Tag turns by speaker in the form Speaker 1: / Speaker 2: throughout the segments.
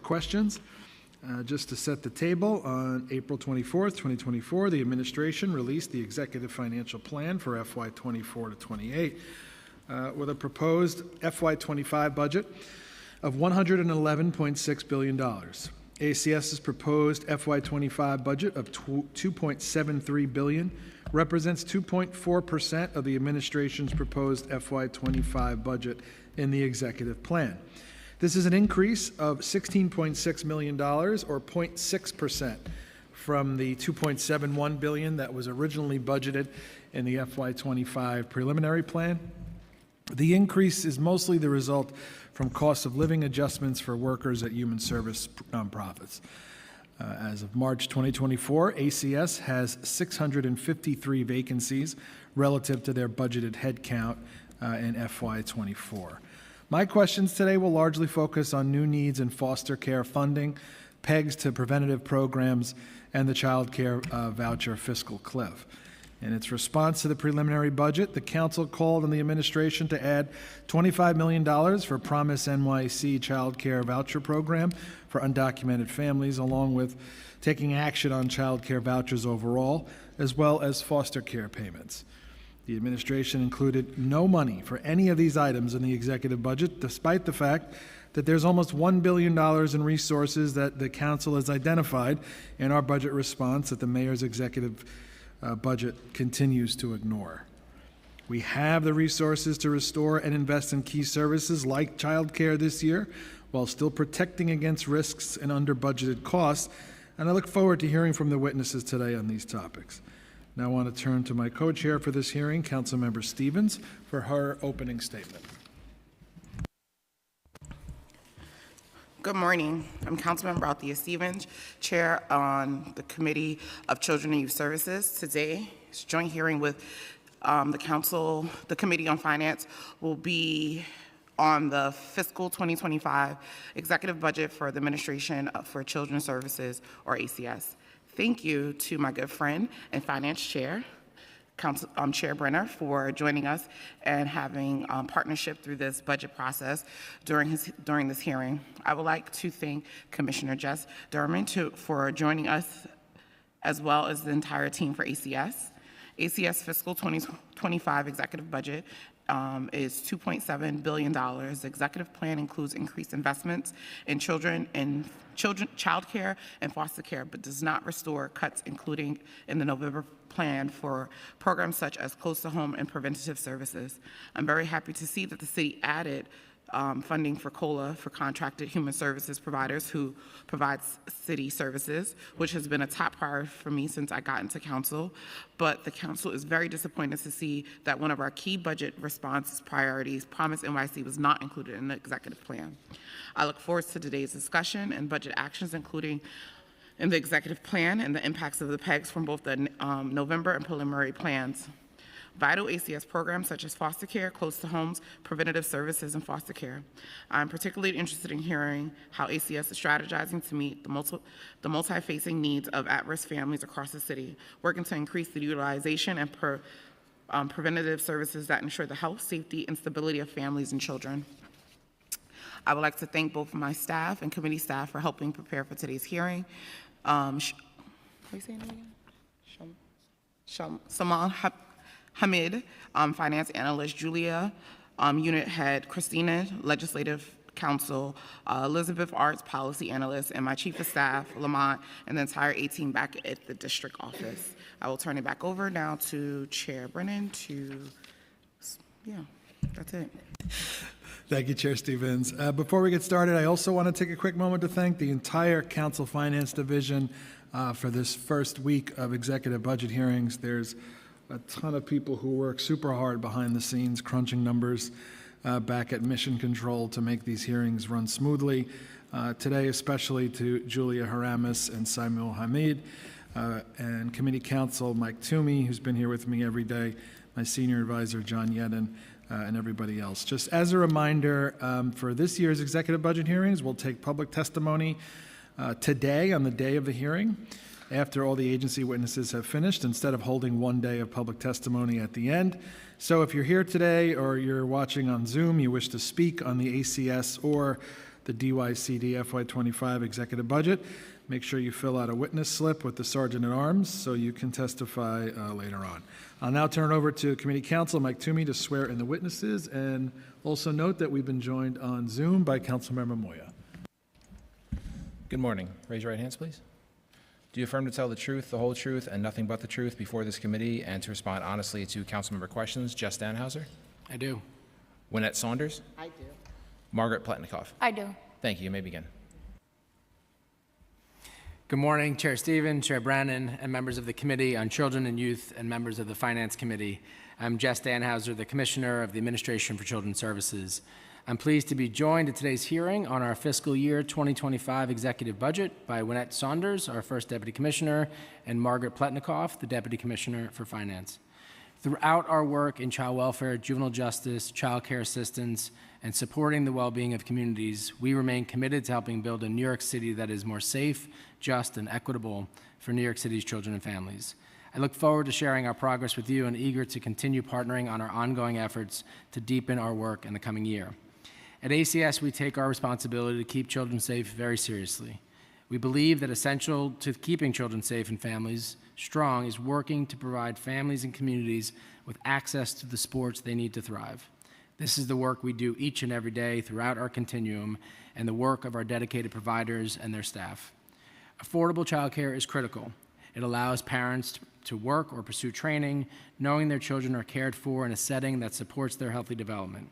Speaker 1: questions. Just to set the table, on April 24th, 2024, the administration released the Executive Financial Plan for FY24 to 28 with a proposed FY25 budget of $111.6 billion. ACS's proposed FY25 budget of $2.73 billion represents 2.4% of the administration's proposed FY25 budget in the executive plan. This is an increase of $16.6 million, or 0.6%, from the $2.71 billion that was originally budgeted in the FY25 preliminary plan. The increase is mostly the result from cost of living adjustments for workers at human service nonprofits. As of March 2024, ACS has 653 vacancies relative to their budgeted headcount in FY24. My questions today will largely focus on new needs in foster care funding, pegs to preventative programs, and the child care voucher fiscal cliff. In its response to the preliminary budget, the council called on the administration to add $25 million for Promise NYC child care voucher program for undocumented families, along with taking action on child care vouchers overall, as well as foster care payments. The administration included no money for any of these items in the executive budget, despite the fact that there's almost $1 billion in resources that the council has identified in our budget response that the mayor's executive budget continues to ignore. We have the resources to restore and invest in key services like child care this year, while still protecting against risks and under-budgeted costs, and I look forward to hearing from the witnesses today on these topics. Now I want to turn to my co-chair for this hearing, Councilmember Stevens, for her opening statement.
Speaker 2: Good morning. I'm Councilmember Althea Stevens, Chair on the Committee of Children and Youth Services. Today's joint hearing with the Committee on Finance will be on the fiscal 2025 executive budget for the Administration for Children's Services, or ACS. Thank you to my good friend and Finance Chair, Chair Brenner, for joining us and having partnership through this budget process during this hearing. I would like to thank Commissioner Jess Durman for joining us, as well as the entire team for ACS. ACS fiscal 2025 executive budget is $2.7 billion. The executive plan includes increased investments in child care and foster care, but does not restore cuts, including in the November plan for programs such as close to home and preventative services. I'm very happy to see that the city added funding for COLA for contracted human services providers who provide city services, which has been a top priority for me since I got into council. But the council is very disappointed to see that one of our key budget response priorities, Promise NYC, was not included in the executive plan. I look forward to today's discussion and budget actions, including in the executive plan and the impacts of the PEGs from both the November and preliminary plans. Vital ACS programs such as foster care, close to homes, preventative services, and foster care. I'm particularly interested in hearing how ACS is strategizing to meet the multi-facing needs of at-risk families across the city, working to increase the utilization and preventative services that ensure the health, safety, and stability of families and children. I would like to thank both my staff and committee staff for helping prepare for today's hearing. Saman Hamid, Finance Analyst Julia, Unit Head Christina, Legislative Counsel Elizabeth Arts, Policy Analyst, and my Chief of Staff, Lamont, and the entire A-team back at the district office. I will turn it back over now to Chair Brennan that's it.
Speaker 1: Thank you, Chair Stevens. Before we get started, I also want to take a quick moment to thank the entire Council Finance Division for this first week of executive budget hearings. There's a ton of people who work super hard behind the scenes, crunching numbers back at Mission Control to make these hearings run smoothly. Today, especially to Julia Haramis and Samuel Hamid, and Committee Counsel Mike Toomey, who's been here with me every day, my Senior Advisor John Yedden, and everybody else. Just as a reminder, for this year's executive budget hearings, we'll take public testimony today on the day of the hearing, after all the agency witnesses have finished, instead of holding one day of public testimony at the end. So if you're here today or you're watching on Zoom, you wish to speak on the ACS or the DYCD FY25 executive budget. Make sure you fill out a witness slip with the Sergeant at Arms so you can testify later on. I'll now turn it over to Committee Counsel Mike Toomey to swear in the witnesses, and also note that we've been joined on Zoom by Councilmember Moya.
Speaker 3: Good morning. Raise your right hands, please. Do you affirm to tell the truth, the whole truth, and nothing but the truth before this committee, and to respond honestly to councilmember questions? Jess Danhauser?
Speaker 4: I do.
Speaker 3: Wynette Saunders?
Speaker 2: I do.
Speaker 3: Margaret Pletnikoff?
Speaker 5: I do.
Speaker 3: Thank you. You may begin.
Speaker 4: Good morning, Chair Stevens, Chair Brannon, and members of the Committee on Children and Youth and members of the Finance Committee. I'm Jess Danhauser, the Commissioner of the Administration for Children's Services. I'm pleased to be joined at today's hearing on our fiscal year 2025 executive budget by Wynette Saunders, our first Deputy Commissioner, and Margaret Pletnikoff, the Deputy Commissioner for Finance. Throughout our work in child welfare, juvenile justice, child care assistance, and supporting the well-being of communities, we remain committed to helping build a New York City that is more safe, just, and equitable for New York City's children and families. I look forward to sharing our progress with you and eager to continue partnering on our ongoing efforts to deepen our work in the coming year. At ACS, we take our responsibility to keep children safe very seriously. We believe that essential to keeping children safe and families strong is working to provide families and communities with access to the sports they need to thrive. This is the work we do each and every day throughout our continuum and the work of our dedicated providers and their staff. Affordable childcare is critical. It allows parents to work or pursue training, knowing their children are cared for in a setting that supports their healthy development.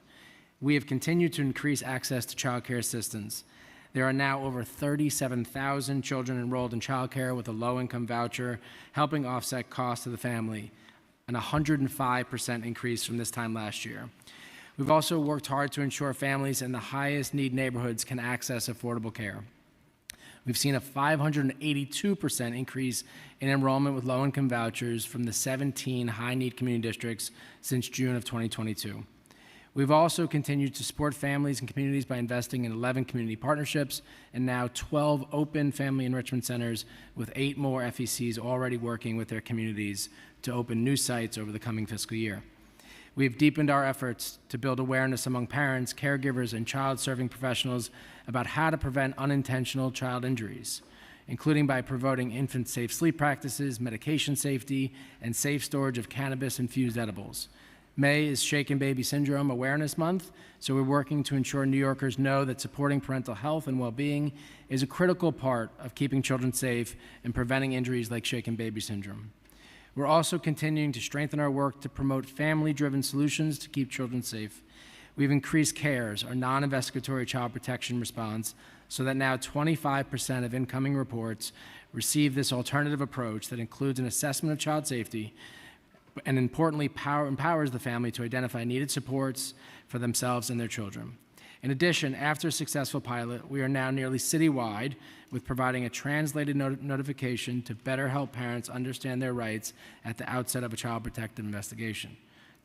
Speaker 4: We have continued to increase access to childcare assistance. There are now over 37,000 children enrolled in childcare with a low-income voucher, helping offset costs to the family, an 105% increase from this time last year. We've also worked hard to ensure families in the highest need neighborhoods can access affordable care. We've seen a 582% increase in enrollment with low-income vouchers from the 17 high-need community districts since June of 2022. We've also continued to support families and communities by investing in 11 community partnerships and now 12 open family enrichment centers, with 8 more FECs already working with their communities to open new sites over the coming fiscal year. We've deepened our efforts to build awareness among parents, caregivers, and child-serving professionals about how to prevent unintentional child injuries, including by promoting infant-safe sleep practices, medication safety, and safe storage of cannabis-infused edibles. May is Shaken Baby Syndrome Awareness Month, so we're working to ensure New Yorkers know that supporting parental health and well-being is a critical part of keeping children safe and preventing injuries like Shaken Baby Syndrome. We're also continuing to strengthen our work to promote family-driven solutions to keep children safe. We've increased CARES, our non-investigatory child protection response, so that now 25% of incoming reports receive this alternative approach that includes an assessment of child safety and importantly empowers the family to identify needed supports for themselves and their children. In addition, after a successful pilot, we are now nearly citywide with providing a translated notification to better help parents understand their rights at the outset of a child protective investigation.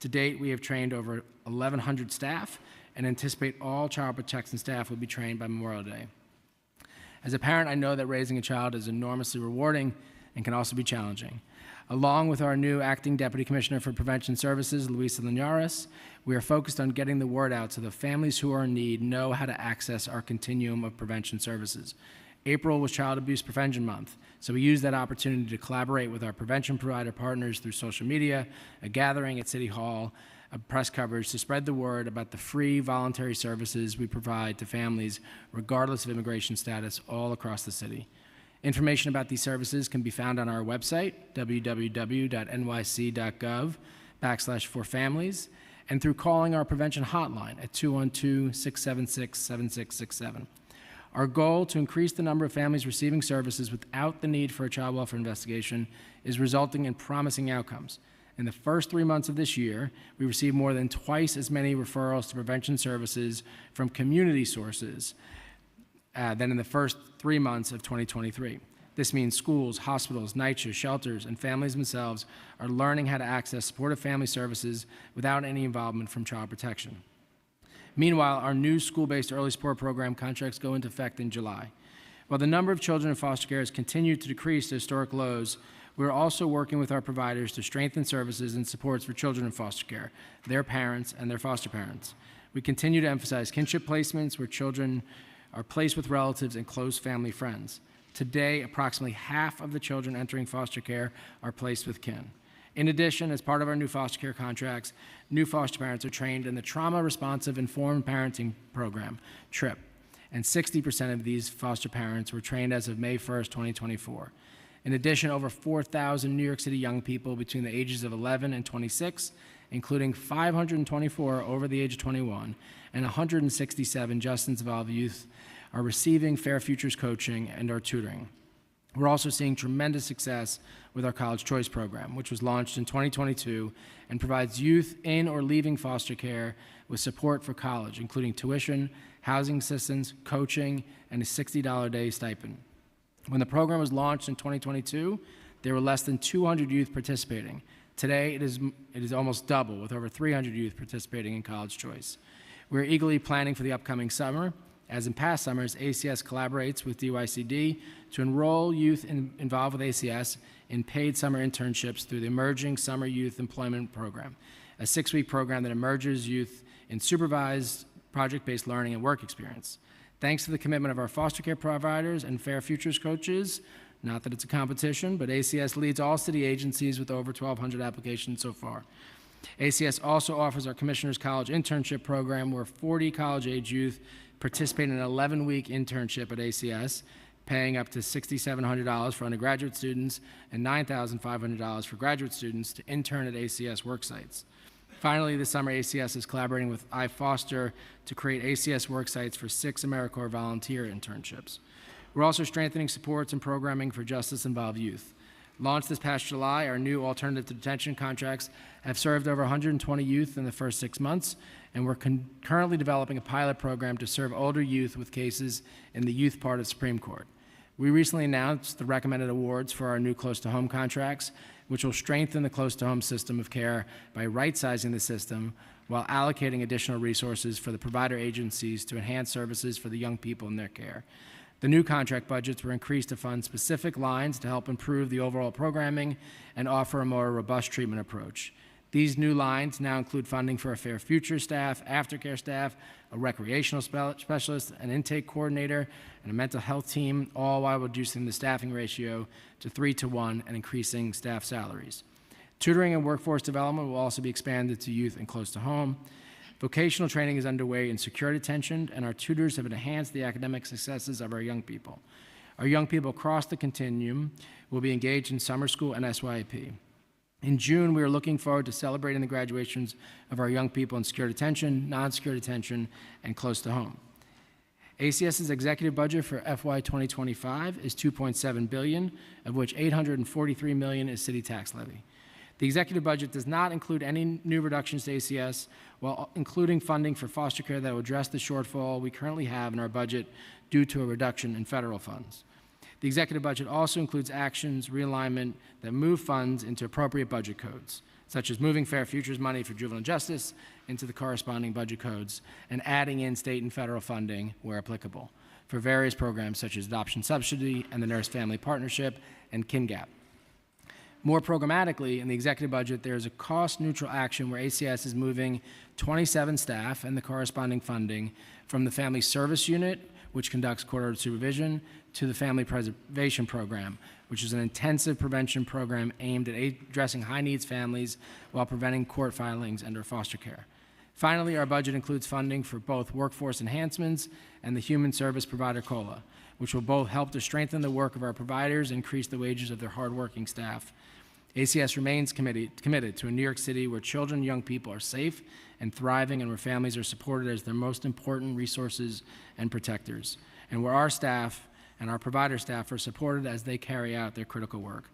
Speaker 4: To date, we have trained over 1,100 staff and anticipate all child protection staff will be trained by Memorial Day. As a parent, I know that raising a child is enormously rewarding and can also be challenging. Along with our new Acting Deputy Commissioner for Prevention Services, Luisa Linares, we are focused on getting the word out so the families who are in need know how to access our continuum of prevention services. April was Child Abuse Prevention Month, so we used that opportunity to collaborate with our prevention provider partners through social media, a gathering at City Hall, a press coverage to spread the word about the free voluntary services we provide to families regardless of immigration status all across the city. Information about these services can be found on our website, www.nyc.gov/forfamilies, and through calling our prevention hotline at 212-676-7667. Our goal to increase the number of families receiving services without the need for a child welfare investigation is resulting in promising outcomes. In the first 3 months of this year, we received more than twice as many referrals to prevention services from community sources than in the first 3 months of 2023. This means schools, hospitals, night shifts, shelters, and families themselves are learning how to access supportive family services without any involvement from child protection. Meanwhile, our new school-based early support program contracts go into effect in July. While the number of children in foster care has continued to decrease to historic lows, we're also working with our providers to strengthen services and supports for children in foster care, their parents, and their foster parents. We continue to emphasize kinship placements where children are placed with relatives and close family friends. Today, approximately half of the children entering foster care are placed with kin. In addition, as part of our new foster care contracts, new foster parents are trained in the Trauma-Responsive Informed Parenting Program, TRIP, and 60% of these foster parents were trained as of May 1st, 2024. In addition, over 4,000 New York City young people between the ages of 11 and 26, including 524 over the age of 21, and 167 justice involved youth are receiving Fair Futures coaching and our tutoring. We're also seeing tremendous success with our College Choice program, which was launched in 2022 and provides youth in or leaving foster care with support for college, including tuition, housing assistance, coaching, and a $60 a day stipend. When the program was launched in 2022, there were less than 200 youth participating. Today, it is almost double, with over 300 youth participating in College Choice. We're eagerly planning for the upcoming summer. As in past summers, ACS collaborates with DYCD to enroll youth involved with ACS in paid summer internships through the Emerging Summer Youth Employment Program, a 6-week program that immerses youth in supervised project-based learning and work experience. Thanks to the commitment of our foster care providers and Fair Futures coaches, not that it's a competition, but ACS leads all city agencies with over 1,200 applications so far. ACS also offers our Commissioner's College Internship Program, where 40 college-age youth participate in an 11-week internship at ACS, paying up to $6,700 for undergraduate students and $9,500 for graduate students to intern at ACS work sites. Finally, this summer, ACS is collaborating with iFoster to create ACS work sites for 6 AmeriCorps volunteer internships. We're also strengthening supports and programming for justice-involved youth. Launched this past July, our new alternative to detention contracts have served over 120 youth in the first 6 months, and we're currently developing a pilot program to serve older youth with cases in the youth part of Supreme Court. We recently announced the recommended awards for our new close-to-home contracts, which will strengthen the close-to-home system of care by right-sizing the system while allocating additional resources for the provider agencies to enhance services for the young people in their care. The new contract budgets were increased to fund specific lines to help improve the overall programming and offer a more robust treatment approach. These new lines now include funding for a Fair Future staff, aftercare staff, a recreational specialist, an intake coordinator, and a mental health team, all while reducing the staffing ratio to 3-to-1 and increasing staff salaries. Tutoring and workforce development will also be expanded to youth and close to home. Vocational training is underway in secure detention, and our tutors have enhanced the academic successes of our young people. Our young people across the continuum will be engaged in summer school and SYP. In June, we are looking forward to celebrating the graduations of our young people in secure detention, non-secure detention, and close to home. ACS's executive budget for FY25 is $2.7 billion, of which $843 million is city tax levy. The executive budget does not include any new reductions to ACS, while including funding for foster care that will address the shortfall we currently have in our budget due to a reduction in federal funds. The executive budget also includes actions, realignment, that move funds into appropriate budget codes, such as moving Fair Futures money for juvenile justice into the corresponding budget codes and adding in state and federal funding where applicable for various programs such as Adoption Subsidy and the Nurse Family Partnership and KinGap. More programmatically, in the executive budget, there is a cost-neutral action where ACS is moving 27 staff and the corresponding funding from the Family Service Unit, which conducts court-ordered supervision, to the Family Preservation Program, which is an intensive prevention program aimed at addressing high-needs families while preventing court filings under foster care. Finally, our budget includes funding for both workforce enhancements and the Human Service Provider COLA, which will both help to strengthen the work of our providers and increase the wages of their hardworking staff. ACS remains committed to a New York City where children and young people are safe and thriving, and where families are supported as their most important resources and protectors, and where our staff and our provider staff are supported as they carry out their critical work.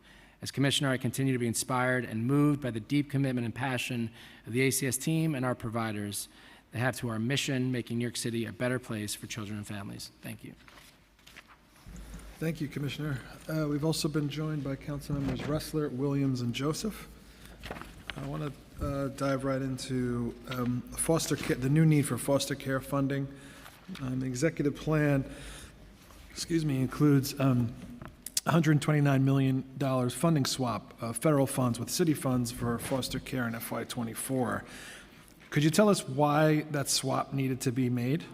Speaker 4: As Commissioner, I continue to be inspired and moved by the deep commitment and passion of the ACS team and our providers that have to our mission, making New York City a better place for children and families. Thank you.
Speaker 1: Thank you, Commissioner. We've also been joined by council members Ressler, Williams, and Joseph. I want to dive right into foster care, the new need for foster care funding. The executive plan, includes $129 million funding swap, federal funds with city funds for foster care in FY24. Could you tell us why that swap needed to be made?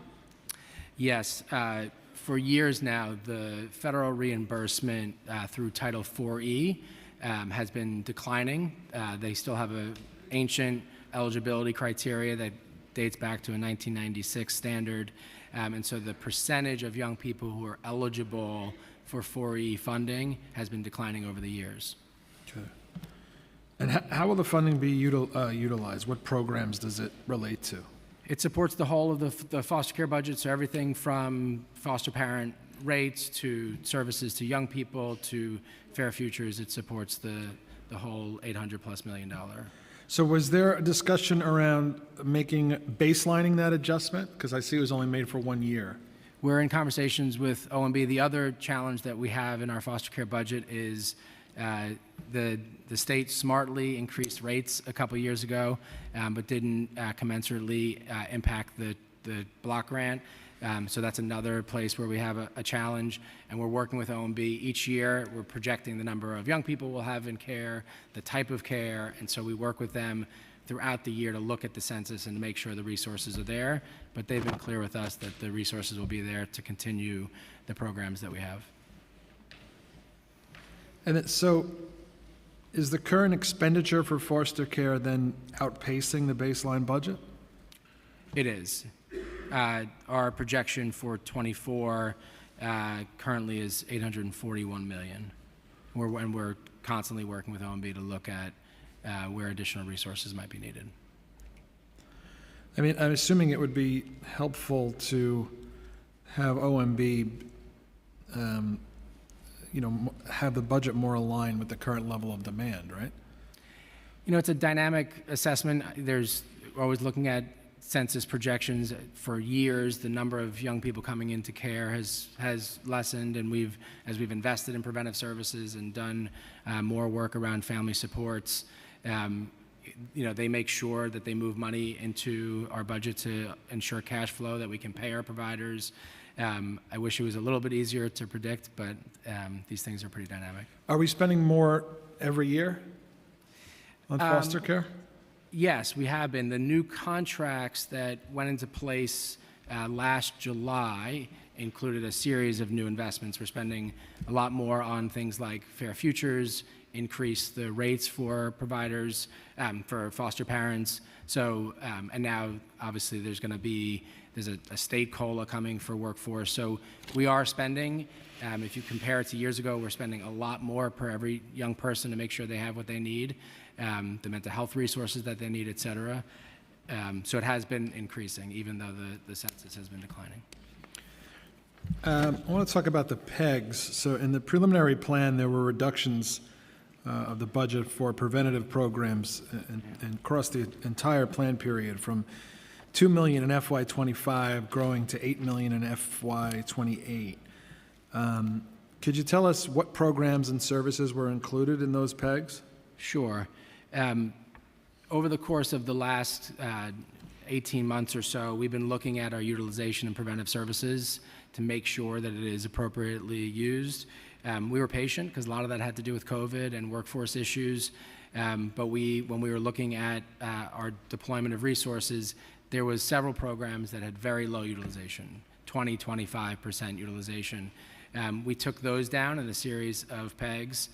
Speaker 4: Yes, for years now, the federal reimbursement through Title 4E has been declining. They still have an ancient eligibility criteria that dates back to a 1996 standard. And so the percentage of young people who are eligible for 4E funding has been declining over the years.
Speaker 1: Okay. And how will the funding be utilized? What programs does it relate to?
Speaker 4: It supports the whole of the foster care budget, so everything from foster parent rates to services to young people to Fair Futures. It supports the whole $800+ million.
Speaker 1: So was there a discussion around baselining that adjustment? Because I see it was only made for 1 year.
Speaker 4: We're in conversations with OMB. The other challenge that we have in our foster care budget is the state smartly increased rates a couple years ago, but didn't commensurately impact the block grant. So that's another place where we have a challenge, and we're working with OMB. Each year, we're projecting the number of young people we'll have in care, the type of care, and so we work with them throughout the year to look at the census and to make sure the resources are there. But they've been clear with us that the resources will be there to continue the programs that we have.
Speaker 1: And so is the current expenditure for foster care then outpacing the baseline budget?
Speaker 4: It is. Our projection for '24 currently is $841 million. We're constantly working with OMB to look at where additional resources might be needed.
Speaker 1: I mean, I'm assuming it would be helpful to have OMB, have the budget more aligned with the current level of demand, right?
Speaker 4: You know, it's a dynamic assessment. We're always looking at census projections. For years, the number of young people coming into care has lessened, and as we've invested in preventive services and done more work around family supports, they make sure that they move money into our budget to ensure cash flow that we can pay our providers. I wish it was a little bit easier to predict, but these things are pretty dynamic.
Speaker 1: Are we spending more every year on foster care?
Speaker 4: Yes, we have been. The new contracts that went into place last July included a series of new investments. We're spending a lot more on things like Fair Futures, increase the rates for providers, for foster parents. So, and now obviously there's a state COLA coming for workforce. So we are spending. If you compare it to years ago, we're spending a lot more per every young person to make sure they have what they need, the mental health resources that they need, et cetera. So it has been increasing, even though the census has been declining.
Speaker 1: I want to talk about the PEGs. So in the preliminary plan, there were reductions of the budget for preventative programs and across the entire plan period, from $2 million in FY25 growing to $8 million in FY28. Could you tell us what programs and services were included in those PEGs?
Speaker 4: Sure. Over the course of the last 18 months or so, we've been looking at our utilization in preventive services to make sure that it is appropriately used. We were patient because a lot of that had to do with COVID and workforce issues. But when we were looking at our deployment of resources, there was several programs that had very low utilization, 25% utilization. We took those down in a series of PEGs.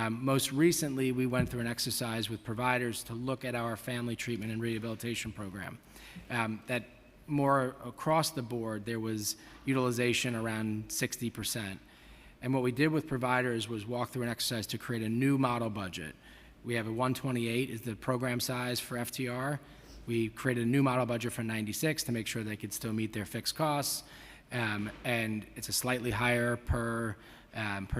Speaker 4: Most recently, we went through an exercise with providers to look at our family treatment and rehabilitation program. That more across the board, there was utilization around 60%. And what we did with providers was walk through an exercise to create a new model budget. We have a 128 is the program size for FTR. We created a new model budget for 96 to make sure they could still meet their fixed costs. And it's a slightly higher per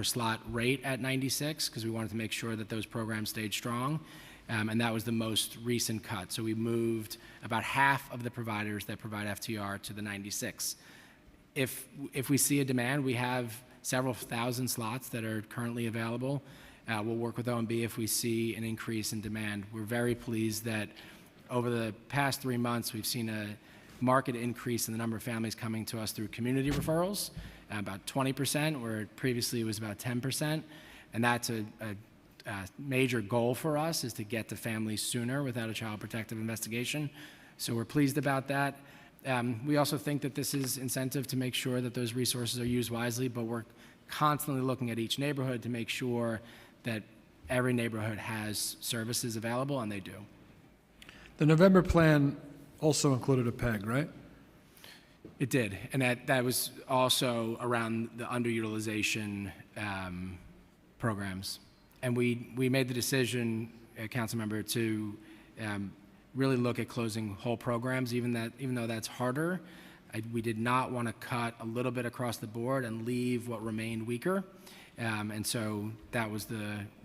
Speaker 4: slot rate at 96 because we wanted to make sure that those programs stayed strong. And that was the most recent cut. So we moved about half of the providers that provide FTR to the 96. If we see a demand, we have several thousand slots that are currently available. We'll work with OMB if we see an increase in demand. We're very pleased that over the past 3 months, we've seen a marked increase in the number of families coming to us through community referrals, about 20%, where previously it was about 10%. And that's a major goal for us, is to get to families sooner without a child protective investigation. So we're pleased about that. We also think that this is incentive to make sure that those resources are used wisely, but we're constantly looking at each neighborhood to make sure that every neighborhood has services available, and they do.
Speaker 1: The November plan also included a PEG, right?
Speaker 4: It did, and that was also around the underutilization programs. And we made the decision, Councilmember, to really look at closing whole programs, even though that's harder. We did not want to cut a little bit across the board and leave what remained weaker. And so that was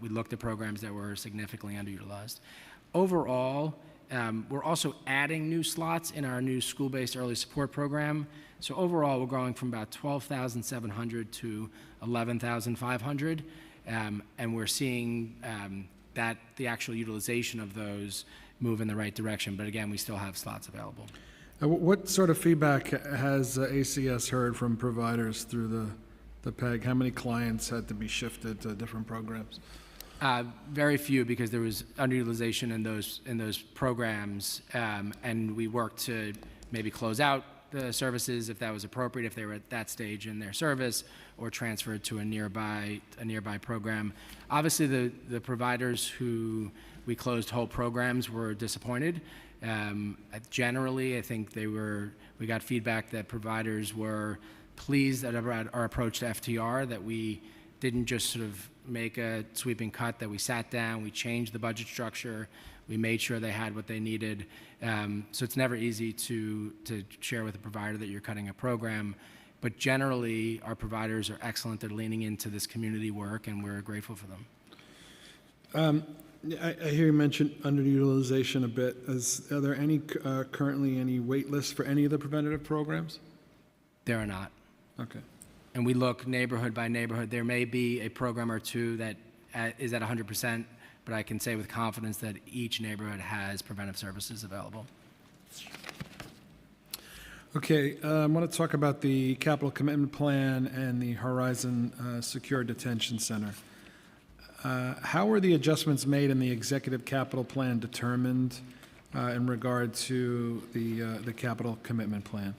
Speaker 4: we looked at programs that were significantly underutilized. Overall, we're also adding new slots in our new school-based early support program. So overall, we're going from about 12,700 to 11,500. And we're seeing that the actual utilization of those move in the right direction. But again, we still have slots available.
Speaker 1: What sort of feedback has ACS heard from providers through the PEG? How many clients had to be shifted to different programs?
Speaker 4: Very few, because there was underutilization in those programs, and we worked to maybe close out the services if that was appropriate, if they were at that stage in their service, or transfer it to a nearby program. Obviously, the providers who we closed whole programs were disappointed. Generally, I think we got feedback that providers were pleased at our approach to FTR, that we didn't just sort of make a sweeping cut, that we sat down, we changed the budget structure, we made sure they had what they needed. So it's never easy to share with a provider that you're cutting a program, but generally our providers are excellent. They're leaning into this community work, and we're grateful for them.
Speaker 1: I hear you mention underutilization a bit. Are there any currently any wait lists for any of the preventative programs?
Speaker 4: There are not.
Speaker 1: Okay.
Speaker 4: And we look neighborhood by neighborhood. There may be a program or two that is at 100%, but I can say with confidence that each neighborhood has preventive services available.
Speaker 1: Okay, I want to talk about the capital commitment plan and the Horizon Secure Detention Center. How were the adjustments made in the executive capital plan determined in regard to the capital commitment plan?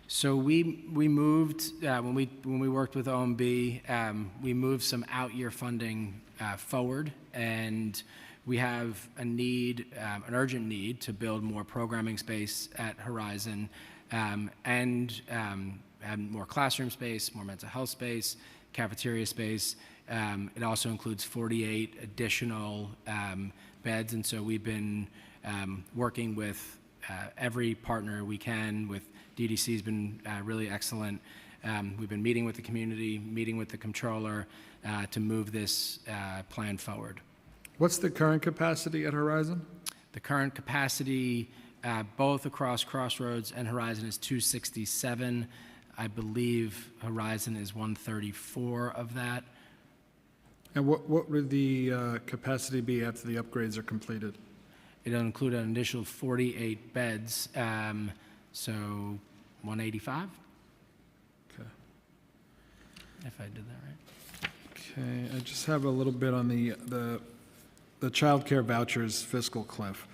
Speaker 4: So we moved when we worked with OMB, we moved some out-year funding forward, and we have a need, an urgent need, to build more programming space at Horizon, and more classroom space, more mental health space, cafeteria space. It also includes 48 additional beds, and so we've been working with every partner we can. With DDC has been really excellent. We've been meeting with the community, meeting with the controller to move this plan forward.
Speaker 1: What's the current capacity at Horizon?
Speaker 4: The current capacity, both across Crossroads and Horizon, is 267. I believe Horizon is 134 of that.
Speaker 1: And what would the capacity be after the upgrades are completed?
Speaker 4: It'll include an initial 48 beds, so 185.
Speaker 1: Okay.
Speaker 4: If I did that right.
Speaker 1: Okay, I just have a little bit on the child care vouchers fiscal cliff.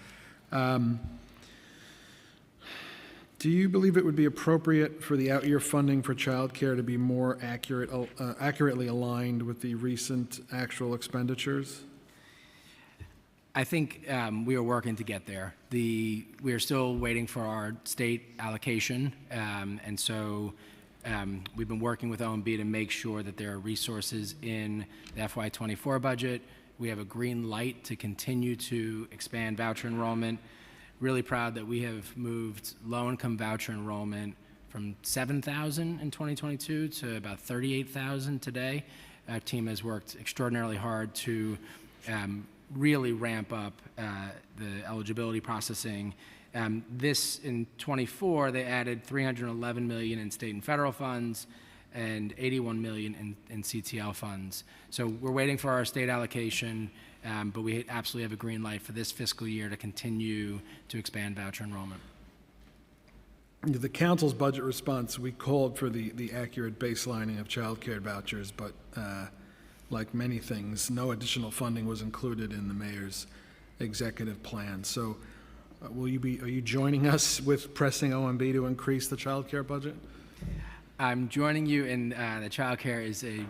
Speaker 1: Do you believe it would be appropriate for the out-year funding for child care to be more accurately aligned with the recent actual expenditures?
Speaker 4: I think we are working to get there. We are still waiting for our state allocation, and so we've been working with OMB to make sure that there are resources in the FY24 budget. We have a green light to continue to expand voucher enrollment. Really proud that we have moved low-income voucher enrollment from 7,000 in 2022 to about 38,000 today. Our team has worked extraordinarily hard to really ramp up the eligibility processing. This, in 24, they added $311 million in state and federal funds and $81 million in CTL funds. So we're waiting for our state allocation, but we absolutely have a green light for this fiscal year to continue to expand voucher enrollment.
Speaker 1: The council's budget response, we called for the accurate baselining of child care vouchers, but like many things, no additional funding was included in the mayor's executive plan. So Are you joining us with pressing OMB to increase the child care budget?
Speaker 4: I'm joining you in the childcare is a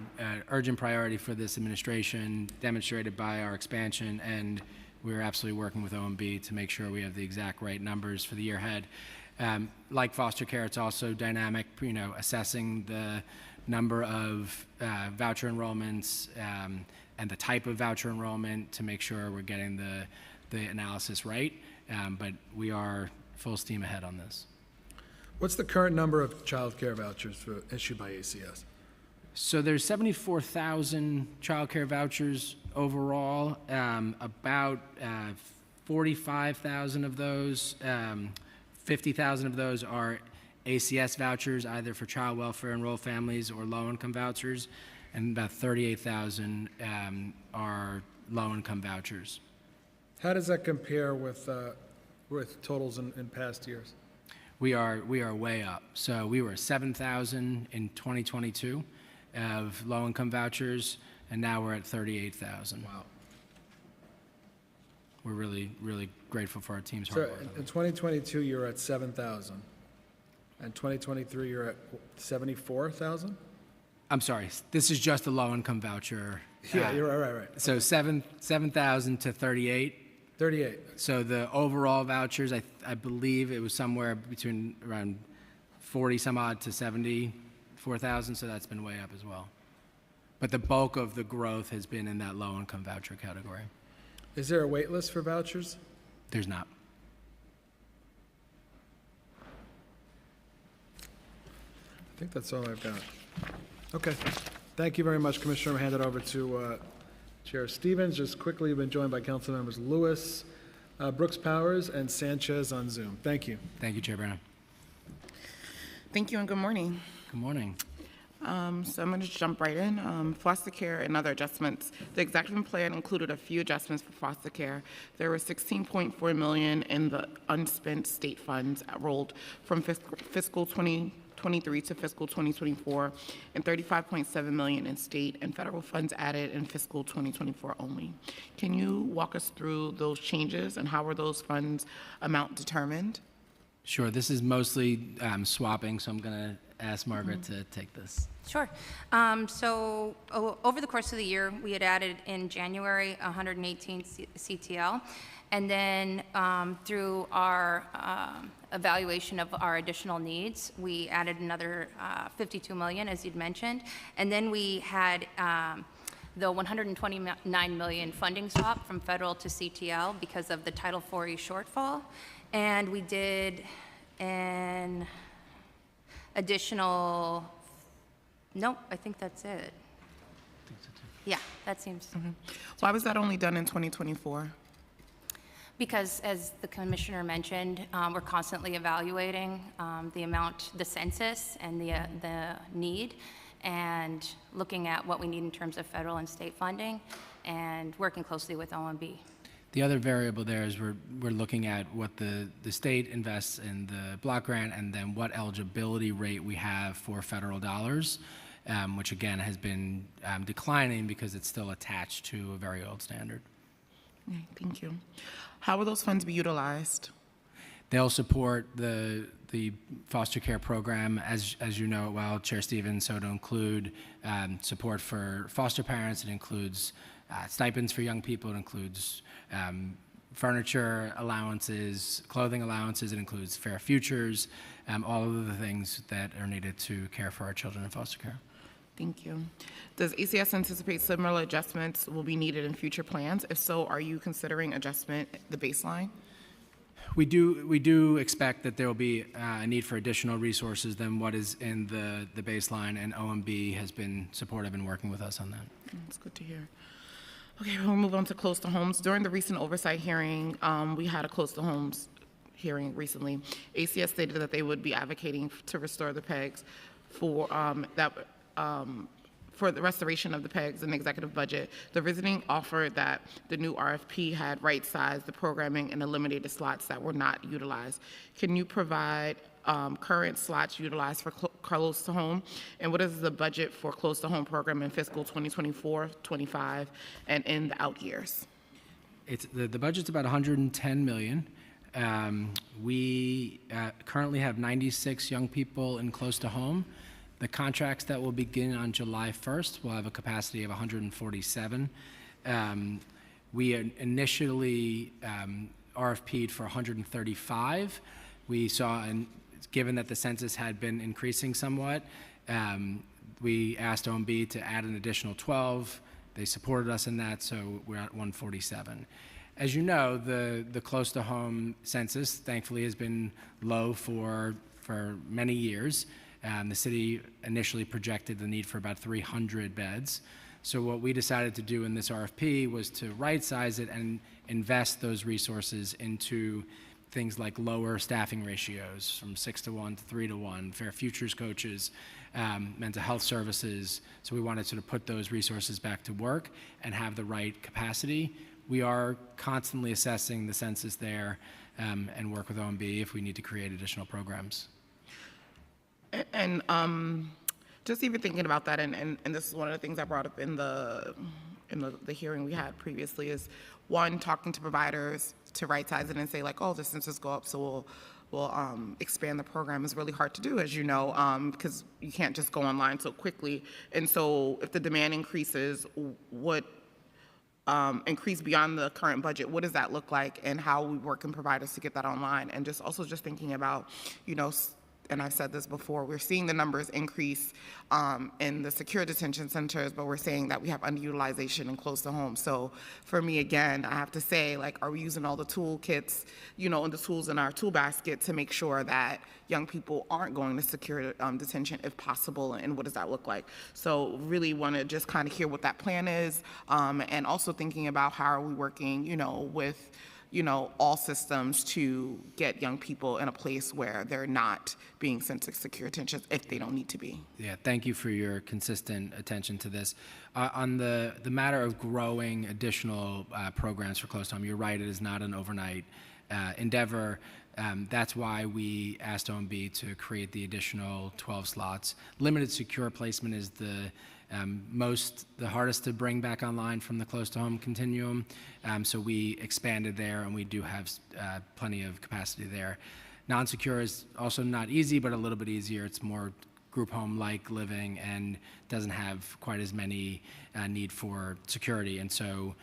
Speaker 4: urgent priority for this administration, demonstrated by our expansion, and we're absolutely working with OMB to make sure we have the exact right numbers for the year ahead. Like foster care, it's also dynamic, assessing the number of voucher enrollments and the type of voucher enrollment to make sure we're getting the analysis right. But we are full steam ahead on this.
Speaker 1: What's the current number of child care vouchers issued by ACS?
Speaker 4: So there's 74,000 child care vouchers overall. About 45,000 of those, 50,000 of those are ACS vouchers, either for child welfare enrolled families or low-income vouchers, and about 38,000 are low-income vouchers.
Speaker 1: How does that compare with totals in past years?
Speaker 4: We are way up. So we were 7,000 in 2022 of low-income vouchers, and now we're at 38,000.
Speaker 1: Wow.
Speaker 4: We're really, really grateful for our team's hard
Speaker 1: So
Speaker 4: work.
Speaker 1: in 2022, you're at 7,000. And 2023, you're at 74,000?
Speaker 4: I'm sorry, this is just a low-income voucher.
Speaker 1: Yeah, you're right.
Speaker 4: So 7,000 to 38.
Speaker 1: 38.
Speaker 4: So the overall vouchers, I believe it was somewhere between around 40 some odd to 74,000, so that's been way up as well. But the bulk of the growth has been in that low-income voucher category.
Speaker 1: Is there a wait list for vouchers?
Speaker 4: There's not.
Speaker 1: I think that's all I've got. Okay. Thank you very much, Commissioner. I'll hand it over to Chair Stevens. Just quickly, we've been joined by Council Members Lewis, Brooks Powers, and Sanchez on Zoom. Thank you.
Speaker 4: Thank you, Chair Brannon.
Speaker 2: Thank you and good morning.
Speaker 4: Good morning.
Speaker 2: So I'm going to jump right in. Foster care and other adjustments. The executive plan included a few adjustments for foster care. There were $16.4 million in the unspent state funds rolled from fiscal 2023 to fiscal 2024, and $35.7 million in state and federal funds added in fiscal 2024 only. Can you walk us through those changes and how were those funds amount determined?
Speaker 4: Sure. This is mostly swapping, so I'm going to ask Margaret to take this.
Speaker 5: Sure. Over the course of the year, we had added in January 118 CTL, and then through our evaluation of our additional needs, we added another 52 million, as you'd mentioned, and then we had the 129 million funding swap from federal to CTL because of the Title IV shortfall, and we did an additional, nope, I think that's it. Yeah, that seems.
Speaker 2: Why was that only done in 2024?
Speaker 5: Because, as the commissioner mentioned, we're constantly evaluating the amount, the census, and the need, and looking at what we need in terms of federal and state funding, and working closely with OMB.
Speaker 4: The other variable there is we're looking at what the state invests in the block grant and then what eligibility rate we have for federal dollars, which again has been declining because it's still attached to a very old standard.
Speaker 2: Okay, thank you. How will those funds be utilized?
Speaker 4: They'll support the foster care program, as you know well, Chair Stevens, so to include support for foster parents. It includes stipends for young people. It includes furniture allowances, clothing allowances. It includes fair futures, all of the things that are needed to care for our children in foster care.
Speaker 2: Thank you. Does ACS anticipate similar adjustments will be needed in future plans? If so, are you considering adjustment the baseline?
Speaker 4: We do expect that there will be a need for additional resources than what is in the baseline, and OMB has been supportive in working with us on that.
Speaker 2: That's good to hear. Okay, we'll move on to close to homes. During the recent oversight hearing, we had a close to homes hearing recently. ACS stated that they would be advocating to restore the PEGs for for the restoration of the PEGs in the executive budget. The visiting offered that the new RFP had right-sized the programming and eliminated slots that were not utilized. Can you provide current slots utilized for close to home? And what is the budget for close to home program in fiscal 2024, 25, and in the out years?
Speaker 4: The budget's about 110 million. We currently have 96 young people in close to home. The contracts that will begin on July 1st will have a capacity of 147. We initially RFP'd for 135. We saw, and given that the census had been increasing somewhat, we asked OMB to add an additional 12. They supported us in that, so we're at 147. As you know, the close-to-home census, thankfully, has been low for many years. The city initially projected the need for about 300 beds. So what we decided to do in this RFP was to right-size it and invest those resources into things like lower staffing ratios from 6-to-1 to 3-to-1, fair futures coaches, mental health services. So we wanted to sort of put those resources back to work and have the right capacity. We are constantly assessing the census there and work with OMB if we need to create additional programs.
Speaker 2: And just even thinking about that, and this is one of the things I brought up in the hearing we had previously, is one, talking to providers to right size it and say like, oh, the census go up, so we'll expand the program is really hard to do, as you know, because you can't just go online so quickly. And so if the demand increases, what increase beyond the current budget, what does that look like, and how we work in providers to get that online? And just also just thinking about, you know, and I've said this before, we're seeing the numbers increase in the secure detention centers, but we're saying that we have underutilization in close to home. So for me, again, I have to say, like, are we using all the toolkits, you know, and the tools in our tool basket to make sure that young people aren't going to secure detention if possible, and what does that look like? So really want to just kind of hear what that plan is, and also thinking about how are we working, you know, with, you know, all systems to get young people in a place where they're not being sent to secure detention if they don't need to be.
Speaker 4: Yeah, thank you for your consistent attention to this. On the matter of growing additional programs for close to home, you're right, it is not an overnight endeavor. That's why we asked OMB to create the additional 12 slots. Limited secure placement is the hardest to bring back online from the close to home continuum. So we expanded there, and we do have plenty of capacity there. Non-secure is also not easy, but a little bit easier. It's more group home-like living and doesn't have quite as many need for security. And so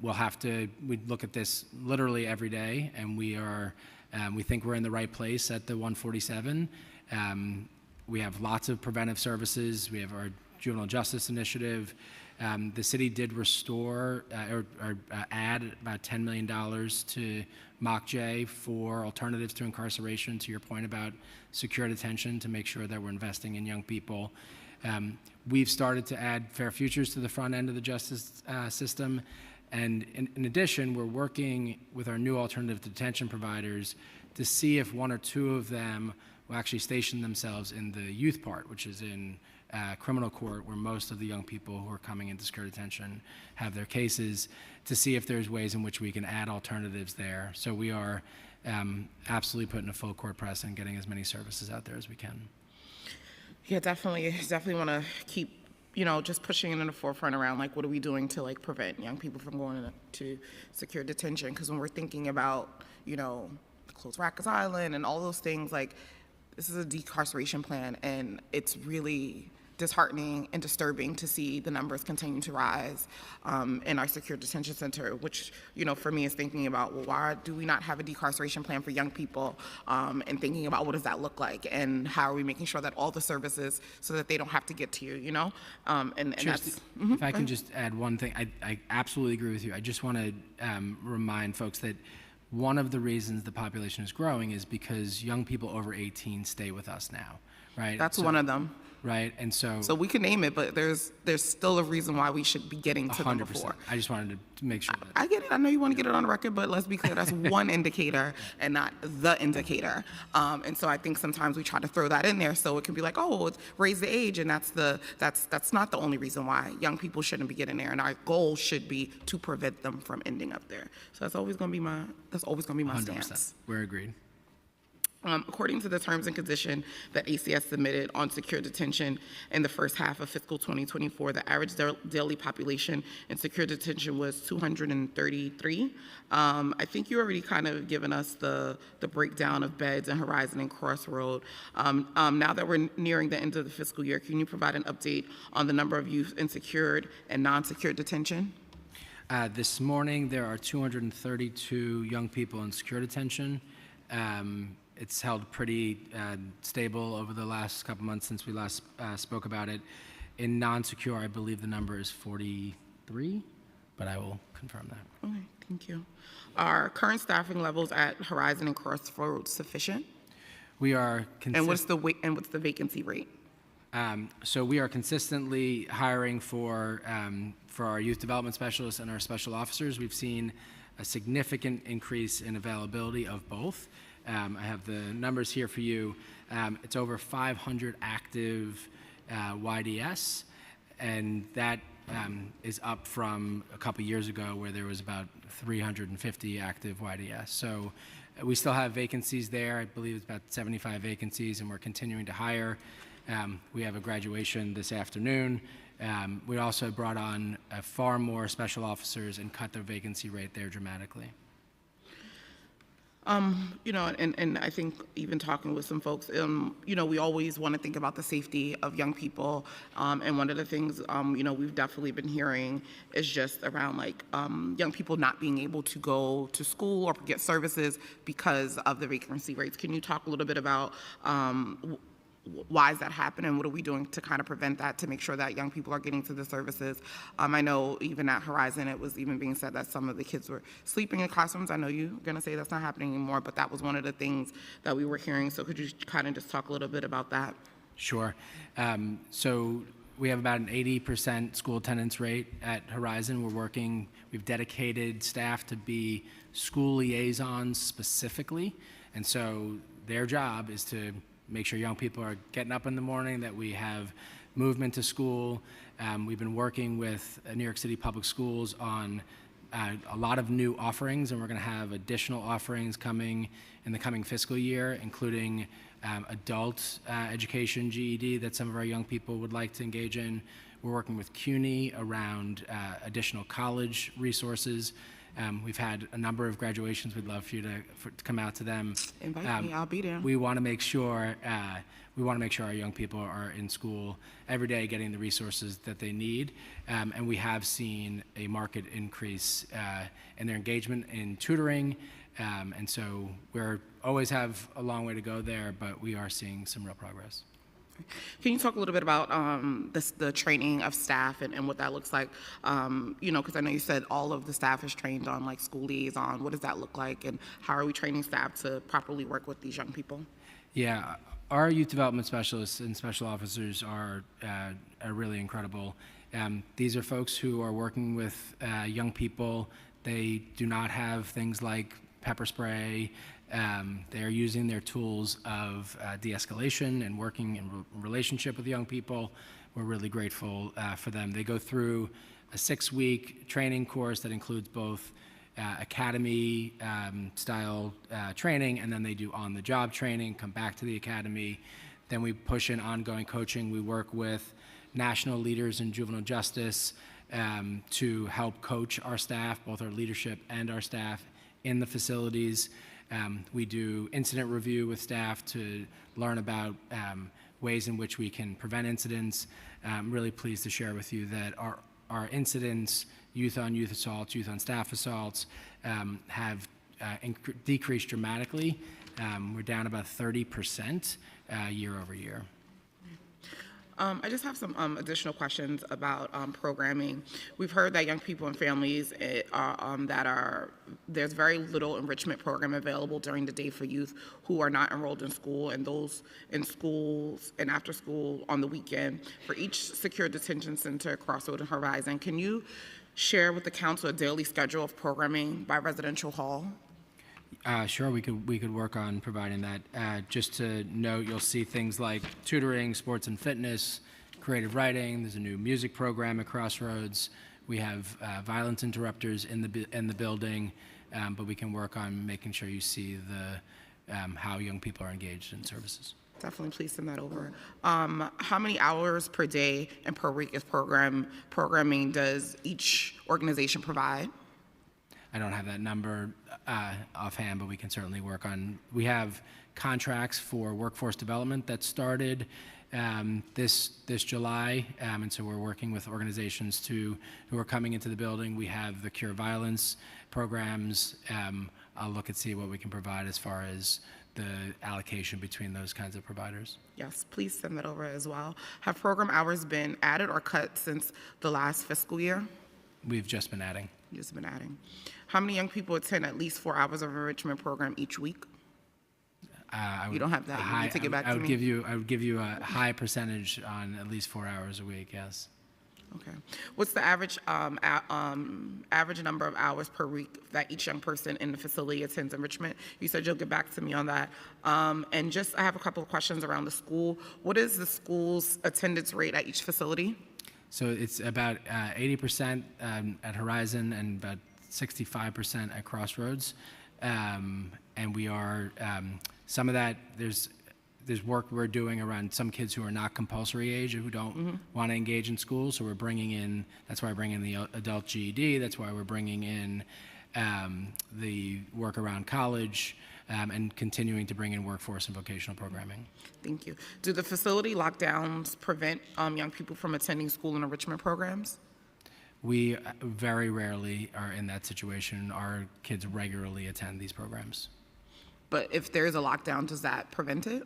Speaker 4: we look at this literally every day, and we think we're in the right place at the 147. We have lots of preventive services. We have our juvenile justice initiative. The city did restore or add about $10 million to MOCJ for alternatives to incarceration, to your point about secure detention, to make sure that we're investing in young people. We've started to add fair futures to the front end of the justice system. And in addition, we're working with our new alternative detention providers to see if one or two of them will actually station themselves in the youth part, which is in criminal court, where most of the young people who are coming into secure detention have their cases, to see if there's ways in which we can add alternatives there. So we are absolutely putting a full court press and getting as many services out there as we can.
Speaker 2: Yeah, definitely want to keep, you know, just pushing it in the forefront around, like, what are we doing to, like, prevent young people from going to secure detention? Because when we're thinking about, you know, close Rikers Island and all those things, like, this is a decarceration plan, and it's really disheartening and disturbing to see the numbers continue to rise in our secure detention center, which, you know, for me is thinking about, well, why do we not have a decarceration plan for young people, and thinking about what does that look like, and how are we making sure that all the services so that they don't have to get to you, know? And that's...
Speaker 4: If I can just add one thing, I absolutely agree with you. I just want to remind folks that one of the reasons the population is growing is because young people over 18 stay with us now, right?
Speaker 2: That's one of them.
Speaker 4: Right, and so
Speaker 2: we can name it, but there's still a reason why we should be getting to them
Speaker 4: 100%.
Speaker 2: before.
Speaker 4: I just wanted to make sure that.
Speaker 2: I get it. I know you want to get it on the record, but let's be clear. That's one indicator and not the indicator. And so I think sometimes we try to throw that in there so it can be like, oh, raise the age, and that's not the only reason why young people shouldn't be getting there. And our goal should be to prevent them from ending up there. So that's always going to be my
Speaker 4: 100%.
Speaker 2: stance.
Speaker 4: We're agreed.
Speaker 2: According to the terms and condition that ACS submitted on secure detention in the first half of fiscal 2024, the average daily population in secure detention was 233. I think you already kind of given us the breakdown of beds in Horizon and Crossroad. Now that we're nearing the end of the fiscal year, can you provide an update on the number of youth in secured and non-secured detention?
Speaker 4: This morning, there are 232 young people in secure detention. It's held pretty stable over the last couple months since we last spoke about it. In non-secure, I believe the number is 43, but I will confirm that.
Speaker 2: Okay, thank you. Are current staffing levels at Horizon and Crossroads sufficient?
Speaker 4: We are
Speaker 2: And what's the vacancy rate?
Speaker 4: So we are consistently hiring for our youth development specialists and our special officers. We've seen a significant increase in availability of both. I have the numbers here for you. It's over 500 active YDS, and that is up from a couple years ago where there was about 350 active YDS. So we still have vacancies there. I believe it's about 75 vacancies, and we're continuing to hire. We have a graduation this afternoon. We also brought on far more special officers and cut their vacancy rate there dramatically.
Speaker 2: You know, and I think even talking with some folks, you know, we always want to think about the safety of young people. And one of the things, you know, we've definitely been hearing is just around like young people not being able to go to school or get services because of the vacancy rates. Can you talk a little bit about why is that happening? What are we doing to kind of prevent that, to make sure that young people are getting to the services? I know even at Horizon, it was even being said that some of the kids were sleeping in classrooms. I know you're going to say that's not happening anymore, but that was one of the things that we were hearing. So could you kind of just talk a little bit about that?
Speaker 4: Sure. So we have about an 80% school attendance rate at Horizon. We've dedicated staff to be school liaisons specifically. And so their job is to make sure young people are getting up in the morning, that we have movement to school. We've been working with New York City Public Schools on a lot of new offerings, and we're going to have additional offerings coming in the coming fiscal year, including adult education, GED, that some of our young people would like to engage in. We're working with CUNY around additional college resources. We've had a number of graduations. We'd love for you to come out to them.
Speaker 2: Invite me, I'll be there.
Speaker 4: We want to make sure our young people are in school every day, getting the resources that they need. And we have seen a marked increase in their engagement in tutoring. And so we're always have a long way to go there, but we are seeing some real progress.
Speaker 2: Can you talk a little bit about the training of staff and what that looks like? You know, because I know you said all of the staff is trained on like school liaison. What does that look like, and how are we training staff to properly work with these young people?
Speaker 4: Yeah, our youth development specialists and special officers are really incredible. These are folks who are working with young people. They do not have things like pepper spray. They're using their tools of de-escalation and working in relationship with young people. We're really grateful for them. They go through a 6-week training course that includes both academy style training, and then they do on-the-job training, come back to the academy. Then we push in ongoing coaching. We work with national leaders in juvenile justice to help coach our staff, both our leadership and our staff in the facilities. We do incident review with staff to learn about ways in which we can prevent incidents. I'm really pleased to share with you that our incidents, youth on youth assaults, youth on staff assaults, have decreased dramatically. We're down about 30% year over year.
Speaker 2: I just have some additional questions about programming. We've heard that young people and families there's very little enrichment program available during the day for youth who are not enrolled in school, and those in schools and after school on the weekend. For each secure detention center, Crossroad and Horizon, can you share with the council a daily schedule of programming by residential hall?
Speaker 4: Sure, we could work on providing that. Just to note, you'll see things like tutoring, sports and fitness, creative writing. There's a new music program at Crossroads. We have violence interrupters in the building, but we can work on making sure you see how young people are engaged in services.
Speaker 2: Definitely, please send that over. How many hours per day and per week is programming does each organization provide?
Speaker 4: I don't have that number offhand, but we can certainly work on. We have contracts for workforce development that started this July, and so we're working with organizations who are coming into the building. We have the Cure Violence programs. I'll look and see what we can provide as far as the allocation between those kinds of providers.
Speaker 2: Yes, please send that over as well. Have program hours been added or cut since the last fiscal year?
Speaker 4: We've just been adding.
Speaker 2: Just been adding. How many young people attend at least 4 hours of enrichment program each week? You don't have that. You need to get back to me.
Speaker 4: I would give you a high percentage on at least 4 hours a week. Yes.
Speaker 2: Okay. What's the average average number of hours per week that each young person in the facility attends enrichment? You said you'll get back to me on that. And just, I have a couple of questions around the school. What is the school's attendance rate at each facility?
Speaker 4: So it's about 80% at Horizon and about 65% at Crossroads. And we are, some of that, there's work we're doing around some kids who are not compulsory age, who don't want to engage in school. So we're bringing in, that's why we're bringing in the adult GED. That's why we're bringing in the work around college and continuing to bring in workforce and vocational programming.
Speaker 2: Thank you. Do the facility lockdowns prevent young people from attending school and enrichment programs?
Speaker 4: We very rarely are in that situation. Our kids regularly attend these programs.
Speaker 2: But if there is a lockdown, does that prevent it?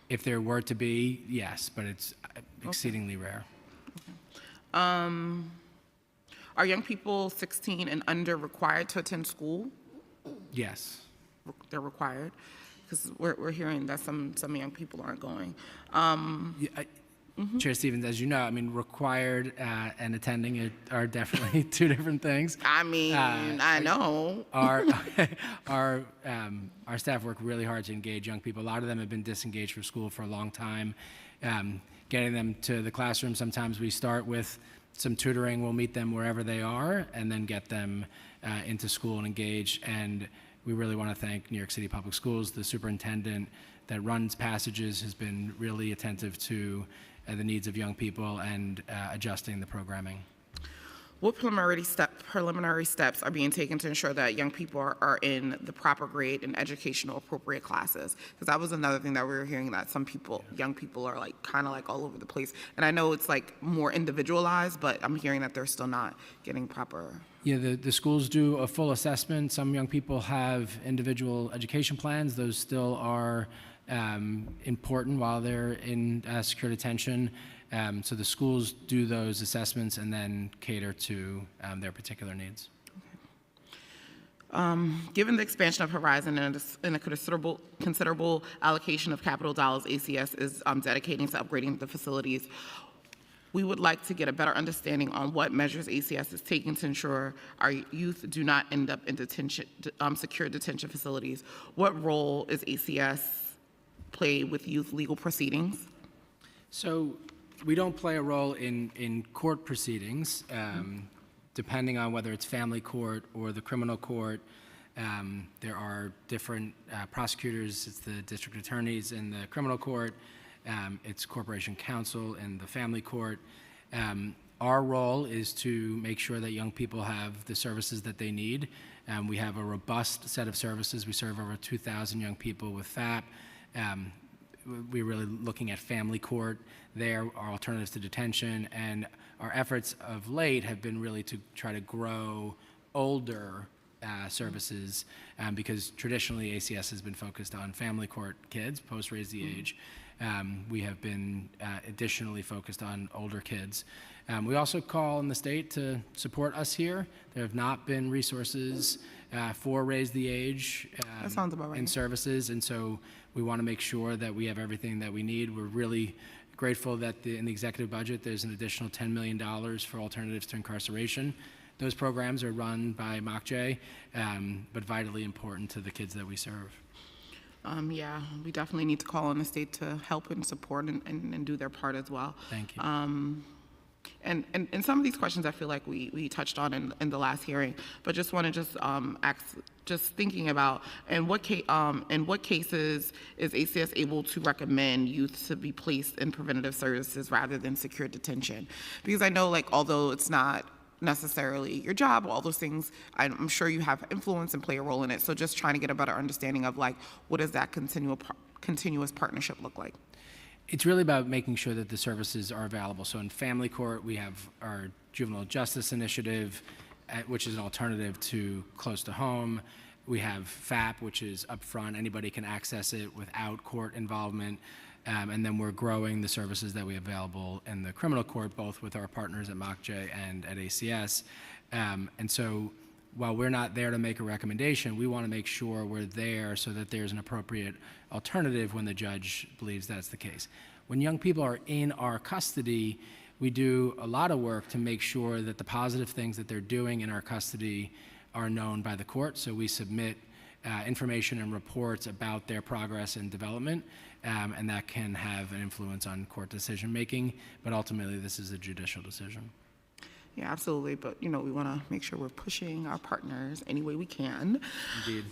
Speaker 4: If there were to be, yes, but it's exceedingly rare.
Speaker 2: Are young people 16 and under required to attend school?
Speaker 4: Yes.
Speaker 2: They're required? Because we're hearing that some young people aren't going.
Speaker 4: Chair Stevens, as you know, I mean, required and attending are definitely two different things.
Speaker 2: I mean, I know.
Speaker 4: Our staff work really hard to engage young people. A lot of them have been disengaged from school for a long time. Getting them to the classroom, sometimes we start with some tutoring. We'll meet them wherever they are and then get them into school and engaged. And we really want to thank New York City Public Schools. The superintendent that runs Passages has been really attentive to the needs of young people and adjusting the programming.
Speaker 2: What preliminary steps are being taken to ensure that young people are in the proper grade and educational appropriate classes? Because that was another thing that we were hearing, that some people, young people, are like kind of like all over the place. And I know it's like more individualized, but I'm hearing that they're still not getting proper.
Speaker 4: Yeah, the schools do a full assessment. Some young people have individual education plans. Those still are important while they're in secure detention. So the schools do those assessments and then cater to their particular needs.
Speaker 2: Given the expansion of Horizon and a considerable allocation of capital dollars ACS is dedicating to upgrading the facilities, we would like to get a better understanding on what measures ACS is taking to ensure our youth do not end up in secure detention facilities. What role is ACS play with youth legal proceedings?
Speaker 4: So we don't play a role in court proceedings, depending on whether it's family court or the criminal court. There are different prosecutors. It's the district attorneys in the criminal court. It's corporation counsel in the family court. Our role is to make sure that young people have the services that they need. We have a robust set of services. We serve over 2,000 young people with FAP. We're really looking at family court there, our alternatives to detention, and our efforts of late have been really to try to grow older services because traditionally ACS has been focused on family court kids, post-raise the age. We have been additionally focused on older kids. We also call on the state to support us here. There have not been resources for Raise the Age
Speaker 2: That sounds about right.
Speaker 4: in services, and so we want to make sure that we have everything that we need. We're really grateful that in the executive budget there's an additional $10 million for alternatives to incarceration. Those programs are run by MOCJ, but vitally important to the kids that we serve.
Speaker 2: Yeah, we definitely need to call on the state to help and support and do their part as well.
Speaker 4: Thank you.
Speaker 2: And some of these questions I feel like we touched on in the last hearing, but just want to ask, just thinking about, in what cases is ACS able to recommend youth to be placed in preventative services rather than secure detention? Because I know, like, although it's not necessarily your job, all those things, I'm sure you have influence and play a role in it. So just trying to get a better understanding of, like, what does that continuous partnership look like?
Speaker 4: It's really about making sure that the services are available. So in family court, we have our juvenile justice initiative, which is an alternative to close to home. We have FAP, which is upfront. Anybody can access it without court involvement. And then we're growing the services that we have available in the criminal court, both with our partners at MOCJ and at ACS. And so while we're not there to make a recommendation, we want to make sure we're there so that there's an appropriate alternative when the judge believes that's the case. When young people are in our custody, we do a lot of work to make sure that the positive things that they're doing in our custody are known by the court. So we submit information and reports about their progress and development, and that can have an influence on court decision making, but ultimately this is a judicial decision.
Speaker 2: Yeah, absolutely. But, we want to make sure we're pushing our partners any way we can.
Speaker 4: Indeed.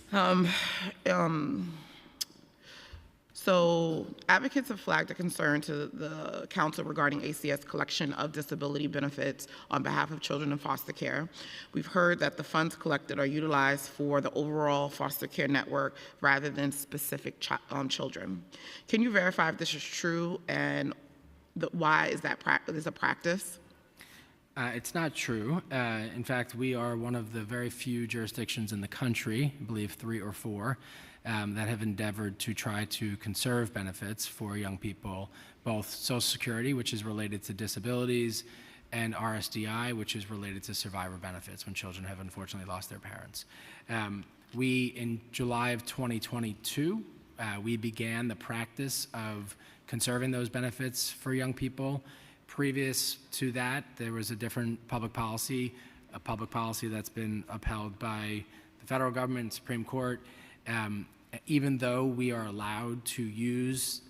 Speaker 2: So advocates have flagged a concern to the council regarding ACS collection of disability benefits on behalf of children in foster care. We've heard that the funds collected are utilized for the overall foster care network rather than specific children. Can you verify if this is true, and why is that a practice?
Speaker 4: It's not true. In fact, we are one of the very few jurisdictions in the country, I believe 3 or 4, that have endeavored to try to conserve benefits for young people, both Social Security, which is related to disabilities, and RSDI, which is related to survivor benefits when children have unfortunately lost their parents. In July of 2022, we began the practice of conserving those benefits for young people. Previous to that, there was a different public policy that's been upheld by the federal government and Supreme Court. Even though we are allowed to use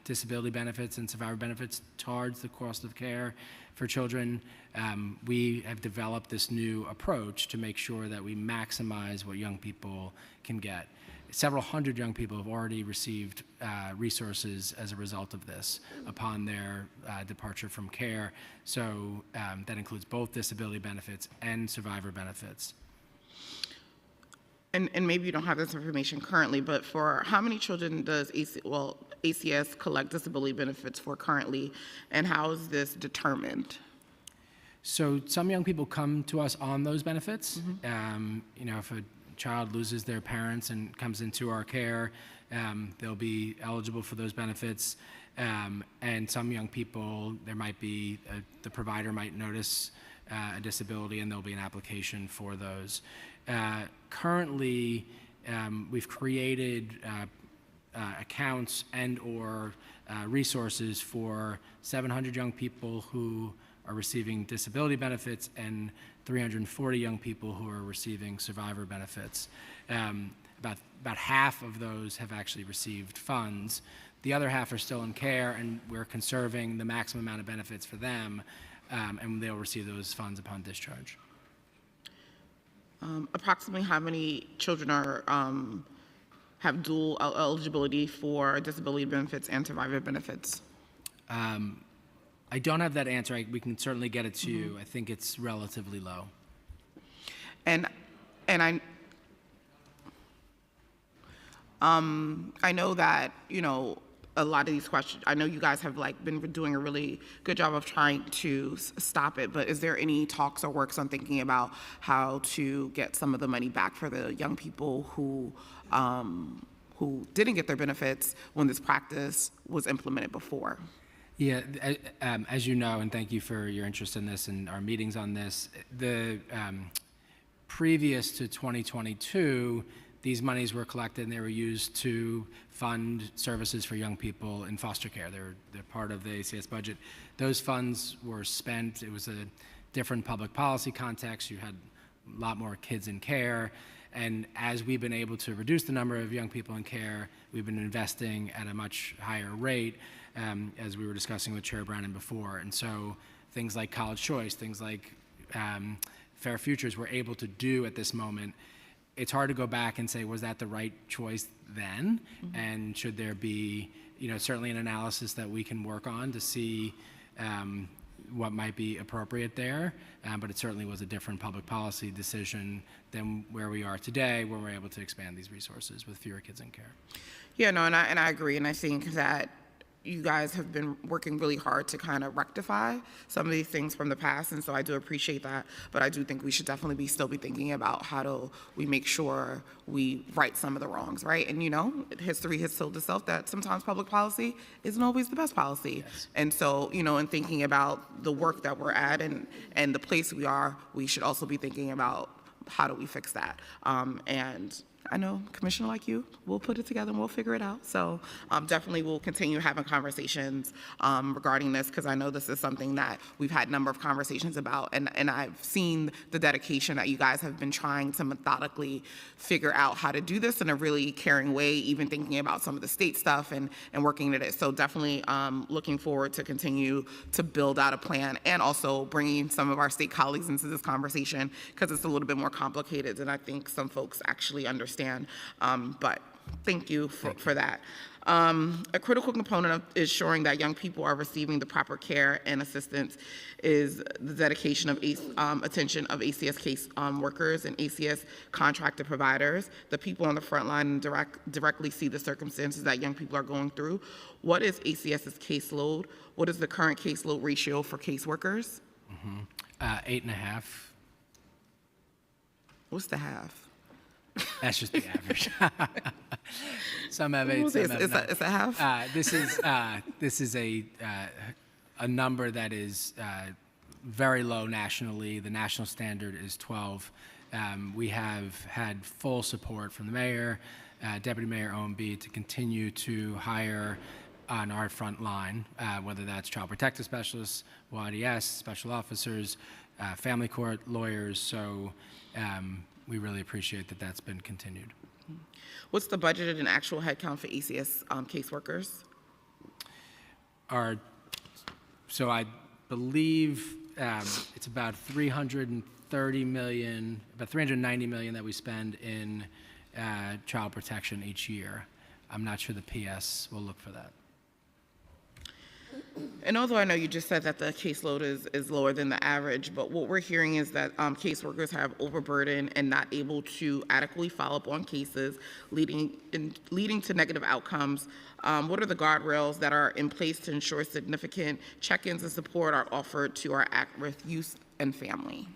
Speaker 4: disability benefits and survivor benefits towards the cost of care for children, we have developed this new approach to make sure that we maximize what young people can get. Several hundred young people have already received resources as a result of this upon their departure from care. So that includes both disability benefits and survivor benefits.
Speaker 2: And maybe you don't have this information currently, but for how many children does ACS collect disability benefits for currently, and how is this determined?
Speaker 4: So some young people come to us on those benefits. If a child loses their parents and comes into our care, they'll be eligible for those benefits. And some young people, there might be, the provider might notice a disability and there'll be an application for those. Currently, we've created accounts and/or resources for 700 young people who are receiving disability benefits and 340 young people who are receiving survivor benefits. About half of those have actually received funds. The other half are still in care, and we're conserving the maximum amount of benefits for them, and they'll receive those funds upon discharge.
Speaker 2: Approximately how many children have dual eligibility for disability benefits and survivor benefits?
Speaker 4: I don't have that answer. We can certainly get it to you. I think it's relatively low.
Speaker 2: And I know that, a lot of these questions, I know you guys have been doing a really good job of trying to stop it, but is there any talks or works on thinking about how to get some of the money back for the young people who didn't get their benefits when this practice was implemented before?
Speaker 4: Yeah, as you know, and thank you for your interest in this and our meetings on this, previous to 2022, these monies were collected and they were used to fund services for young people in foster care. They're part of the ACS budget. Those funds were spent. It was a different public policy context. You had a lot more kids in care. And as we've been able to reduce the number of young people in care, we've been investing at a much higher rate, as we were discussing with Chair Brannon before. And so things like college choice, things like fair futures we're able to do at this moment. It's hard to go back and say, was that the right choice then? And should there be, certainly an analysis that we can work on to see what might be appropriate there. But it certainly was a different public policy decision than where we are today, where we're able to expand these resources with fewer kids in care.
Speaker 2: Yeah, no, and I agree, and I think that you guys have been working really hard to kind of rectify some of these things from the past, and so I do appreciate that. But I do think we should definitely still be thinking about how do we make sure we right some of the wrongs, right? And history has told itself that sometimes public policy isn't always the best policy.
Speaker 4: Yes.
Speaker 2: And so, in thinking about the work that we're at and the place we are, we should also be thinking about how do we fix that. And I know, Commissioner like you, we'll put it together and we'll figure it out. So definitely we'll continue having conversations regarding this, because I know this is something that we've had a number of conversations about, and I've seen the dedication that you guys have been trying to methodically figure out how to do this in a really caring way, even thinking about some of the state stuff and working at it. So definitely looking forward to continue to build out a plan, and also bringing some of our state colleagues into this conversation, because it's a little bit more complicated than I think some folks actually understand. But thank you for that. A critical component is ensuring that young people are receiving the proper care and assistance is the dedication of attention of ACS case workers and ACS contracted providers. The people on the front line directly see the circumstances that young people are going through. What is ACS's caseload? What is the current caseload ratio for caseworkers?
Speaker 4: 8.5.
Speaker 2: What's the half?
Speaker 4: That's just the average. Some have 8, some have 9.
Speaker 2: It's a half?
Speaker 4: This is a number that is very low nationally. The national standard is 12. We have had full support from the mayor, Deputy Mayor OMB, to continue to hire on our front line, whether that's child protective specialists, YDS, special officers, family court lawyers. So we really appreciate that that's been continued.
Speaker 2: What's the budgeted and actual headcount for ACS caseworkers?
Speaker 4: So I believe it's about $330 million, about $390 million that we spend in child protection each year. I'm not sure the PS will look for that.
Speaker 2: And although I know you just said that the caseload is lower than the average, but what we're hearing is that caseworkers have overburden and not able to adequately follow up on cases, leading to negative outcomes. What are the guardrails that are in place to ensure significant check-ins and support are offered to our at-risk youth and family?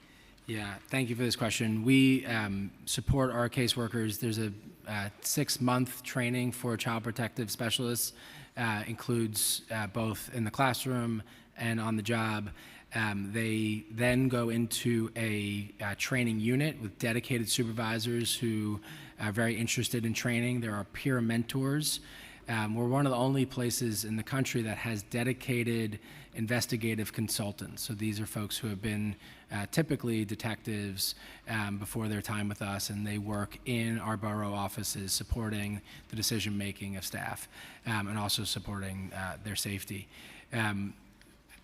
Speaker 4: Yeah, thank you for this question. We support our caseworkers. There's a 6-month training for child protective specialists. Includes both in the classroom and on the job. They then go into a training unit with dedicated supervisors who are very interested in training. There are peer mentors. We're one of the only places in the country that has dedicated investigative consultants. So these are folks who have been typically detectives before their time with us, and they work in our borough offices supporting the decision-making of staff and also supporting their safety.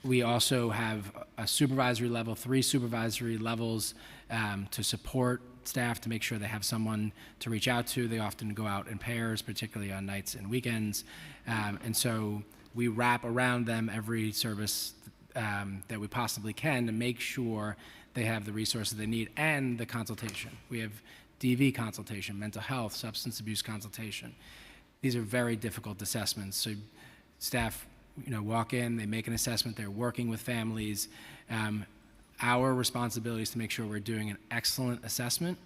Speaker 4: We also have a supervisory level, 3 supervisory levels to support staff to make sure they have someone to reach out to. They often go out in pairs, particularly on nights and weekends. And so we wrap around them every service that we possibly can to make sure they have the resources they need and the consultation. We have DV consultation, mental health, substance abuse consultation. These are very difficult assessments. So staff walk in, they make an assessment, they're working with families. Our responsibility is to make sure we're doing an excellent assessment,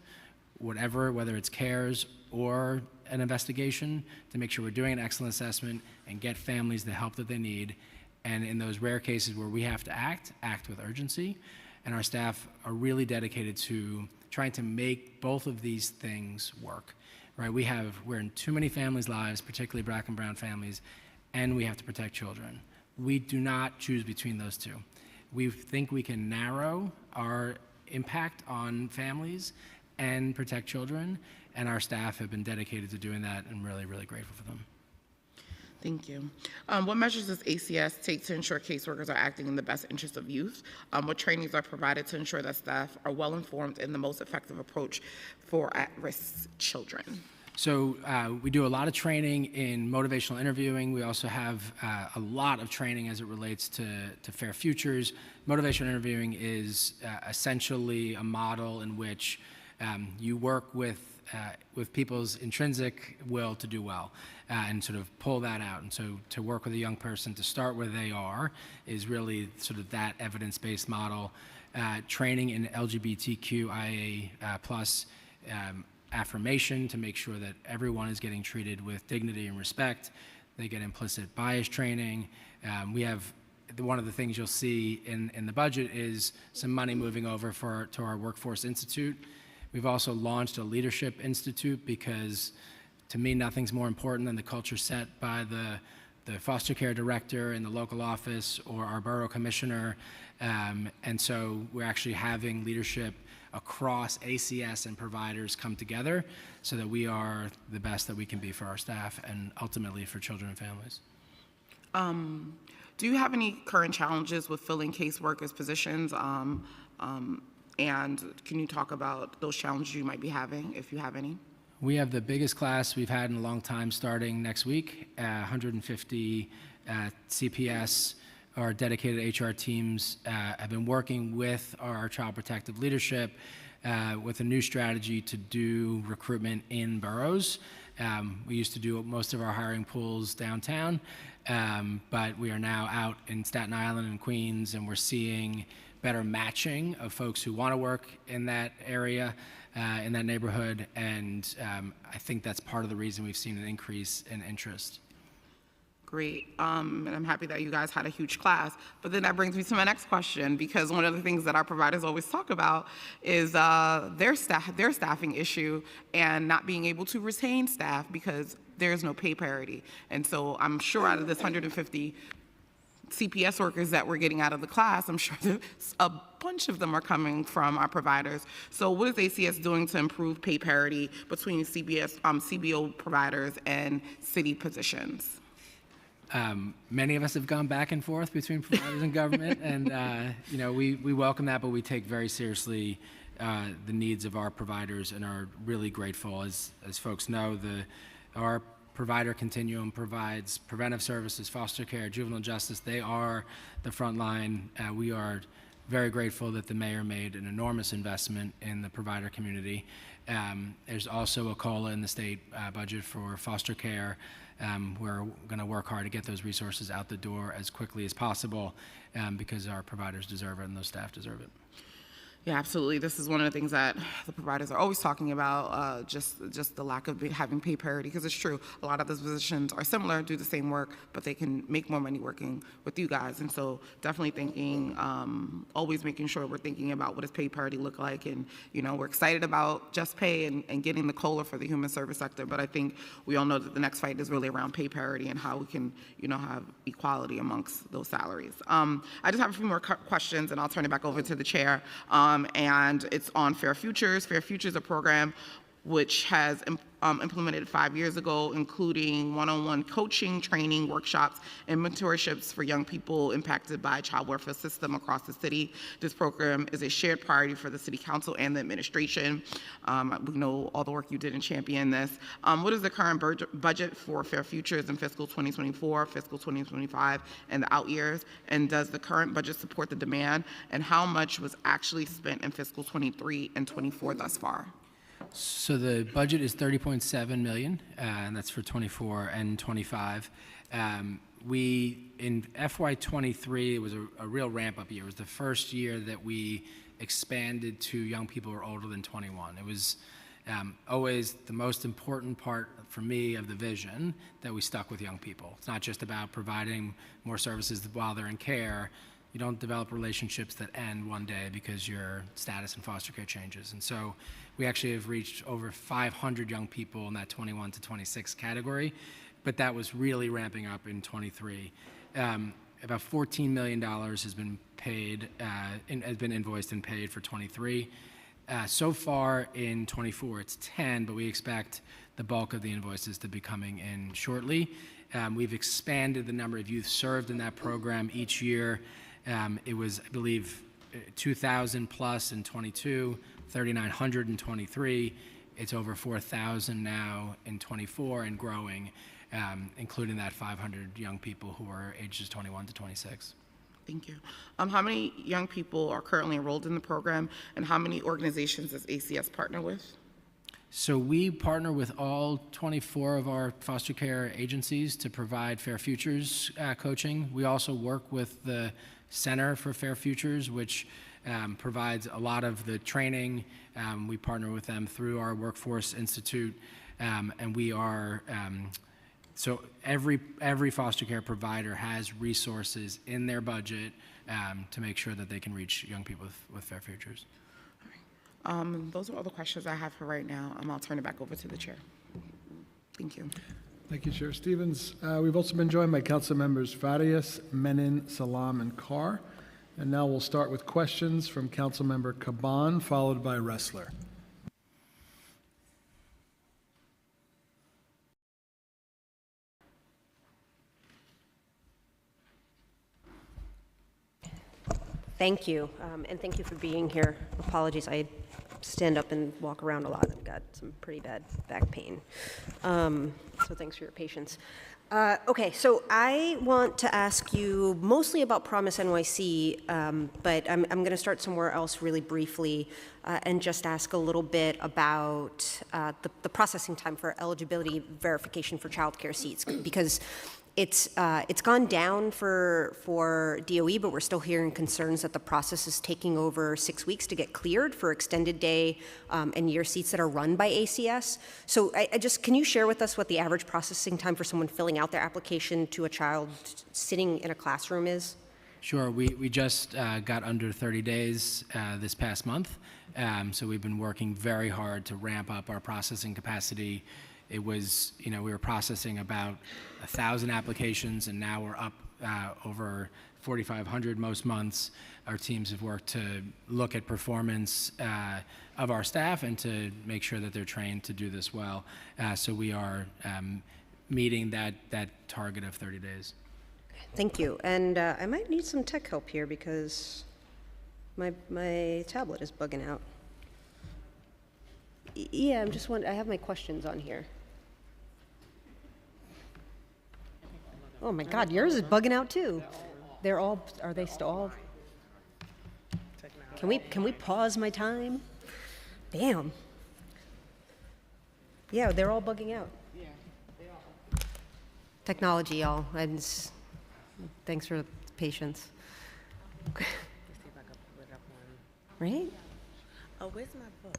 Speaker 4: whether it's CARES or an investigation, to make sure we're doing an excellent assessment and get families the help that they need. And in those rare cases where we have to act with urgency. And our staff are really dedicated to trying to make both of these things work. Right? We're in too many families' lives, particularly Black and brown families, and we have to protect children. We do not choose between those two. We think we can narrow our impact on families and protect children, and our staff have been dedicated to doing that, and really, really grateful for them.
Speaker 2: Thank you. What measures does ACS take to ensure caseworkers are acting in the best interest of youth? What trainings are provided to ensure that staff are well informed in the most effective approach for at-risk children?
Speaker 4: So we do a lot of training in motivational interviewing. We also have a lot of training as it relates to Fair Futures. Motivational interviewing is essentially a model in which you work with people's intrinsic will to do well and sort of pull that out. And so to work with a young person to start where they are is really sort of that evidence-based model. Training in LGBTQIA plus affirmation to make sure that everyone is getting treated with dignity and respect. They get implicit bias training. We have one of the things you'll see in the budget is some money moving over to our Workforce Institute. We've also launched a Leadership Institute because, to me, nothing's more important than the culture set by the foster care director in the local office or our borough commissioner. And so we're actually having leadership across ACS and providers come together so that we are the best that we can be for our staff and ultimately for children and families.
Speaker 2: Do you have any current challenges with filling caseworkers' positions? And can you talk about those challenges you might be having, if you have any?
Speaker 4: We have the biggest class we've had in a long time starting next week, 150 CPS. Our dedicated HR teams have been working with our child protective leadership with a new strategy to do recruitment in boroughs. We used to do most of our hiring pools downtown, but we are now out in Staten Island and Queens, and we're seeing better matching of folks who want to work in that area, in that neighborhood, and I think that's part of the reason we've seen an increase in interest.
Speaker 2: Great, and I'm happy that you guys had a huge class. But then that brings me to my next question, because one of the things that our providers always talk about is their staffing issue and not being able to retain staff because there's no pay parity. And so I'm sure out of this 150 CPS workers that we're getting out of the class, I'm sure a bunch of them are coming from our providers. So what is ACS doing to improve pay parity between CBO providers and city positions?
Speaker 4: Many of us have gone back and forth between providers and government, and we welcome that, but we take very seriously the needs of our providers and are really grateful. As folks know, our provider continuum provides preventive services, foster care, juvenile justice. They are the front line. We are very grateful that the mayor made an enormous investment in the provider community. There's also a COLA in the state budget for foster care. We're going to work hard to get those resources out the door as quickly as possible because our providers deserve it and those staff deserve it.
Speaker 2: Yeah, absolutely. This is one of the things that the providers are always talking about, just the lack of having pay parity, because it's true. A lot of those positions are similar, do the same work, but they can make more money working with you guys. And so definitely thinking, always making sure we're thinking about what does pay parity look like. And, we're excited about just pay and getting the COLA for the human service sector. But I think we all know that the next fight is really around pay parity and how we can, have equality amongst those salaries. I just have a few more questions, and I'll turn it back over to the chair. And it's on Fair Futures. Fair Futures, a program which has implemented 5 years ago, including one-on-one coaching, training, workshops, and mentorships for young people impacted by child welfare system across the city. This program is a shared priority for the City Council and the administration. We know all the work you did in champion this. What is the current budget for Fair Futures in fiscal 2024, fiscal 2025, and the out years? And does the current budget support the demand? And how much was actually spent in fiscal 23 and 24 thus far?
Speaker 4: So the budget is $30.7 million, and that's for 24 and 25. We, in FY23, it was a real ramp-up year. It was the first year that we expanded to young people who are older than 21. It was always the most important part for me of the vision that we stuck with young people. It's not just about providing more services while they're in care. You don't develop relationships that end one day because your status in foster care changes. And so we actually have reached over 500 young people in that 21 to 26 category, but that was really ramping up in 23. About $14 million has been paid, has been invoiced and paid for 23. So far in 24, it's 10, but we expect the bulk of the invoices to be coming in shortly. We've expanded the number of youth served in that program each year. It was, I believe, 2,000 plus in 22, 3,900 in 23. It's over 4,000 now in 24 and growing, including that 500 young people who are ages 21 to 26.
Speaker 2: Thank you. How many young people are currently enrolled in the program, and how many organizations does ACS partner with?
Speaker 4: So we partner with all 24 of our foster care agencies to provide Fair Futures coaching. We also work with the Center for Fair Futures, which provides a lot of the training. We partner with them through our Workforce Institute, and we are, so every foster care provider has resources in their budget to make sure that they can reach young people with Fair Futures.
Speaker 2: Those are all the questions I have for right now. I'll turn it back over to the chair. Thank you.
Speaker 1: Thank you, Chair Stevens. We've also been joined by Council Members Farias, Menon, Salam, and Carr. And now we'll start with questions from Council Member Caban, followed by Ressler.
Speaker 6: Thank you, and thank you for being here. Apologies, I stand up and walk around a lot. I've got some pretty bad back pain. So thanks for your patience. Okay, so I want to ask you mostly about Promise NYC, but I'm going to start somewhere else really briefly and just ask a little bit about the processing time for eligibility verification for childcare seats, because it's gone down for DOE, but we're still hearing concerns that the process is taking over 6 weeks to get cleared for extended day and year seats that are run by ACS. So can you share with us what the average processing time for someone filling out their application to a child sitting in a classroom is?
Speaker 4: Sure. We just got under 30 days this past month, so we've been working very hard to ramp up our processing capacity. It was, we were processing about 1,000 applications, and now we're up over 4,500 most months. Our teams have worked to look at performance of our staff and to make sure that they're trained to do this well. So we are meeting that target of 30 days.
Speaker 6: Thank you. And I might need some tech help here because my tablet is bugging out. Yeah, I'm just wondering, I have my questions on here. Oh my God, yours is bugging out too. They're all, are they still all? Can we pause my time? Damn. Yeah, they're all bugging out. Yeah, they are. Technology, y'all. Thanks for the patience. Right?
Speaker 7: Oh, where's my book?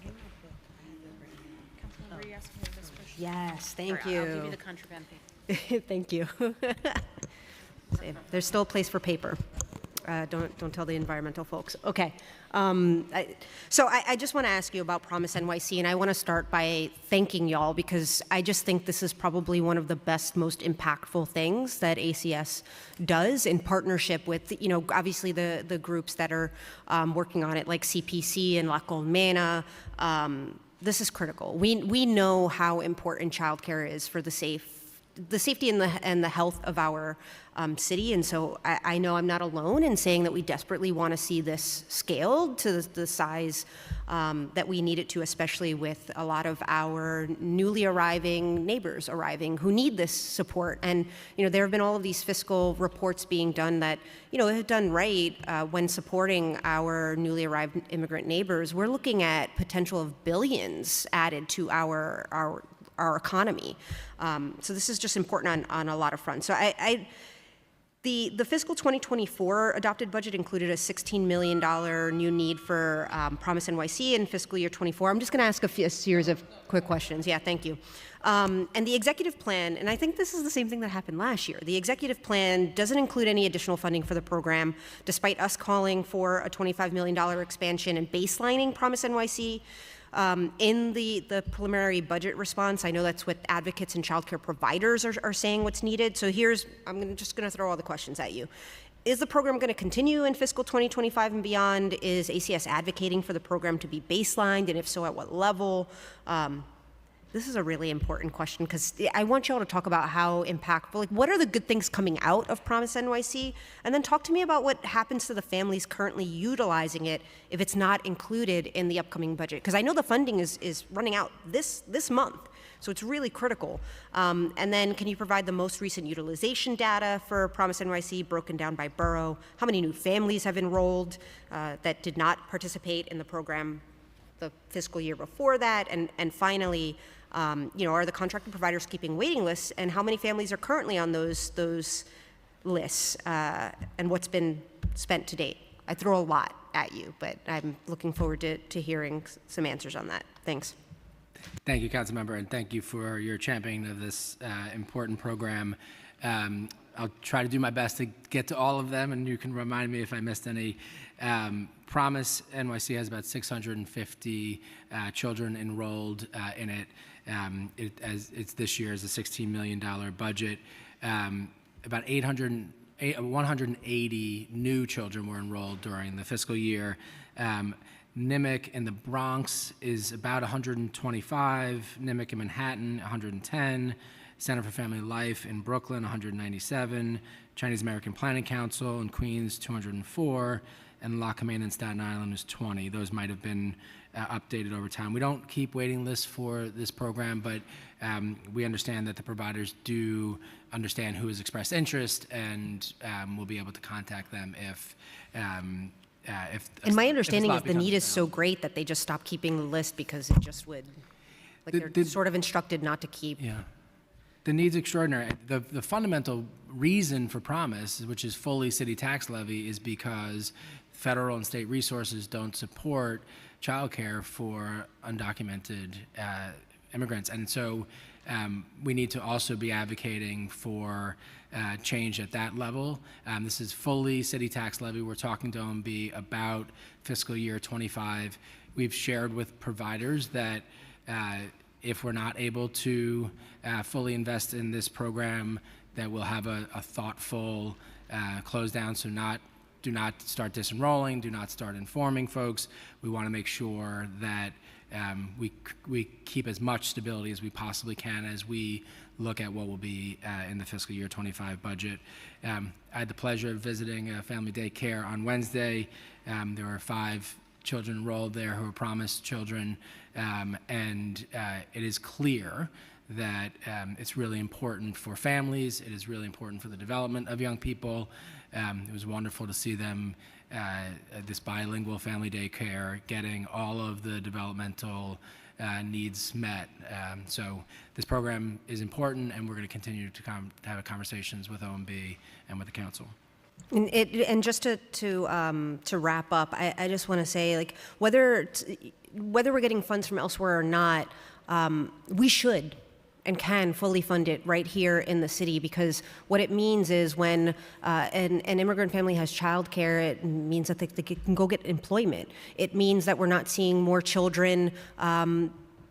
Speaker 7: Give me my book. I have it right here. Councilmember, you asked me this question.
Speaker 6: Yes, thank
Speaker 7: All
Speaker 6: you.
Speaker 7: right, I'll give you the contraband paper.
Speaker 6: Thank you. There's still a place for paper. Don't tell the environmental folks. Okay. So I just want to ask you about Promise NYC, and I want to start by thanking y'all because I just think this is probably one of the best, most impactful things that ACS does in partnership with, obviously the groups that are working on it, like CPC and La Colmena. This is critical. We know how important childcare is for the safety and the health of our city, and so I know I'm not alone in saying that we desperately want to see this scaled to the size that we need it to, especially with a lot of our newly arriving neighbors arriving who need this support. And there have been all of these fiscal reports being done that have done right when supporting our newly arrived immigrant neighbors. We're looking at potential of billions added to our economy. So this is just important on a lot of fronts. So the fiscal 2024 adopted budget included a $16 million new need for Promise NYC in fiscal year 24. I'm just going to ask a series of quick questions. Yeah, thank you. And the executive plan, and I think this is the same thing that happened last year. The executive plan doesn't include any additional funding for the program, despite us calling for a $25 million expansion and baselining Promise NYC. In the preliminary budget response, I know that's what advocates and childcare providers are saying what's needed. So I'm just going to throw all the questions at you. Is the program going to continue in fiscal 2025 and beyond? Is ACS advocating for the program to be baselined, and if so, at what level? this is a really important question because I want you all to talk about how impactful, like what are the good things coming out of Promise NYC? And then talk to me about what happens to the families currently utilizing it if it's not included in the upcoming budget. Because I know the funding is running out this month. So it's really critical. And then can you provide the most recent utilization data for Promise NYC broken down by borough? How many new families have enrolled that did not participate in the program the fiscal year before that? And finally, are the contracted providers keeping waiting lists, and how many families are currently on those lists, and what's been spent to date? I throw a lot at you, but I'm looking forward to hearing some answers on that. Thanks.
Speaker 4: Thank you, Councilmember, and thank you for your championing of this important program. I'll try to do my best to get to all of them, and you can remind me if I missed any. Promise NYC has about 650 children enrolled in it. It's this year is a $16 million budget. About 180 new children were enrolled during the fiscal year. NIMIC in the Bronx is about 125, NIMIC in Manhattan, 110, Center for Family Life in Brooklyn, 197, Chinese American Planning Council in Queens, 204, and La Camena in Staten Island is 20. Those might have been updated over time. We don't keep waiting lists for this program, but we understand that the providers do understand who has expressed interest, and we'll be able to contact them if
Speaker 6: And my understanding is the need is so great that they just stop keeping the list because it just would, they're sort of instructed not to keep.
Speaker 4: Yeah. The need's extraordinary. The fundamental reason for Promise, which is fully city tax levy, is because federal and state resources don't support childcare for undocumented immigrants. And so we need to also be advocating for change at that level. This is fully city tax levy. We're talking to OMB about fiscal year 25. We've shared with providers that if we're not able to fully invest in this program, that we'll have a thoughtful close down. So do not start disenrolling, do not start informing folks. We want to make sure that we keep as much stability as we possibly can as we look at what will be in the fiscal year 25 budget. I had the pleasure of visiting a family daycare on Wednesday. There were 5 children enrolled there who were Promise children, and it is clear that it's really important for families. It is really important for the development of young people. It was wonderful to see them, this bilingual family daycare, getting all of the developmental needs met. So this program is important, and we're going to continue to have conversations with OMB and with the council.
Speaker 6: And just to wrap up, I just want to say, like, whether we're getting funds from elsewhere or not, we should and can fully fund it right here in the city, because what it means is when an immigrant family has childcare, it means that they can go get employment. It means that we're not seeing more children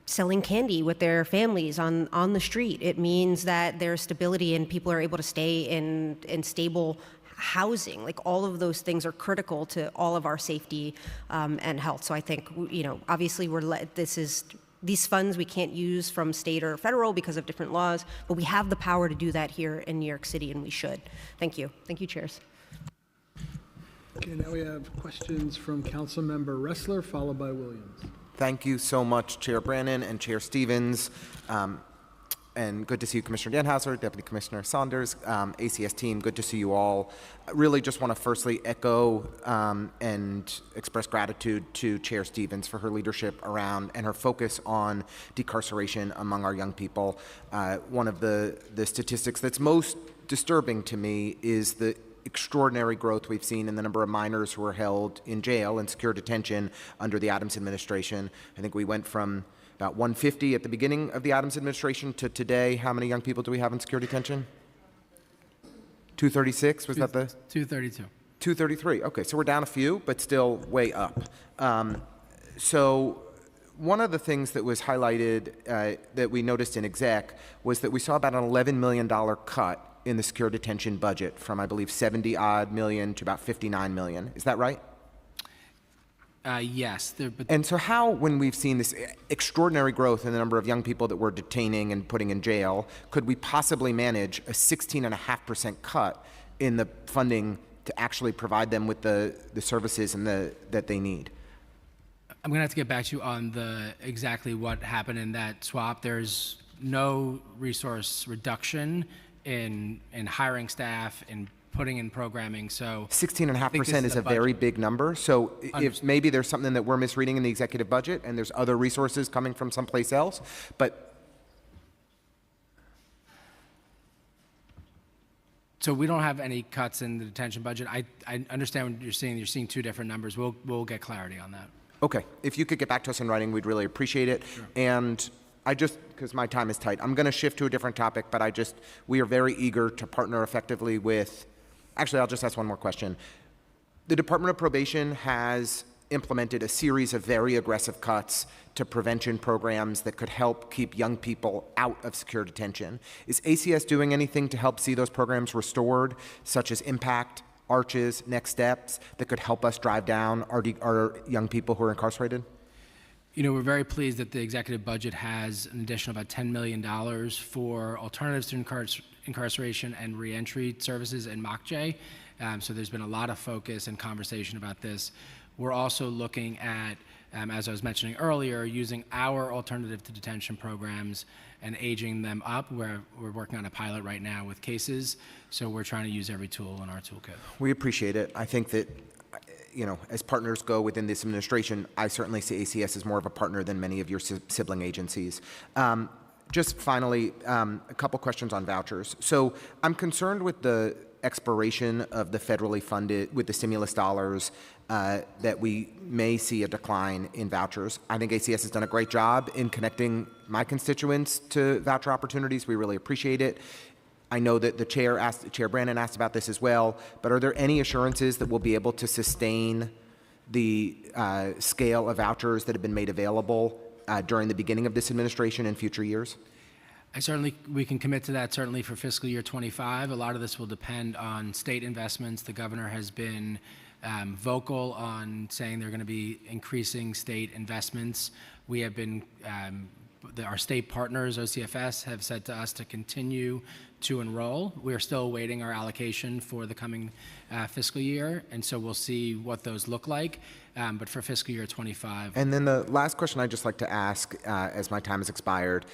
Speaker 6: selling candy with their families on the street. It means that there's stability and people are able to stay in stable housing. Like, all of those things are critical to all of our safety and health. So I think, obviously these funds we can't use from state or federal because of different laws, but we have the power to do that here in New York City, and we should. Thank you. Thank you, chairs.
Speaker 1: Okay, now we have questions from Councilmember Ressler, followed by Williams.
Speaker 8: Thank you so much, Chair Brannon and Chair Stevens. And good to see you, Commissioner Danhauser, Deputy Commissioner Saunders, ACS team, good to see you all. I really just want to firstly echo and express gratitude to Chair Stevens for her leadership around and her focus on decarceration among our young people. One of the statistics that's most disturbing to me is the extraordinary growth we've seen in the number of minors who are held in jail and secure detention under the Adams administration. I think we went from about 150 at the beginning of the Adams administration to today. How many young people do we have in secure detention? 236, was that the?
Speaker 4: 232.
Speaker 8: 233, okay, so we're down a few, but still way up. So one of the things that was highlighted that we noticed in exec was that we saw about an $11 million cut in the secure detention budget from, I believe, 70 odd million to about 59 million. Is that right?
Speaker 4: Yes, but
Speaker 8: And so how, when we've seen this extraordinary growth in the number of young people that we're detaining and putting in jail, could we possibly manage a 16.5% cut in the funding to actually provide them with the services and that they need?
Speaker 4: I'm going to have to get back to you on exactly what happened in that swap. There's no resource reduction in hiring staff, in putting in programming, so.
Speaker 8: 16.5% is a very big number. So if maybe there's something that we're misreading in the executive budget and there's other resources coming from someplace else, but.
Speaker 4: So we don't have any cuts in the detention budget. I understand what you're seeing. You're seeing two different numbers. We'll get clarity on that.
Speaker 8: Okay, if you could get back to us in writing, we'd really appreciate it. Sure. And because my time is tight, I'm going to shift to a different topic, but we are very eager to partner effectively with, actually, I'll just ask one more question. The Department of Probation has implemented a series of very aggressive cuts to prevention programs that could help keep young people out of secure detention. Is ACS doing anything to help see those programs restored, such as Impact, Arches, Next Steps, that could help us drive down our young people who are incarcerated?
Speaker 4: You know, we're very pleased that the executive budget has an additional about $10 million for alternatives to incarceration and reentry services in MOCJ. So there's been a lot of focus and conversation about this. We're also looking at, as I was mentioning earlier, using our alternative to detention programs and aging them up. We're working on a pilot right now with cases, so we're trying to use every tool in our toolkit.
Speaker 8: We appreciate it. I think that, as partners go within this administration, I certainly see ACS as more of a partner than many of your sibling agencies. Just finally, a couple questions on vouchers. So I'm concerned with the expiration of the federally funded, with the stimulus dollars, that we may see a decline in vouchers. I think ACS has done a great job in connecting my constituents to voucher opportunities. We really appreciate it. I know that Chair Brannon asked about this as well, but are there any assurances that we'll be able to sustain the scale of vouchers that have been made available during the beginning of this administration and future years?
Speaker 4: We can commit to that, certainly for fiscal year 25. A lot of this will depend on state investments. The governor has been vocal on saying they're going to be increasing state investments. We have been, our state partners, OCFS, have said to us to continue to enroll. We are still awaiting our allocation for the coming fiscal year, and so we'll see what those look like. But for fiscal year 25.
Speaker 8: And then the last question I'd just like to ask, as my time has expired,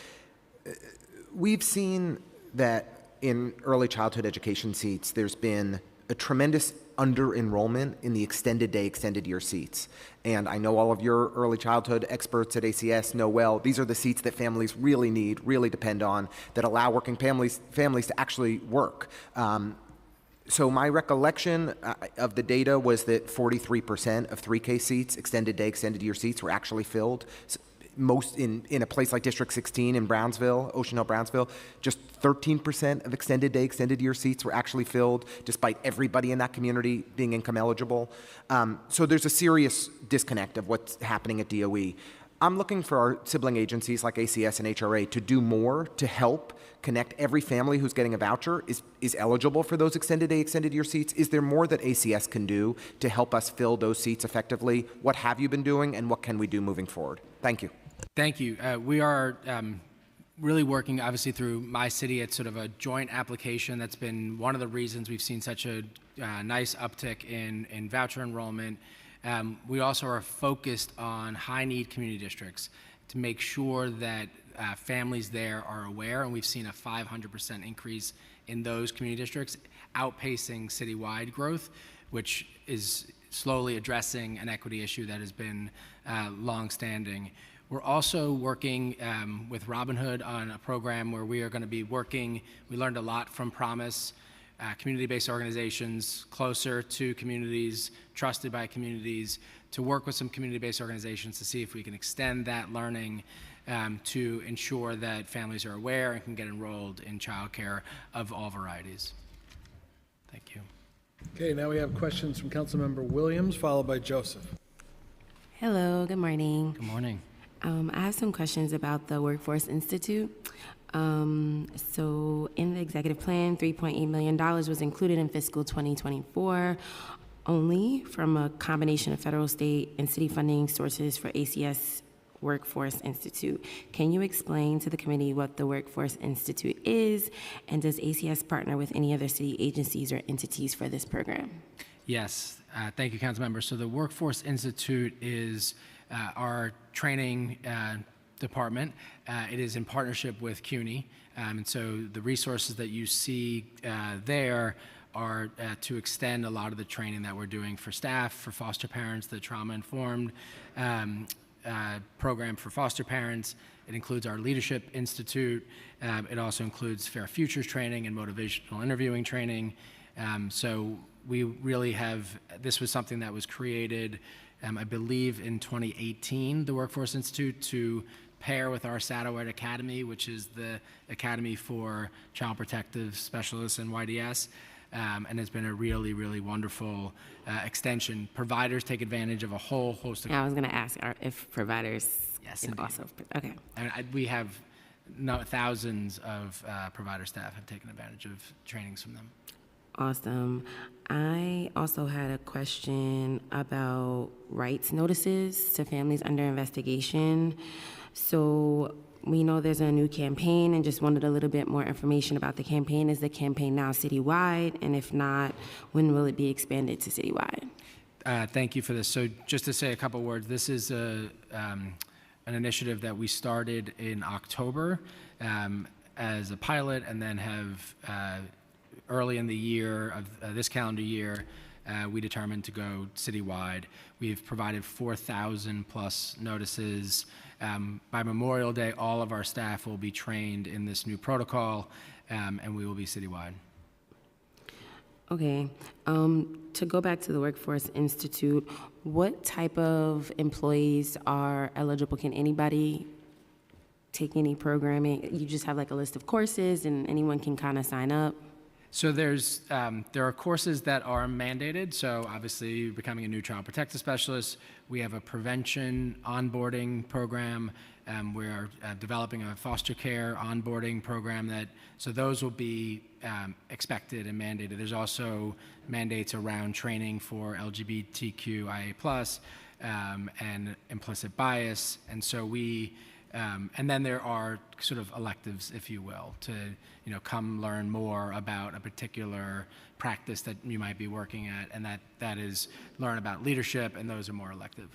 Speaker 8: we've seen that in early childhood education seats, there's been a tremendous under-enrollment in the extended day, extended year seats. And I know all of your early childhood experts at ACS know well, these are the seats that families really need, really depend on, that allow working families to actually work. So my recollection of the data was that 43% of 3K seats, extended day, extended year seats, were actually filled. Most in a place like District 16 in Brownsville, Ocean Hill, Brownsville, just 13% of extended day, extended year seats were actually filled, despite everybody in that community being income eligible. So there's a serious disconnect of what's happening at DOE. I'm looking for our sibling agencies like ACS and HRA to do more to help connect every family who's getting a voucher is eligible for those extended day, extended year seats. Is there more that ACS can do to help us fill those seats effectively? What have you been doing, and what can we do moving forward? Thank you.
Speaker 4: Thank you. We are really working, obviously, through my city. It's sort of a joint application. That's been one of the reasons we've seen such a nice uptick in voucher enrollment. We also are focused on high-need community districts to make sure that families there are aware, and we've seen a 500% increase in those community districts, outpacing citywide growth, which is slowly addressing an equity issue that has been longstanding. We're also working with Robin Hood on a program where we are going to be working. We learned a lot from Promise, community-based organizations closer to communities, trusted by communities, to work with some community-based organizations to see if we can extend that learning to ensure that families are aware and can get enrolled in childcare of all varieties. Thank you.
Speaker 1: Okay, now we have questions from Councilmember Williams, followed by Joseph.
Speaker 9: Hello, good morning.
Speaker 4: Good morning.
Speaker 9: I have some questions about the Workforce Institute. So in the executive plan, $3.8 million was included in fiscal 2024. only from a combination of federal, state, and city funding sources for ACS Workforce Institute. Can you explain to the committee what the Workforce Institute is, and does ACS partner with any other city agencies or entities for this program?
Speaker 4: Yes, thank you, Councilmember. So the Workforce Institute is our training department. It is in partnership with CUNY, and so the resources that you see there are to extend a lot of the training that we're doing for staff, for foster parents, the trauma-informed program for foster parents. It includes our Leadership Institute. It also includes Fair Futures training and motivational interviewing training. So we really have, this was something that was created, I believe, in 2018, the Workforce Institute, to pair with our Satellite Academy, which is the Academy for Child Protective Specialists and YDS. And it's been a really, really wonderful extension. Providers take advantage of a whole host of...
Speaker 9: I was going to ask if providers
Speaker 4: Yes,
Speaker 9: can
Speaker 4: indeed.
Speaker 9: also... Okay.
Speaker 4: And we have thousands of provider staff have taken advantage of trainings from them.
Speaker 9: Awesome. I also had a question about rights notices to families under investigation. So we know there's a new campaign and just wanted a little bit more information about the campaign. Is the campaign now citywide? And if not, when will it be expanded to citywide?
Speaker 4: Thank you for this. So just to say a couple words, this is an initiative that we started in October as a pilot, and then have early in the year of this calendar year, we determined to go citywide. We've provided 4,000 plus notices. By Memorial Day, all of our staff will be trained in this new protocol, and we will be citywide.
Speaker 9: Okay. To go back to the Workforce Institute, what type of employees are eligible? Can anybody take any programming? You just have like a list of courses and anyone can kind of sign up?
Speaker 4: So there are courses that are mandated. So obviously, becoming a new child protective specialist, we have a prevention onboarding program. We're developing a foster care onboarding program so those will be expected and mandated. There's also mandates around training for LGBTQIA+, and implicit bias. And so and then there are sort of electives, if you will, to come learn more about a particular practice that you might be working at, and that is learn about leadership, and those are more elective.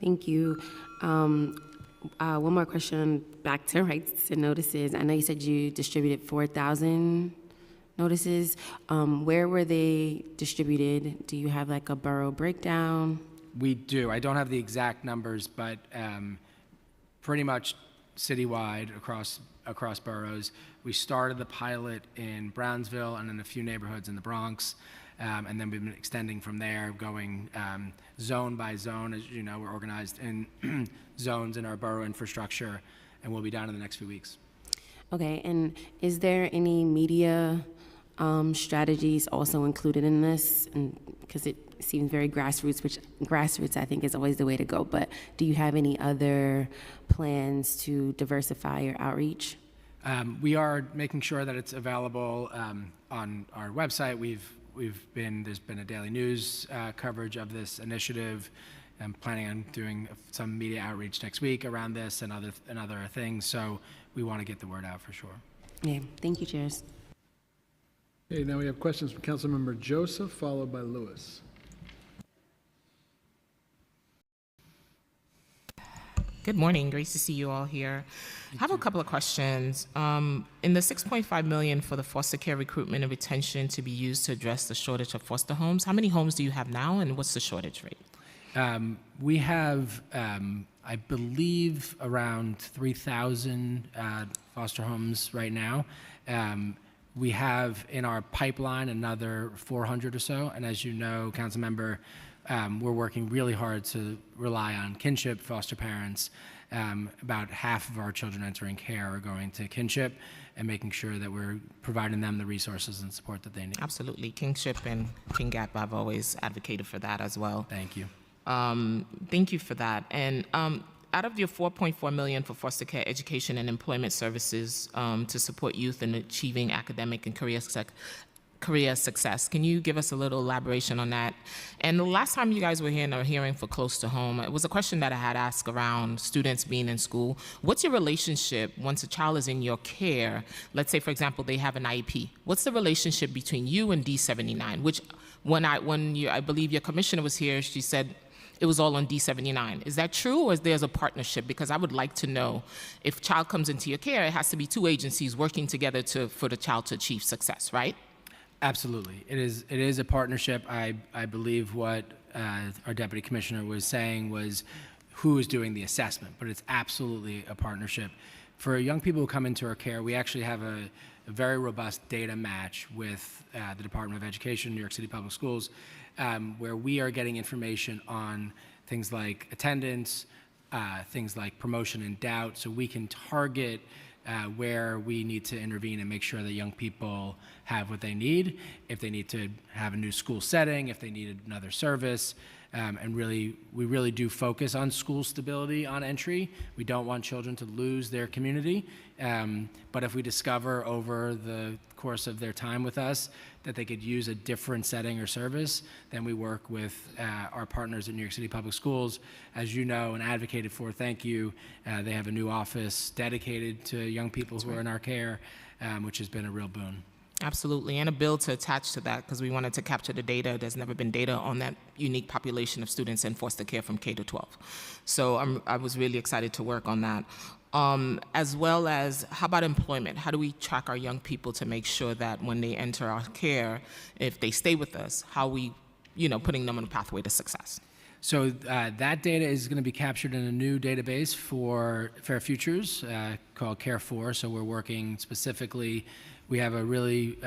Speaker 9: Thank you. One more question back to rights and notices. I know you said you distributed 4,000 notices. Where were they distributed? Do you have like a borough breakdown?
Speaker 4: We do. I don't have the exact numbers, but pretty much citywide across boroughs. We started the pilot in Brownsville and in a few neighborhoods in the Bronx, and then we've been extending from there, going zone by zone. As you know, we're organized in zones in our borough infrastructure, and we'll be down in the next few weeks. Okay, and is there any media strategies also included in this? Because it seems very grassroots, which grassroots I think is always the way to go, but do you have any other plans to diversify your outreach? We are making sure that it's available on our website. There's been a daily news coverage of this initiative. I'm planning on doing some media outreach next week around this and other things, so we want to get the word out for sure.
Speaker 9: Yeah, thank you, Chairs.
Speaker 1: Okay, now we have questions from Councilmember Joseph, followed by Lewis.
Speaker 10: Good morning. Great to see you all here. I have a couple of questions. In the $6.5 million for the foster care recruitment and retention to be used to address the shortage of foster homes, how many homes do you have now, and what's the shortage rate?
Speaker 4: We have, I believe, around 3,000 foster homes right now. We have in our pipeline another 400 or so, and as you know, Councilmember, we're working really hard to rely on kinship foster parents. About half of our children entering care are going to kinship, and making sure that we're providing them the resources and support that they need.
Speaker 10: Absolutely. Kinship and KingGap, I've always advocated for that as well.
Speaker 4: Thank you.
Speaker 10: Thank you for that. And out of your $4.4 million for foster care education and employment services to support youth in achieving academic and career career success. Can you give us a little elaboration on that? And the last time you guys were here in our hearing for Close to Home, it was a question that I had asked around students being in school. What's your relationship once a child is in your care? Let's say, for example, they have an IEP. What's the relationship between you and D79? Which, I believe your commissioner was here, she said it was all on D79. Is that true, or is there a partnership? Because I would like to know, if child comes into your care, it has to be two agencies working together for the child to achieve success, right?
Speaker 4: Absolutely. It is a partnership. I believe what our deputy commissioner was saying was who is doing the assessment, but it's absolutely a partnership. For young people who come into our care, we actually have a very robust data match with the Department of Education, New York City Public Schools, where we are getting information on things like attendance, things like promotion and doubt, so we can target where we need to intervene and make sure that young people have what they need, if they need to have a new school setting, if they need another service. And we really do focus on school stability on entry. We don't want children to lose their community. But if we discover over the course of their time with us that they could use a different setting or service, then we work with our partners at New York City Public Schools. As you know and advocated for, thank you. They have a new office dedicated to young people who are in our care, which has been a real boon.
Speaker 10: Absolutely, and a bill to attach to that, because we wanted to capture the data. There's never been data on that unique population of students in foster care from K to 12. So I was really excited to work on that. As well as, how about employment? How do we track our young people to make sure that when they enter our care, if they stay with us, how we, putting them on a pathway to success?
Speaker 4: So that data is going to be captured in a new database for Fair Futures called Care4. So we're working specifically. We have a really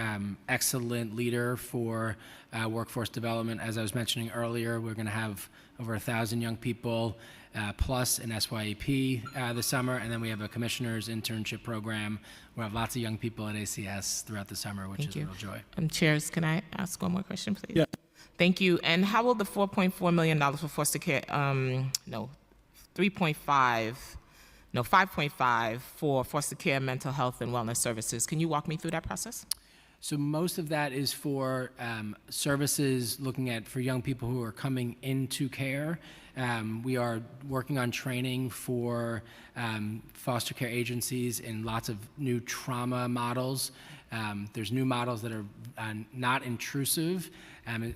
Speaker 4: excellent leader for workforce development. As I was mentioning earlier, we're going to have over 1,000 young people plus an SYEP this summer, and then we have a commissioner's internship program. We'll have lots of young people at ACS throughout the summer, which is a real joy.
Speaker 10: Chairs, can I ask one more question, please?
Speaker 1: Yeah.
Speaker 10: Thank you. And how will the $4.4 million for foster care, 5.5 for foster care, mental health, and wellness services. Can you walk me through that process?
Speaker 4: So most of that is for services looking at for young people who are coming into care. We are working on training for foster care agencies in lots of new trauma models. There's new models that are not intrusive,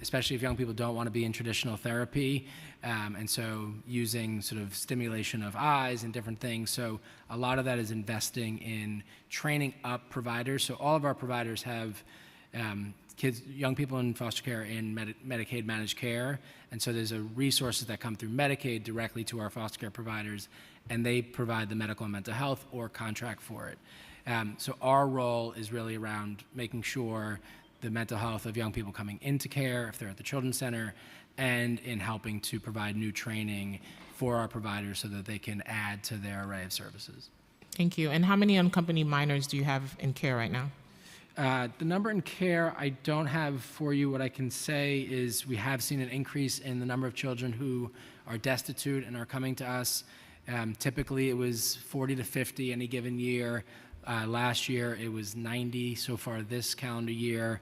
Speaker 4: especially if young people don't want to be in traditional therapy. And so using sort of stimulation of eyes and different things. So a lot of that is investing in training up providers. So all of our providers have young people in foster care in Medicaid managed care. And so there's resources that come through Medicaid directly to our foster care providers, and they provide the medical and mental health or contract for it. So our role is really around making sure the mental health of young people coming into care, if they're at the Children's Center, and in helping to provide new training for our providers so that they can add to their array of services.
Speaker 10: Thank you. And how many unaccompanied minors do you have in care right now?
Speaker 4: The number in care I don't have for you. What I can say is we have seen an increase in the number of children who are destitute and are coming to us. Typically it was 40 to 50 any given year. Last year it was 90 so far this calendar year.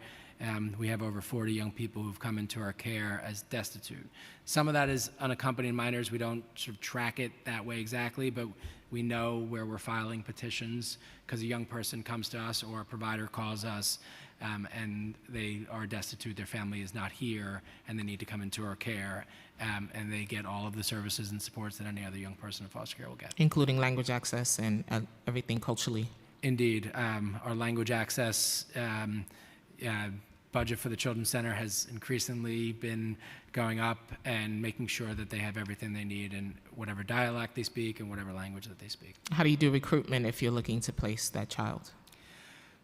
Speaker 4: We have over 40 young people who've come into our care as destitute. Some of that is unaccompanied minors. We don't sort of track it that way exactly, but we know where we're filing petitions because a young person comes to us or a provider calls us and they are destitute, their family is not here, and they need to come into our care, and they get all of the services and supports that any other young person in foster care will get.
Speaker 10: Including language access and everything culturally.
Speaker 4: Indeed. Our language access budget for the Children's Center has increasingly been going up and making sure that they have everything they need in whatever dialect they speak and whatever language that they speak.
Speaker 10: How do you do recruitment if you're looking to place that child?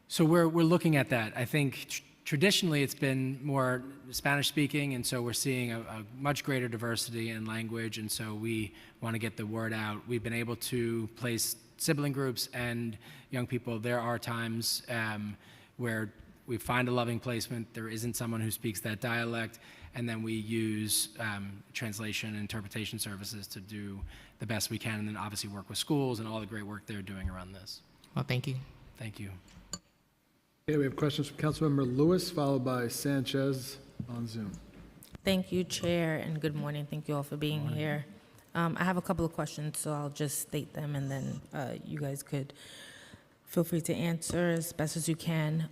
Speaker 4: So we're looking at that. I think traditionally it's been more Spanish speaking, and so we're seeing a much greater diversity in language, and so we want to get the word out. We've been able to place sibling groups and young people. There are times where we find a loving placement, there isn't someone who speaks that dialect, and then we use translation and interpretation services to do the best we can, and then obviously work with schools and all the great work they're doing around this.
Speaker 10: Well, thank you.
Speaker 4: Thank you.
Speaker 1: Okay, we have questions from Councilmember Lewis, followed by Sanchez on Zoom.
Speaker 11: Thank you, Chair, and good morning. Thank you all for being here. I have a couple of questions, so I'll just state them, and then you guys could feel free to answer as best as you can.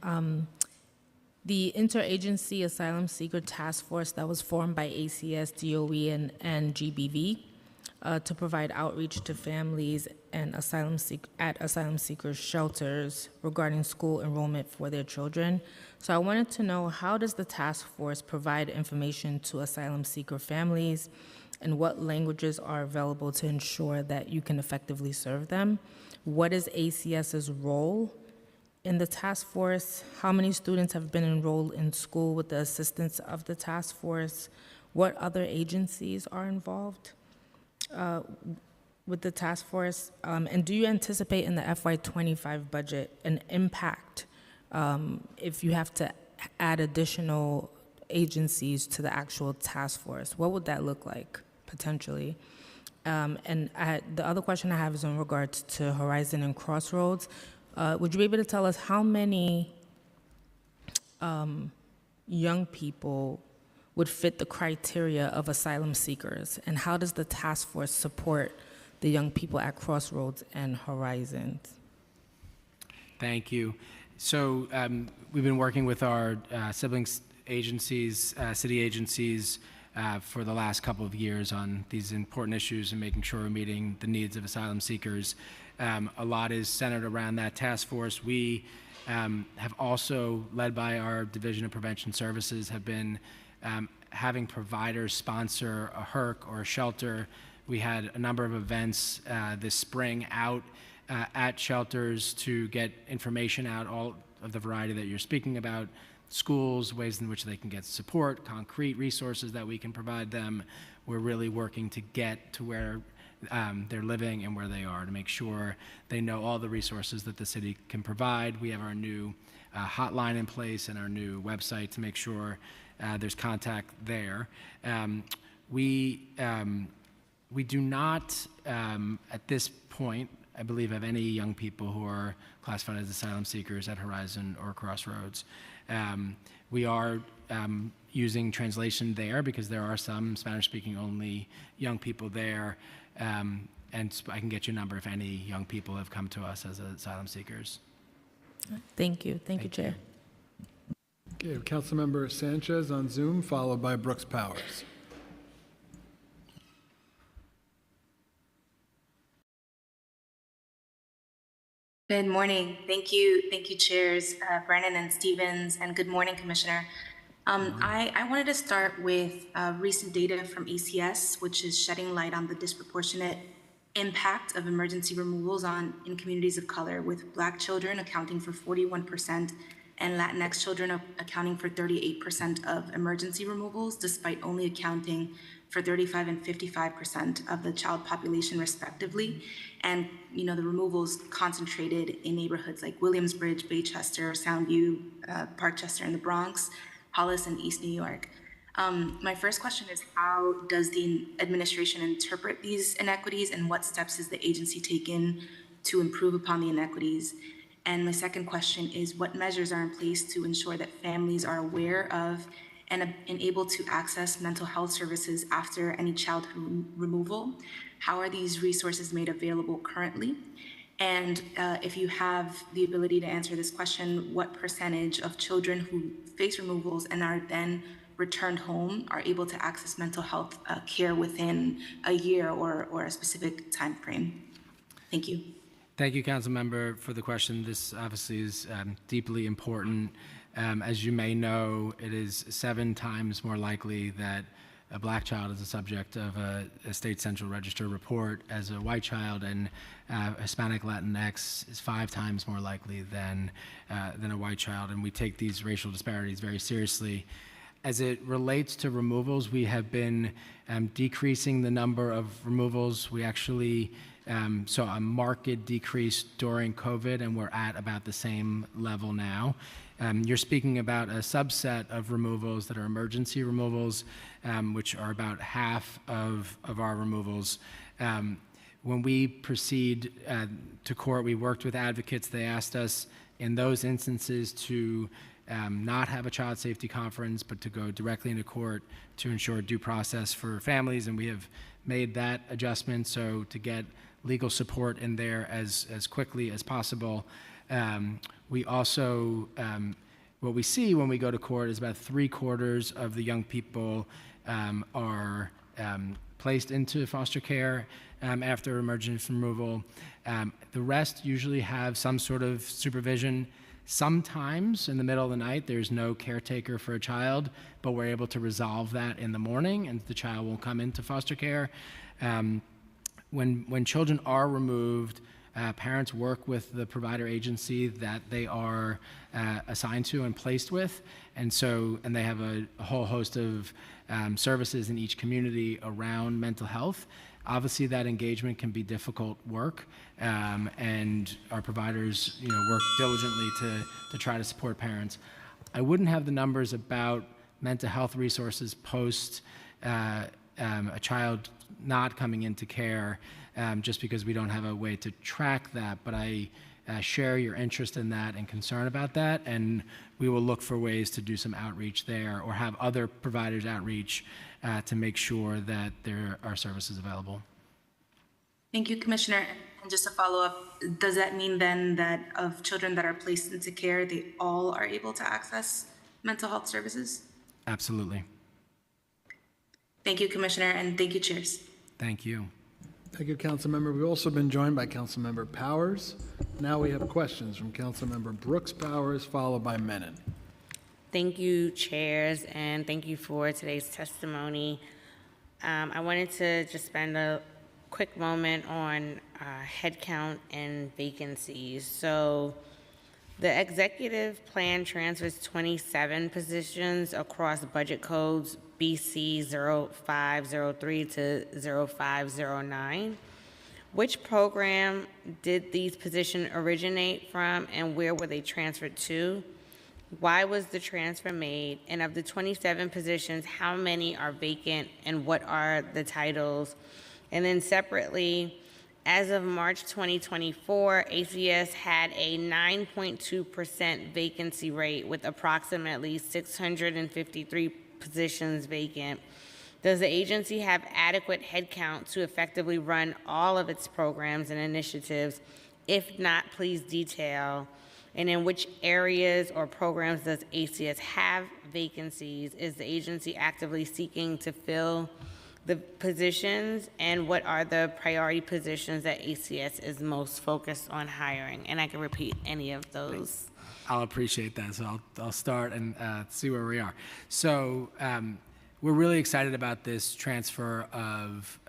Speaker 11: The Interagency Asylum Seeker Task Force that was formed by ACS, DOE, and GBV to provide outreach to families and asylum seeker shelters regarding school enrollment for their children. So I wanted to know, how does the task force provide information to asylum seeker families, and what languages are available to ensure that you can effectively serve them? What is ACS's role in the task force? How many students have been enrolled in school with the assistance of the task force? What other agencies are involved with the task force? And do you anticipate in the FY25 budget an impact if you have to add additional agencies to the actual task force? What would that look like, potentially? The other question I have is in regards to Horizon and Crossroads. Would you be able to tell us how many young people would fit the criteria of asylum seekers, and how does the task force support the young people at Crossroads and Horizons?
Speaker 4: Thank you. So we've been working with our siblings agencies, city agencies, for the last couple of years on these important issues and making sure we're meeting the needs of asylum seekers. A lot is centered around that task force. We have also, led by our Division of Prevention Services, have been having providers sponsor a HERC or a shelter. We had a number of events this spring out at shelters to get information out, all of the variety that you're speaking about, schools, ways in which they can get support, concrete resources that we can provide them. We're really working to get to where they're living and where they are, to make sure they know all the resources that the city can provide. We have our new hotline in place and our new website to make sure there's contact there. We do not, at this point, I believe, have any young people who are classified as asylum seekers at Horizon or Crossroads. We are using translation there because there are some Spanish-speaking only young people there, and I can get you a number if any young people have come to us as asylum seekers.
Speaker 11: Thank you. Thank you, Chair.
Speaker 1: Okay, Councilmember Sanchez on Zoom, followed by Brooks Powers.
Speaker 12: Good morning. Thank you, Chairs Brennan and Stevens, and good morning, Commissioner. I wanted to start with recent data from ACS, which is shedding light on the disproportionate impact of emergency removals in communities of color, with Black children accounting for 41% and Latinx children accounting for 38% of emergency removals, despite only accounting for 35 and 55% of the child population, respectively. And, the removals concentrated in neighborhoods like Williamsbridge, Baychester, Soundview, Parkchester in the Bronx, Hollis, and East New York. My first question is, how does the administration interpret these inequities, and what steps has the agency taken to improve upon the inequities? And my second question is, what measures are in place to ensure that families are aware of and able to access mental health services after any child removal? How are these resources made available currently? And if you have the ability to answer this question, what percentage of children who face removals and are then returned home are able to access mental health care within a year or a specific time frame? Thank you.
Speaker 4: Thank you, Council Member, for the question. This obviously is deeply important. As you may know, it is 7 times more likely that a Black child is the subject of a state central register report as a white child, and Hispanic Latinx is 5 times more likely than a white child. And we take these racial disparities very seriously. As it relates to removals, we have been decreasing the number of removals. We actually saw a marked decrease during COVID, and we're at about the same level now. You're speaking about a subset of removals that are emergency removals, which are about half of our removals. When we proceed to court, we worked with advocates. They asked us in those instances to not have a child safety conference, but to go directly into court to ensure due process for families, and we have made that adjustment so to get legal support in there as quickly as possible. We also, what we see when we go to court is about 3/4 of the young people are placed into foster care after emergency removal. The rest usually have some sort of supervision. Sometimes in the middle of the night, there's no caretaker for a child, but we're able to resolve that in the morning, and the child won't come into foster care. When children are removed, parents work with the provider agency that they are assigned to and placed with, and they have a whole host of services in each community around mental health. Obviously, that engagement can be difficult work, and our providers, work diligently to try to support parents. I wouldn't have the numbers about mental health resources post a child not coming into care, just because we don't have a way to track that. But I share your interest in that and concern about that, and we will look for ways to do some outreach there or have other providers outreach to make sure that there are services available.
Speaker 12: Thank you, Commissioner. And just to follow up, does that mean then that of children that are placed into care, they all are able to access mental health services?
Speaker 4: Absolutely.
Speaker 12: Thank you, Commissioner, and thank you, chairs.
Speaker 4: Thank you.
Speaker 1: Thank you, Councilmember. We've also been joined by Councilmember Powers. Now we have questions from Councilmember Brooks Powers, followed by Menon.
Speaker 13: Thank you, chairs, and thank you for today's testimony. I wanted to just spend a quick moment on headcount and vacancies. So the executive plan transfers 27 positions across budget codes BC 0503 to 0509. Which program did these positions originate from, and where were they transferred to? Why was the transfer made? And of the 27 positions, how many are vacant, and what are the titles? And then separately, as of March 2024, ACS had a 9.2% vacancy rate with approximately 653 positions vacant. Does the agency have adequate headcount to effectively run all of its programs and initiatives? If not, please detail. And in which areas or programs does ACS have vacancies? Is the agency actively seeking to fill the positions? And what are the priority positions that ACS is most focused on hiring? And I can repeat any of those.
Speaker 4: I'll appreciate that. So I'll start and see where we are. So we're really excited about this transfer of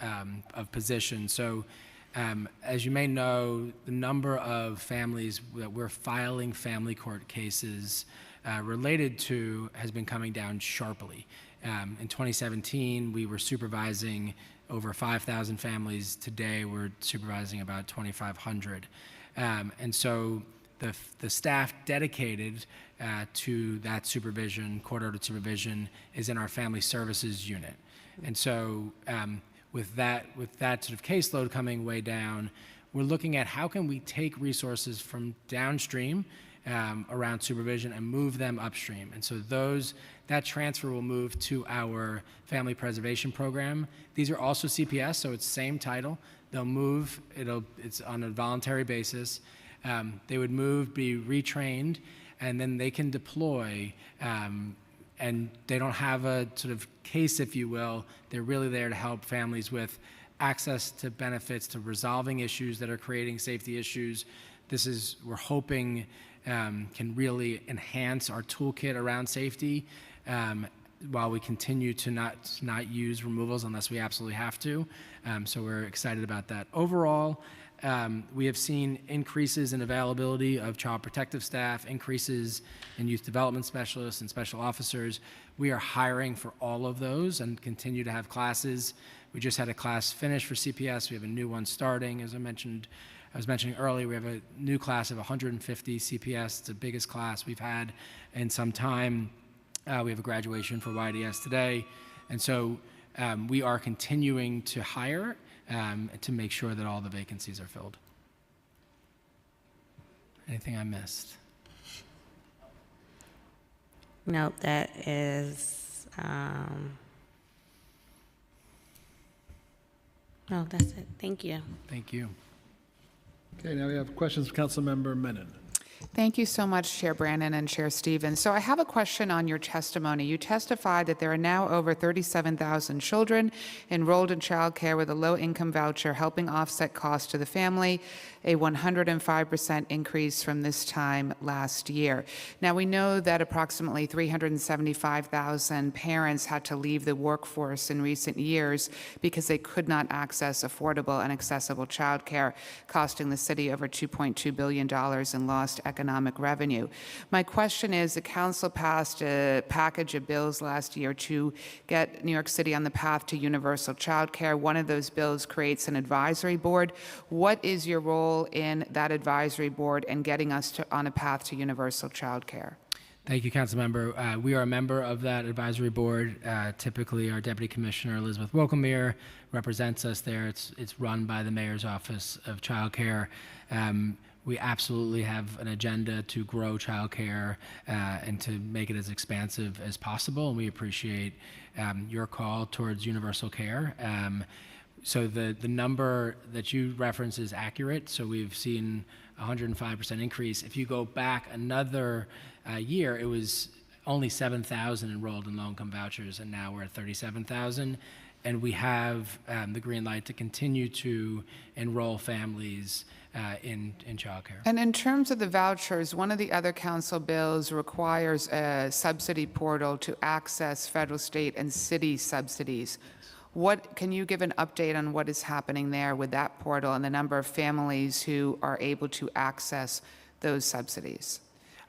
Speaker 4: positions. So as you may know, the number of families that we're filing family court cases related to has been coming down sharply. In 2017, we were supervising over 5,000 families. Today, we're supervising about 2,500. And so the staff dedicated to that supervision, court-ordered supervision, is in our family services unit. And so with that sort of caseload coming way down, we're looking at how can we take resources from downstream around supervision and move them upstream. And so that transfer will move to our family preservation program. These are also CPS, so it's same title. They'll move, it's on a voluntary basis. They would move, be retrained, and then they can deploy, and they don't have a sort of case, if you will. They're really there to help families with access to benefits, to resolving issues that are creating safety issues. We're hoping, can really enhance our toolkit around safety while we continue to not use removals unless we absolutely have to. So we're excited about that. Overall, we have seen increases in availability of child protective staff, increases in youth development specialists and special officers. We are hiring for all of those and continue to have classes. We just had a class finish for CPS. We have a new one starting. As I was mentioning earlier, we have a new class of 150 CPS. It's the biggest class we've had in some time. We have a graduation for YDS today. And so we are continuing to hire to make sure that all the vacancies are filled. Anything I missed?
Speaker 13: Nope, that is, no, that's it. Thank you.
Speaker 4: Thank you.
Speaker 1: Okay, now we have questions from Councilmember Menon.
Speaker 14: Thank you so much, Chair Brannon and Chair Stevens. So I have a question on your testimony. You testified that there are now over 37,000 children enrolled in childcare with a low-income voucher, helping offset costs to the family, a 105% increase from this time last year. Now, we know that approximately 375,000 parents had to leave the workforce in recent years because they could not access affordable and accessible childcare, costing the city over $2.2 billion in lost economic revenue. My question is, the council passed a package of bills last year to get New York City on the path to universal childcare. One of those bills creates an advisory board. What is your role in that advisory board and getting us on a path to universal childcare?
Speaker 4: Thank you, Councilmember. We are a member of that advisory board. Typically, our Deputy Commissioner, Elizabeth Wilkemere, represents us there. It's run by the Mayor's Office of Child Care. We absolutely have an agenda to grow childcare and to make it as expansive as possible, and we appreciate your call towards universal care. So the number that you reference is accurate. So we've seen 105% increase. If you go back another year, it was only 7,000 enrolled in low-income vouchers, and now we're at 37,000. And we have the green light to continue to enroll families in childcare.
Speaker 14: And in terms of the vouchers, one of the other council bills requires a subsidy portal to access federal, state, and city subsidies. Can you give an update on what is happening there with that portal and the number of families who are able to access those subsidies?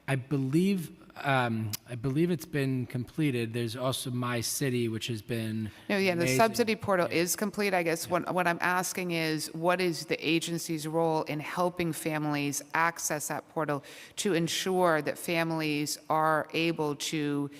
Speaker 4: I believe it's been completed. There's also My City, which has been
Speaker 14: No, yeah, the
Speaker 4: amazing.
Speaker 14: subsidy portal is complete. I guess what I'm asking is, what is the agency's role in helping families access that portal to ensure that families are able to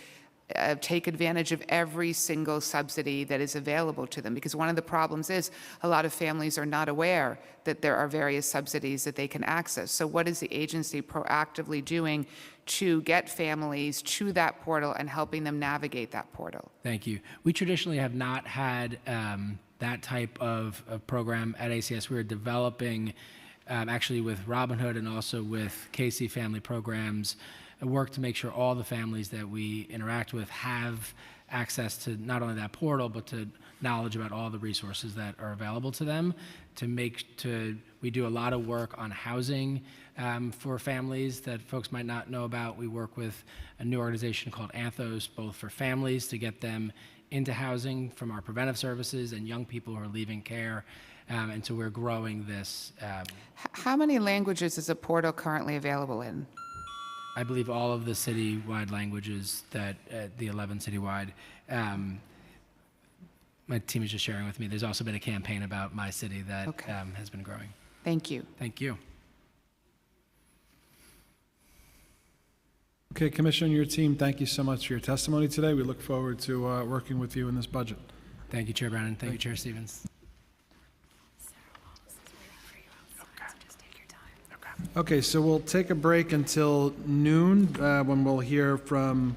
Speaker 14: take advantage of every single subsidy that is available to them? Because one of the problems is a lot of families are not aware that there are various subsidies that they can access. So what is the agency proactively doing to get families to that portal and helping them navigate that portal?
Speaker 4: Thank you. We traditionally have not had that type of program at ACS. We're developing, actually with Robin Hood and also with Casey Family Programs, work to make sure all the families that we interact with have access to not only that portal, but to knowledge about all the resources that are available to them. We do a lot of work on housing for families that folks might not know about. We work with a new organization called Anthos, both for families to get them into housing from our preventive services and young people who are leaving care. And so we're growing this.
Speaker 14: How many languages is a portal currently available in?
Speaker 4: I believe all of the citywide languages that the 11 citywide. My team is just sharing with me. There's also been a campaign about My City that has been growing.
Speaker 14: Thank you.
Speaker 4: Thank you.
Speaker 1: Okay, Commissioner and your team, thank you so much for your testimony today. We look forward to working with you in this budget.
Speaker 4: Thank you, Chair Brannon. Thank you, Chair Stevens.
Speaker 1: Okay, so we'll take a break until noon when we'll hear from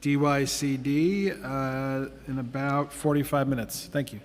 Speaker 1: DYCD in about 45 minutes. Thank you.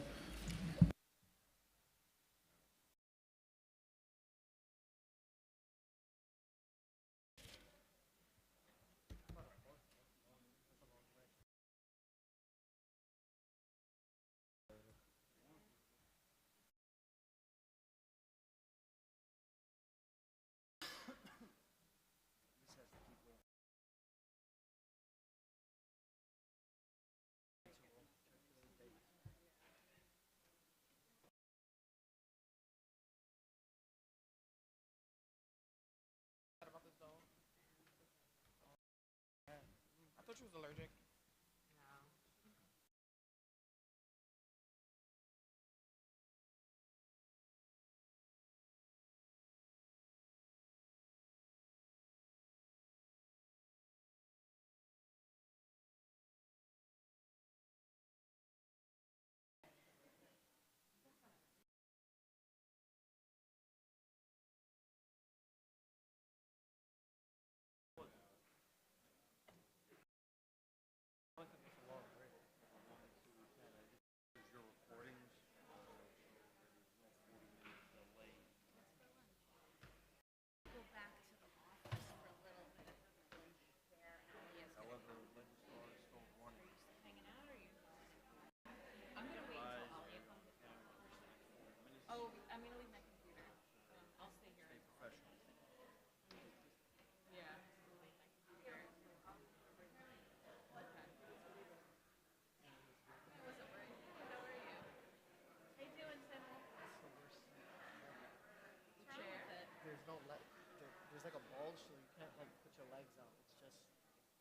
Speaker 15: There's like a bulge, so you can't like put your legs out. It's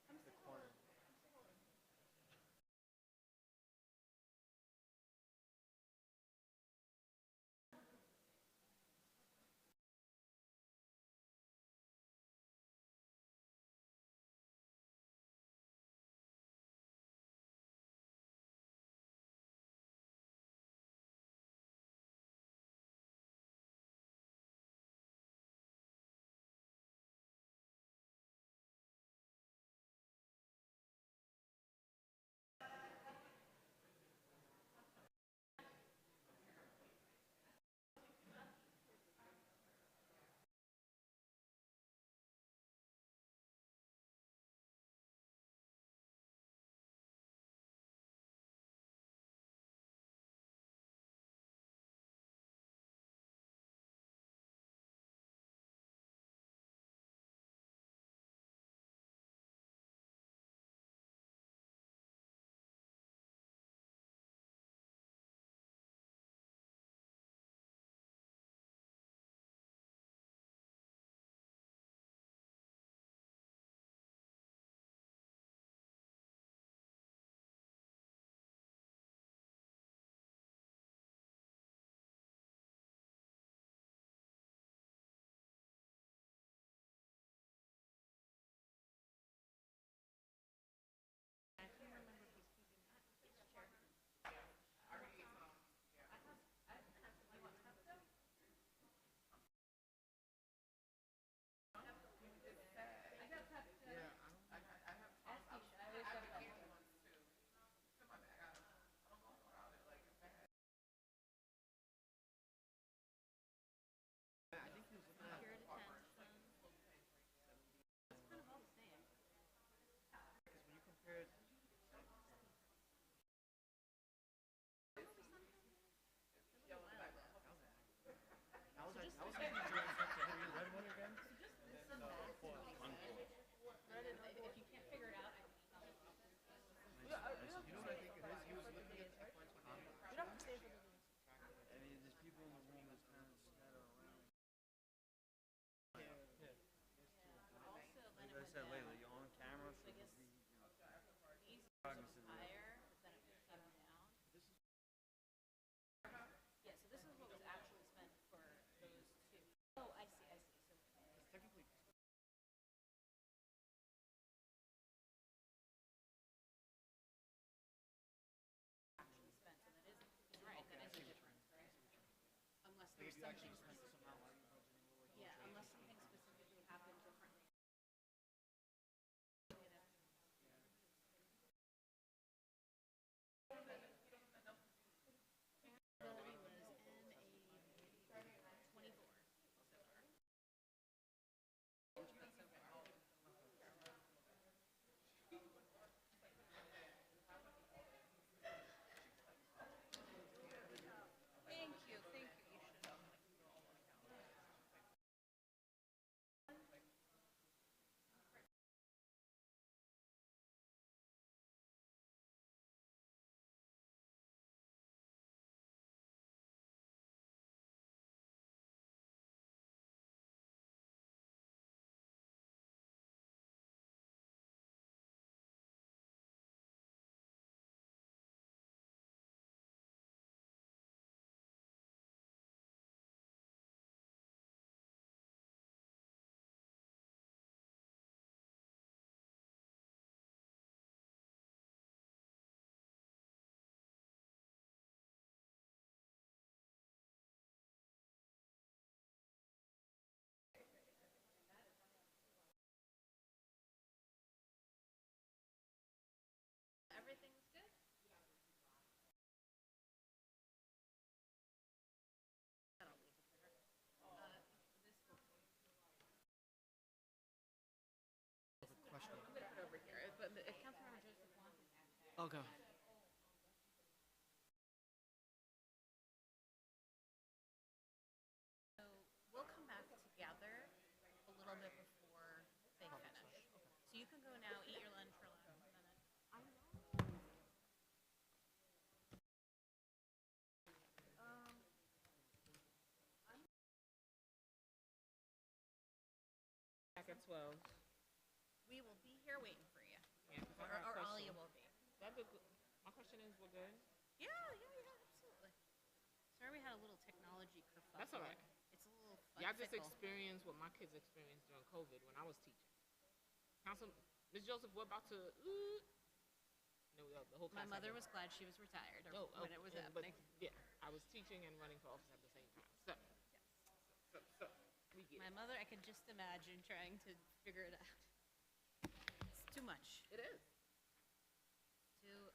Speaker 15: just the corner. Okay.
Speaker 16: We'll come back together a little bit before they finish. So you can go now, eat your lunch,
Speaker 10: 12.
Speaker 16: We will be here waiting for you.
Speaker 10: Yeah, 'cause I
Speaker 16: Or,
Speaker 10: got a
Speaker 16: or Alia
Speaker 10: question.
Speaker 16: will be.
Speaker 10: My question is, we're good?
Speaker 16: Yeah, absolutely. Sorry we had a little technology kerfuffle.
Speaker 10: That's all right.
Speaker 16: It's a little
Speaker 10: Y'all just
Speaker 16: fickle.
Speaker 10: experienced what my kids experienced during COVID when I was teaching. Council, Ms. Joseph, we're about to, no, the whole
Speaker 16: My
Speaker 10: class.
Speaker 16: mother was glad she was retired or
Speaker 10: No,
Speaker 16: when it was
Speaker 10: but
Speaker 16: happening.
Speaker 10: yeah, I was teaching and running for office at the same time. So, we get
Speaker 16: My
Speaker 10: it.
Speaker 16: mother, I could just imagine trying to figure it out. It's too much.
Speaker 10: It is.
Speaker 16: Too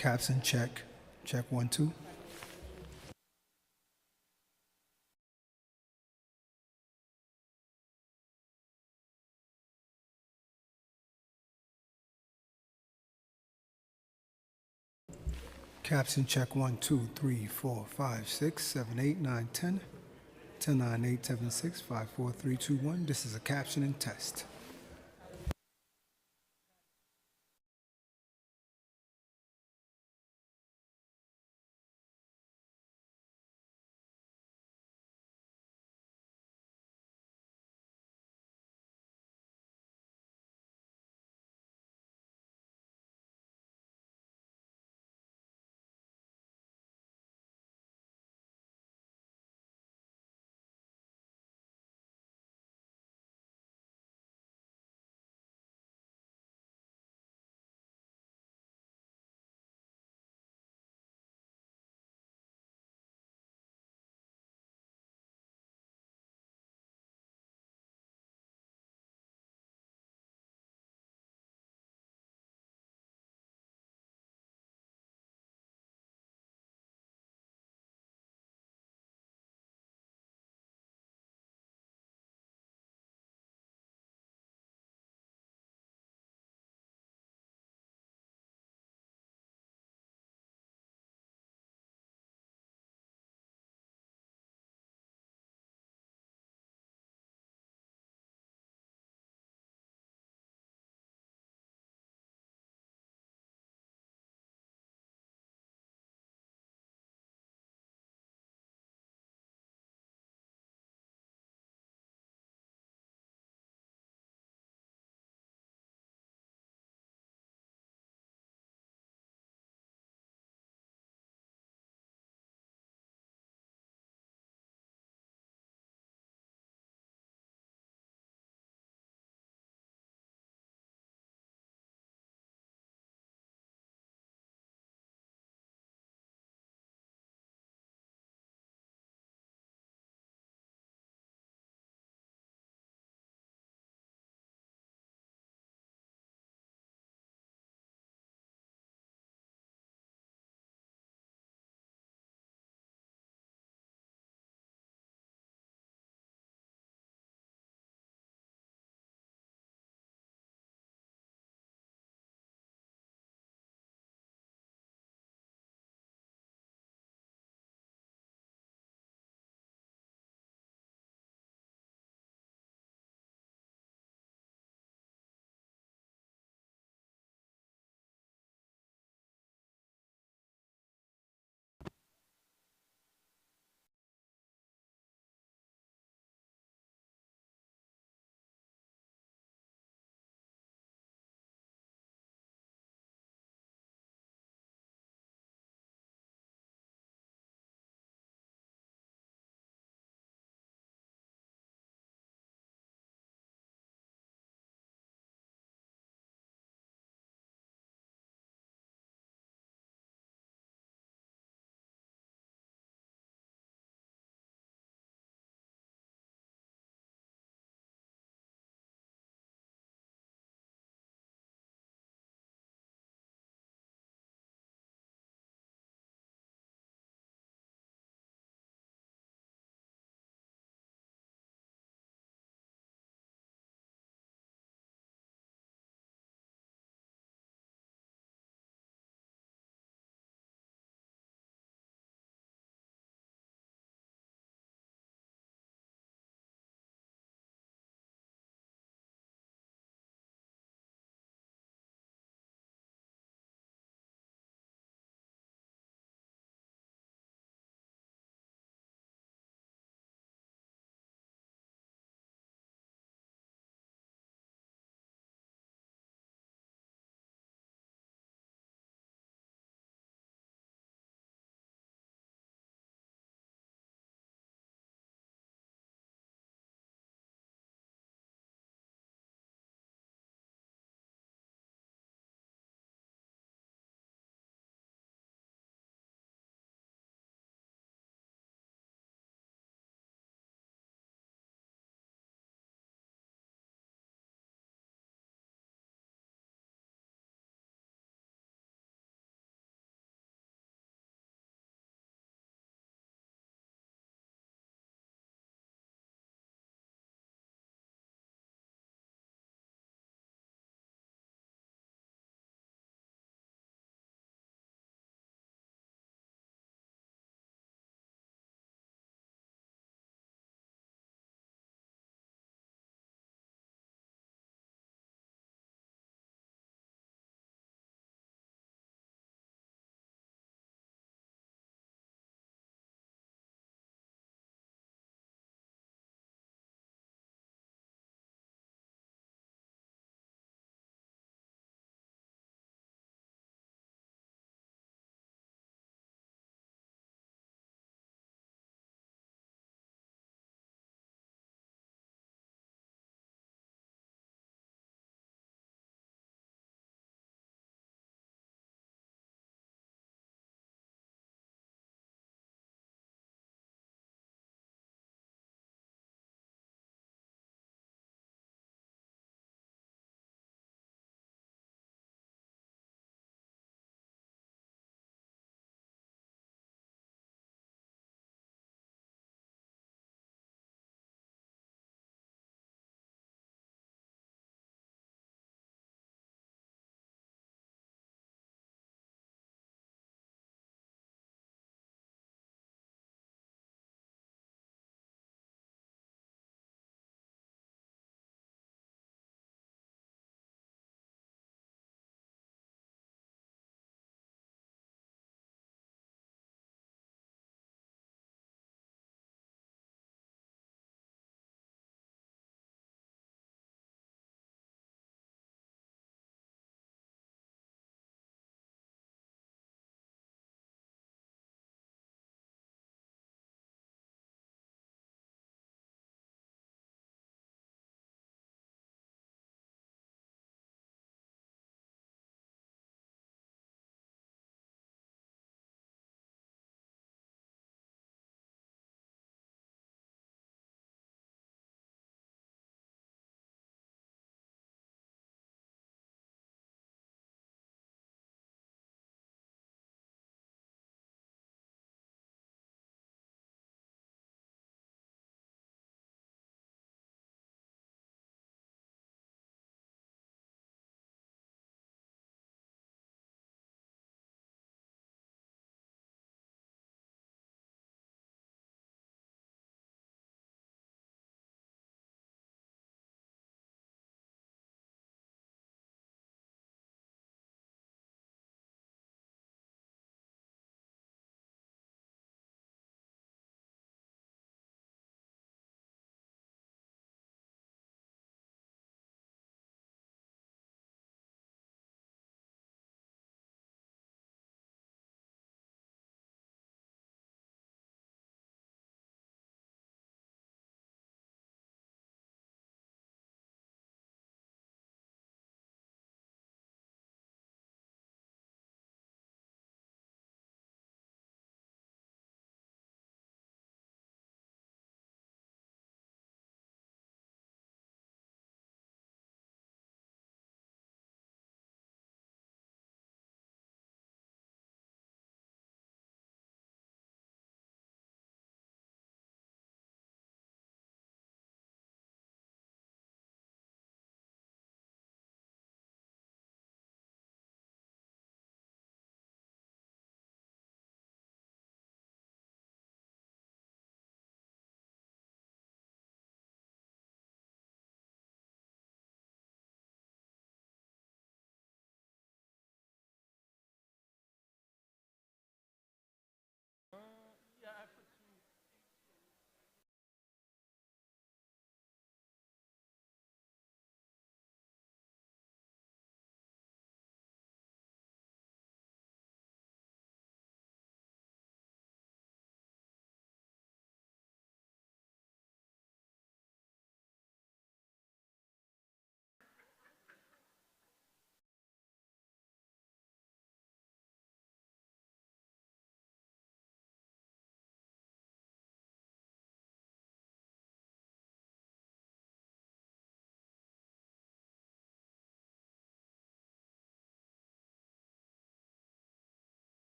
Speaker 17: Caption check. Check 1, 2. Caption check 1, 2, 3, 4, 5, 6, 7, 8, 9, 10. 10, 9, 8, 7, 6, 5, 4, 3, 2, 1. This is a captioning test.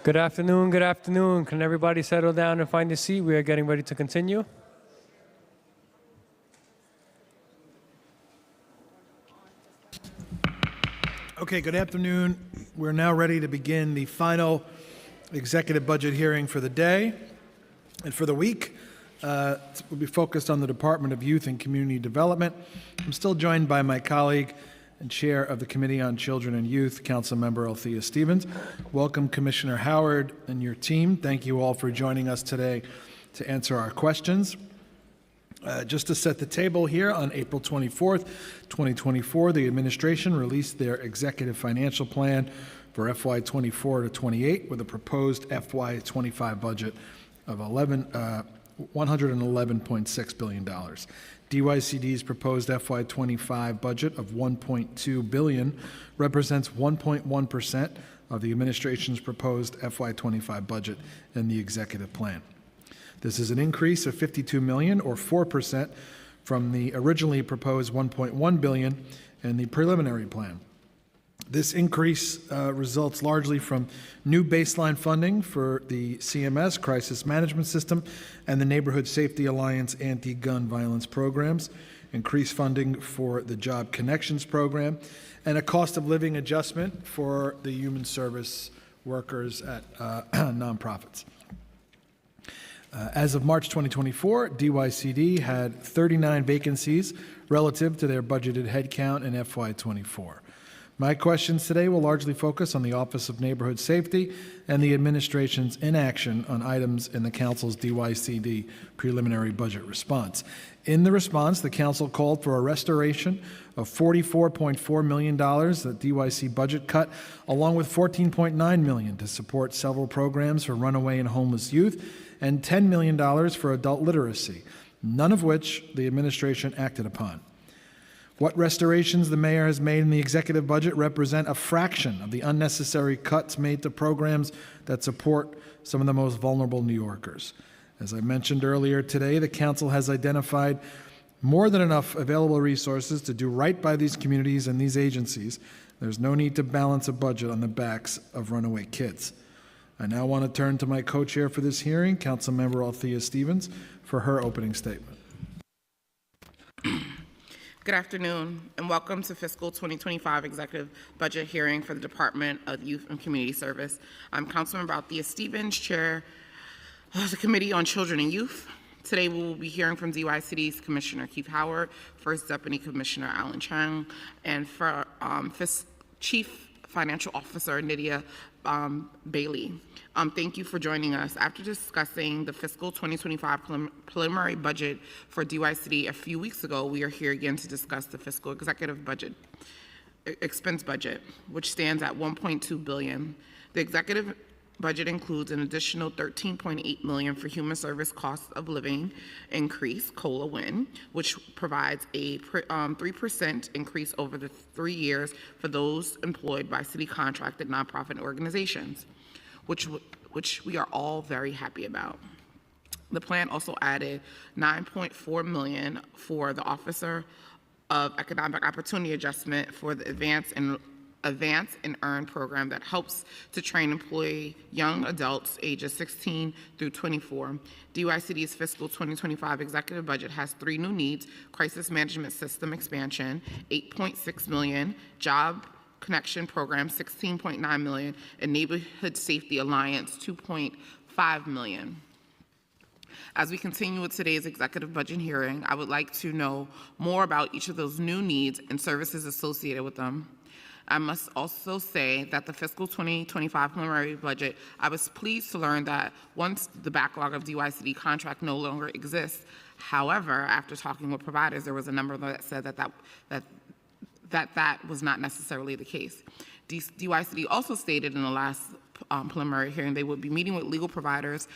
Speaker 18: Good afternoon, good afternoon. Can everybody settle down and find a seat? We are getting ready to continue.
Speaker 1: Okay, good afternoon. We're now ready to begin the final executive budget hearing for the day and for the week. We'll be focused on the Department of Youth and Community Development. I'm still joined by my colleague and Chair of the Committee on Children and Youth, Councilmember Althea Stevens. Welcome, Commissioner Howard and your team. Thank you all for joining us today to answer our questions. Just to set the table here, on April 24th, 2024, the administration released their executive financial plan for FY24 to 28 with a proposed FY25 budget of $111.6 billion. DYCD's proposed FY25 budget of $1.2 billion represents 1.1% of the administration's proposed FY25 budget in the executive plan. This is an increase of $52 million, or 4%, from the originally proposed $1.1 billion in the preliminary plan. This increase results largely from new baseline funding for the CMS, Crisis Management System, and the Neighborhood Safety Alliance anti-gun violence programs, increased funding for the Job Connections program, and a cost of living adjustment for the human service workers at nonprofits. As of March 2024, DYCD had 39 vacancies relative to their budgeted headcount in FY24. My questions today will largely focus on the Office of Neighborhood Safety and the administration's inaction on items in the Council's DYCD preliminary budget response. In the response, the Council called for a restoration of $44.4 million that DYC budget cut, along with $14.9 million to support several programs for runaway and homeless youth, and $10 million for adult literacy, none of which the administration acted upon. What restorations the mayor has made in the executive budget represent a fraction of the unnecessary cuts made to programs that support some of the most vulnerable New Yorkers. As I mentioned earlier today, the council has identified more than enough available resources to do right by these communities and these agencies. There's no need to balance a budget on the backs of runaway kids. I now want to turn to my co-chair for this hearing, Councilmember Althea Stevens, for her opening statement.
Speaker 2: Good afternoon, and welcome to Fiscal 2025 Executive Budget Hearing for the Department of Youth and Community Service. I'm Councilmember Althea Stevens, Chair of the Committee on Children and Youth. Today we will be hearing from DYCD's Commissioner Keith Howard, First Deputy Commissioner Alan Chang, and for Chief Financial Officer Nydia Bailey. Thank you for joining us. After discussing the fiscal 2025 preliminary budget for DYCD a few weeks ago, we are here again to discuss the fiscal executive budget, expense budget, which stands at $1.2 billion. The executive budget includes an additional $13.8 million for human service cost of living increase, COLA WIN, which provides a 3% increase over the 3 years for those employed by city contracted nonprofit organizations, which we are all very happy about. The plan also added $9.4 million for the Officer of Economic Opportunity Adjustment for the Advance and Earn program that helps to train employee young adults ages 16 through 24. DYCD's fiscal 2025 executive budget has 3 new needs: Crisis Management System expansion, $8.6 million, Job Connection Program, $16.9 million, and Neighborhood Safety Alliance, $2.5 million. As we continue with today's executive budget hearing, I would like to know more about each of those new needs and services associated with them. I must also say that the fiscal 2025 preliminary budget, I was pleased to learn that once the backlog of DYCD contract no longer exists. However, after talking with providers, there was a number that said that was not necessarily the case. DYCD also stated in the last preliminary hearing they would be meeting with legal providers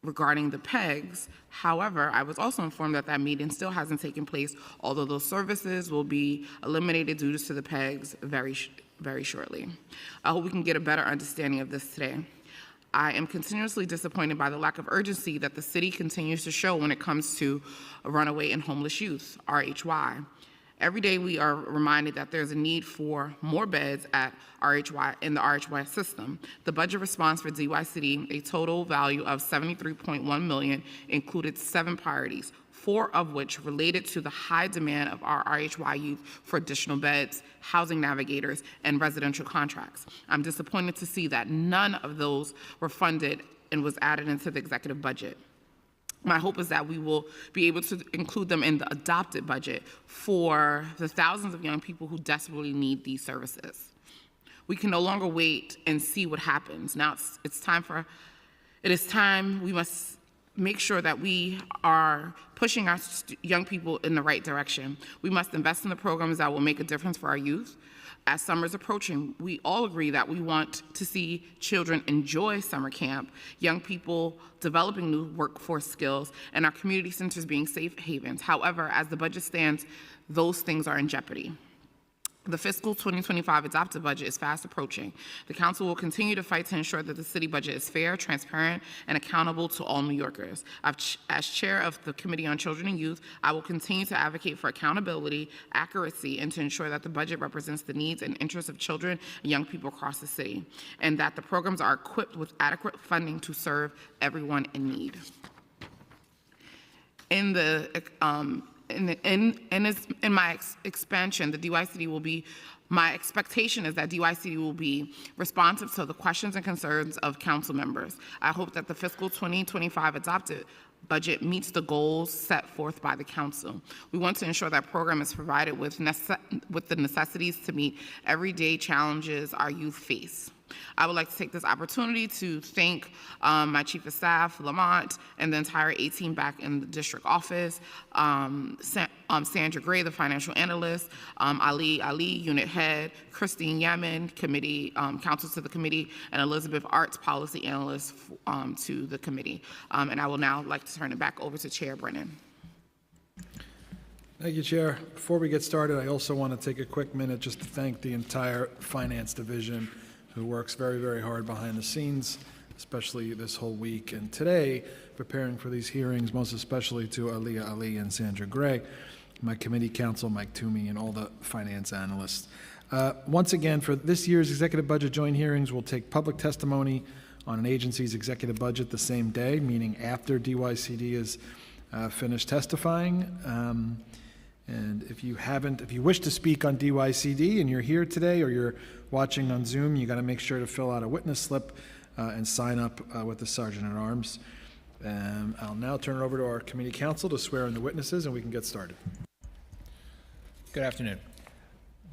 Speaker 2: regarding the PEGs. However, I was also informed that meeting still hasn't taken place, although those services will be eliminated due to the PEGs very shortly. I hope we can get a better understanding of this today. I am continuously disappointed by the lack of urgency that the city continues to show when it comes to runaway and homeless youth, RHY. Every day we are reminded that there's a need for more beds at RHY in the RHY system. The budget response for DYCD, a total value of $73.1 million, included 7 priorities, 4 of which related to the high demand of our RHY youth for additional beds, housing navigators, and residential contracts. I'm disappointed to see that none of those were funded and was added into the executive budget. My hope is that we will be able to include them in the adopted budget for the thousands of young people who desperately need these services. We can no longer wait and see what happens. Now it is time we must make sure that we are pushing our young people in the right direction. We must invest in the programs that will make a difference for our youth. As summer is approaching, we all agree that we want to see children enjoy summer camp, young people developing new workforce skills, and our community centers being safe havens. However, as the budget stands, those things are in jeopardy. The fiscal 2025 adopted budget is fast approaching. The council will continue to fight to ensure that the city budget is fair, transparent, and accountable to all New Yorkers. As chair of the Committee on Children and Youth, I will continue to advocate for accountability, accuracy, and to ensure that the budget represents the needs and interests of children and young people across the city, and that the programs are equipped with adequate funding to serve everyone in need. In my expansion, the DYCD will be, my expectation is that DYCD will be responsive to the questions and concerns of council members. I hope that the fiscal 2025 adopted budget meets the goals set forth by the council. We want to ensure that program is provided with the necessities to meet everyday challenges our youth face. I would like to take this opportunity to thank my Chief of Staff, Lamont, and the entire A-team back in the district office, Sandra Gray, the financial analyst, Ali, unit head, Christine Yemen, committee, counsel to the committee, and Elizabeth Arts, policy analyst to the committee. And I will now like to turn it back over to Chair Brennan.
Speaker 1: Thank you, Chair. Before we get started, I also want to take a quick minute just to thank the entire Finance Division, who works very, very hard behind the scenes, especially this whole week and today, preparing for these hearings, most especially to Aliyah Ali and Sandra Gray, my committee counsel, Mike Toomey, and all the finance analysts. Once again, for this year's executive budget joint hearings, we'll take public testimony on an agency's executive budget the same day, meaning after DYCD is finished testifying. And if you wish to speak on DYCD and you're here today or you're watching on Zoom, you got to make sure to fill out a witness slip and sign up with the Sergeant at Arms. I'll now turn it over to our committee counsel to swear in the witnesses, and we can get started.
Speaker 3: Good afternoon.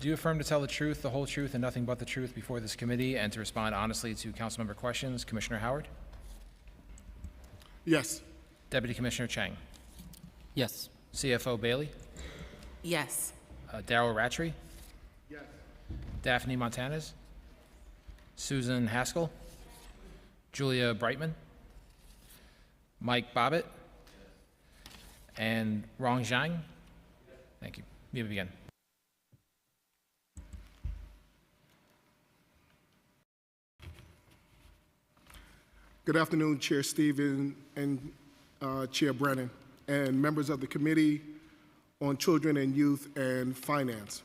Speaker 3: Do you affirm to tell the truth, the whole truth, and nothing but the truth before this committee, and to respond honestly to council member questions? Commissioner Howard?
Speaker 19: Yes.
Speaker 3: Deputy Commissioner Chang?
Speaker 15: Yes.
Speaker 3: CFO Bailey?
Speaker 2: Yes.
Speaker 3: Darrell Rattray?
Speaker 19: Yes.
Speaker 3: Daphne Montanez? Susan Haskell? Julia Brightman? Mike Bobbitt? And Rong Zhang? Thank you. You may begin.
Speaker 19: Good afternoon, Chair Stephen and Chair Brennan, and members of the Committee on Children and Youth and Finance.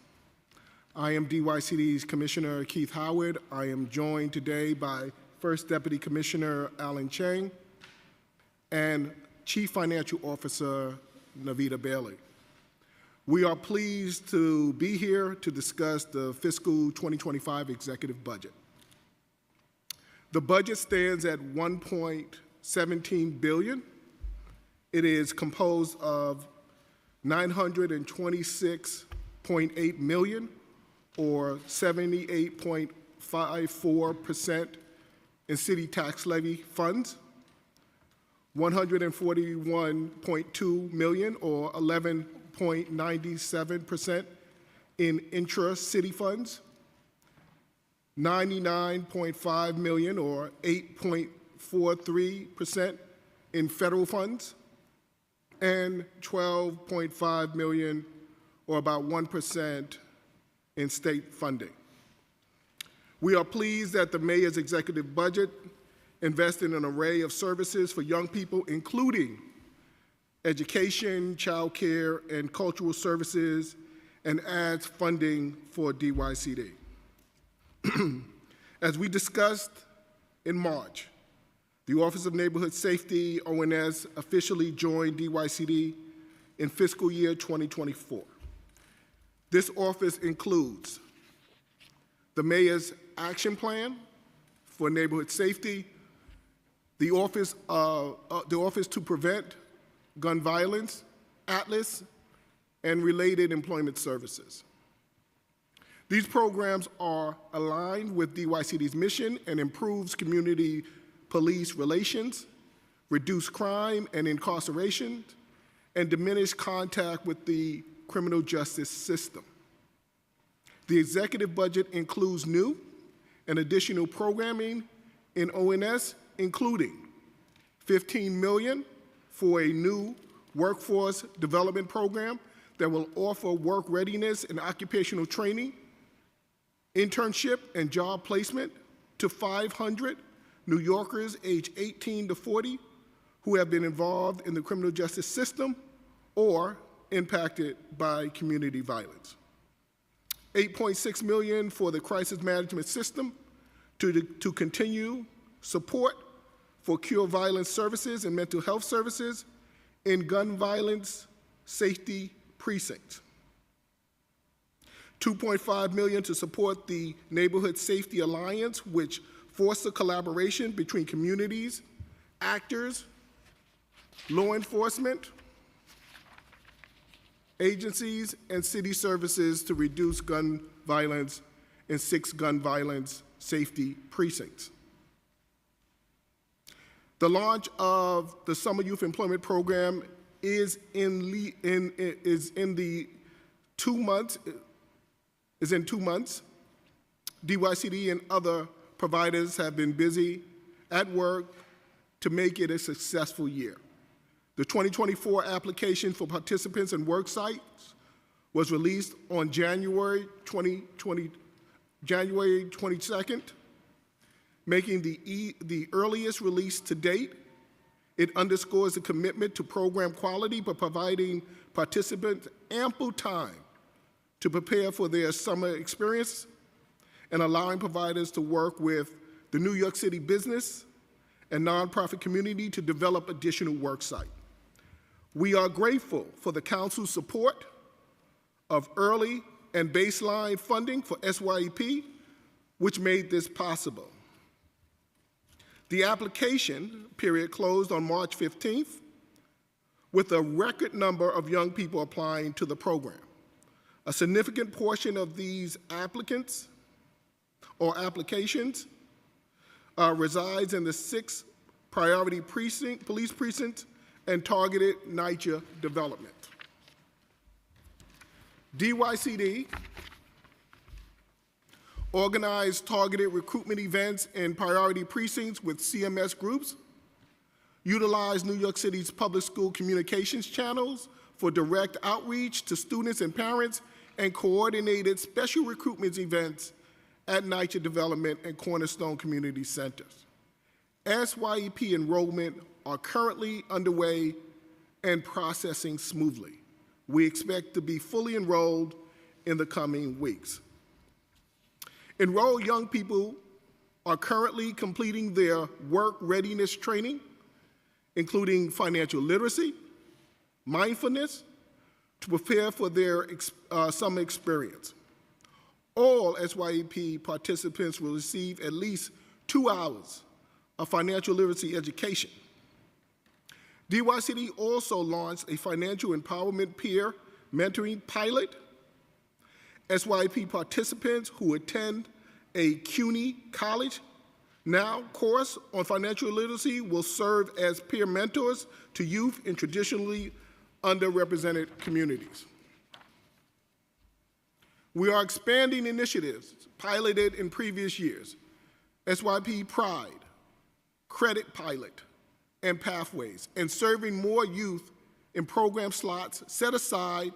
Speaker 19: I am DYCD's Commissioner Keith Howard. I am joined today by First Deputy Commissioner Alan Chang and Chief Financial Officer Navita Bailey. We are pleased to be here to discuss the fiscal 2025 executive budget. The budget stands at $1.17 billion. It is composed of $926.8 million, or 78.54% in city tax levy funds, $141.2 million, or 11.97% in intra-city funds, $99.5 million, or 8.43% in federal funds, and $12.5 million, or about 1% in state funding. We are pleased that the mayor's executive budget invests in an array of services for young people, including education, child care, and cultural services, and adds funding for DYCD. As we discussed in March, the Office of Neighborhood Safety, ONS, officially joined DYCD in fiscal year 2024. This office includes the Mayor's Action Plan for Neighborhood Safety, the Office to Prevent Gun Violence, Atlas, and related employment services. These programs are aligned with DYCD's mission and improves community police relations, reduce crime and incarceration, and diminish contact with the criminal justice system. The executive budget includes new and additional programming in ONS, including $15 million for a new workforce development program that will offer work readiness and occupational training, internship, and job placement to 500 New Yorkers aged 18 to 40 who have been involved in the criminal justice system or impacted by community violence. $8.6 million for the crisis management system to continue support for cure violence services and mental health services in gun violence safety precincts. $2.5 million to support the Neighborhood Safety Alliance, which foster collaboration between communities, actors, law enforcement, agencies, and city services to reduce gun violence in 6 gun violence safety precincts. The launch of the Summer Youth Employment Program is in 2 months. DYCD and other providers have been busy at work to make it a successful year. The 2024 application for participants and work sites was released on January 22nd, making the earliest release to date. It underscores the commitment to program quality by providing participants ample time to prepare for their summer experience and allowing providers to work with the New York City business and nonprofit community to develop additional work sites. We are grateful for the Council's support of early and baseline funding for SYEP, which made this possible. The application period closed on March 15th with a record number of young people applying to the program. A significant portion of these applicants or applications resides in the 6 priority police precincts and targeted NYCHA development. DYCD organized targeted recruitment events in priority precincts with CMS groups, utilized New York City's public school communications channels for direct outreach to students and parents, and coordinated special recruitment events at NYCHA Development and Cornerstone Community Centers. SYEP enrollment are currently underway and processing smoothly. We expect to be fully enrolled in the coming weeks. Enrolled young people are currently completing their work readiness training, including financial literacy, mindfulness, to prepare for their summer experience. All SYEP participants will receive at least 2 hours of financial literacy education. DYCD also launched a financial empowerment peer mentoring pilot. SYEP participants who attend a CUNY College Now course on financial literacy will serve as peer mentors to youth in traditionally underrepresented communities. We are expanding initiatives piloted in previous years, SYP Pride, Credit Pilot, and Pathways, and serving more youth in program slots set aside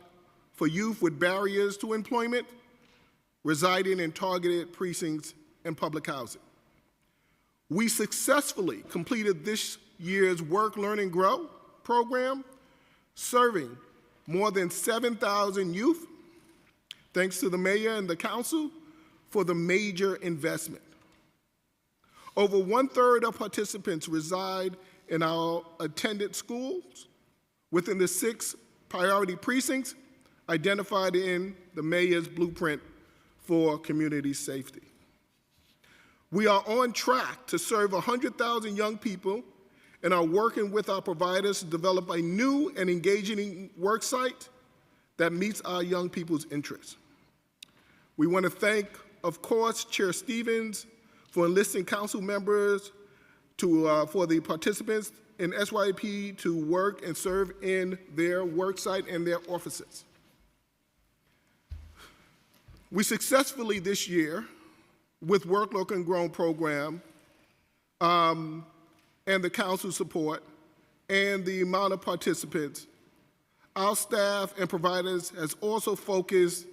Speaker 19: for youth with barriers to employment, residing in targeted precincts and public housing. We successfully completed this year's Work, Learn, and Grow program, serving more than 7,000 youth Thanks to the mayor and the council for the major investment. Over 1/3 of participants reside in our attended schools within the 6 priority precincts identified in the mayor's blueprint for community safety. We are on track to serve 100,000 young people and are working with our providers to develop a new and engaging work site that meets our young people's interests. We want to thank, of course, Chair Stevens for enlisting council members for the participants in SYP to work and serve in their work site and their offices. We successfully this year, with Work, Local, and Grown program and the council support and the amount of participants, our staff and providers has also focused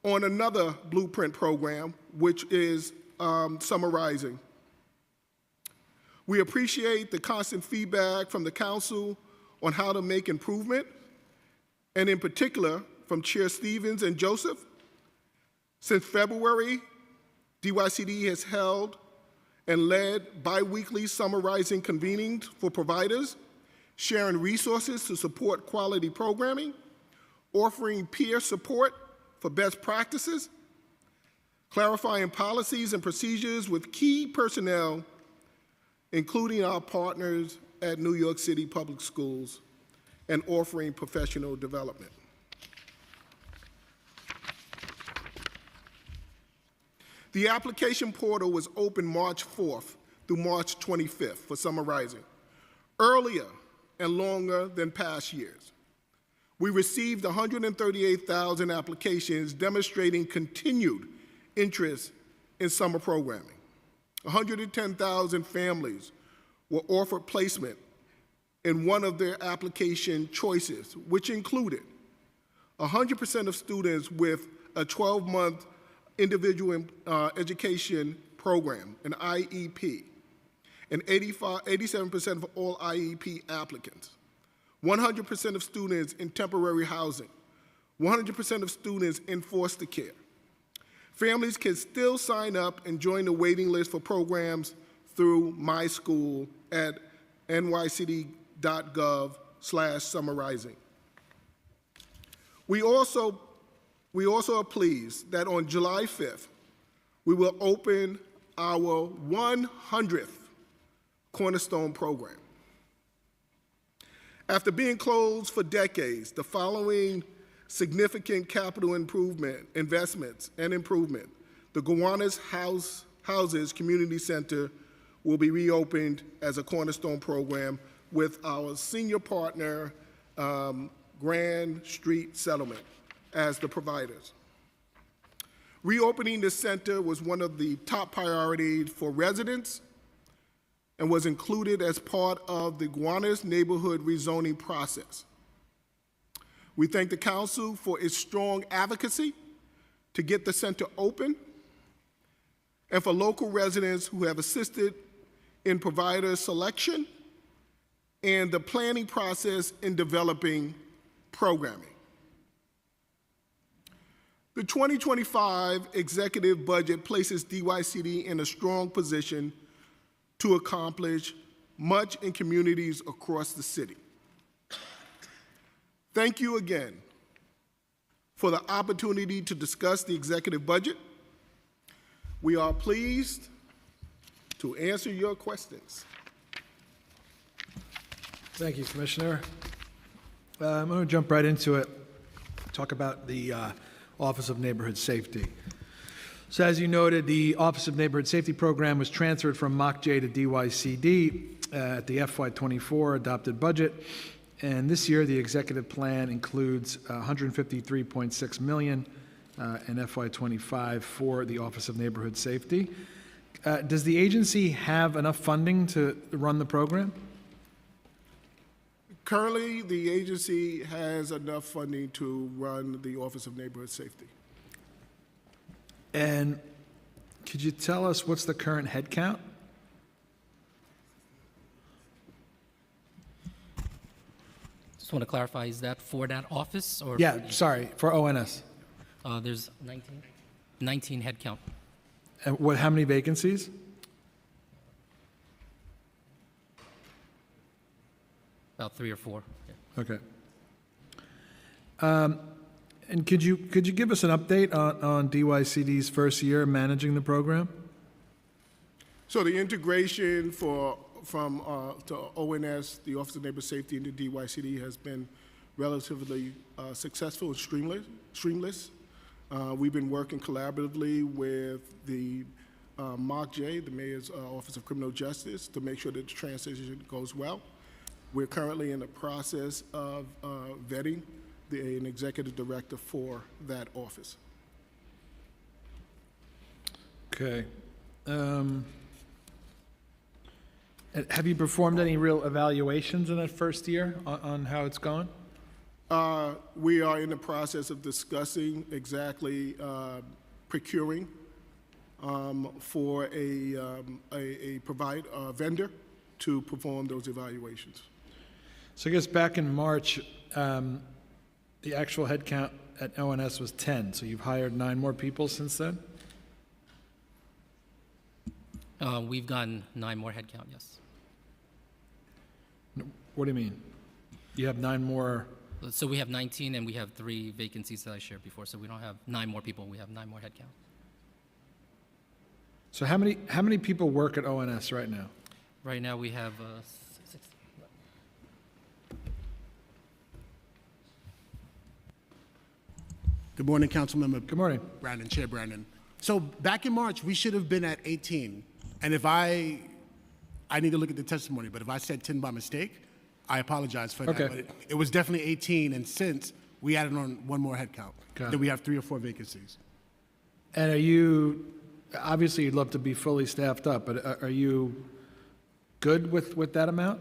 Speaker 19: on another blueprint program, which is summarizing. We appreciate the constant feedback from the council on how to make improvement, and in particular from Chair Stevens and Joseph. Since February, DYCD has held and led bi-weekly summarizing convenings for providers, sharing resources to support quality programming, offering peer support for best practices, clarifying policies and procedures with key personnel, including our partners at New York City Public Schools, and offering professional development. The application portal was open March 4th through March 25th for summarizing, earlier and longer than past years. We received 138,000 applications demonstrating continued interest in summer programming. 110,000 families were offered placement in one of their application choices, which included 100% of students with a 12-month individual education program, an IEP, and 87% of all IEP applicants, 100% of students in temporary housing, 100% of students in foster care. Families can still sign up and join the waiting list for programs through My School at nycd.gov/summarizing. We also are pleased that on July 5th, we will open our 100th Cornerstone program. After being closed for decades, the following significant capital investments and improvement, the Gowanus Houses Community Center will be reopened as a Cornerstone program with our senior partner, Grand Street Settlement, as the providers. Reopening the center was one of the top priorities for residents and was included as part of the Gowanus neighborhood rezoning process. We thank the council for its strong advocacy to get the center open and for local residents who have assisted in provider selection and the planning process in developing programming. The 2025 executive budget places DYCD in a strong position to accomplish much in communities across the city. Thank you again for the opportunity to discuss the executive budget. We are pleased to answer your questions.
Speaker 1: Thank you, Commissioner. I'm going to jump right into it, talk about the Office of Neighborhood Safety. So as you noted, the Office of Neighborhood Safety program was transferred from MOCJ to DYCD at the FY24 adopted budget. And this year, the executive plan includes $153.6 million in FY25 for the Office of Neighborhood Safety. Does the agency have enough funding to run the program?
Speaker 19: Currently, the agency has enough funding to run the Office of Neighborhood Safety.
Speaker 1: And could you tell us what's the current head count?
Speaker 15: Just want to clarify, is that for that office or?
Speaker 1: Yeah, sorry, for ONS.
Speaker 15: There's 19 head count.
Speaker 1: And how many vacancies?
Speaker 15: About 3 or 4. Yeah.
Speaker 1: Okay. And could you give us an update on DYCD's first year managing the program?
Speaker 19: So the integration from to ONS, the Office of Neighborhood Safety, into DYCD has been relatively successful and streamless. We've been working collaboratively with the MOCJ, the Mayor's Office of Criminal Justice, to make sure that the transition goes well. We're currently in the process of vetting an executive director for that office.
Speaker 1: Okay. Have you performed any real evaluations in that first year on how it's gone?
Speaker 19: We are in the process of discussing exactly procuring for a vendor to perform those evaluations.
Speaker 1: So I guess back in March, the actual head count at ONS was 10, so you've hired 9 more people since then?
Speaker 15: We've gotten 9 more head count, yes.
Speaker 1: What do you mean? You have 9 more?
Speaker 15: So we have 19 and we have 3 vacancies that I shared before. So we don't have 9 more people, we have 9 more head count.
Speaker 1: So how many people work at ONS right now?
Speaker 15: Right now we have 6.
Speaker 20: Good morning, Councilmember.
Speaker 1: Good morning.
Speaker 20: Brandon, Chair Brandon. So back in March, we should have been at 18. And if I need to look at the testimony, but if I said 10 by mistake, I apologize for that.
Speaker 1: Okay.
Speaker 20: But it was definitely 18, and since we added on 1 more head count,
Speaker 1: Got
Speaker 20: then
Speaker 1: it.
Speaker 20: we have 3 or 4 vacancies.
Speaker 1: And obviously you'd love to be fully staffed up, but are you good with that amount?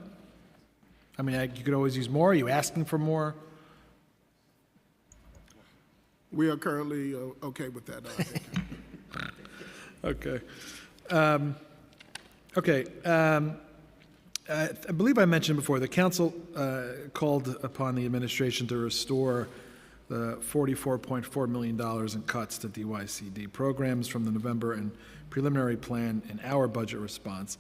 Speaker 1: I mean, you could always use more. Are you asking for more?
Speaker 19: We are currently okay with that.
Speaker 1: Okay. I believe I mentioned before, the council called upon the administration to restore the $44.4 million in cuts to DYCD programs from the November and preliminary plan in our budget response.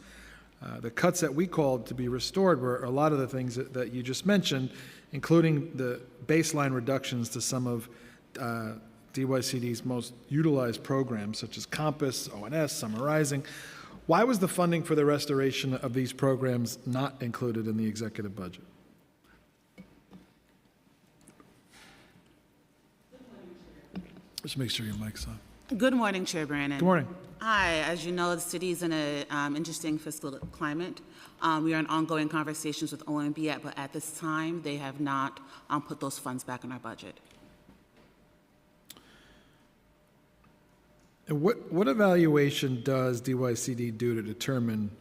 Speaker 1: The cuts that we called to be restored were a lot of the things that you just mentioned, including the baseline reductions to some of DYCD's most utilized programs, such as Compass, ONS, Summer Rising. Why was the funding for the restoration of these programs not included in the executive budget? Just make sure your mic's on.
Speaker 21: Good morning, Chair Brandon.
Speaker 1: Good morning.
Speaker 21: Hi, as you know, the city is in an interesting fiscal climate. We are in ongoing conversations with OMB, but at this time, they have not put those funds back in our budget.
Speaker 1: And what evaluation does DYCD do to determine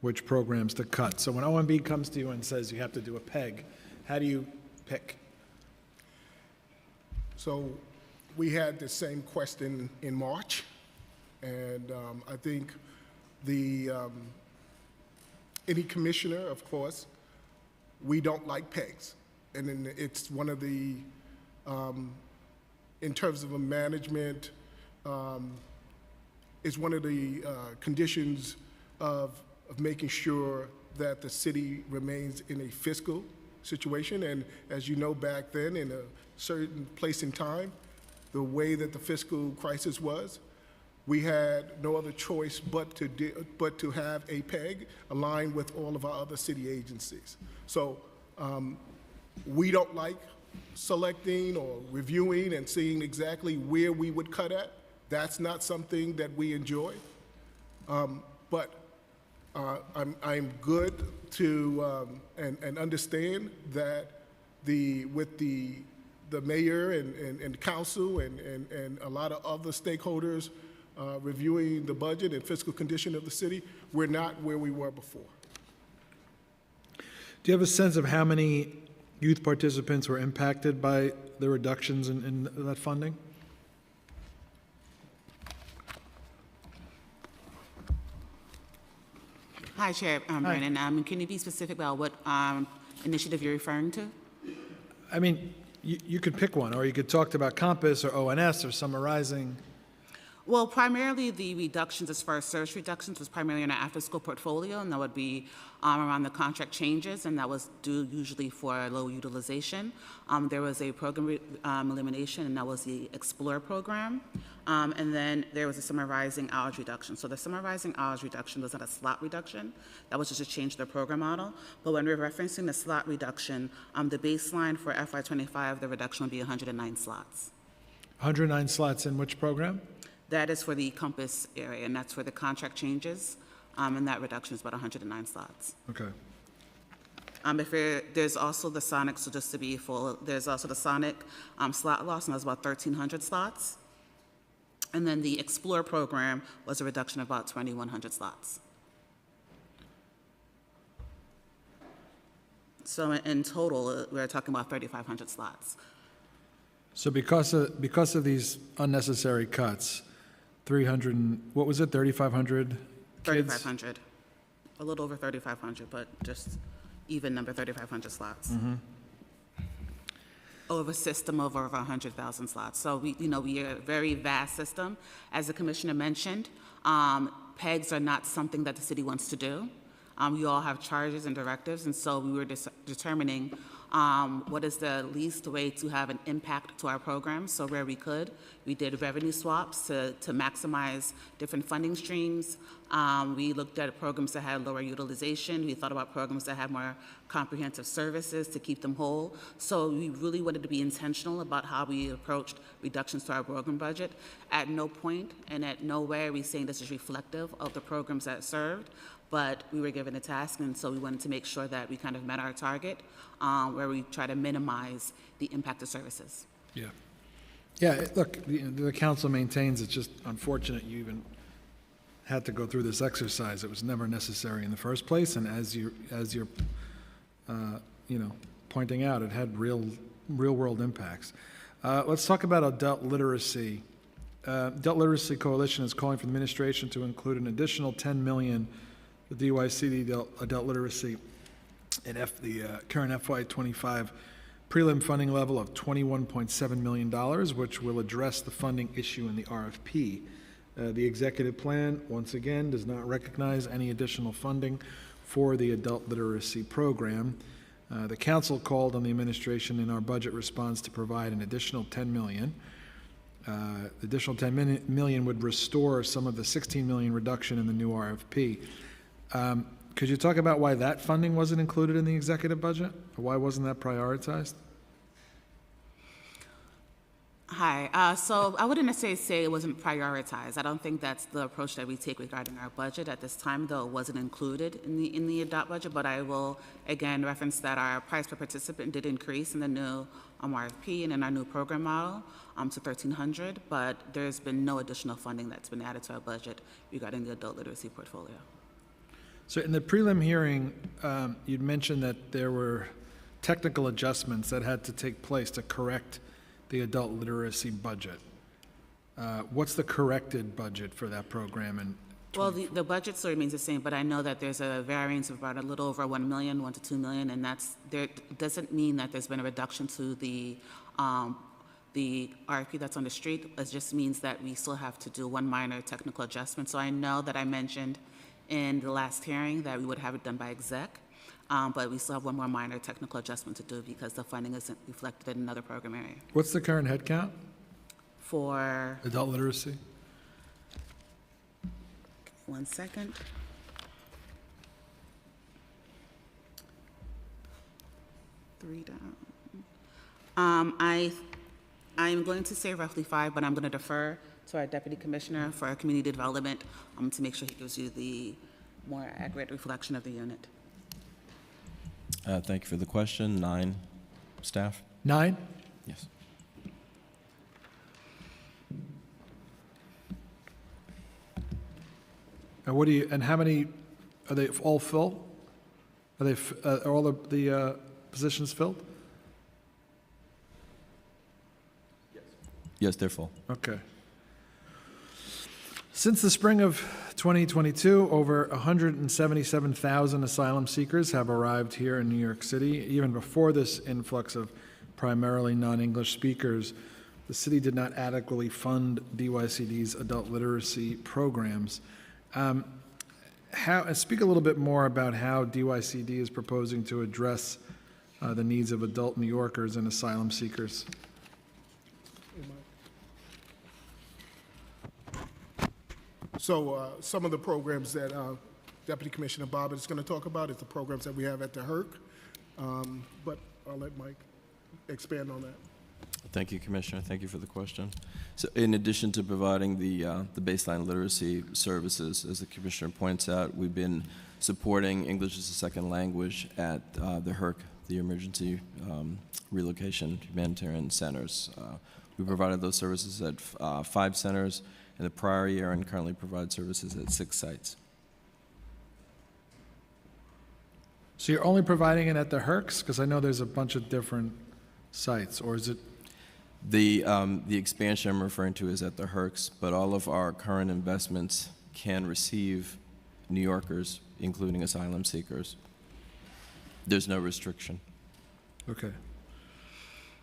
Speaker 1: which programs to cut? So when OMB comes to you and says you have to do a PEG, how do you pick?
Speaker 19: So we had the same question in March, and I think any commissioner, of course, we don't like PEGs. And then it's one of the, in terms of a management, is one of the conditions of making sure that the city remains in a fiscal situation. And as you know, back then, in a certain place in time, the way that the fiscal crisis was, we had no other choice but to have a PEG aligned with all of our other city agencies. So we don't like selecting or reviewing and seeing exactly where we would cut at. That's not something that we enjoy. But I'm good to and understand that with the mayor and council and a lot of other stakeholders reviewing the budget and fiscal condition of the city, we're not where we were before.
Speaker 1: Do you have a sense of how many youth participants were impacted by the reductions in that funding?
Speaker 21: Hi, Chair Brandon. Can you be specific about what initiative you're referring to?
Speaker 1: I mean, you could pick one, or you could talk about Compass or ONS or summarizing.
Speaker 21: Well, primarily the reductions as far as service reductions was primarily in our after-school portfolio, and that would be around the contract changes, and that was due usually for low utilization. There was a program elimination, and that was the Explore program. And then there was a summarizing hours reduction. So the summarizing hours reduction was not a slot reduction. That was just a change to the program model. But when we're referencing the slot reduction, the baseline for FY25, the reduction would be 109 slots.
Speaker 1: 109 slots in which program?
Speaker 21: That is for the Compass area, and that's for the contract changes, and that reduction is about 109 slots.
Speaker 1: Okay.
Speaker 21: There's also the Sonic, so just to be full, there's also the Sonic slot loss, and that's about 1,300 slots. And then the Explore program was a reduction of about 2,100 slots. So in total, we're talking about 3,500 slots.
Speaker 1: So because of these unnecessary cuts, 300, what was it, 3,500 kids?
Speaker 21: 3,500. A little over 3,500, but just even number, 3,500 slots. Over a system of over 100,000 slots. So we are a very vast system. As the commissioner mentioned, PEGs are not something that the city wants to do. You all have charges and directives, and so we were determining what is the least way to have an impact to our program. So where we could, we did revenue swaps to maximize different funding streams. We looked at programs that had lower utilization. We thought about programs that had more comprehensive services to keep them whole. So we really wanted to be intentional about how we approached reductions to our program budget. At no point and at no way are we saying this is reflective of the programs that served, but we were given a task, and so we wanted to make sure that we kind of met our target, where we try to minimize the impact of services.
Speaker 1: Yeah. Yeah, look, the council maintains it's just unfortunate you even had to go through this exercise. It was never necessary in the first place, and as you're pointing out, it had real world impacts. Let's talk about adult literacy. Adult Literacy Coalition is calling for the administration to include an additional $10 million for DYCD adult literacy in the current FY25 prelim funding level of $21.7 million, which will address the funding issue in the RFP. The executive plan, once again, does not recognize any additional funding for the adult literacy program. The council called on the administration in our budget response to provide an additional $10 million. The additional $10 million would restore some of the $16 million reduction in the new RFP. Could you talk about why that funding wasn't included in the executive budget? Or why wasn't that prioritized?
Speaker 21: Hi. So I wouldn't necessarily say it wasn't prioritized. I don't think that's the approach that we take regarding our budget. At this time, though, it wasn't included in the adopt budget, but I will, again, reference that our price per participant did increase in the new RFP and in our new program model to $1,300, but there's been no additional funding that's been added to our budget regarding the adult literacy portfolio.
Speaker 1: So in the prelim hearing, you'd mentioned that there were technical adjustments that had to take place to correct the adult literacy budget. What's the corrected budget for that program?
Speaker 21: Well, the budget still remains the same, but I know that there's a variance of about a little over $1 million, $1 to $2 million, and that doesn't mean that there's been a reduction to the RFP that's on the street. It just means that we still have to do one minor technical adjustment. So I know that I mentioned in the last hearing that we would have it done by exec, but we still have one more minor technical adjustment to do because the funding isn't reflected in another program area.
Speaker 1: What's the current head count
Speaker 21: for
Speaker 1: adult literacy?
Speaker 21: 1 second. Three down. I'm going to say roughly 5, but I'm going to defer to our Deputy Commissioner for our Community Development to make sure he gives you the more accurate reflection of the unit.
Speaker 5: Thank you for the question. 9 staff.
Speaker 1: 9?
Speaker 5: Yes.
Speaker 1: And how many, are they all full? Are all the positions filled?
Speaker 5: Yes, they're full.
Speaker 1: Okay. Since the spring of 2022, over 177,000 asylum seekers have arrived here in New York City. Even before this influx of primarily non-English speakers, the city did not adequately fund DYCD's adult literacy programs. Speak a little bit more about how DYCD is proposing to address the needs of adult New Yorkers and asylum seekers.
Speaker 19: So some of the programs that Deputy Commissioner Bob is going to talk about is the programs that we have at the HERC, but I'll let Mike expand on that.
Speaker 5: Thank you, Commissioner. Thank you for the question. So in addition to providing the baseline literacy services, as the Commissioner points out, we've been supporting English as a second language at the HERC, the Emergency Relocation Humanitarian Centers. We provided those services at 5 centers in the prior year and currently provide services at 6 sites.
Speaker 1: So you're only providing it at the HERCs? Because I know there's a bunch of different sites, or is it?
Speaker 5: The expansion I'm referring to is at the HERCs, but all of our current investments can receive New Yorkers, including asylum seekers. There's no restriction.
Speaker 1: Okay.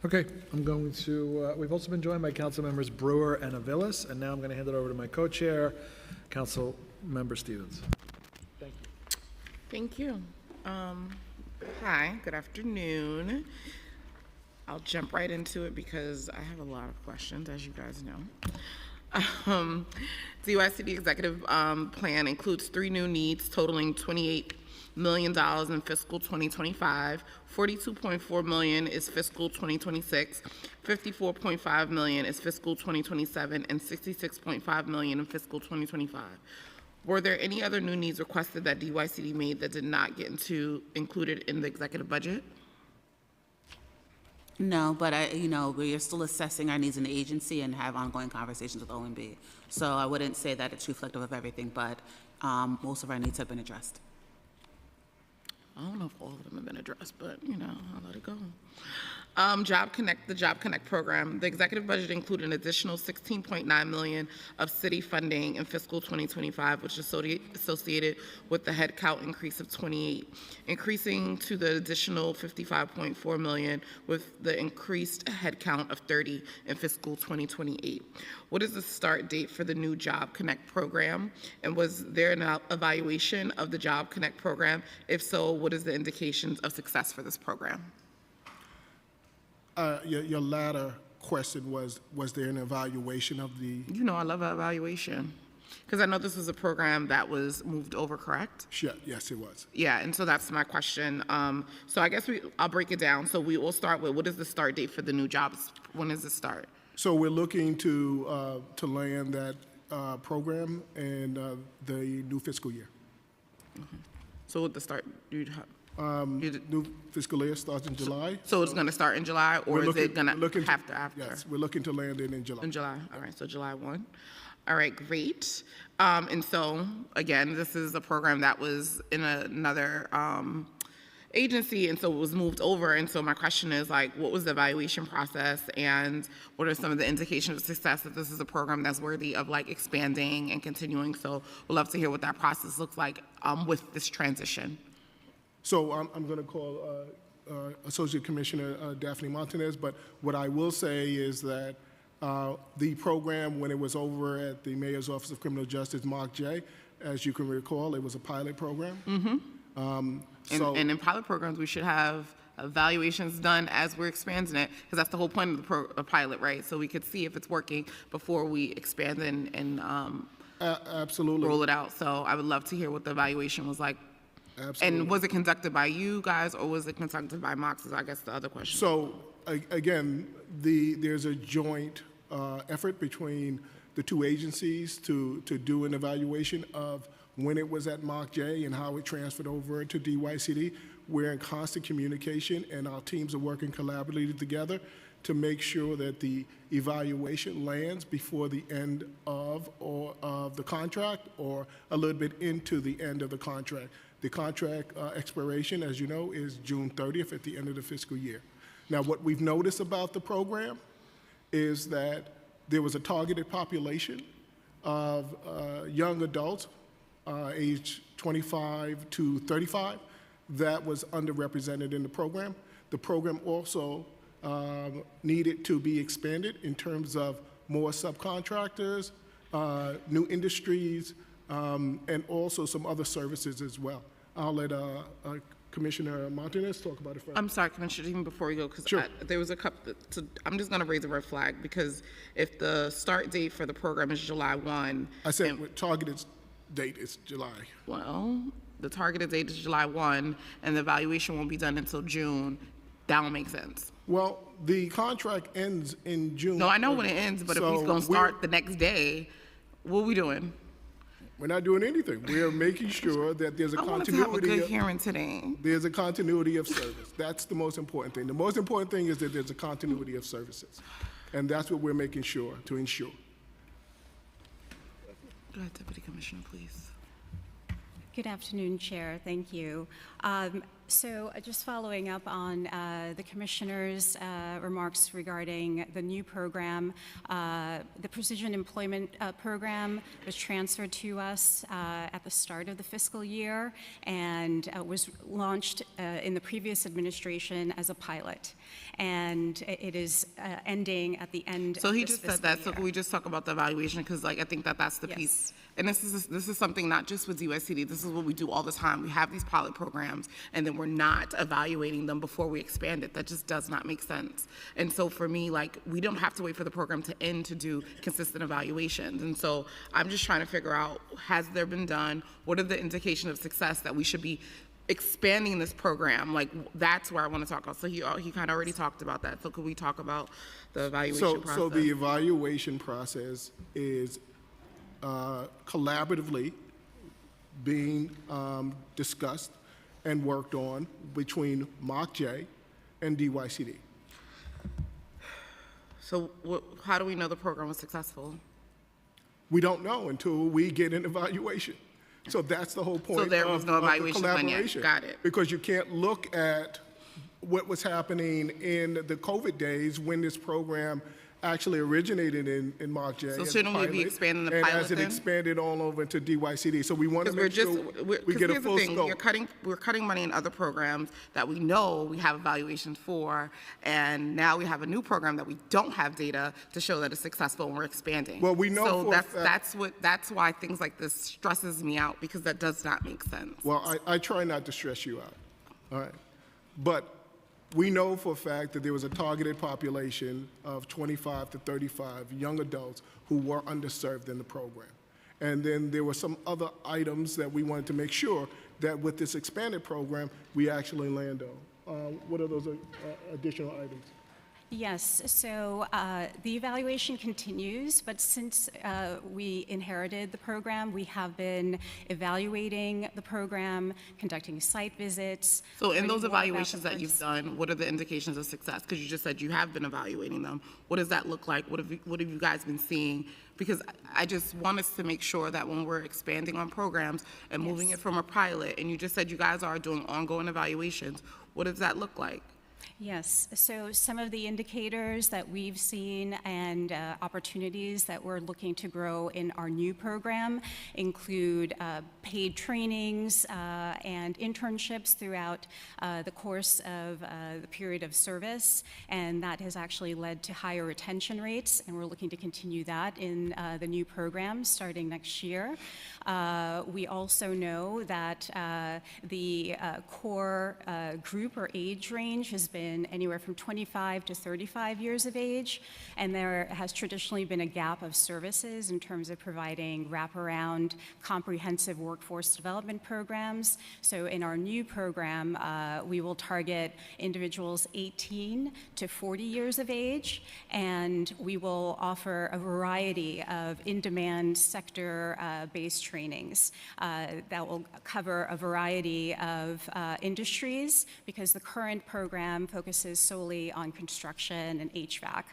Speaker 1: Okay, I'm going to, we've also been joined by Council Members Brewer and Aviles, and now I'm going to hand it over to my co-chair, Council Member Stevens. Thank you.
Speaker 2: Thank you. Hi, good afternoon. I'll jump right into it because I have a lot of questions, as you guys know. The UICD executive plan includes 3 new needs totaling $28 million in fiscal 2025. $42.4 million is fiscal 2026. $54.5 million is fiscal 2027, and $66.5 million in fiscal 2025. Were there any other new needs requested that DYCD made that did not get included in the executive budget?
Speaker 21: No, but we are still assessing our needs in the agency and have ongoing conversations with OMB. So I wouldn't say that it's reflective of everything, but most of our needs have been addressed.
Speaker 2: I don't know if all of them have been addressed, but I'll let it go. The Job Connect program. The executive budget included an additional $16.9 million of city funding in fiscal 2025, which is associated with the headcount increase of 28, increasing to the additional $55.4 million with the increased headcount of 30 in fiscal 2028. What is the start date for the new Job Connect program? And was there an evaluation of the Job Connect program? If so, what is the indications of success for this program?
Speaker 19: Your latter question was there an evaluation of the?
Speaker 2: I love an evaluation. Because I know this was a program that was moved over, correct?
Speaker 19: Sure, yes, it was.
Speaker 2: Yeah, and so that's my question. So I guess I'll break it down. So we will start with, what is the start date for the new jobs? When does it start?
Speaker 19: So we're looking to land that program in the new fiscal year.
Speaker 2: Okay. So what the start?
Speaker 19: New fiscal year starts in July.
Speaker 2: So it's going to start in July, or is it going to after?
Speaker 19: Yes, we're looking to land it in July.
Speaker 2: In July. All right. So July 1. All right. Great. And so again, this is a program that was in another agency, and so it was moved over. And so my question is, what was the evaluation process, and what are some of the indications of success that this is a program that's worthy of expanding and continuing? So we'd love to hear what that process looks like with this transition.
Speaker 19: So I'm going to call Associate Commissioner Daphne Montanez, but what I will say is that the program, when it was over at the Mayor's Office of Criminal Justice, Mark J., as you can recall, it was a pilot program.
Speaker 2: Mm-hmm. And in pilot programs, we should have evaluations done as we're expanding it, because that's the whole point of the pilot, right? So we could see if it's working before we expand and
Speaker 19: absolutely
Speaker 2: roll it out. So I would love to hear what the evaluation was like.
Speaker 19: Absolutely.
Speaker 2: And was it conducted by you guys, or was it conducted by Mox, is I guess the other question.
Speaker 19: So again, there's a joint effort between the 2 agencies to do an evaluation of when it was at Mark J and how it transferred over to DYCD. We're in constant communication, and our teams are working collaboratively together to make sure that the evaluation lands before the end of the contract, or a little bit into the end of the contract. The contract expiration, as you know, is June 30th at the end of the fiscal year. Now, what we've noticed about the program is that there was a targeted population of young adults aged 25 to 35 that was underrepresented in the program. The program also needed to be expanded in terms of more subcontractors, new industries, and also some other services as well. I'll let Commissioner Martinez talk about it first.
Speaker 2: I'm sorry, Commissioner, even before you go, because
Speaker 19: Sure.
Speaker 2: there was a couple, I'm just going to raise a red flag, because if the start date for the program is July 1.
Speaker 19: I said targeted date is July.
Speaker 2: Well, the targeted date is July 1, and the evaluation won't be done until June. That don't make sense.
Speaker 19: Well, the contract ends in June.
Speaker 2: No, I know when it ends, but if
Speaker 19: So
Speaker 2: he's going to start the next day, what are we doing?
Speaker 19: We're not doing anything. We're making sure that there's a
Speaker 2: I wanted to
Speaker 19: continuity.
Speaker 2: have a good hearing today.
Speaker 19: There's a continuity of service. That's the most important thing. The most important thing is that there's a continuity of services. And that's what we're making sure to ensure.
Speaker 2: Go ahead, Deputy Commissioner, please.
Speaker 7: Good afternoon, Chair. Thank you. So just following up on the Commissioner's remarks regarding the new program, the Precision Employment Program was transferred to us at the start of the fiscal year and was launched in the previous administration as a pilot. And it is ending at the end
Speaker 2: So
Speaker 7: of
Speaker 2: he
Speaker 7: this
Speaker 2: just said
Speaker 7: fiscal
Speaker 2: that, so
Speaker 7: year.
Speaker 2: can we just talk about the evaluation? Because I think that's the piece. And this is something not just with USCD, this is what we do all the time. We have these pilot programs, and then we're not evaluating them before we expand it. That just does not make sense. And so for me, we don't have to wait for the program to end to do consistent evaluations. And so I'm just trying to figure out, has there been done? What are the indications of success that we should be expanding this program? That's where I want to talk about. So he kind of already talked about that. So could we talk about the evaluation process?
Speaker 19: So the evaluation process is collaboratively being discussed and worked on between MOCJ and DYCD.
Speaker 2: So how do we know the program was successful?
Speaker 19: We don't know until we get an evaluation. So that's the whole point.
Speaker 2: So there was no
Speaker 19: of the
Speaker 2: evaluation done yet.
Speaker 19: collaboration.
Speaker 2: Got it.
Speaker 19: Because you can't look at what was happening in the COVID days when this program actually originated in MOCJ.
Speaker 2: So
Speaker 19: as a
Speaker 2: shouldn't we be
Speaker 19: pilot,
Speaker 2: expanding the
Speaker 19: and
Speaker 2: pilot
Speaker 19: as it
Speaker 2: then?
Speaker 19: expanded all over to DYCD. So we want to
Speaker 2: Because
Speaker 19: make sure we get a full
Speaker 2: here's the thing,
Speaker 19: scope.
Speaker 2: we're cutting money in other programs that we know we have evaluations for, and now we have a new program that we don't have data to show that it's successful, and we're expanding.
Speaker 19: Well, we know
Speaker 2: so
Speaker 19: for a
Speaker 2: that's why things like this stresses me out, because that does not make sense.
Speaker 19: Well, I try not to stress you out, all right? But we know for a fact that there was a targeted population of 25 to 35 young adults who were underserved in the program. And then there were some other items that we wanted to make sure that with this expanded program, we actually land on. What are those additional items?
Speaker 7: Yes, so the evaluation continues, but since we inherited the program, we have been evaluating the program, conducting site visits.
Speaker 2: So in
Speaker 7: learning
Speaker 2: those
Speaker 7: more about
Speaker 2: evaluations
Speaker 7: the
Speaker 2: that you've done, what are the indications of success? Because you just said you have been evaluating them. What does that look like? What have you guys been seeing? Because I just want us to make sure that when we're expanding on programs and moving it from a pilot, and you just said you guys are doing ongoing evaluations, what does that look like?
Speaker 7: Yes, so some of the indicators that we've seen and opportunities that we're looking to grow in our new program include paid trainings and internships throughout the course of the period of service, and that has actually led to higher retention rates, and we're looking to continue that in the new program starting next year. We also know that the core group or age range has been anywhere from 25 to 35 years of age, and there has traditionally been a gap of services in terms of providing wraparound, comprehensive workforce development programs. So in our new program, we will target individuals 18 to 40 years of age, and we will offer a variety of in-demand sector-based trainings that will cover a variety of industries, because the current program focuses solely on construction and HVAC.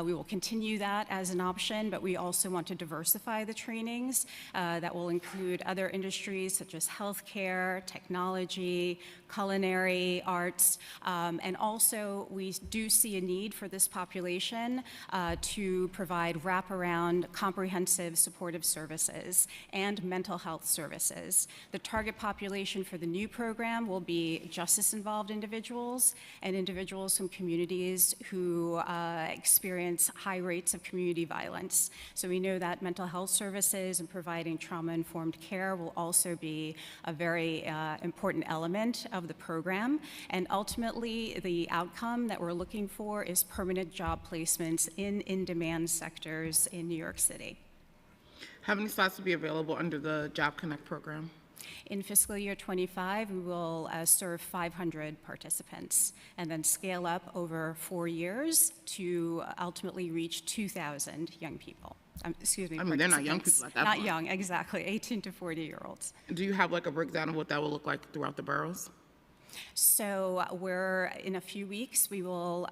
Speaker 7: We will continue that as an option, but we also want to diversify the trainings that will include other industries such as healthcare, technology, culinary, arts, and also we do see a need for this population to provide wraparound, comprehensive supportive services and mental health services. The target population for the new program will be justice-involved individuals, and and individuals from communities who experience high rates of community violence. So we know that mental health services and providing trauma-informed care will also be a very important element of the program. And ultimately, the outcome that we're looking for is permanent job placements in in-demand sectors in New York City.
Speaker 2: How many slots will be available under the Job Connect program?
Speaker 7: In fiscal year 25, we will serve 500 participants and then scale up over 4 years to ultimately reach 2,000 young people. Excuse me,
Speaker 2: I mean, they're not young
Speaker 7: participants.
Speaker 2: people at that
Speaker 7: Not
Speaker 2: point.
Speaker 7: young, exactly, 18 to 40-year-olds.
Speaker 2: Do you have like a breakdown of what that will look like throughout the boroughs?
Speaker 7: So in a few weeks, we will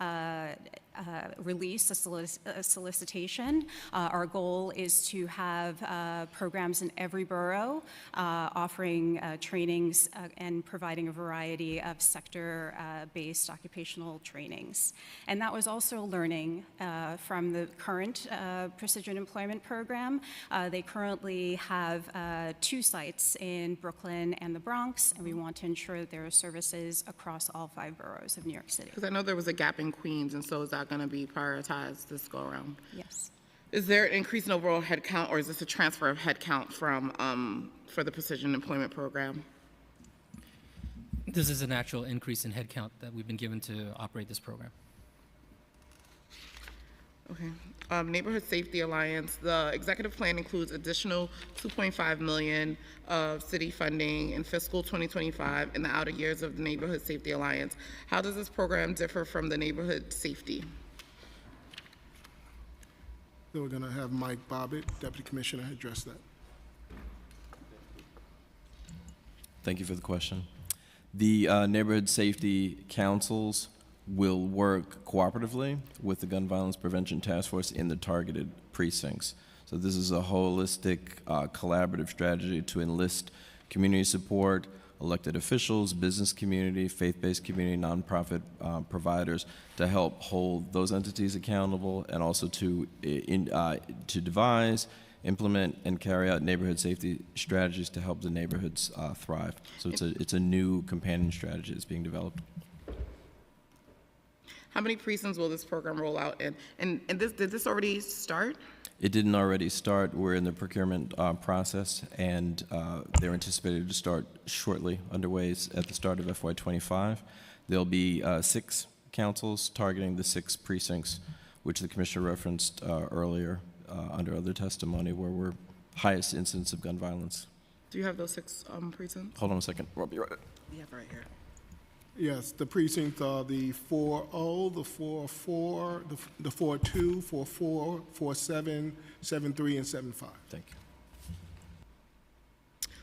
Speaker 7: release a solicitation. Our goal is to have programs in every borough offering trainings and providing a variety of sector-based occupational trainings. And that was also learning from the current Precision Employment Program. They currently have 2 sites in Brooklyn and the Bronx, and we want to ensure that there are services across all 5 boroughs of New York City.
Speaker 2: Because I know there was a gap in Queens, and so is that going to be prioritized this go around?
Speaker 7: Yes.
Speaker 2: Is there an increase in overall headcount, or is this a transfer of headcount from for the Precision Employment Program?
Speaker 15: This is an actual increase in headcount that we've been given to operate this program.
Speaker 2: Okay. Neighborhood Safety Alliance, the executive plan includes additional $2.5 million of city funding in fiscal 2025 in the outer years of the Neighborhood Safety Alliance. How does this program differ from the neighborhood safety?
Speaker 19: So we're going to have Mike Bobbitt, Deputy Commissioner, address that.
Speaker 5: Thank you for the question. The neighborhood safety councils will work cooperatively with the Gun Violence Prevention Task Force in the targeted precincts. So this is a holistic, collaborative strategy to enlist community support, elected officials, business community, faith-based community, nonprofit providers to help hold those entities accountable, and also to devise, implement, and carry out neighborhood safety strategies to help the neighborhoods thrive. So it's a new companion strategy that's being developed.
Speaker 2: How many precincts will this program roll out in? And did this already start?
Speaker 5: It didn't already start. We're in the procurement process, and they're anticipated to start shortly, underway at the start of FY25. There'll be 6 councils targeting the 6 precincts, which the Commissioner referenced earlier under other testimony, where we're highest incidence of gun violence.
Speaker 2: Do you have those 6 precincts?
Speaker 5: Hold on a second. I'll be right back.
Speaker 2: You have it right here.
Speaker 19: Yes, the precincts are the 4-0, the 4-4, the 4-2, 4-4, 4-7, 7-3, and 7-5.
Speaker 5: Thank you.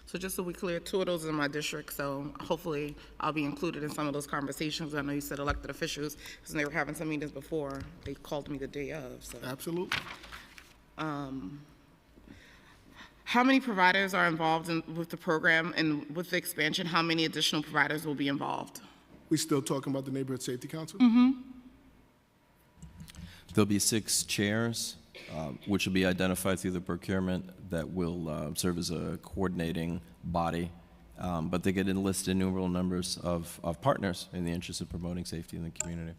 Speaker 2: So just so we clear, 2 of those are in my district, so hopefully I'll be included in some of those conversations. I know you said elected officials, because they were having some meetings before. They called me the day of, so.
Speaker 19: Absolutely.
Speaker 2: How many providers are involved with the program, and with the expansion, how many additional providers will be involved?
Speaker 19: We still talking about the Neighborhood Safety Council?
Speaker 2: Mm-hmm.
Speaker 5: There'll be 6 chairs, which will be identified through the procurement, that will serve as a coordinating body. But they get enlisted innumerable numbers of partners in the interest of promoting safety in the community.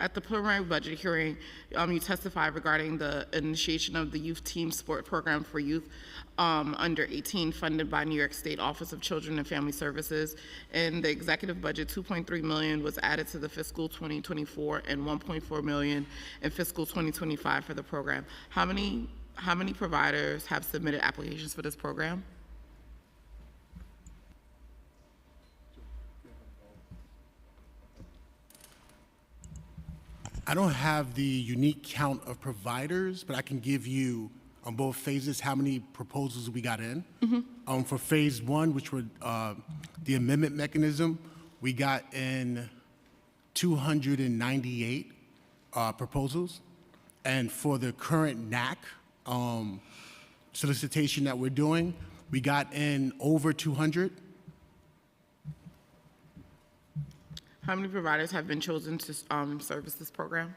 Speaker 2: At the preliminary budget hearing, you testified regarding the initiation of the youth team sport program for youth under 18 funded by New York State Office of Children and Family Services. In the executive budget, $2.3 million was added to the fiscal 2024 and $1.4 million in fiscal 2025 for the program. How many providers have submitted applications for this program?
Speaker 20: I don't have the unique count of providers, but I can give you on both phases how many proposals we got in.
Speaker 2: Mm-hmm.
Speaker 20: For phase 1, which were the amendment mechanism, we got in 298 proposals. And for the current NAC solicitation that we're doing, we got in over 200.
Speaker 2: How many providers have been chosen to service this program?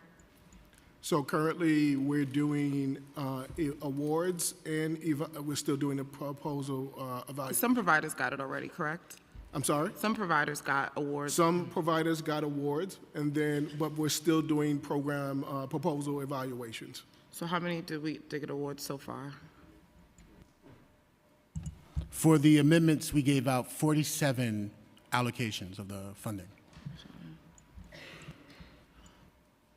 Speaker 19: So currently, we're doing awards, and we're still doing the proposal evaluation.
Speaker 2: Some providers got it already, correct?
Speaker 19: I'm sorry?
Speaker 2: Some providers got awards.
Speaker 19: Some providers got awards, but we're still doing program proposal evaluations.
Speaker 2: So how many did we get awards so far?
Speaker 20: For the amendments, we gave out 47 allocations of the funding.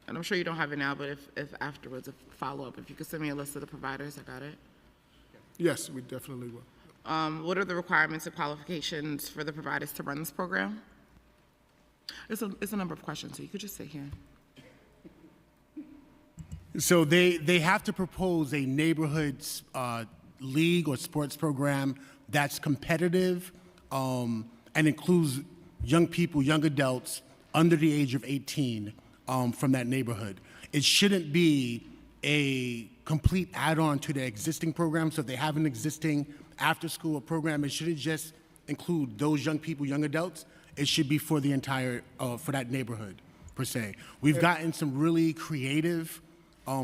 Speaker 2: And I'm sure you don't have it now, but if afterwards, a follow-up, if you could send me a list of the providers, I got it.
Speaker 19: Yes, we definitely will.
Speaker 2: What are the requirements and qualifications for the providers to run this program? It's a number of questions, so you could just sit here.
Speaker 20: So they have to propose a neighborhood league or sports program that's competitive and includes young people, young adults under the age of 18 from that neighborhood. It shouldn't be a complete add-on to their existing program. So if they have an existing after-school program, it shouldn't just include those young people, young adults. It should be for the entire, for that neighborhood, per se. We've gotten some really creative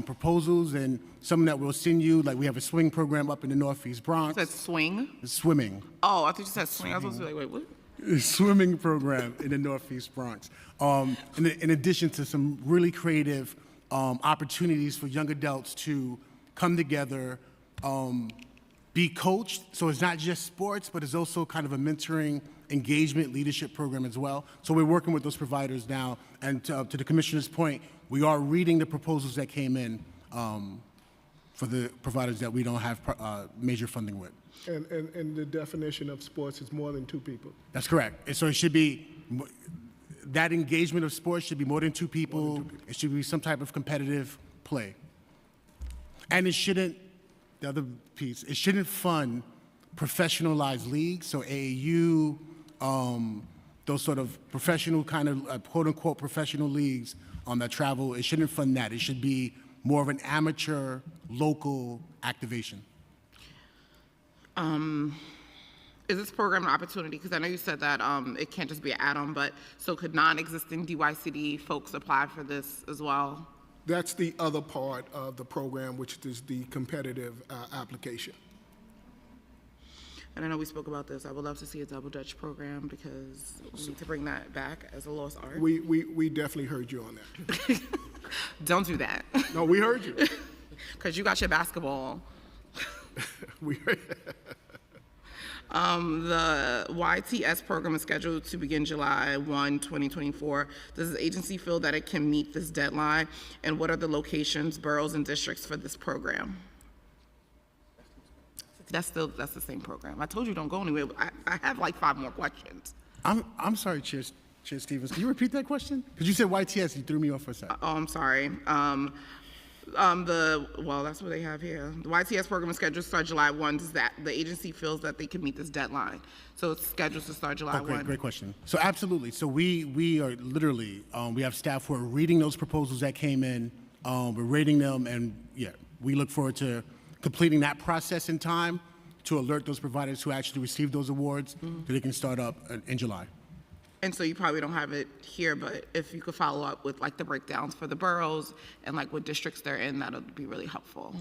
Speaker 20: proposals, and some that we'll send you. Like we have a swing program up in the Northeast Bronx.
Speaker 2: You said swing?
Speaker 20: Swimming.
Speaker 2: Oh, I thought you said swing. I was supposed to be like, wait, what?
Speaker 20: Swimming program in the Northeast Bronx. In addition to some really creative opportunities for young adults to come together, be coached. So it's not just sports, but it's also kind of a mentoring, engagement, leadership program as well. So we're working with those providers now. And to the commissioner's point, we are reading the proposals that came in for the providers that we don't have major funding with.
Speaker 19: And the definition of sports is more than 2 people.
Speaker 20: That's correct. And so it should be, that engagement of sports should be more than 2 people. It should be some type of competitive play. And it shouldn't, the other piece, it shouldn't fund professionalized leagues, so AAU, those sort of professional kind of quote-unquote professional leagues that travel. It shouldn't fund that. It should be more of an amateur, local activation.
Speaker 2: Is this program an opportunity? Because I know you said that it can't just be an add-on, but so could non-existing DYCD folks apply for this as well?
Speaker 19: That's the other part of the program, which is the competitive application.
Speaker 2: And I know we spoke about this. I would love to see a double Dutch program because we need to bring that back as a lost art.
Speaker 19: We definitely heard you on that.
Speaker 2: Don't do that.
Speaker 19: No, we heard you.
Speaker 2: Because you got your basketball.
Speaker 19: We heard.
Speaker 2: The YTS program is scheduled to begin July 1, 2024. Does the agency feel that it can meet this deadline? And what are the locations, boroughs, and districts for this program? That's the same program. I told you don't go anywhere. I have like 5 more questions.
Speaker 20: I'm sorry, Chair Stevens. Can you repeat that question? Because you said YTS, you threw me off for a second.
Speaker 2: Oh, I'm sorry. Well, that's what they have here. The YTS program is scheduled to start July 1. Does that the agency feels that they can meet this deadline? So it's scheduled to start July 1.
Speaker 20: Great question. So absolutely. So we are literally, we have staff who are reading those proposals that came in. We're rating them, and yeah, we look forward to completing that process in time to alert those providers who actually received those awards so they can start up in July.
Speaker 2: And so you probably don't have it here, but if you could follow up with like the breakdowns for the boroughs and like what districts they're in, that would be really helpful.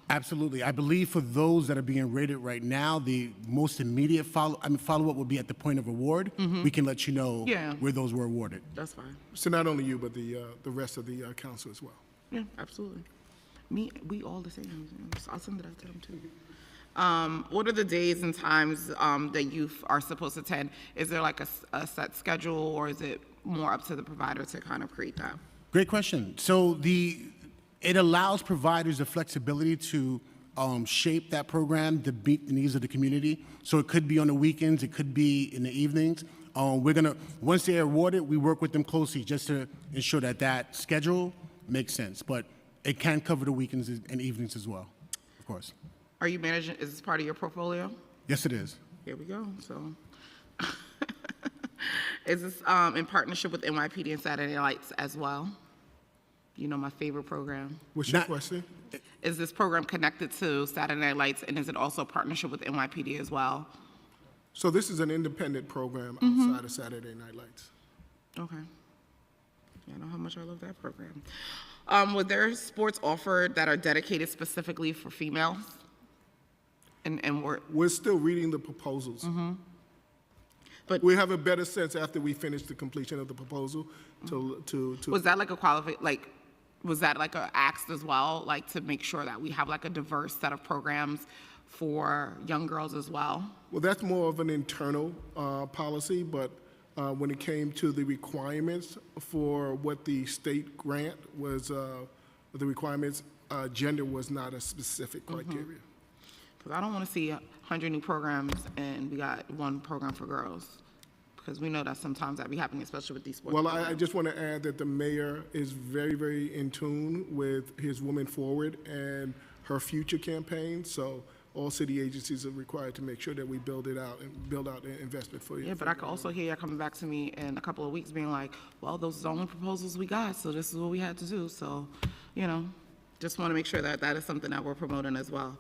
Speaker 20: Absolutely. I believe for those that are being rated right now, the most immediate follow-up will be at the point of award. We can let you know where those were awarded.
Speaker 2: That's fine.
Speaker 19: So not only you, but the rest of the council as well.
Speaker 2: Yeah, absolutely. We all the same. I'll send it out to them too. What are the days and times that youth are supposed to attend? Is there like a set schedule, or is it more up to the provider to kind of create that?
Speaker 20: Great question. So it allows providers the flexibility to shape that program to meet the needs of the community. So it could be on the weekends, it could be in the evenings. Once they're awarded, we work with them closely just to ensure that that schedule makes sense. But it can cover the weekends and evenings as well, of course.
Speaker 2: Are you managing, is this part of your portfolio?
Speaker 20: Yes, it is.
Speaker 2: Here we go. So, is this in partnership with NYPD and Saturday Lights as well? You know, my favorite program.
Speaker 19: What's your question?
Speaker 2: Is this program connected to Saturday Night Lights, and is it also a partnership with NYPD as well?
Speaker 19: So this is an independent program outside of Saturday Night Lights.
Speaker 2: Okay. I know how much I love that program. Were there sports offered that are dedicated specifically for females? And
Speaker 19: we're still reading the proposals.
Speaker 2: But
Speaker 19: we have a better sense after we finish the completion of the proposal to.
Speaker 2: Was that like a was that like a asked as well, like to make sure that we have like a diverse set of programs for young girls as well?
Speaker 19: Well, that's more of an internal policy, but when it came to the requirements for what the state grant was, the requirements, gender was not a specific criteria.
Speaker 2: Because I don't want to see 100 new programs and we got one program for girls. Because we know that sometimes that be happening, especially with these sports.
Speaker 19: Well, I just want to add that the mayor is very, very in tune with his Women Forward and her future campaign. So all city agencies are required to make sure that we build it out and build out an investment for you.
Speaker 2: Yeah, but I could also hear you coming back to me in a couple of weeks being like, well, those are the only proposals we got, so this is what we had to do. So, you know, just want to make sure that that is something that we're promoting as well.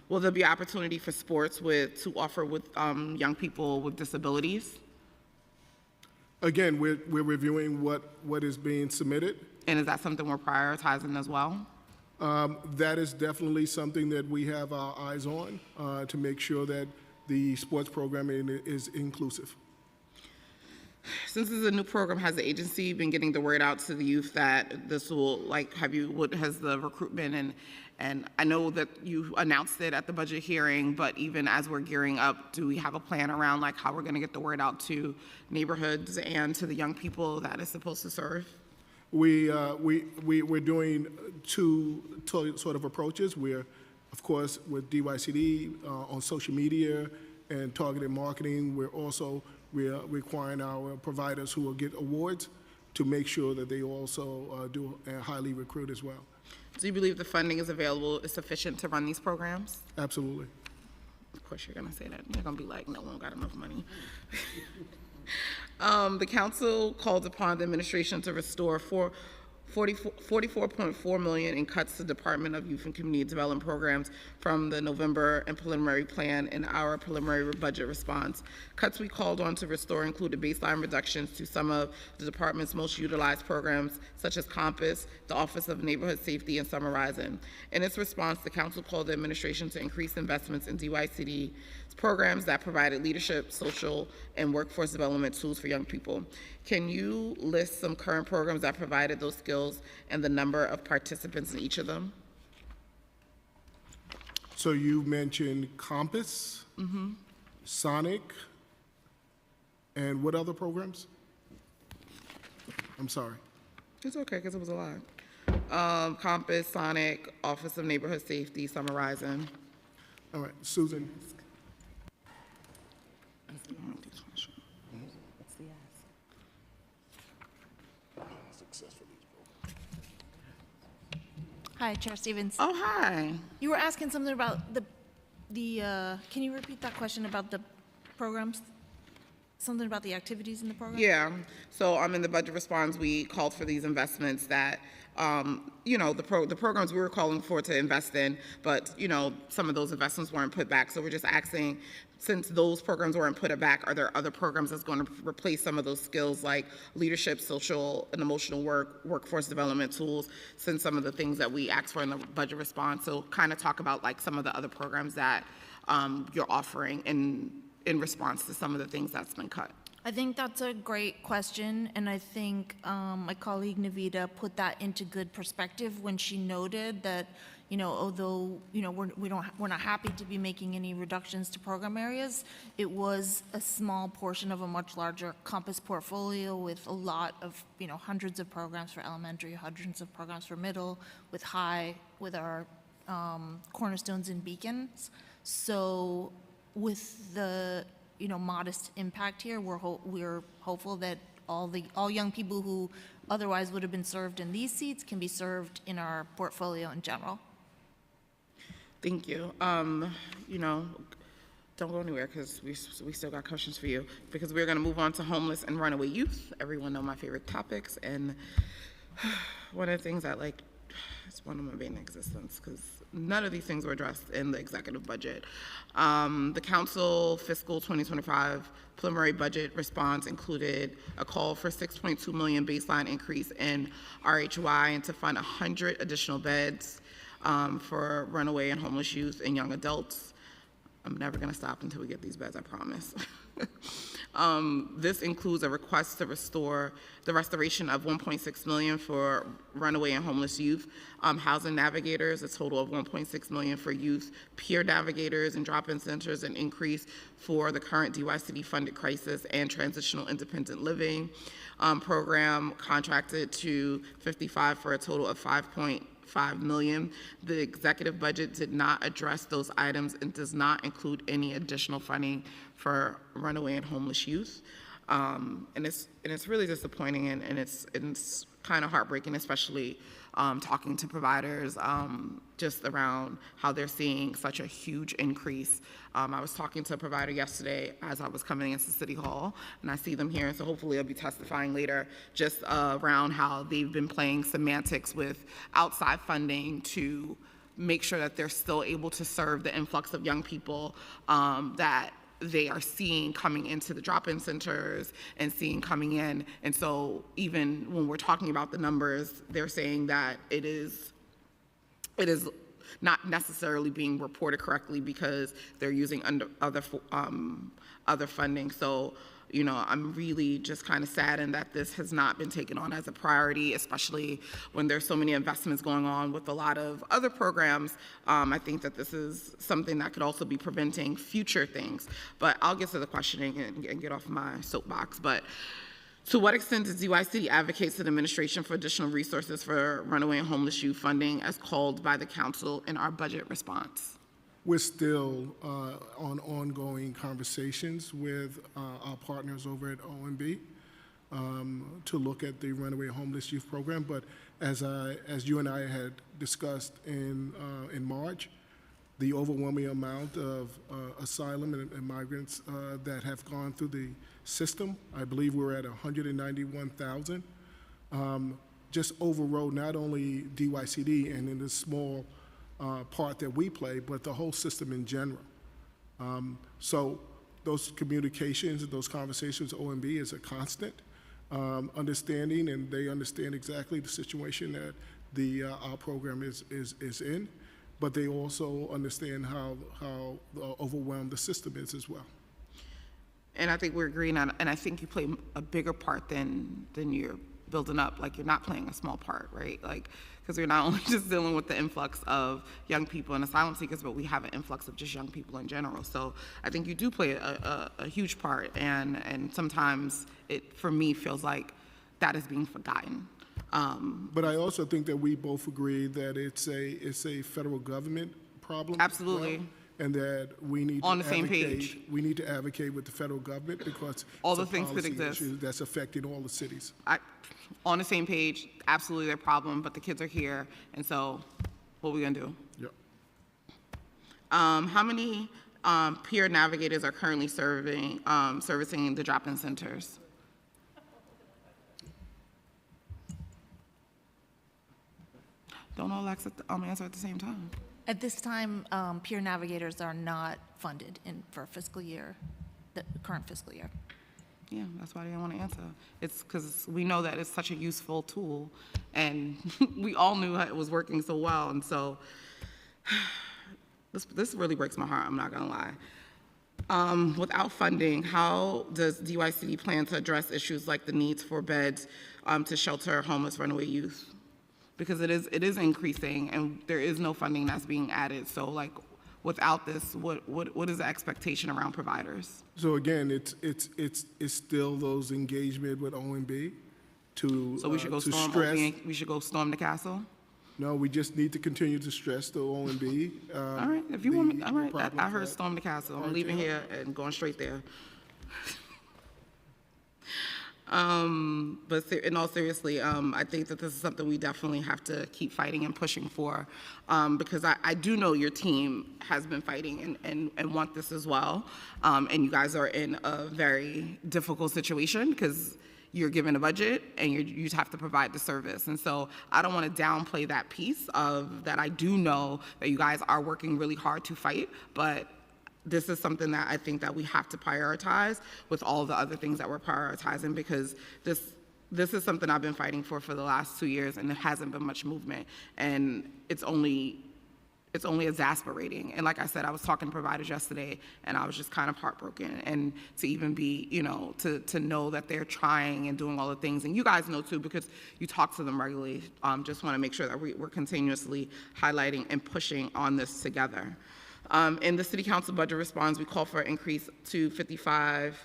Speaker 2: Will there be opportunity for sports to offer with young people with disabilities?
Speaker 19: Again, we're reviewing what is being submitted.
Speaker 2: And is that something we're prioritizing as well?
Speaker 19: That is definitely something that we have our eyes on to make sure that the sports programming is inclusive.
Speaker 2: Since this is a new program, has the agency been getting the word out to the youth that this will, like, what has the recruitment and I know that you announced it at the budget hearing, but even as we're gearing up, do we have a plan around like how we're going to get the word out to neighborhoods and to the young people that it's supposed to serve?
Speaker 19: We're doing two sort of approaches. We're, of course, with DYCD on social media and targeted marketing. We're also requiring our providers who will get awards to make sure that they also do highly recruit as well.
Speaker 2: Do you believe the funding is sufficient to run these programs?
Speaker 19: Absolutely.
Speaker 2: Of course you're going to say that. You're going to be like, no one got enough money. The council called upon the administration to restore $44.4 million in cuts to Department of Youth and Community Development programs from the November and preliminary plan and our preliminary budget response. Cuts we called on to restore included baseline reductions to some of the department's most utilized programs, such as Compass, the Office of Neighborhood Safety, and Summer Rising. In its response, the council called the administration to increase investments in DYCD programs that provided leadership, social, and workforce development tools for young people. Can you list some current programs that provided those skills and the number of participants in each of them?
Speaker 19: So you mentioned Compass, Sonic, and what other programs? I'm sorry.
Speaker 2: It's okay, because it was a lot. Compass, Sonic, Office of Neighborhood Safety, Summer Rising.
Speaker 19: All right, Susan.
Speaker 16: Hi, Chair Stevens.
Speaker 2: Oh, hi.
Speaker 16: You were asking something about can you repeat that question about the programs? Something about the activities in the program?
Speaker 2: Yeah. So in the budget response, we called for these investments that, the programs we were calling for to invest in, but, some of those investments weren't put back. So we're just asking, since those programs weren't put back, are there other programs that's going to replace some of those skills like leadership, social, and emotional workforce development tools, since some of the things that we asked for in the budget response? So kind of talk about like some of the other programs that you're offering in response to some of the things that's been cut.
Speaker 16: I think that's a great question, and I think my colleague Navita put that into good perspective when she noted that, although we're not happy to be making any reductions to program areas, it was a small portion of a much larger Compass portfolio with a lot of hundreds of programs for elementary, hundreds of programs for middle, with our cornerstones and beacons. So with the modest impact here, we're hopeful that all young people who otherwise would have been served in these seats can be served in our portfolio in general.
Speaker 2: Thank you. Don't go anywhere because we still got questions for you, because we're going to move on to homeless and runaway youth. Everyone know my favorite topics, and one of the things that it's one of my main existence, because none of these things were addressed in the executive budget. The council fiscal 2025 preliminary budget response included a call for $6.2 million baseline increase in RHY and to fund 100 additional beds for runaway and homeless youth and young adults. I'm never going to stop until we get these beds, I promise. This includes a request to restore the restoration of $1.6 million for runaway and homeless youth housing navigators, a total of $1.6 million for youth peer navigators and drop-in centers, an increase for the current DY funded crisis and transitional independent living program contracted to 55 for a total of $5.5 million. The executive budget did not address those items and does not include any additional funding for runaway and homeless youth. And it's really disappointing, and it's kind of heartbreaking, especially talking to providers just around how they're seeing such a huge increase. I was talking to a provider yesterday as I was coming into City Hall, and I see them here, so hopefully I'll be testifying later, just around how they've been playing semantics with outside funding to make sure that they're still able to serve the influx of young people that they are seeing coming into the drop-in centers and seeing coming in. And so even when we're talking about the numbers, they're saying that it is not necessarily being reported correctly because they're using other funding. So, you know, I'm really just kind of saddened that this has not been taken on as a priority, especially when there's so many investments going on with a lot of other programs. I think that this is something that could also be preventing future things. But I'll get to the questioning and get off my soapbox. But to what extent does DY City advocate to the administration for additional resources for runaway and homeless youth funding as called by the council in our budget response?
Speaker 19: We're still on ongoing conversations with our partners over at OMB to look at the Runaway Homeless Youth Program. But as you and I had discussed in March, the overwhelming amount of asylum and migrants that have gone through the system, I believe we're at 191,000, just overrode not only DYCD and in the small part that we play, but the whole system in general. So those communications and those conversations, OMB is a constant understanding, and they understand exactly the situation that our program is in, but they also understand how overwhelmed the system is as well.
Speaker 2: And I think we're agreeing on, and I think you play a bigger part than you're building up. Like, you're not playing a small part, right? Like, because we're not only just dealing with the influx of young people and asylum seekers, but we have an influx of just young people in general. So I think you do play a huge part, and sometimes it, for me, feels like that is being forgotten.
Speaker 19: But I also think that we both agree that it's a federal government problem.
Speaker 2: Absolutely.
Speaker 19: And that we need
Speaker 2: on the same page.
Speaker 19: We need to advocate with the federal government because
Speaker 2: all the things could exist
Speaker 19: that's affecting all the cities.
Speaker 2: On the same page, absolutely their problem, but the kids are here, and so what are we gonna do?
Speaker 19: Yep.
Speaker 2: How many peer navigators are currently servicing the drop-in centers? Don't all answer at the same time.
Speaker 16: At this time, peer navigators are not funded for fiscal year, the current fiscal year.
Speaker 2: Yeah, that's why I didn't want to answer. It's because we know that it's such a useful tool, and we all knew how it was working so well, and so this really breaks my heart, I'm not gonna lie. Without funding, how does DYCD plan to address issues like the needs for beds to shelter homeless runaway youth? Because it is increasing, and there is no funding that's being added. So, like, without this, what is the expectation around providers?
Speaker 19: So again, it's still those engagement with OMB to
Speaker 2: So we should go storm. We should go storm the castle.
Speaker 19: No, we just need to continue to stress the OMB.
Speaker 2: All right, if you want me, all right. I heard storm the castle. I'm leaving here and going straight there. But in all seriously, I think that this is something we definitely have to keep fighting and pushing for, because I do know your team has been fighting and want this as well, and you guys are in a very difficult situation because you're given a budget and you have to provide the service. And so I don't want to downplay that piece of that. I do know that you guys are working really hard to fight, but this is something that I think that we have to prioritize with all the other things that we're prioritizing, because this is something I've been fighting for the last 2 years, and there hasn't been much movement. And it's only it's only exasperating. And like I said, I was talking to providers yesterday, and I was just kind of heartbroken. And to even be, to know that they're trying and doing all the things, and you guys know too, because you talk to them regularly, just want to make sure that we're continuously highlighting and pushing on this together. In the City Council budget response, we call for an increase to 55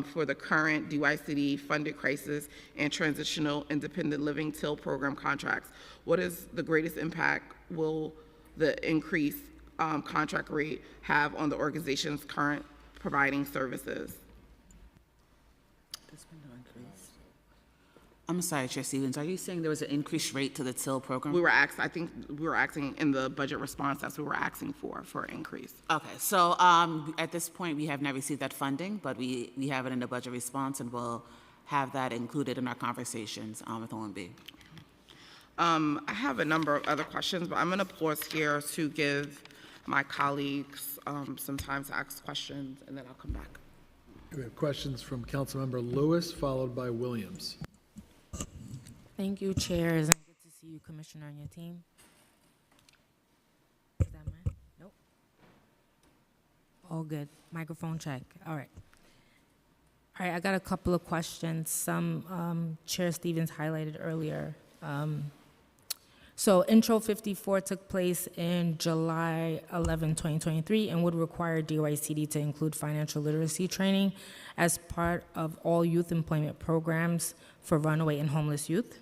Speaker 2: for the current DYCD funded crisis and transitional independent living TIL program contracts. What is the greatest impact will the increased contract rate have on the organization's current providing services?
Speaker 21: I'm sorry, Chair Stevens, are you saying there was an increased rate to the TIL program?
Speaker 2: I think we were asking in the budget response, that's what we were asking for an increase.
Speaker 21: Okay, so at this point, we have not received that funding, but we have it in the budget response, and we'll have that included in our conversations with OMB.
Speaker 2: I have a number of other questions, but I'm going to pause here to give my colleagues some time to ask questions, and then I'll come back.
Speaker 1: We have questions from Councilmember Lewis, followed by Williams.
Speaker 11: Thank you, chairs, and good to see you, Commissioner, and your team. Is that mine? Nope. All good. Microphone check. All right. All right, I got a couple of questions. Some Chair Stevens highlighted earlier. So Intro 54 took place in July 11, 2023, and would require DYCD to include financial literacy training as part of all youth employment programs for runaway and homeless youth.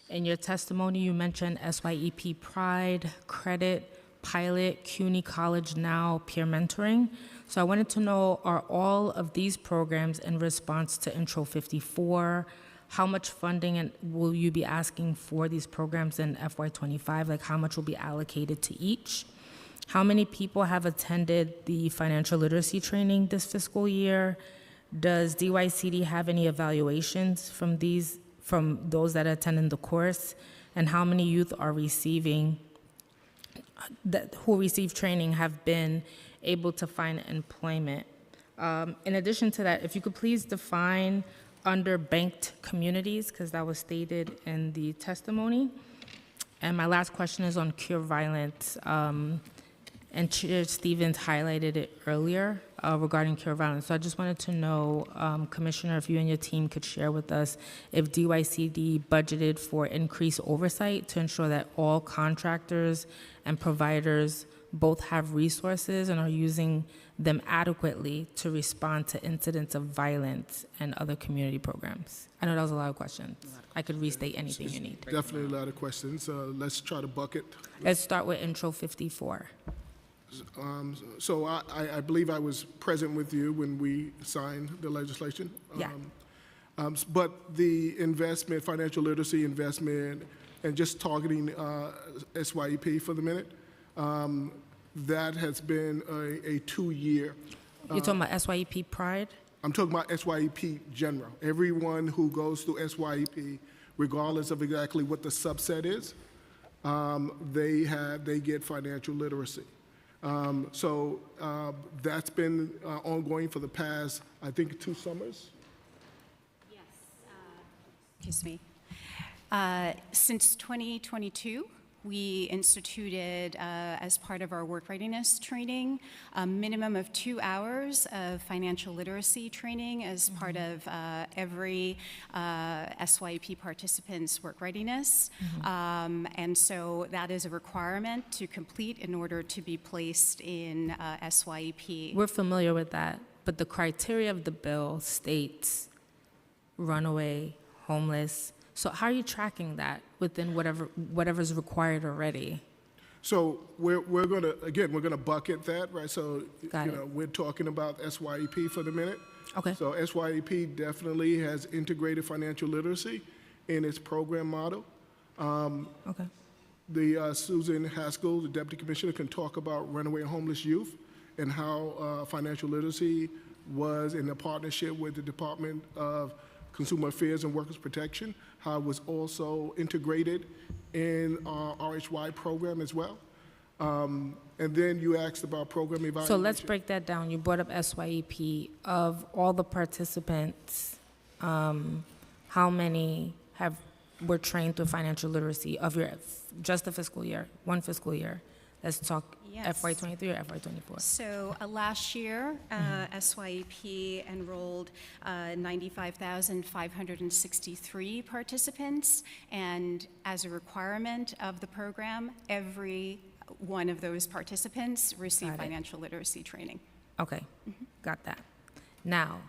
Speaker 11: In your testimony, you mentioned SYEP Pride, Credit, Pilot, CUNY College Now, peer mentoring. So I wanted to know, are all of these programs in response to Intro 54? How much funding will you be asking for these programs in FY25? Like, how much will be allocated to each? How many people have attended the financial literacy training this fiscal year? Does DYCD have any evaluations from those that attended the course? And how many youth are who receive training have been able to find employment? In addition to that, if you could please define underbanked communities, because that was stated in the testimony. And my last question is on cure violence. And Chair Stevens highlighted it earlier regarding cure violence. So I just wanted to know, Commissioner, if you and your team could share with us if DYCD budgeted for increased oversight to ensure that all contractors and providers both have resources and are using them adequately to respond to incidents of violence and other community programs. I know that was a lot of questions. I could restate anything you need.
Speaker 19: Definitely a lot of questions. Let's try to bucket.
Speaker 11: Let's start with Intro 54.
Speaker 19: So I believe I was present with you when we signed the legislation.
Speaker 11: Yeah.
Speaker 19: But the investment, financial literacy investment, and just targeting SYEP for the minute, that has been a 2-year.
Speaker 11: You're talking about SYEP Pride?
Speaker 19: I'm talking about SYEP general. Everyone who goes through SYEP, regardless of exactly what the subset is, they get financial literacy. So that's been ongoing for the past, I think, 2 summers.
Speaker 7: Yes. Excuse me. Since 2022, we instituted, as part of our work readiness training, a minimum of 2 hours of financial literacy training as part of every SYEP participant's work readiness. And so that is a requirement to complete in order to be placed in SYEP.
Speaker 11: We're familiar with that, but the criteria of the bill states runaway, homeless. So how are you tracking that within whatever's required already?
Speaker 19: So we're gonna bucket that, right? So we're talking about SYEP for the minute.
Speaker 11: Okay.
Speaker 19: So SYEP definitely has integrated financial literacy in its program model.
Speaker 11: Okay.
Speaker 19: The Susan Haskell, the Deputy Commissioner, can talk about runaway and homeless youth and how financial literacy was in a partnership with the Department of Consumer Affairs and Workers Protection, how it was also integrated in our RHY program as well. And then you asked about program evaluation.
Speaker 11: So let's break that down. You brought up SYEP. Of all the participants, how many have were trained through financial literacy of your, just the fiscal year, one fiscal year? Let's talk
Speaker 7: Yes.
Speaker 11: FY23 or FY24.
Speaker 7: So last year, SYEP enrolled 95,563 participants, and as a requirement of the program, every one of those participants received
Speaker 11: Got it.
Speaker 7: financial literacy training.
Speaker 11: Okay, got that. Now,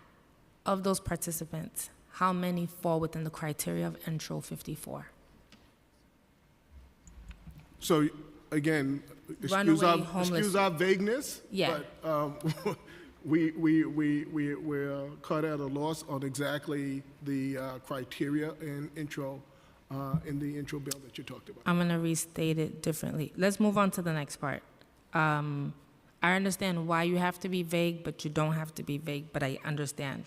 Speaker 11: of those participants, how many fall within the criteria of Intro 54?
Speaker 19: So again,
Speaker 11: Runaway homeless.
Speaker 19: excuse our vagueness.
Speaker 11: Yeah.
Speaker 19: But we're caught at a loss on exactly the criteria in the intro bill that you talked about.
Speaker 11: I'm going to restate it differently. Let's move on to the next part. I understand why you have to be vague, but you don't have to be vague, but I understand.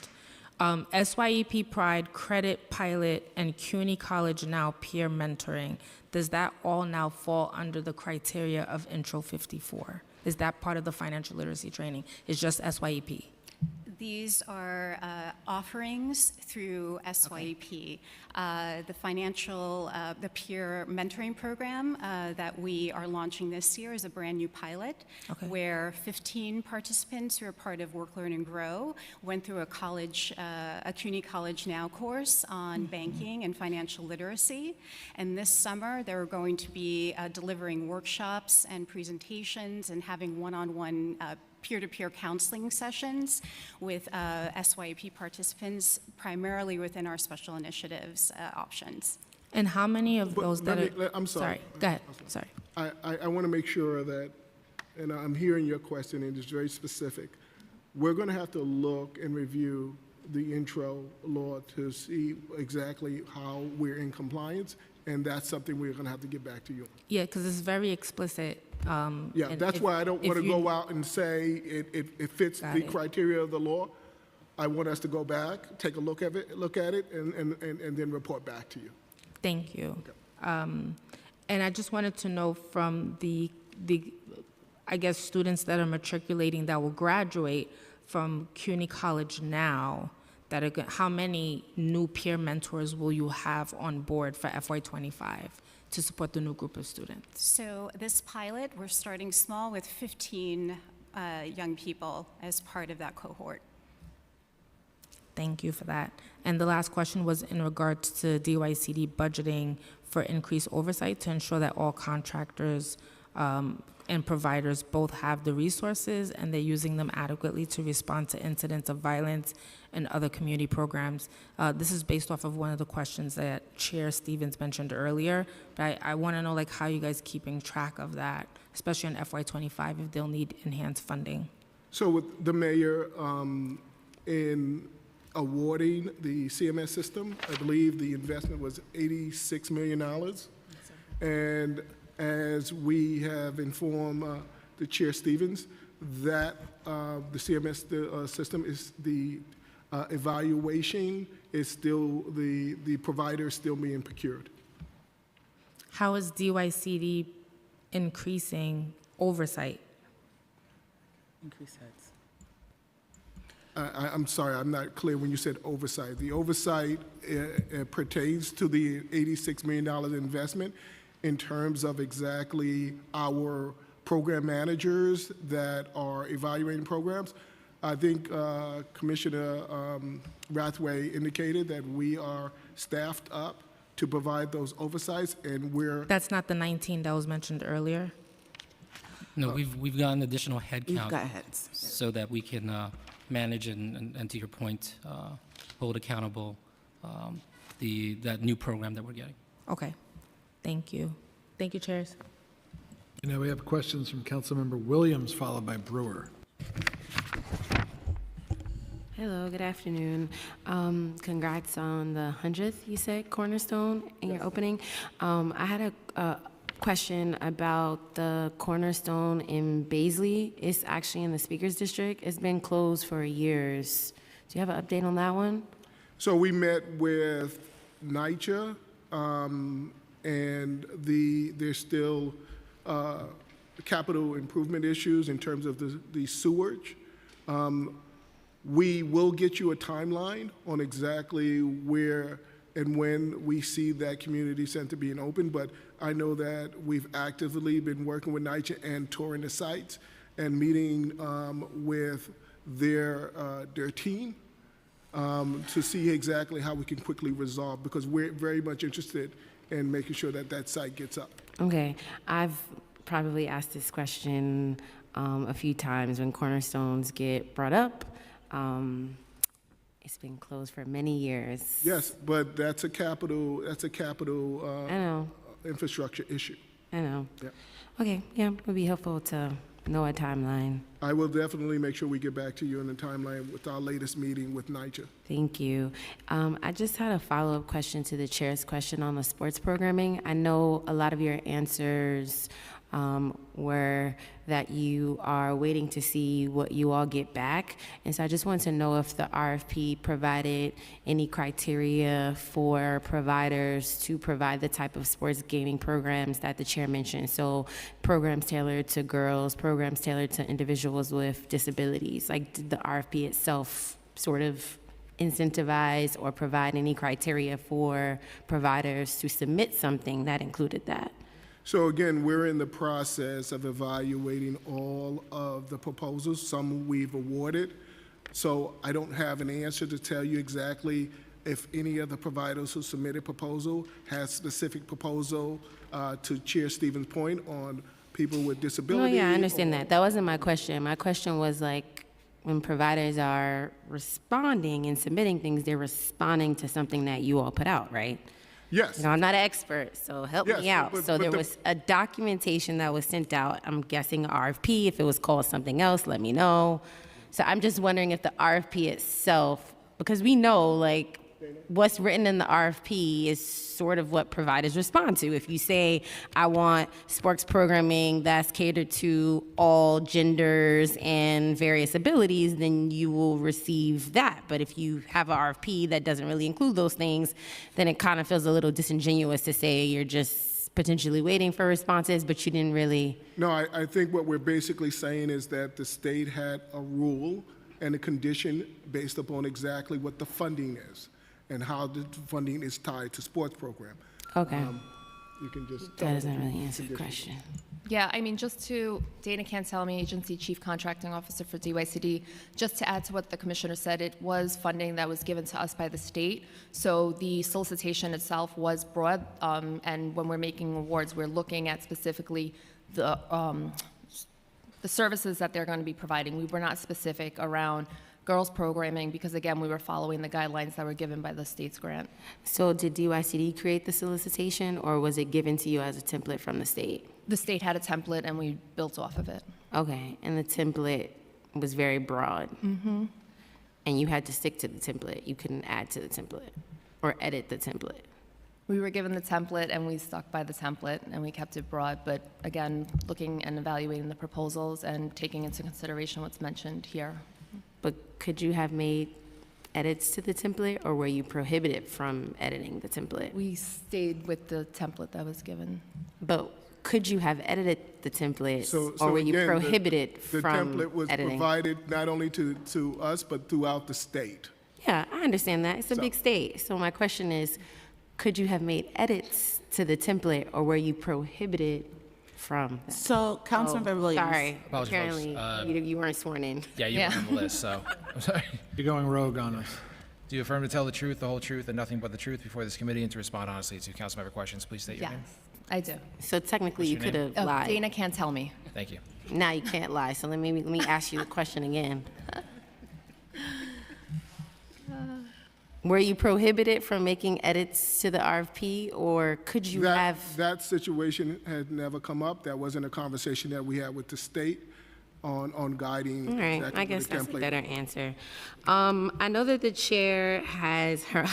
Speaker 11: SYEP Pride, Credit Pilot, and CUNY College Now peer mentoring, does that all now fall under the criteria of Intro 54? Is that part of the financial literacy training? It's just SYEP?
Speaker 7: These are offerings through SYEP. The the peer mentoring program that we are launching this year is a brand new pilot where 15 participants who are part of Work, Learn, and Grow went through a CUNY College Now course on banking and financial literacy. And this summer, they're going to be delivering workshops and presentations and having one-on-one peer-to-peer counseling sessions with SYEP participants, primarily within our special initiatives options.
Speaker 11: And how many of those that are...
Speaker 19: I'm sorry.
Speaker 11: Go ahead. Sorry.
Speaker 19: I want to make sure that, and I'm hearing your question, and it's very specific. We're going to have to look and review the intro law to see exactly how we're in compliance, and that's something we're going to have to get back to you on.
Speaker 11: Yeah, because it's very explicit.
Speaker 19: Yeah, that's why I don't want to go out and say it fits the criteria of the law. I want us to go back, take a look at it, and then report back to you.
Speaker 11: Thank you. Okay. And I just wanted to know from the I guess, students that are matriculating that will graduate from CUNY College Now, that are how many new peer mentors will you have on board for FY25 to support the new group of students?
Speaker 7: So this pilot, we're starting small with 15 young people as part of that cohort.
Speaker 11: Thank you for that. And the last question was in regards to DYCD budgeting for increased oversight to ensure that all contractors and providers both have the resources and they're using them adequately to respond to incidents of violence and other community programs. This is based off of one of the questions that Chair Stevens mentioned earlier, but I want to know how you guys keeping track of that, especially on FY25 if they'll need enhanced funding.
Speaker 19: So with the mayor in awarding the CMS system, I believe the investment was $86 million. And as we have informed the Chair Stevens, that the CMS system is the evaluation is still, the provider is still being procured.
Speaker 11: How is DYCD increasing oversight?
Speaker 21: Increase heads.
Speaker 19: I'm sorry, I'm not clear when you said oversight. The oversight pertains to the $86 million investment in terms of exactly our program managers that are evaluating programs. I think Commissioner Rathway indicated that we are staffed up to provide those oversights, and we're...
Speaker 11: That's not the 19 that was mentioned earlier?
Speaker 15: No, we've gotten additional head count.
Speaker 21: We've got heads.
Speaker 15: So that we can manage and to your point, hold accountable that new program that we're getting.
Speaker 11: Okay. Thank you. Thank you, chairs.
Speaker 1: Now we have questions from Councilmember Williams, followed by Brewer.
Speaker 9: Hello, good afternoon. Congrats on the 100th, you said, Cornerstone in your opening. I had a question about the Cornerstone in Baisley. It's actually in the Speaker's District. It's been closed for years. Do you have an update on that one?
Speaker 19: So we met with NYCHA, and there's still capital improvement issues in terms of the sewage. We will get you a timeline on exactly where and when we see that community center being open. But I know that we've actively been working with NYCHA and touring the sites and meeting with their team to see exactly how we can quickly resolve, because we're very much interested in making sure that that site gets up.
Speaker 9: Okay, I've probably asked this question a few times when cornerstones get brought up. It's been closed for many years.
Speaker 19: Yes, but that's a capital
Speaker 9: I know.
Speaker 19: infrastructure issue.
Speaker 9: I know.
Speaker 19: Yeah.
Speaker 9: Okay, yeah, it would be helpful to know a timeline.
Speaker 19: I will definitely make sure we get back to you on the timeline with our latest meeting with NYCHA.
Speaker 9: Thank you. I just had a follow-up question to the chair's question on the sports programming. I know a lot of your answers were that you are waiting to see what you all get back. And so I just want to know if the RFP provided any criteria for providers to provide the type of sports gaming programs that the chair mentioned. So programs tailored to girls, programs tailored to individuals with disabilities. Like, did the RFP itself sort of incentivize or provide any criteria for providers to submit something that included that?
Speaker 19: So again, we're in the process of evaluating all of the proposals. Some we've awarded. So I don't have an answer to tell you exactly if any of the providers who submitted proposal has specific proposal to Chair Stevens' point on people with disabilities.
Speaker 9: No, yeah, I understand that. That wasn't my question. My question was like, when providers are responding and submitting things, they're responding to something that you all put out, right?
Speaker 19: Yes.
Speaker 9: You know, I'm not an expert, so help me out. So there was a documentation that was sent out, I'm guessing a RFP. If it was called something else, let me know. So I'm just wondering if the RFP itself, because we know, like, what's written in the RFP is sort of what providers respond to. If you say, I want sports programming that's catered to all genders and various abilities, then you will receive that. But if you have an RFP that doesn't really include those things, then it kind of feels a little disingenuous to say you're just potentially waiting for responses, but you didn't really.
Speaker 19: No, I think what we're basically saying is that the state had a rule and a condition based upon exactly what the funding is and how the funding is tied to sports program.
Speaker 9: Okay.
Speaker 19: You can just.
Speaker 9: That doesn't really answer the question.
Speaker 6: Yeah, I mean, Dana Cantelmi, Agency Chief Contracting Officer for DYCD, just to add to what the Commissioner said, it was funding that was given to us by the state. So the solicitation itself was broad, and when we're making awards, we're looking at specifically the services that they're going to be providing. We were not specific around girls programming because, again, we were following the guidelines that were given by the state's grant.
Speaker 9: So did DYCD create the solicitation, or was it given to you as a template from the state?
Speaker 6: The state had a template, and we built off of it.
Speaker 9: Okay, and the template was very broad.
Speaker 6: Mm-hmm.
Speaker 9: And you had to stick to the template. You couldn't add to the template or edit the template.
Speaker 6: We were given the template, and we stuck by the template, and we kept it broad. But again, looking and evaluating the proposals and taking into consideration what's mentioned here.
Speaker 9: But could you have made edits to the template, or were you prohibited from editing the template?
Speaker 6: We stayed with the template that was given.
Speaker 9: But could you have edited the template,
Speaker 19: So
Speaker 9: or were you
Speaker 19: again,
Speaker 9: prohibited
Speaker 19: the
Speaker 9: from
Speaker 19: template was
Speaker 9: editing?
Speaker 19: provided not only to us, but throughout the state.
Speaker 9: Yeah, I understand that. It's a big state. So my question is, could you have made edits to the template, or were you prohibited from that?
Speaker 21: So, Councilmember Williams.
Speaker 9: Sorry.
Speaker 3: Apologies,
Speaker 9: Apparently,
Speaker 3: folks.
Speaker 9: you weren't sworn in.
Speaker 3: Yeah, you were on the list, so I'm sorry.
Speaker 1: You're going rogue on us.
Speaker 3: Do you affirm to tell the truth, the whole truth, and nothing but the truth before this committee, and to respond honestly to council member questions? Please state your
Speaker 6: Yes,
Speaker 3: name.
Speaker 6: I do.
Speaker 9: So technically, you
Speaker 3: What's
Speaker 9: could
Speaker 3: your
Speaker 9: have
Speaker 3: name?
Speaker 9: lied.
Speaker 6: Dana can't tell me.
Speaker 3: Thank you.
Speaker 9: Now you can't lie. So let me ask you the question again. Were you prohibited from making edits to the RFP, or could you have?
Speaker 19: That situation had never come up. That wasn't a conversation that we had with the state on guiding.
Speaker 9: All right,
Speaker 19: exactly
Speaker 9: I guess
Speaker 19: the
Speaker 9: that's a
Speaker 19: template.
Speaker 9: better answer. I know that the chair has her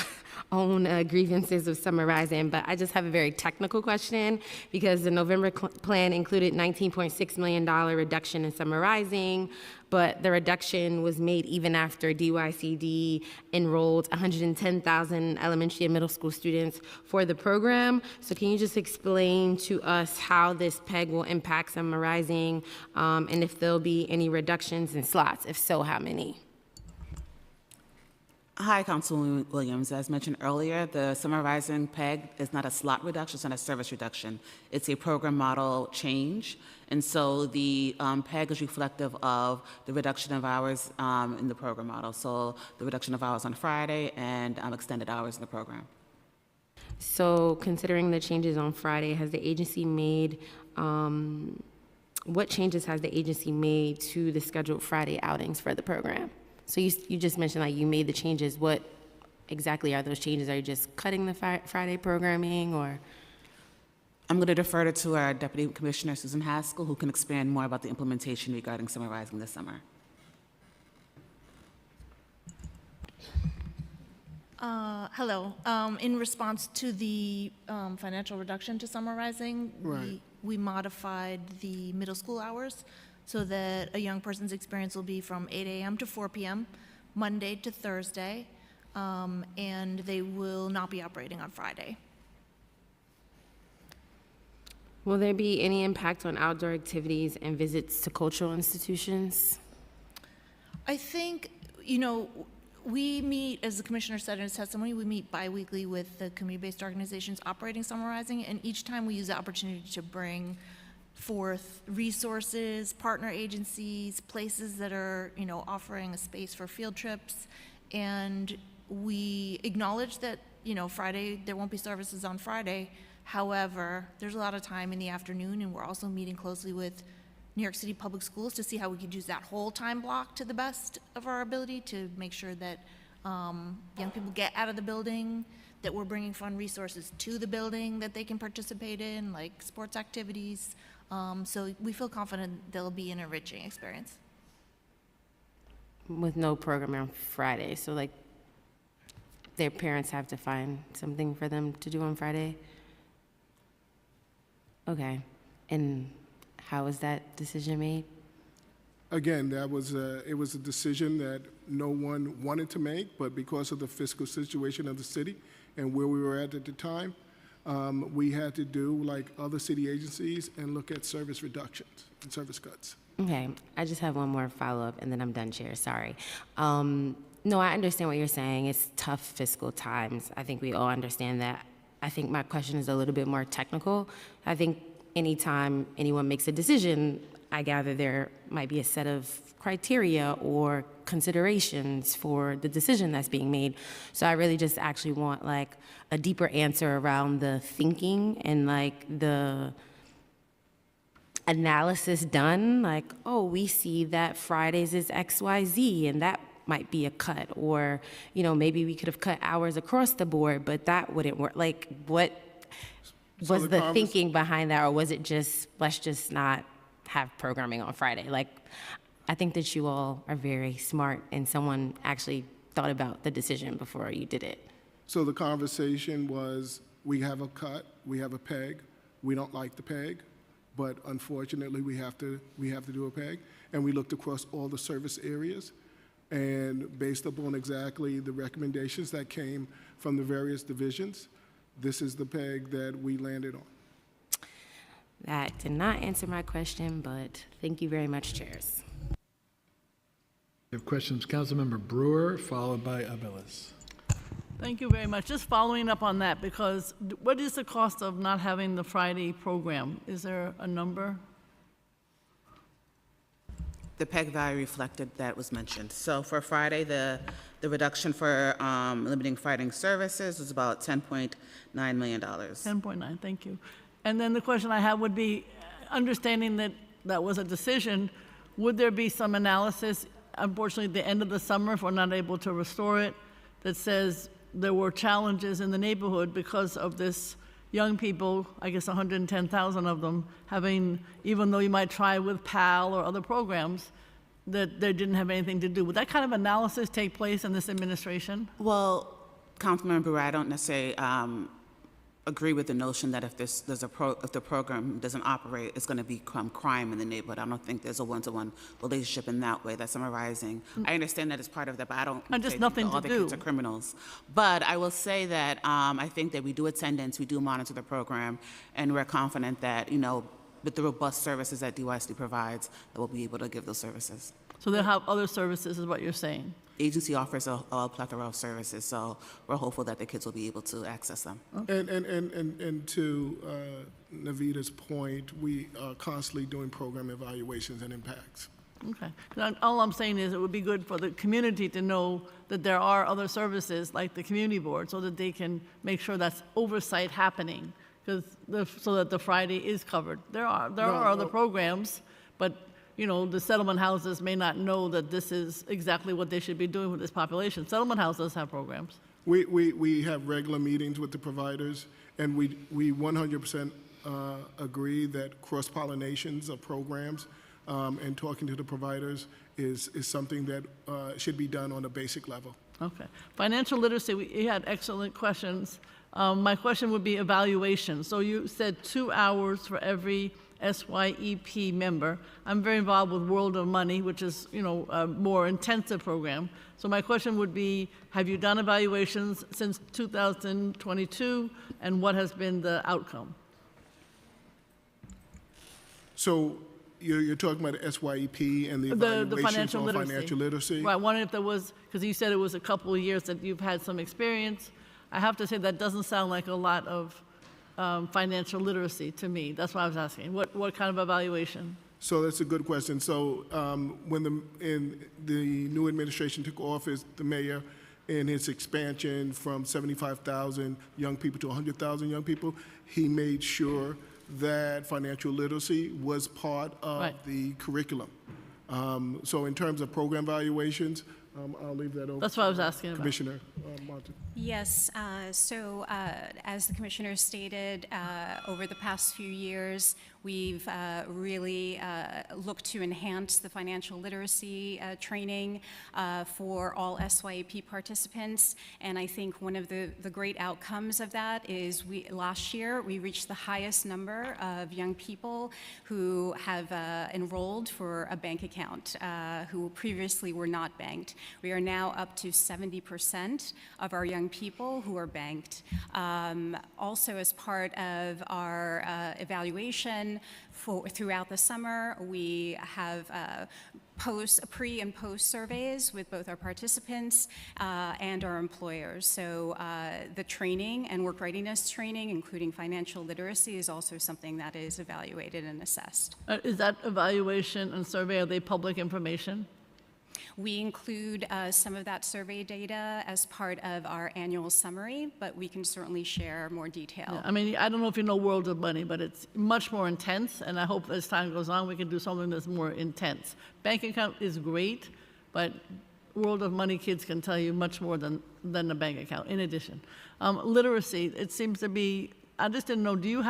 Speaker 9: own grievances of summarizing, but I just have a very technical question because the November plan included $19.6 million reduction in summarizing, but the reduction was made even after DYCD enrolled 110,000 elementary and middle school students for the program. So can you just explain to us how this PEG will impact summarizing, and if there'll be any reductions in slots? If so, how many?
Speaker 21: Hi, Councilwoman Williams. As mentioned earlier, the summarizing PEG is not a slot reduction, it's not a service reduction. It's a program model change. And so the PEG is reflective of the reduction of hours in the program model. So the reduction of hours on Friday and extended hours in the program.
Speaker 9: So considering the changes on Friday, has the agency made, what changes has the agency made to the scheduled Friday outings for the program? So you just mentioned like you made the changes. What exactly are those changes? Are you just cutting the Friday programming or?
Speaker 21: I'm going to defer it to our Deputy Commissioner, Susan Haskell, who can expand more about the implementation regarding summarizing this summer.
Speaker 16: Hello. In response to the financial reduction to summarizing,
Speaker 19: Right.
Speaker 16: we modified the middle school hours so that a young person's experience will be from 8 a.m. to 4 p.m., Monday to Thursday, and they will not be operating on Friday.
Speaker 9: Will there be any impact on outdoor activities and visits to cultural institutions?
Speaker 16: I think, we meet, as the commissioner said in his testimony, we meet biweekly with the community-based organizations operating summarizing, and each time we use the opportunity to bring forth resources, partner agencies, places that are, offering a space for field trips. And we acknowledge that, Friday, there won't be services on Friday. However, there's a lot of time in the afternoon, and we're also meeting closely with New York City Public Schools to see how we could use that whole time block to the best of our ability to make sure that young people get out of the building, that we're bringing fun resources to the building that they can participate in, like sports activities. So we feel confident there'll be an enriching experience.
Speaker 9: With no program on Friday, so like their parents have to find something for them to do on Friday? Okay, and how was that decision made?
Speaker 19: Again, it was a decision that no one wanted to make, but because of the fiscal situation of the city and where we were at the time, we had to do like other city agencies and look at service reductions and service cuts.
Speaker 9: Okay, I just have one more follow-up and then I'm done, Chair, sorry. No, I understand what you're saying. It's tough fiscal times. I think we all understand that. I think my question is a little bit more technical. I think anytime anyone makes a decision, I gather there might be a set of criteria or considerations for the decision that's being made. So I really just actually want like a deeper answer around the thinking and like the analysis done, like, oh, we see that Fridays is XYZ and that might be a cut, or, maybe we could have cut hours across the board, but that wouldn't work. Like, what was the thinking behind that, or was it just, let's just not have programming on Friday? Like, I think that you all are very smart and someone actually thought about the decision before you did it.
Speaker 19: So the conversation was, we have a cut, we have a PEG, we don't like the PEG, but unfortunately we have to do a PEG, and we looked across all the service areas, and based upon exactly the recommendations that came from the various divisions, this is the PEG that we landed on.
Speaker 9: That did not answer my question, but thank you very much, chairs.
Speaker 1: We have questions, Councilmember Brewer, followed by Abeles.
Speaker 8: Thank you very much. Just following up on that, because what is the cost of not having the Friday program? Is there a number?
Speaker 21: The PEG value reflected that was mentioned. So for Friday, the reduction for limiting Friday services was about $10.9 million.
Speaker 8: 10.9, thank you. And then the question I have would be, understanding that that was a decision, would there be some analysis, unfortunately, at the end of the summer, if we're not able to restore it, that says there were challenges in the neighborhood because of this young people, I guess 110,000 of them, having, even though you might try with PAL or other programs, that they didn't have anything to do. Would that kind of analysis take place in this administration?
Speaker 21: Well, Councilmember Brewer, I don't necessarily agree with the notion that if the program doesn't operate, it's going to become crime in the neighborhood. I don't think there's a one-to-one relationship in that way. That's summarizing. I understand that it's part of that, but I don't
Speaker 8: just nothing
Speaker 21: all
Speaker 8: to
Speaker 21: the
Speaker 8: do.
Speaker 21: kids are criminals. But I will say that I think that we do attendance, we do monitor the program, and we're confident that, with the robust services that DYSD provides, that we'll be able to give those services.
Speaker 8: So they'll have other services, is what you're saying?
Speaker 21: Agency offers a plethora of services, so we're hopeful that the kids will be able to access them.
Speaker 19: And to Navita's point, we are constantly doing program evaluations and impacts.
Speaker 8: Okay. All I'm saying is it would be good for the community to know that there are other services like the community board so that they can make sure that's oversight happening, so that the Friday is covered. There are other programs, but you know, the settlement houses may not know that this is exactly what they should be doing with this population. Settlement houses have programs.
Speaker 19: We have regular meetings with the providers, and we 100% agree that cross-pollinations of programs and talking to the providers is something that should be done on a basic level.
Speaker 8: Okay. Financial literacy, we had excellent questions. My question would be evaluation. So you said 2 hours for every SYEP member. I'm very involved with World of Money, which is, you know, a more intensive program. So my question would be, have you done evaluations since 2022, and what has been the outcome?
Speaker 19: So you're talking about the SYEP and the evaluations on financial literacy?
Speaker 8: Right, I wondered if there was, because you said it was a couple of years that you've had some experience. I have to say that doesn't sound like a lot of financial literacy to me. That's why I was asking. What kind of evaluation?
Speaker 19: So that's a good question. So when the new administration took office, the mayor, in his expansion from 75,000 young people to 100,000 young people, he made sure that financial literacy was part of the curriculum. So in terms of program evaluations, I'll leave that over.
Speaker 8: That's what I was asking about.
Speaker 19: Commissioner Martin.
Speaker 7: Yes, so as the commissioner stated, over the past few years, we've really looked to enhance the financial literacy training for all SYEP participants. And I think one of the great outcomes of that is last year we reached the highest number of young people who have enrolled for a bank account who previously were not banked. We are now up to 70% of our young people who are banked. Also, as part of our evaluation throughout the summer, we have pre and post surveys with both our participants and our employers. So the training and work readiness training, including financial literacy, is also something that is evaluated and assessed.
Speaker 8: Is that evaluation and survey, are they public information?
Speaker 7: We include some of that survey data as part of our annual summary, but we can certainly share more detail.
Speaker 8: Yeah, I mean, I don't know if you know World of Money, but it's much more intense, and I hope as time goes on we can do something that's more intense. Bank account is great, but World of Money kids can tell you much more than the bank account, in addition. Literacy, it seems to be, I just didn't know, do you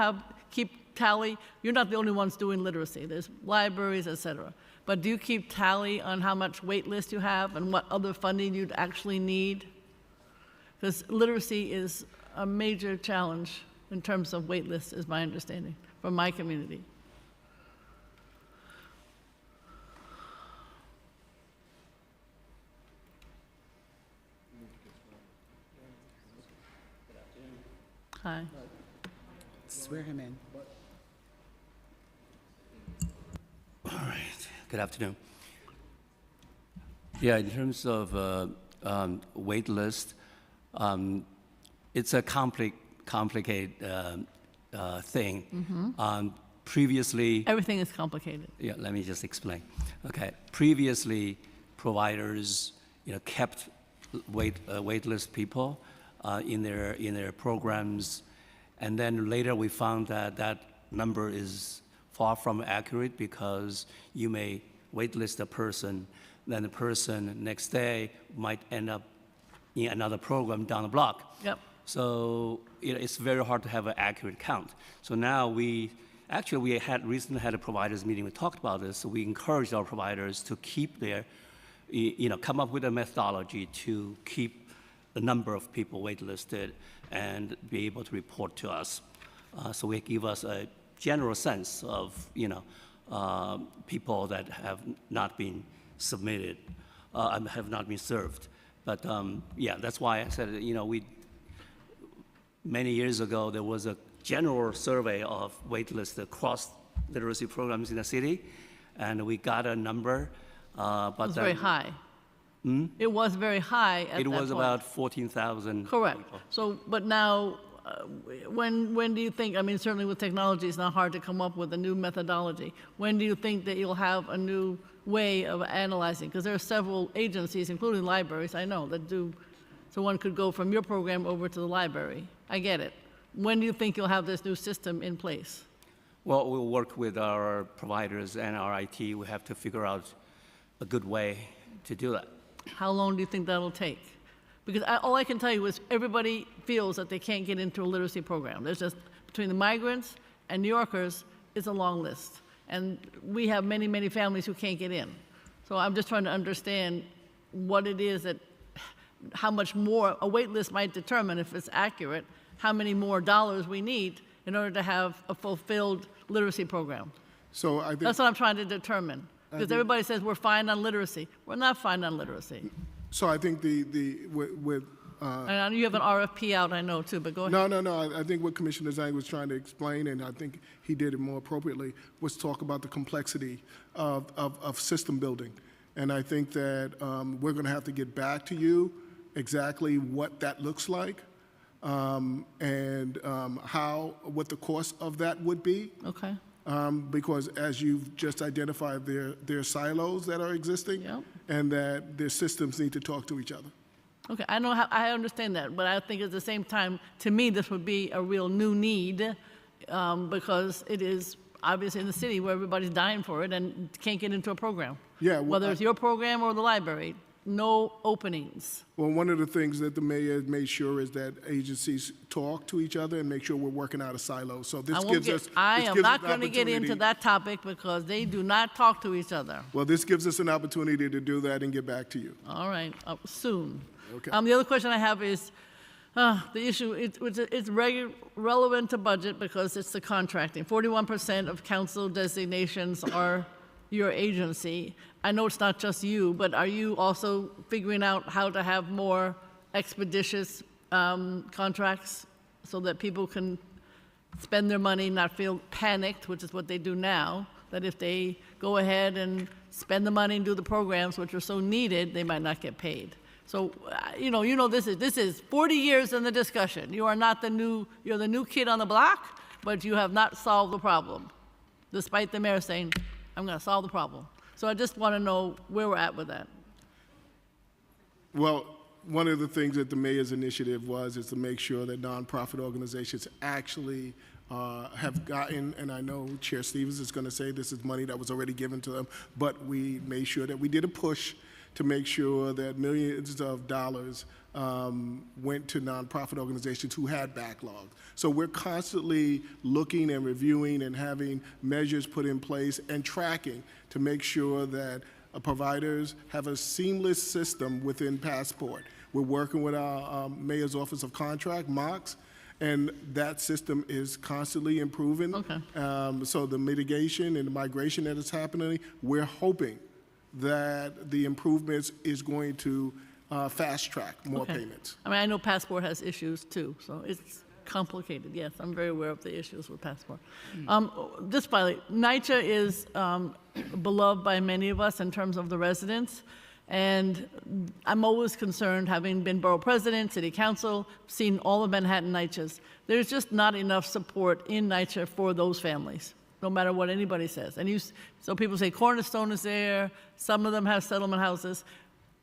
Speaker 8: keep tally? You're not the only ones doing literacy. There's libraries, et cetera. But do you keep tally on how much wait list you have and what other funding you'd actually need? Because literacy is a major challenge in terms of wait lists, is my understanding, from my community. Hi.
Speaker 21: Swear him in.
Speaker 12: All right. Good afternoon. Yeah, in terms of wait list, it's a complicated thing.
Speaker 8: Mm-hmm.
Speaker 12: Previously,
Speaker 8: everything is complicated.
Speaker 12: Yeah, let me just explain. Okay, previously, providers, kept wait list people in their programs, and then later we found that number is far from accurate because you may waitlist a person, then the person next day might end up in another program down the block.
Speaker 8: Yep.
Speaker 12: So it's very hard to have an accurate count. So now we recently had a providers meeting. We talked about this. So we encouraged our providers to keep come up with a methodology to keep the number of people waitlisted and be able to report to us. So we give us a general sense of people that have not been submitted, have not been served. But yeah, that's why I said many years ago there was a general survey of waitlist across literacy programs in the city, and we got a number. But
Speaker 8: It's very high.
Speaker 12: Hmm?
Speaker 8: It was very high at that
Speaker 12: It
Speaker 8: point.
Speaker 12: was about 14,000.
Speaker 8: Correct.
Speaker 12: people.
Speaker 8: So, but now, when do you think, I mean, certainly with technology, it's not hard to come up with a new methodology. When do you think that you'll have a new way of analyzing? Because there are several agencies, including libraries, I know, that do, so one could go from your program over to the library. I get it. When do you think you'll have this new system in place?
Speaker 12: Well, we'll work with our providers and our IT. We have to figure out a good way to do that.
Speaker 8: How long do you think that'll take? Because all I can tell you is everybody feels that they can't get into a literacy program. There's just, between the migrants and New Yorkers, it's a long list. And we have many, many families who can't get in. So I'm just trying to understand what it is that, how much more, a wait list might determine, if it's accurate, how many more dollars we need in order to have a fulfilled literacy program.
Speaker 19: So I think
Speaker 8: That's what I'm trying to determine. Because everybody says we're fine on literacy. We're not fine on literacy.
Speaker 19: so. I think with
Speaker 8: And I know you have an RFP out, I know, too, but go ahead.
Speaker 19: No. I think what Commissioner Zhang was trying to explain, and I think he did it more appropriately, was talk about the complexity of system building. And I think that we're going to have to get back to you exactly what that looks like, and what the cost of that would be.
Speaker 8: Okay.
Speaker 19: Because as you've just identified, there are silos that are existing,
Speaker 8: Yep.
Speaker 19: and that their systems need to talk to each other.
Speaker 8: Okay, I know how, I understand that, but I think at the same time, to me, this would be a real new need, because it is obviously in the city where everybody's dying for it and can't get into a program.
Speaker 19: Yeah, well,
Speaker 8: Whether it's your program or the library, no openings.
Speaker 19: Well, one of the things that the mayor made sure is that agencies talk to each other and make sure we're working out of silos. So this gives us.
Speaker 8: I
Speaker 19: this
Speaker 8: am
Speaker 19: gives
Speaker 8: not
Speaker 19: us
Speaker 8: going to get into
Speaker 19: opportunity-
Speaker 8: that topic because they do not talk to each other.
Speaker 19: Well, this gives us an opportunity to do that and get back to you.
Speaker 8: All right, soon.
Speaker 19: Okay.
Speaker 8: The other question I have is the issue, it's relevant to budget because it's the contracting. 41% of council designations are your agency. I know it's not just you, but are you also figuring out how to have more expeditious contracts so that people can spend their money, not feel panicked, which is what they do now, that if they go ahead and spend the money and do the programs which are so needed, they might not get paid. So, this is 40 years in the discussion. You are not you're the new kid on the block, but you have not solved the problem, despite the mayor saying, I'm going to solve the problem. So I just want to know where we're at with that.
Speaker 19: Well, one of the things that the mayor's initiative is to make sure that nonprofit organizations actually have gotten, and I know Chair Stevens is going to say this is money that was already given to them, but we made sure that we did a push to make sure that millions of dollars went to nonprofit organizations who had backlogs. So we're constantly looking and reviewing and having measures put in place and tracking to make sure that providers have a seamless system within Passport. We're working with our Mayor's Office of Contract, MOX, and that system is constantly improving.
Speaker 8: Okay.
Speaker 19: So the mitigation and the migration that is happening, we're hoping that the improvements is going to fast track more
Speaker 8: Okay.
Speaker 19: payments.
Speaker 8: I mean, I know Passport has issues too, so it's complicated. Yes, I'm very aware of the issues with Passport. Just finally, NYCHA is beloved by many of us in terms of the residents, and I'm always concerned, having been borough president, city council, seen all of Manhattan NYCHAs, there's just not enough support in NYCHA for those families, no matter what anybody says. And so people say Cornerstone is there, some of them have settlement houses.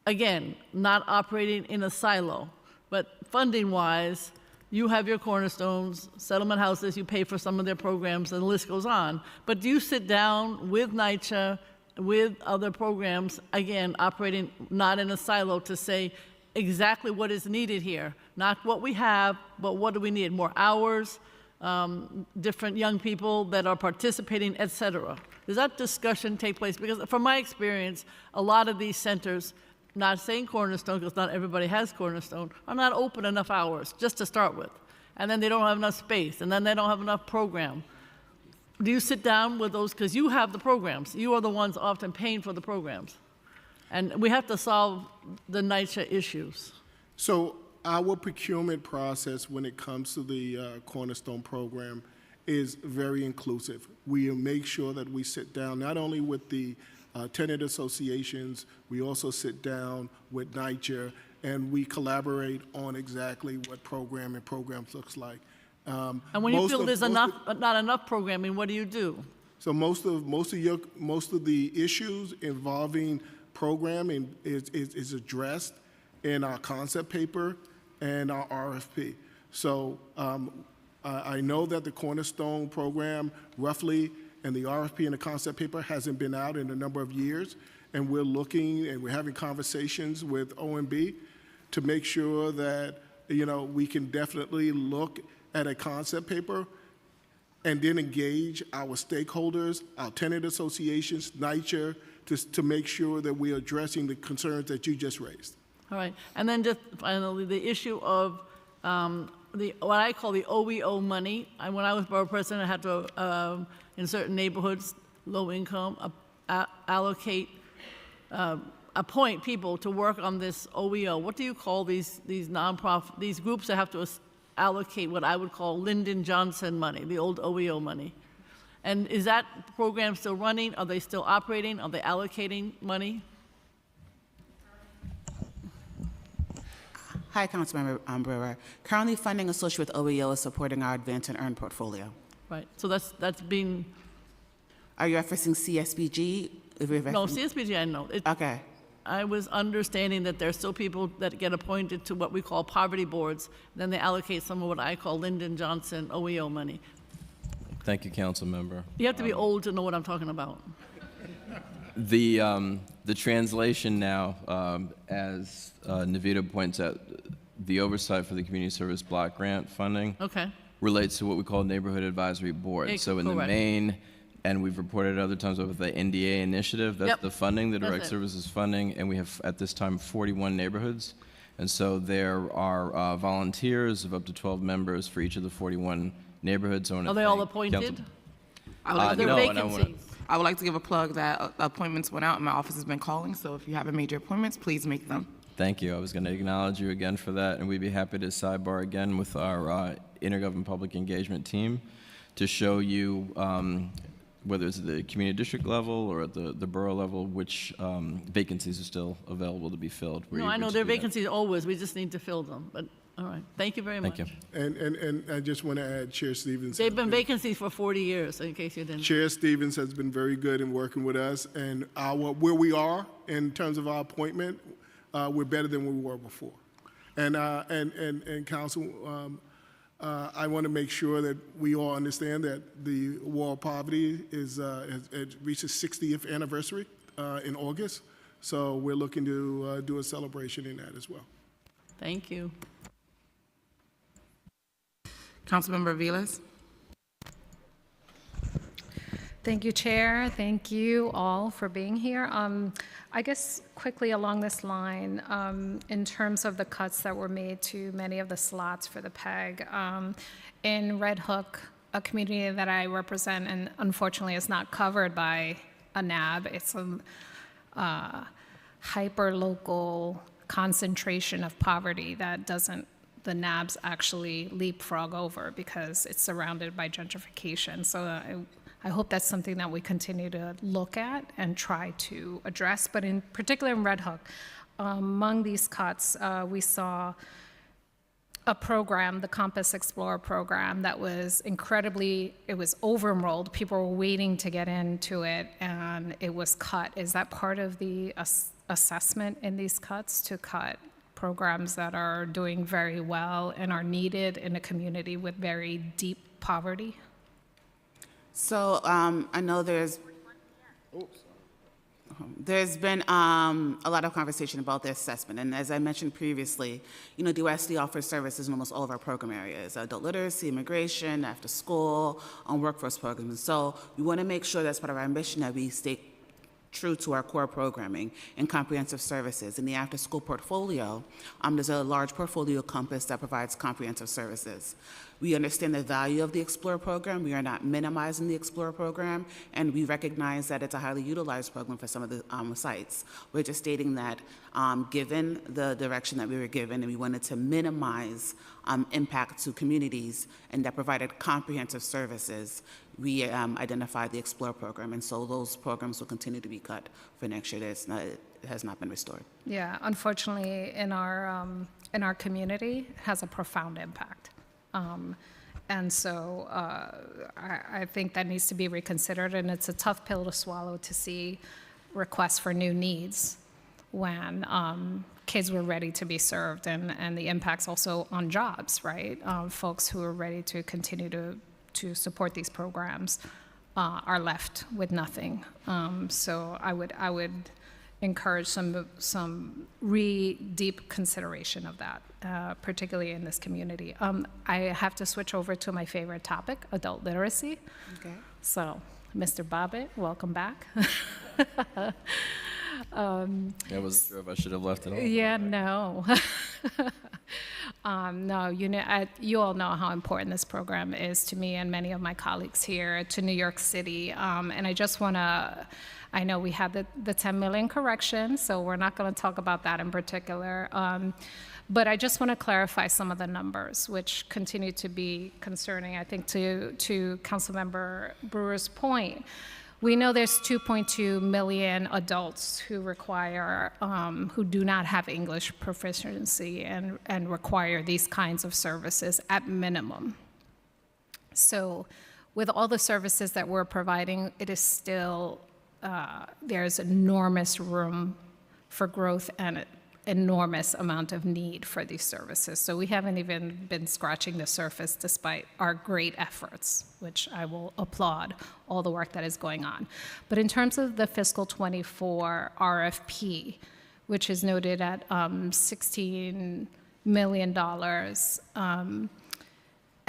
Speaker 8: Again, not operating in a silo, but funding-wise, you have your Cornerstones, settlement houses, you pay for some of their programs, and the list goes on. But do you sit down with NYCHA, with other programs, again, operating not in a silo, to say exactly what is needed here? Not what we have, but what do we need? More hours, different young people that are participating, et cetera. Does that discussion take place? Because from my experience, a lot of these centers, not saying Cornerstone, because not everybody has Cornerstone, are not open enough hours, just to start with. And then they don't have enough space, and then they don't have enough program. Do you sit down with those, because you have the programs, you are the ones often paying for the programs. And we have to solve the NYCHA issues.
Speaker 19: So our procurement process when it comes to the Cornerstone program is very inclusive. We make sure that we sit down not only with the tenant associations. We also sit down with NYCHA, and we collaborate on exactly what programs looks like.
Speaker 8: And when you feel there's not enough programming, what do you do?
Speaker 19: So most of the issues involving programming is addressed in our concept paper and our RFP. So I know that the Cornerstone program roughly, and the RFP and the concept paper hasn't been out in a number of years, and we're looking and we're having conversations with OMB to make sure that we can definitely look at a concept paper and then engage our stakeholders, our tenant associations, NYCHA, to make sure that we're addressing the concerns that you just raised.
Speaker 8: All right, and then just finally, the issue of what I call the OEO money. When I was borough president, I had to, in certain neighborhoods, low income, allocate, appoint people to work on this OEO. What do you call these nonprofit, these groups that have to allocate what I would call Lyndon Johnson money, the old OEO money? And is that program still running? Are they still operating? Are they allocating money?
Speaker 21: Hi, Councilmember Brewer. Currently funding associated with OEO is supporting our Advance and Earn portfolio.
Speaker 8: Right, so that's being...
Speaker 21: Are you referencing CSBG?
Speaker 8: No, CSBG I know.
Speaker 21: Okay.
Speaker 8: I was understanding that there's still people that get appointed to what we call poverty boards, then they allocate some of what I call Lyndon Johnson OEO money.
Speaker 5: Thank you, Council Member.
Speaker 8: You have to be old to know what I'm talking about.
Speaker 5: The translation now, as Navita points out, the oversight for the community service block grant funding relates to what we call neighborhood advisory board. So in the main, and we've reported other times with the NDA initiative, that's the funding, the direct services funding, and we have at this time 41 neighborhoods. And so there are volunteers of up to 12 members for each of the 41 neighborhoods.
Speaker 8: Are they all appointed?
Speaker 2: Are there
Speaker 5: no,
Speaker 2: vacancies? I would like to give a plug that appointments went out and my office has been calling, so if you have major appointments, please make them.
Speaker 5: Thank you. I was going to acknowledge you again for that, and we'd be happy to sidebar again with our intergovernment public engagement team to show you, whether it's at the community district level or at the borough level, which vacancies are still available to be filled.
Speaker 8: No, I know there are vacancies always. We just need to fill them. But all right, thank you very much.
Speaker 5: Thank you.
Speaker 19: And I just want to add, Chair Stevens.
Speaker 8: They've been vacancies for 40 years, in case you didn't.
Speaker 19: Chair Stevens has been very good in working with us, and where we are in terms of our appointment, we're better than we were before. And Council, I want to make sure that we all understand that the war of poverty has reached its 60th anniversary in August. So we're looking to do a celebration in that as well.
Speaker 8: Thank you.
Speaker 2: Councilmember Vilas.
Speaker 13: Thank you, Chair. Thank you all for being here. I guess quickly along this line, in terms of the cuts that were made to many of the slots for the PEG, in Red Hook, a community that I represent and unfortunately is not covered by a NAB, it's a hyper-local concentration of poverty that the NABs actually leapfrog over because it's surrounded by gentrification. So I hope that's something that we continue to look at and try to address. But in particular in Red Hook, among these cuts, we saw a program, the Compass Explorer program, that was it was over-enrolled. People were waiting to get into it, and it was cut. Is that part of the assessment in these cuts, to cut programs that are doing very well and are needed in a community with very deep poverty?
Speaker 21: So I know there's been a lot of conversation about the assessment, and as I mentioned previously, DYSD offers services in almost all of our program areas: adult literacy, immigration, after school, workforce programs. And so we want to make sure that's part of our mission that we stay true to our core programming and comprehensive services. In the after-school portfolio, there's a large portfolio Compass that provides comprehensive services. We understand the value of the Explorer program. We are not minimizing the Explorer program, and we recognize that it's a highly utilized program for some of the sites. We're just stating that given the direction that we were given, and we wanted to minimize impact to communities and that provided comprehensive services, we identified the Explore program. And so those programs will continue to be cut for next year. It has not been restored.
Speaker 13: Yeah, unfortunately, in our community, it has a profound impact. And so I think that needs to be reconsidered, and it's a tough pill to swallow to see requests for new needs when kids were ready to be served, and the impacts also on jobs, right? Folks who are ready to continue to support these programs are left with nothing. So I would encourage some deep consideration of that, particularly in this community. I have to switch over to my favorite topic, adult literacy.
Speaker 21: Okay.
Speaker 13: So, Mr. Bobbitt, welcome back.
Speaker 5: I wasn't sure if I should have left it on.
Speaker 13: Yeah, no. No, you all know how important this program is to me and many of my colleagues here, to New York City. And I just want to, I know we had the 10 million correction, so we're not going to talk about that in particular. But I just want to clarify some of the numbers, which continue to be concerning, I think, to Councilmember Brewer's point. We know there's 2.2 million adults who require, who do not have English proficiency and require these kinds of services at minimum. So with all the services that we're providing, it is still, there's enormous room for growth and enormous amount of need for these services. So we haven't even been scratching the surface despite our great efforts, which I will applaud all the work that is going on. But in terms of the fiscal 24 RFP, which is noted at $16 million,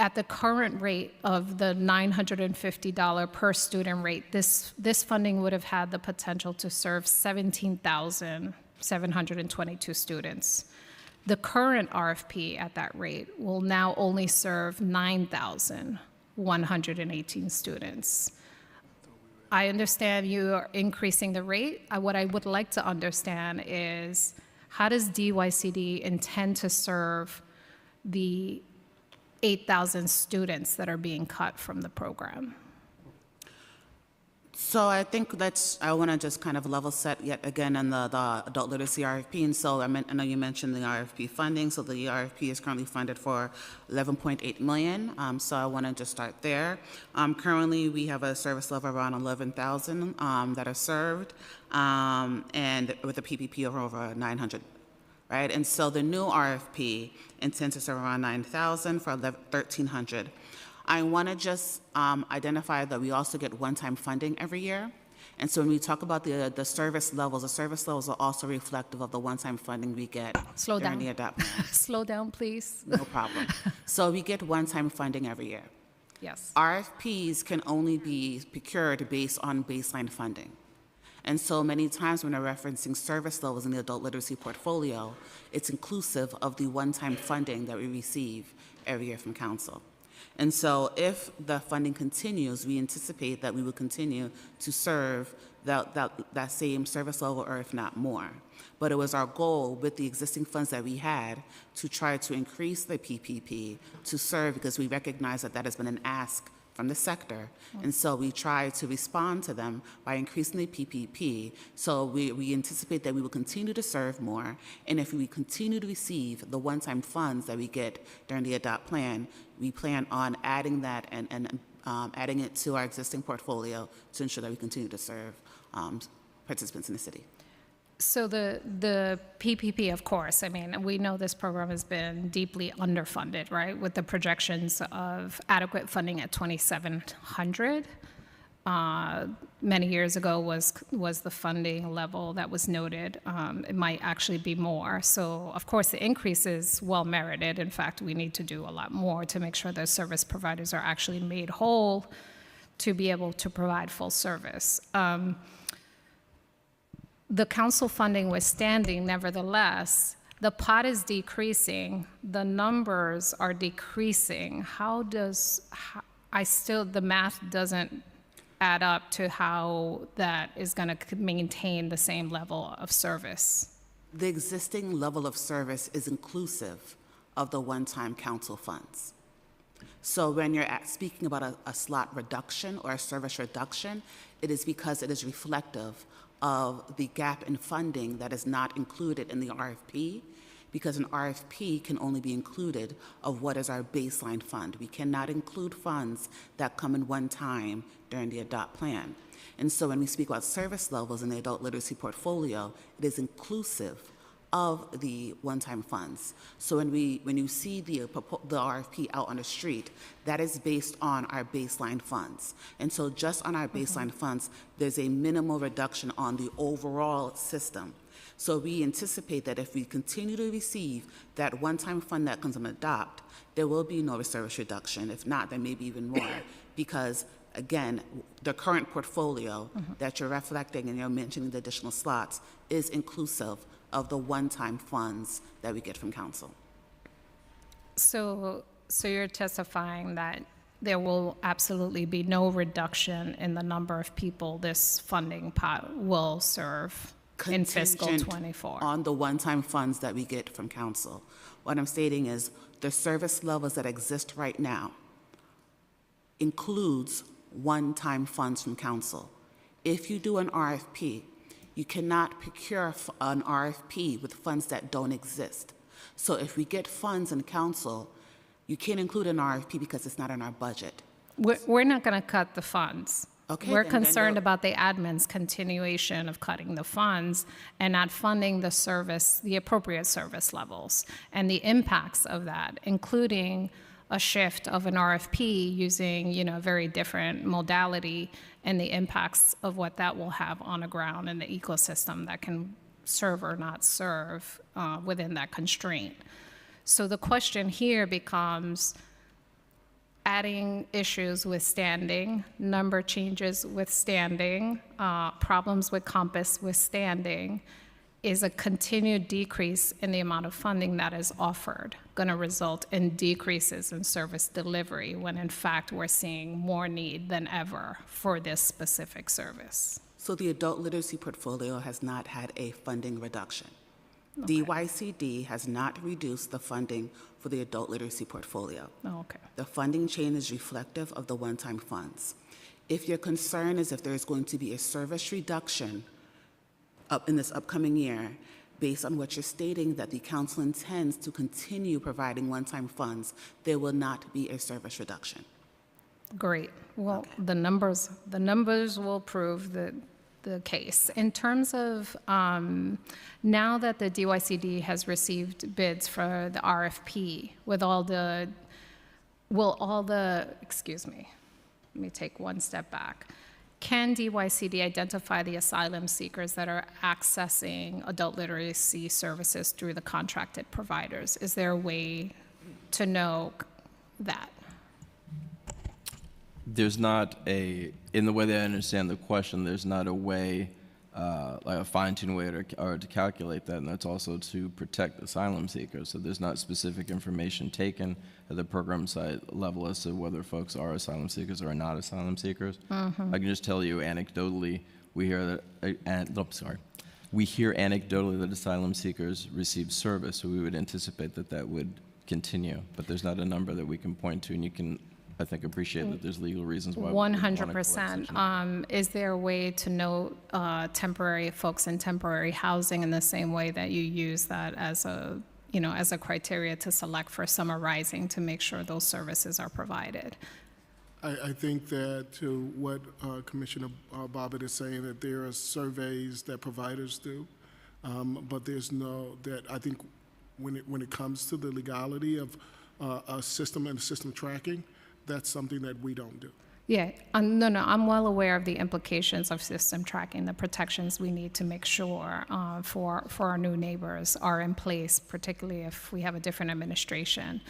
Speaker 13: at the current rate of the $950 per student rate, this funding would have had the potential to serve 17,722 students. The current RFP at that rate will now only serve 9,118 students. I understand you are increasing the rate. What I would like to understand is, how does DYCD intend to serve the 8,000 students that are being cut from the program?
Speaker 21: So I think I want to just kind of level set yet again on the adult literacy RFP. And so I know you mentioned the RFP funding. So the RFP is currently funded for $11.8 million. So I want to just start there. Currently, we have a service level around 11,000 that are served, and with a PPP of over 900. Right? And so the new RFP intends to serve around 9,000 for 1,300. I want to just identify that we also get one-time funding every year. And so when we talk about the service levels are also reflective of the one-time funding we get during the adopt plan.
Speaker 13: Slow down, please.
Speaker 21: No problem. So we get one-time funding every year.
Speaker 13: Yes.
Speaker 21: RFPs can only be procured based on baseline funding. And so many times when we're referencing service levels in the adult literacy portfolio, it's inclusive of the one-time funding that we receive every year from council. And so if the funding continues, we anticipate that we will continue to serve that same service level, or if not more. But it was our goal with the existing funds that we had to try to increase the PPP to serve, because we recognize that that has been an ask from the sector. And so we try to respond to them by increasing the PPP. So we anticipate that we will continue to serve more. And if we continue to receive the one-time funds that we get during the adopt plan, we plan on adding that and adding it to our existing portfolio to ensure that we continue to serve participants in the city.
Speaker 13: So the PPP, of course, I mean, we know this program has been deeply underfunded, right? With the projections of adequate funding at 2,700. Many years ago was the funding level that was noted. It might actually be more. So, of course, the increase is well merited. In fact, we need to do a lot more to make sure that service providers are actually made whole to be able to provide full service. The council funding withstanding, nevertheless, the pot is decreasing, the numbers are decreasing. The math doesn't add up to how that is going to maintain the same level of service.
Speaker 21: The existing level of service is inclusive of the one-time council funds. So when you're speaking about a slot reduction or a service reduction, it is because it is reflective of the gap in funding that is not included in the RFP, because an RFP can only be included of what is our baseline fund. We cannot include funds that come in one time during the ADOPT plan. And so when we speak about service levels in the adult literacy portfolio, it is inclusive of the one-time funds. So when you see the RFP out on the street, that is based on our baseline funds. And so just on our baseline funds, there's a minimal reduction on the overall system. So we anticipate that if we continue to receive that one-time fund that comes from ADOPT, there will be no service reduction. If not, there may be even more, because again, the current portfolio that you're reflecting and you're mentioning the additional slots is inclusive of the one-time funds that we get from council.
Speaker 13: So you're testifying that there will absolutely be no reduction in the number of people this funding pot will serve in fiscal
Speaker 21: Contingent
Speaker 13: 24?
Speaker 21: On the one-time funds that we get from council. What I'm stating is the service levels that exist right now includes one-time funds from council. If you do an RFP, you cannot procure an RFP with funds that don't exist. So if we get funds in council, you can't include an RFP because it's not in our budget.
Speaker 13: We're not going to cut the funds.
Speaker 21: Okay,
Speaker 13: We're
Speaker 21: then
Speaker 13: concerned about the admin's continuation of cutting the funds and not funding the service, the appropriate service levels, and the impacts of that, including a shift of an RFP using, a very different modality, and the impacts of what that will have on the ground and the ecosystem that can serve or not serve within that constraint. So the question here becomes adding issues withstanding, number changes withstanding, problems with Compass withstanding, is a continued decrease in the amount of funding that is offered going to result in decreases in service delivery when in fact we're seeing more need than ever for this specific service?
Speaker 21: So the adult literacy portfolio has not had a funding reduction. Okay. DYCD has not reduced the funding for the adult literacy portfolio.
Speaker 13: Oh, okay.
Speaker 21: The funding change is reflective of the one-time funds. If your concern is if there is going to be a service reduction up in this upcoming year, based on what you're stating that the council intends to continue providing one-time funds, there will not be a service reduction.
Speaker 13: Great. Well, okay. The numbers will prove the case. In terms of now that the DYCD has received bids for the RFP, excuse me, let me take one step back. Can DYCD identify the asylum seekers that are accessing adult literacy services through the contracted providers? Is there a way to know that?
Speaker 5: There's not in the way that I understand the question, there's not a way, like a fine-tuned way to calculate that, and that's also to protect asylum seekers. So there's not specific information taken at the program site level as to whether folks are asylum seekers or are not asylum seekers. I can just tell you anecdotally, we hear anecdotally that asylum seekers receive service, so we would anticipate that would continue. But there's not a number that we can point to, and you can, I think, appreciate that there's legal reasons why.
Speaker 13: 100%. Is there a way to note temporary folks in temporary housing in the same way that you use that as a criteria to select for summer rising to make sure those services are provided?
Speaker 19: I think that to what Commissioner Bobbitt is saying, that there are surveys that providers do, but there's I think when it comes to the legality of a system and system tracking, that's something that we don't do.
Speaker 13: Yeah, no, I'm well aware of the implications of system tracking, the protections we need to make sure for our new neighbors are in place, particularly if we have a different administration.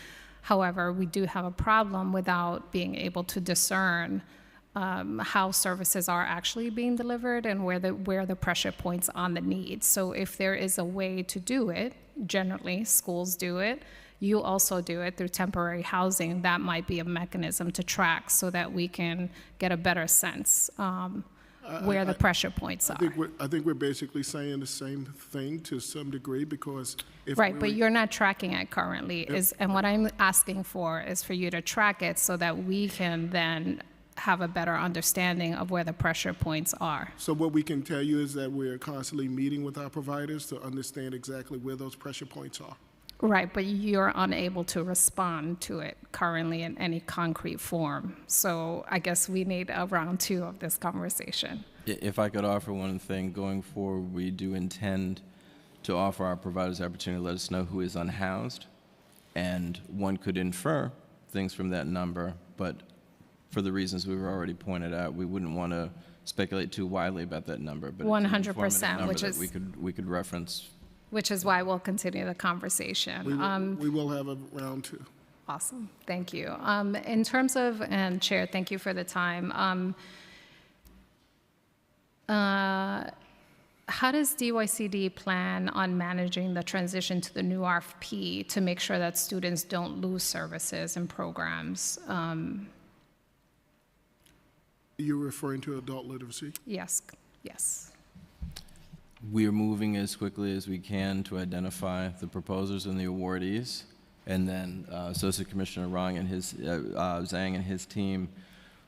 Speaker 13: However, we do have a problem without being able to discern how services are actually being delivered and where the pressure points on the needs. So if there is a way to do it, generally schools do it, you also do it through temporary housing, that might be a mechanism to track so that we can get a better sense where the pressure points are.
Speaker 19: I think we're basically saying the same thing to some degree, because if
Speaker 13: Right,
Speaker 19: we
Speaker 13: but
Speaker 19: were-
Speaker 13: you're not tracking it currently, and what I'm asking for is for you to track it so that we can then have a better understanding of where the pressure points are.
Speaker 19: So what we can tell you is that we're constantly meeting with our providers to understand exactly where those pressure points are.
Speaker 13: Right, but you're unable to respond to it currently in any concrete form. So I guess we need a round two of this conversation.
Speaker 5: If I could offer one thing, going forward, we do intend to offer our providers the opportunity to let us know who is unhoused, and one could infer things from that number, but for the reasons we've already pointed out, we wouldn't want to speculate too widely about that number. But it's an
Speaker 13: 100%,
Speaker 5: informative number
Speaker 13: which
Speaker 5: that
Speaker 13: is-
Speaker 5: we could reference.
Speaker 13: Which is why we'll continue the conversation.
Speaker 19: We will have a round two.
Speaker 13: Awesome, thank you. In terms of, and Chair, thank you for the time. How does DYCD plan on managing the transition to the new RFP to make sure that students don't lose services and programs?
Speaker 19: You're referring to adult literacy?
Speaker 13: Yes, yes.
Speaker 5: We are moving as quickly as we can to identify the proposers and the awardees, and then Associate Commissioner Zhang and his team,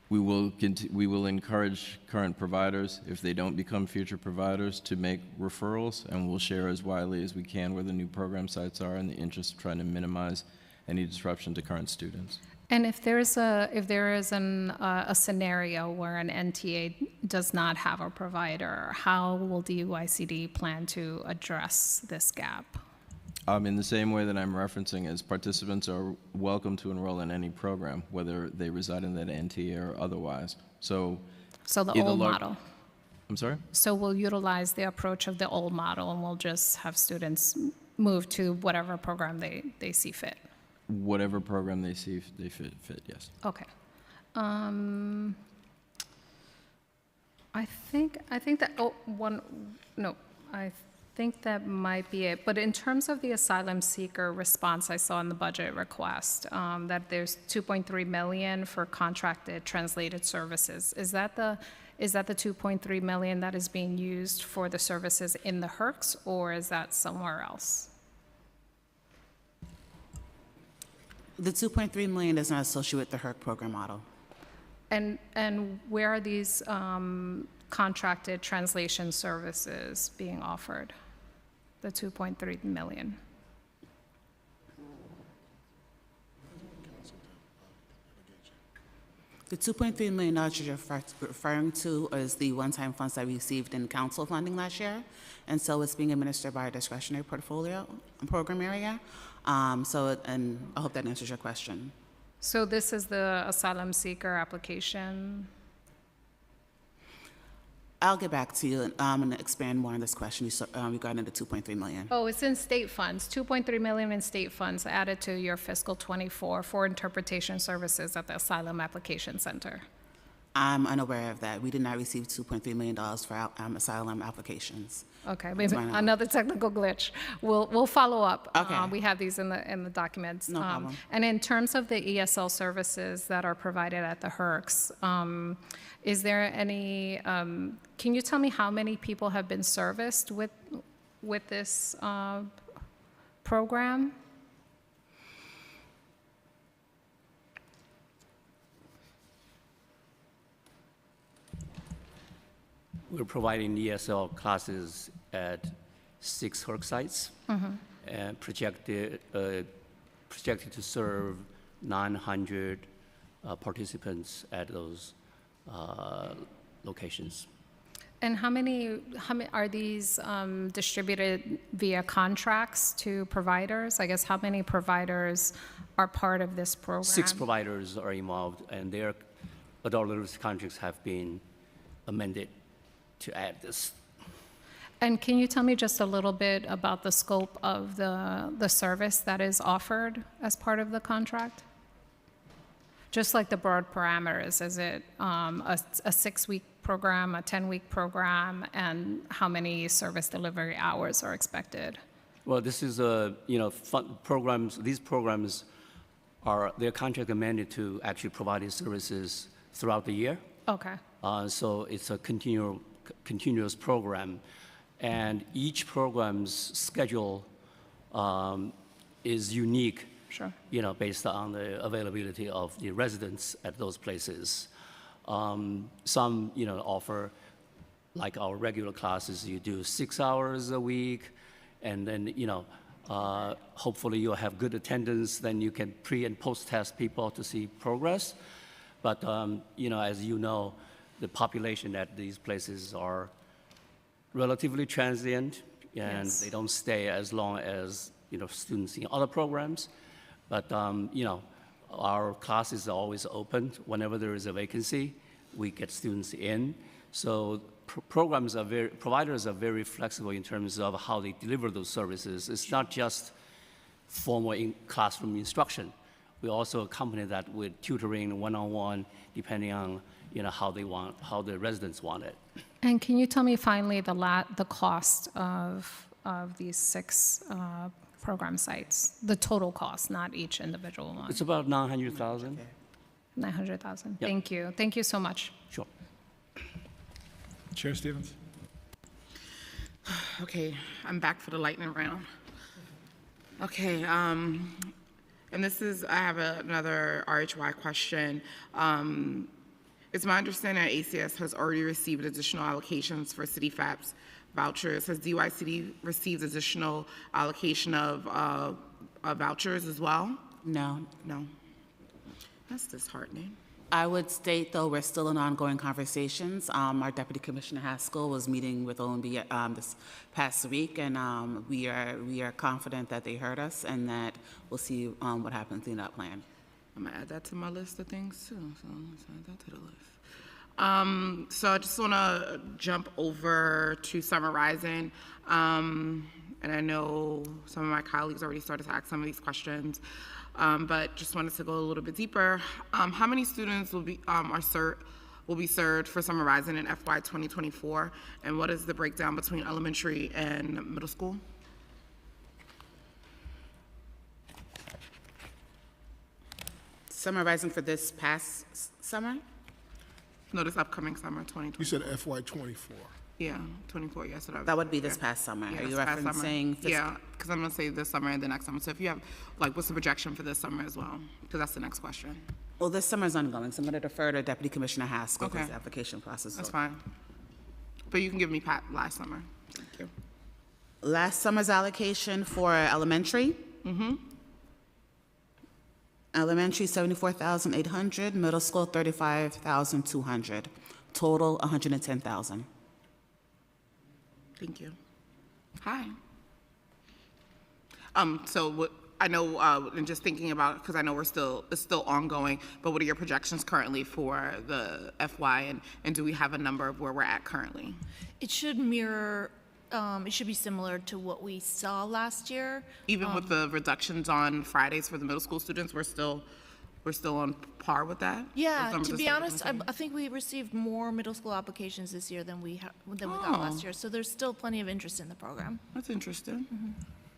Speaker 5: we will encourage current providers, if they don't become future providers, to make referrals, and we'll share as widely as we can where the new program sites are in the interest of trying to minimize any disruption to current students.
Speaker 13: And if there is a scenario where an NTA does not have a provider, how will DYCD plan to address this gap?
Speaker 5: In the same way that I'm referencing, as participants are welcome to enroll in any program, whether they reside in that NTA or otherwise. So
Speaker 13: the
Speaker 5: either
Speaker 13: old model.
Speaker 5: I'm sorry?
Speaker 13: So we'll utilize the approach of the old model, and we'll just have students move to whatever program they see fit.
Speaker 5: Whatever program they see they fit, yes.
Speaker 13: Okay. I think that, I think that might be it. But in terms of the asylum seeker response, I saw in the budget request that there's 2.3 million for contracted translated services. Is that the 2.3 million that is being used for the services in the HERCs, or is that somewhere else?
Speaker 21: The 2.3 million is not associated with the HERC program model.
Speaker 13: And where are these contracted translation services being offered? The 2.3 million.
Speaker 21: The $2.3 million you're referring to is the one-time funds that we received in council funding last year, and so it's being administered by a discretionary portfolio program area. And I hope that answers your question.
Speaker 13: So this is the asylum seeker application?
Speaker 21: I'll get back to you, and I'm going to expand more on this question regarding the 2.3 million.
Speaker 13: Oh, it's in state funds, 2.3 million in state funds added to your fiscal 24 for interpretation services at the Asylum Application Center.
Speaker 21: I'm unaware of that. We did not receive $2.3 million for asylum applications.
Speaker 13: Okay, maybe another technical glitch. We'll follow up.
Speaker 21: Okay.
Speaker 13: We have these in the documents.
Speaker 21: No problem.
Speaker 13: And in terms of the ESL services that are provided at the HERCs, is there any? Can you tell me how many people have been serviced with this program?
Speaker 12: We're providing ESL classes at 6 HERC sites, and projected to serve 900 participants at those locations.
Speaker 13: And how many are these distributed via contracts to providers? I guess how many providers are part of this program?
Speaker 12: 6 providers are involved, and their adult literacy contracts have been amended to add this.
Speaker 13: And can you tell me just a little bit about the scope of the service that is offered as part of the contract? Just like the broad parameters, is it a 6-week program, a 10-week program, and how many service delivery hours are expected?
Speaker 12: Well, this is programs. These programs are their contract amended to actually provide these services throughout the year.
Speaker 13: Okay.
Speaker 12: So it's a continuous program. And each program's schedule is unique,
Speaker 2: Sure.
Speaker 12: Based on the availability of the residents at those places. Some, offer, like our regular classes, you do 6 hours a week, and then, hopefully you'll have good attendance, then you can pre- and post-test people to see progress. But, as you know, the population at these places are relatively transient, and
Speaker 2: Yes.
Speaker 12: they don't stay as long as, students in other programs. But, our classes are always open. Whenever there is a vacancy, we get students in. So providers are very flexible in terms of how they deliver those services. It's not just formal classroom instruction. We also accompany that with tutoring, one-on-one, depending on, how the residents want it.
Speaker 13: And can you tell me finally the cost of these 6 program sites? The total cost, not each individual one.
Speaker 12: It's about 900,000.
Speaker 13: 900,000.
Speaker 12: Yep.
Speaker 13: Thank you. Thank you so much.
Speaker 12: Sure.
Speaker 1: Chair Stevens.
Speaker 2: Okay, I'm back for the lightning round. Okay, and this is, I have another RHY question. It's my understanding that ACS has already received additional allocations for City FAPS vouchers. Has DYCD received additional allocation of vouchers as well?
Speaker 21: No.
Speaker 2: No. That's disheartening.
Speaker 21: I would state, though, we're still in ongoing conversations. Our Deputy Commissioner Haskell was meeting with OMB this past week, and we are confident that they heard us and that we'll see what happens in that plan.
Speaker 2: I'm gonna add that to my list of things too, so let's add that to the list. So I just wanna jump over to summarizing. And I know some of my colleagues already started to ask some of these questions, but just wanted to go a little bit deeper. How many students will be served for Summer Rising in FY 2024, and what is the breakdown between elementary and middle school?
Speaker 21: Summer Rising for this past summer?
Speaker 2: No, this upcoming summer, 2024.
Speaker 19: You said FY24.
Speaker 2: Yeah, 24, yes.
Speaker 21: That would be this past summer.
Speaker 2: Yeah,
Speaker 21: Are you
Speaker 2: this past summer.
Speaker 21: referencing?
Speaker 2: Yeah, because I'm gonna say this summer and the next summer. So if you have, what's the projection for this summer as well? Because that's the next question.
Speaker 21: Well, this summer is ongoing, so I'm going to defer to Deputy Commissioner Haskell because
Speaker 2: Okay.
Speaker 21: the application process is
Speaker 2: That's
Speaker 21: over.
Speaker 2: fine. But you can give me last summer. Thank you.
Speaker 21: Last summer's allocation for elementary. Elementary, 74,800, middle school, 35,200. Total, 110,000.
Speaker 2: Thank you. Hi. So what, I know, and just thinking about, because I know it's still ongoing, but what are your projections currently for the FY, and do we have a number of where we're at currently?
Speaker 16: It should mirror, it should be similar to what we saw last year.
Speaker 2: Even with the reductions on Fridays for the middle school students, we're still on par with that?
Speaker 16: Yeah,
Speaker 2: Or
Speaker 16: to
Speaker 2: some
Speaker 16: be
Speaker 2: of the
Speaker 16: honest,
Speaker 2: same?
Speaker 16: I think we received more middle school applications this year than we got last year. So there's still plenty of interest in the program.
Speaker 2: That's interesting.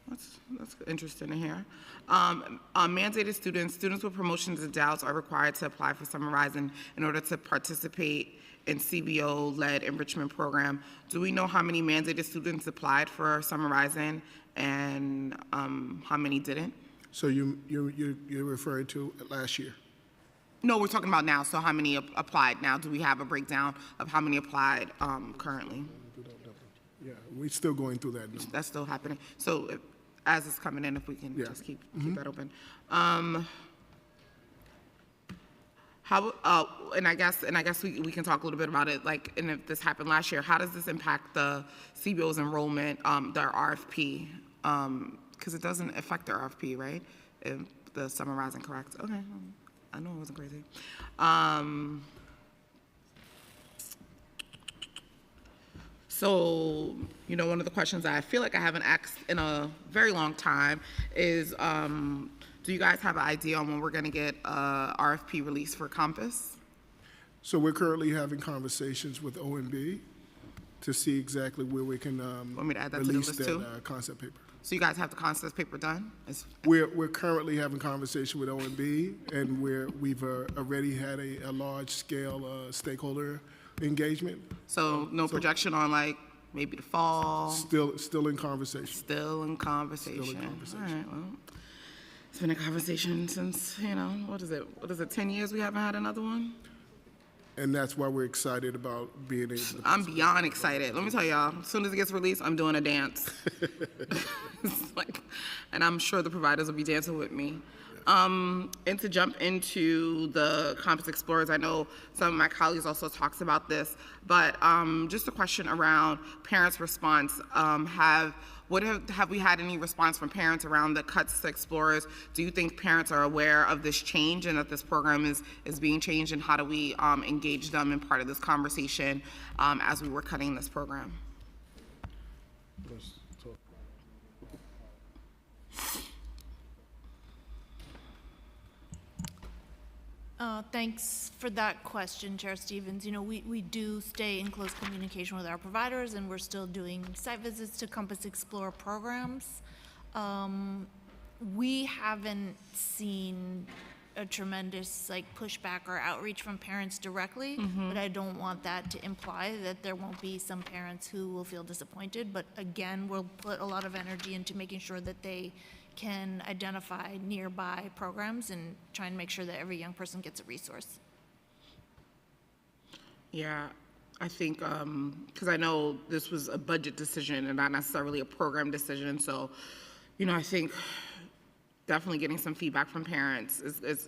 Speaker 2: That's interesting to hear. Mandated students with promotions and doubts are required to apply for Summer Rising in order to participate in CBO-led enrichment program. Do we know how many mandated students applied for Summer Rising and how many didn't?
Speaker 19: So you're referring to last year?
Speaker 2: No, we're talking about now. So how many applied now? Do we have a breakdown of how many applied currently?
Speaker 19: Yeah, we're still going through that.
Speaker 2: That's still happening. So as it's coming in, if we can just keep that open. And I guess we can talk a little bit about it. Like, and if this happened last year, how does this impact the CBO's enrollment, their RFP? Because it doesn't affect their RFP, right? If the Summer Rising, correct? Okay, I know it wasn't crazy. So, one of the questions that I feel like I haven't asked in a very long time is, do you guys have an idea on when we're going to get RFP release for Compass?
Speaker 19: So we're currently having conversations with OMB to see exactly where we can
Speaker 2: Want me to add that to the
Speaker 19: release
Speaker 2: list
Speaker 19: that
Speaker 2: too?
Speaker 19: concept paper.
Speaker 2: So you guys have the concept paper done?
Speaker 19: We're currently having conversation with OMB, and we've already had a large scale stakeholder engagement.
Speaker 2: So no projection on like maybe the fall?
Speaker 19: Still in conversation.
Speaker 2: Still in conversation.
Speaker 19: Still in conversation.
Speaker 2: All right, well, it's been a conversation since, what is it, 10 years we haven't had another one?
Speaker 19: And that's why we're excited about being able to.
Speaker 2: I'm beyond excited. Let me tell y'all, as soon as it gets released, I'm doing a dance. It's like, and I'm sure the providers will be dancing with me. And to jump into the Campus Explorers, I know some of my colleagues also talked about this, but just a question around parents' response. Have we had any response from parents around the cuts to Explorers? Do you think parents are aware of this change and that this program is being changed, and how do we engage them in part of this conversation as we were cutting this program?
Speaker 16: Thanks for that question, Chair Stevens. We do stay in close communication with our providers, and we're still doing site visits to Campus Explorer programs. We haven't seen a tremendous pushback or outreach from parents directly, but I don't want that to imply that there won't be some parents who will feel disappointed. But again, we'll put a lot of energy into making sure that they can identify nearby programs and try and make sure that every young person gets a resource.
Speaker 2: Yeah, I think, because I know this was a budget decision and not necessarily a program decision, so, I think definitely getting some feedback from parents is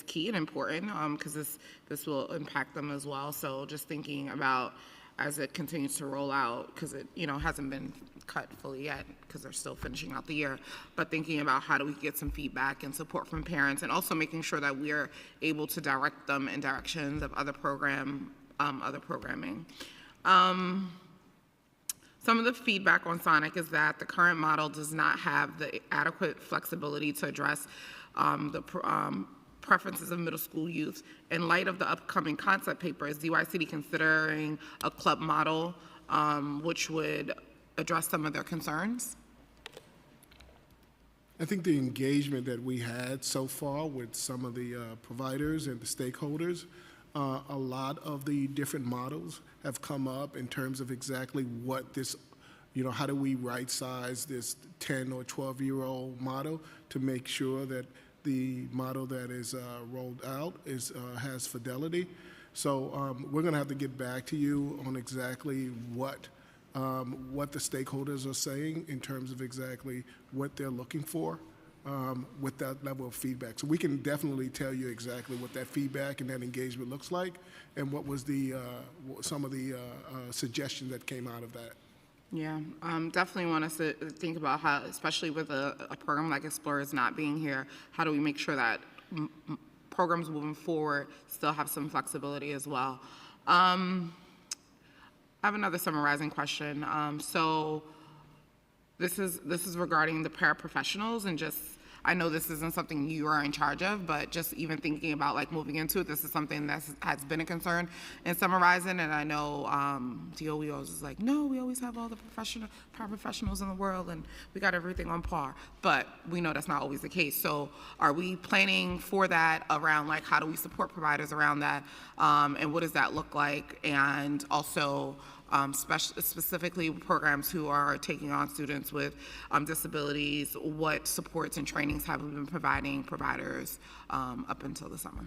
Speaker 2: key and important, because this will impact them as well. So just thinking about as it continues to roll out, because it hasn't been cut fully yet because they're still finishing out the year, but thinking about how do we get some feedback and support from parents, and also making sure that we're able to direct them in directions of other programming. Some of the feedback on Sonic is that the current model does not have the adequate flexibility to address the preferences of middle school youth. In light of the upcoming concept paper, is DYCD considering a club model which would address some of their concerns?
Speaker 19: I think the engagement that we had so far with some of the providers and the stakeholders, a lot of the different models have come up in terms of exactly what this, how do we right size this 10 or 12-year-old model to make sure that the model that is rolled out has fidelity. So we're going to have to get back to you on exactly what the stakeholders are saying in terms of exactly what they're looking for with that level of feedback. So we can definitely tell you exactly what that feedback and that engagement looks like, and what was some of the suggestions that came out of that.
Speaker 2: Yeah, definitely want us to think about how, especially with a program like Explorers not being here, how do we make sure that programs moving forward still have some flexibility as well. I have another summarizing question. So this is regarding the paraprofessionals, and just, I know this isn't something you are in charge of, but just even thinking about moving into it, this is something that has been a concern in summarizing. And I know DOE always is like, no, we always have all the paraprofessionals in the world and we got everything on par, but we know that's not always the case. So are we planning for that around how do we support providers around that, and what does that look like? And also specifically programs who are taking on students with disabilities, what supports and trainings have we been providing providers up until the summer?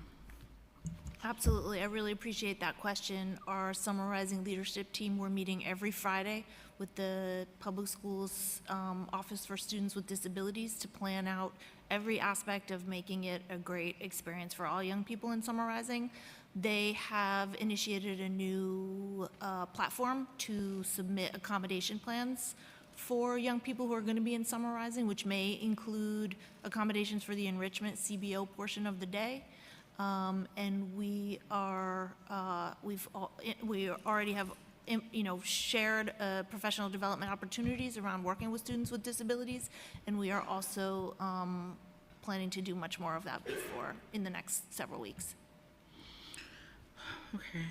Speaker 16: Absolutely. I really appreciate that question. Our summarizing leadership team, we're meeting every Friday with the Public Schools Office for Students with Disabilities to plan out every aspect of making it a great experience for all young people in summarizing. They have initiated a new platform to submit accommodation plans for young people who are going to be in summarizing, which may include accommodations for the enrichment CBO portion of the day. And we already have shared professional development opportunities around working with students with disabilities, and we are also planning to do much more of that in the next several weeks.
Speaker 2: Okay.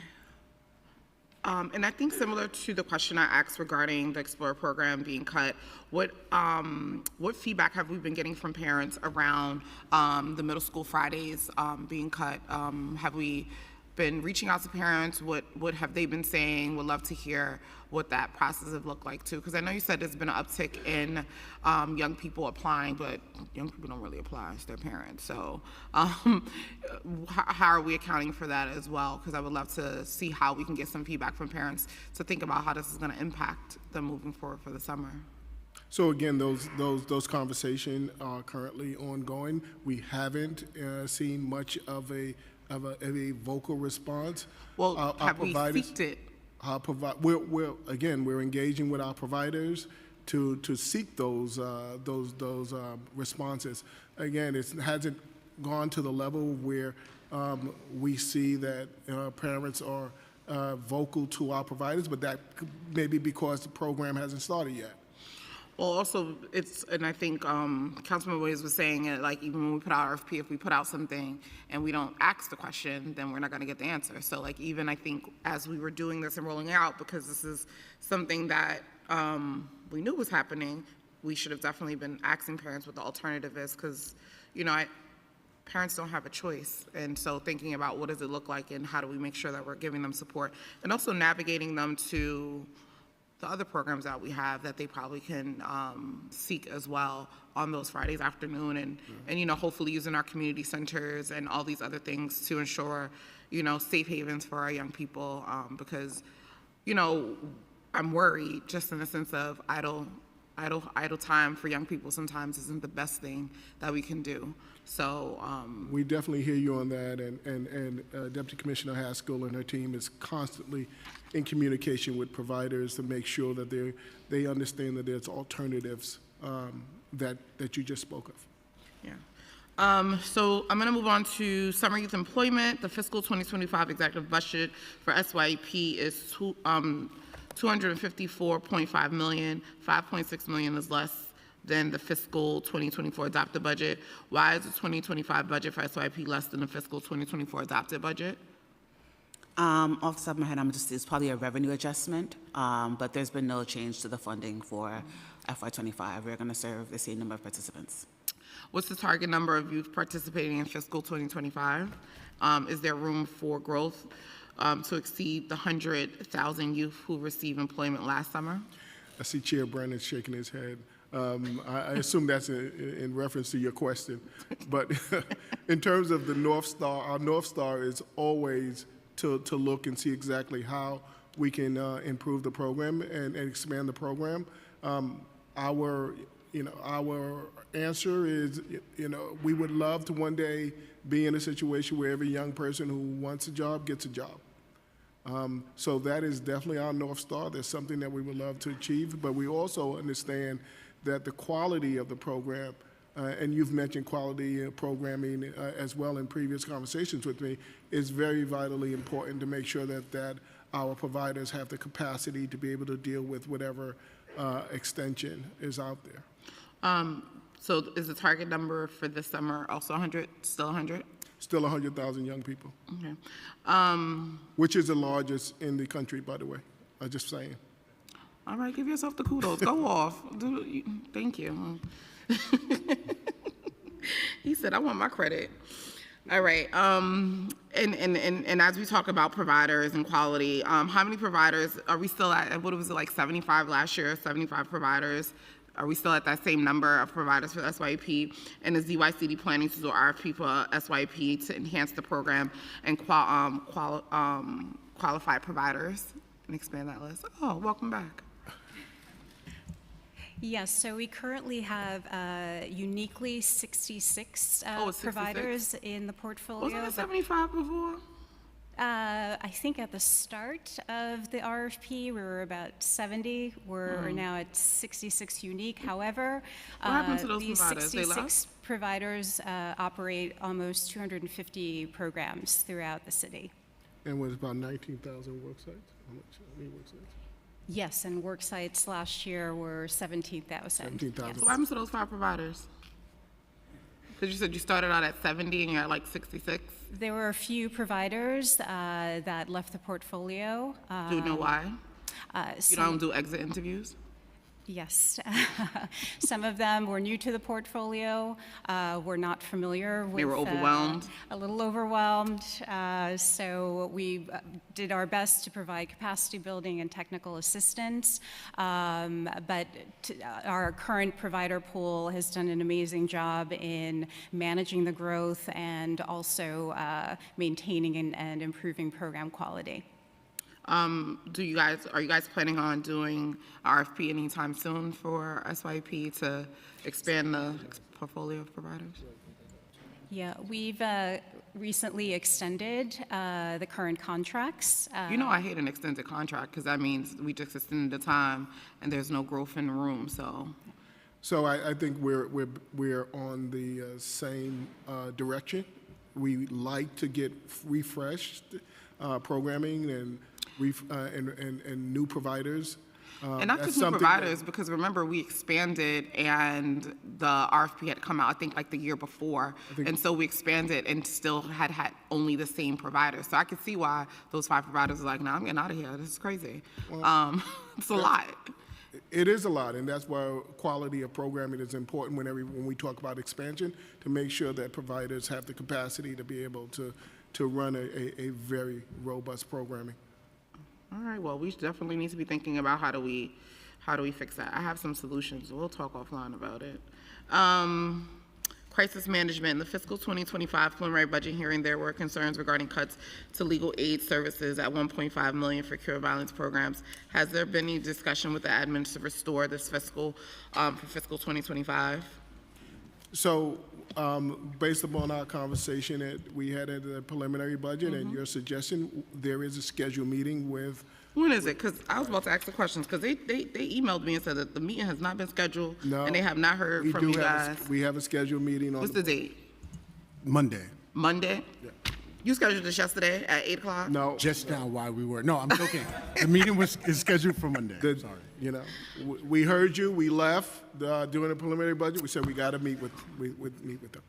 Speaker 2: And I think similar to the question I asked regarding the Explorer program being cut, what feedback have we been getting from parents around the middle school Fridays being cut? Have we been reaching out to parents. What have they been saying? Would love to hear what that process have looked like too, because I know you said there's been an uptick in young people applying, but young people don't really apply, it's their parents. So how are we accounting for that as well? Because I would love to see how we can get some feedback from parents to think about how this is going to impact them moving forward for the summer.
Speaker 19: So again, those conversations are currently ongoing. We haven't seen much of a vocal response.
Speaker 2: Well, have we seeked it?
Speaker 19: We're engaging with our providers to seek those responses. Again, it hasn't gone to the level where we see that parents are vocal to our providers, but that may be because the program hasn't started yet.
Speaker 2: Well, also, and I think Councilman Williams was saying it, like, even when we put out RFP, if we put out something and we don't ask the question, then we're not going to get the answer. So, like, even I think as we were doing this and rolling it out, because this is something that we knew was happening, we should have definitely been asking parents what the alternative is, because, you know, parents don't have a choice. And so thinking about what does it look like and how do we make sure that we're giving them support, and also navigating them to the other programs that we have that they probably can seek as well on those Fridays afternoon, and you know, hopefully using our community centers and all these other things to ensure, you know, safe havens for our young people, because, you know, I'm worried just in the sense of idle time for young people sometimes isn't the best thing that we can do. So
Speaker 19: we definitely hear you on that, and Deputy Commissioner Haskell and her team is constantly in communication with providers to make sure that they understand that there's alternatives that you just spoke of.
Speaker 2: Yeah. So I'm going to move on to summer youth employment. The fiscal 2025 executive budget for SYP is $254.5 million. $5.6 million is less than the fiscal 2024 adopted budget. Why is the 2025 budget for SYP less than the fiscal 2024 adopted budget?
Speaker 21: Off the top of my head, it's probably a revenue adjustment, but there's been no change to the funding for FY25. We're going to serve the same number of participants.
Speaker 2: What's the target number of youth participating in fiscal 2025? Is there room for growth to exceed the 100,000 youth who received employment last summer?
Speaker 19: I see Chair Brandon shaking his head. I assume that's in reference to your question. But in terms of the North Star, our North Star is always to look and see exactly how we can improve the program and expand the program. Our answer is, we would love to one day be in a situation where every young person who wants a job gets a job. So that is definitely our North Star. There's something that we would love to achieve, but we also understand that the quality of the program, and you've mentioned quality programming as well in previous conversations with me, is very vitally important to make sure that our providers have the capacity to be able to deal with whatever extension is out there.
Speaker 2: So is the target number for this summer also 100, still 100?
Speaker 19: Still 100,000 young people.
Speaker 2: Okay.
Speaker 19: Which is the largest in the country, by the way. I'm just saying.
Speaker 2: All right, give yourself the kudos. Go off. Thank you. He said, I want my credit. All right. And as we talk about providers and quality, how many providers are we still at? What was it, like 75 last year? 75 providers. Are we still at that same number of providers for SYP? And is DYCD planning to do RFP for SYP to enhance the program and qualify providers and expand that list? Oh, welcome back.
Speaker 7: Yes, so we currently have uniquely 66 providers in the portfolio.
Speaker 2: Wasn't it 75 before?
Speaker 7: I think at the start of the RFP, we were about 70. We're now at 66 unique. However,
Speaker 2: what happened to those
Speaker 7: these
Speaker 2: providers?
Speaker 7: 66 providers operate almost 250 programs throughout the city.
Speaker 19: And was about 19,000 work sites? How many work sites?
Speaker 7: Yes, and work sites last year were 17,000.
Speaker 19: 17,000.
Speaker 2: So what happens to those 5 providers? Because you said you started out at 70 and you're at like 66.
Speaker 7: There were a few providers that left the portfolio.
Speaker 2: Do you know why? You
Speaker 7: Some-
Speaker 2: don't do exit interviews?
Speaker 7: Yes. Some of them were new to the portfolio, were not familiar with.
Speaker 2: They were overwhelmed?
Speaker 7: A little overwhelmed. So we did our best to provide capacity building and technical assistance. But our current provider pool has done an amazing job in managing the growth and also maintaining and improving program quality.
Speaker 2: Are you guys planning on doing RFP anytime soon for SYP to expand the portfolio of providers?
Speaker 7: Yeah, we've recently extended the current contracts.
Speaker 2: You know I hate an extended contract because that means we just extended the time and there's no growth in the room, so.
Speaker 19: So I think we're on the same direction. We like to get refreshed programming and new providers.
Speaker 2: And not just new providers, because remember, we expanded and the RFP had come out, I think, like the year before. And so we expanded and still had only the same providers. So I could see why those 5 providers are like, no, I'm getting out of here. This is crazy. Well, it's a lot.
Speaker 19: It is a lot, and that's why quality of programming is important when we talk about expansion, to make sure that providers have the capacity to be able to run a very robust programming.
Speaker 2: All right, well, we definitely need to be thinking about how do we fix that. I have some solutions. We'll talk offline about it. Crisis management. In the fiscal 2025 preliminary budget hearing, there were concerns regarding cuts to legal aid services at $1.5 million for cure violence programs. Has there been any discussion with the admin to restore this fiscal for fiscal 2025?
Speaker 19: So, based upon our conversation that we had at the preliminary budget and your suggestion, there is a scheduled meeting with.
Speaker 2: When is it? Because I was about to ask the questions, because they emailed me and said that the meeting has not been scheduled, and they have not heard from you guys.
Speaker 19: We have a scheduled meeting on.
Speaker 2: What's the date?
Speaker 20: Monday.
Speaker 2: Monday?
Speaker 20: Yeah.
Speaker 2: You scheduled this yesterday at 8 o'clock?
Speaker 19: No.
Speaker 20: Just now while we were. No, I'm joking. The meeting is scheduled for Monday.
Speaker 19: Sorry. You know, we heard you. We left during the preliminary budget. We said we got to meet with them.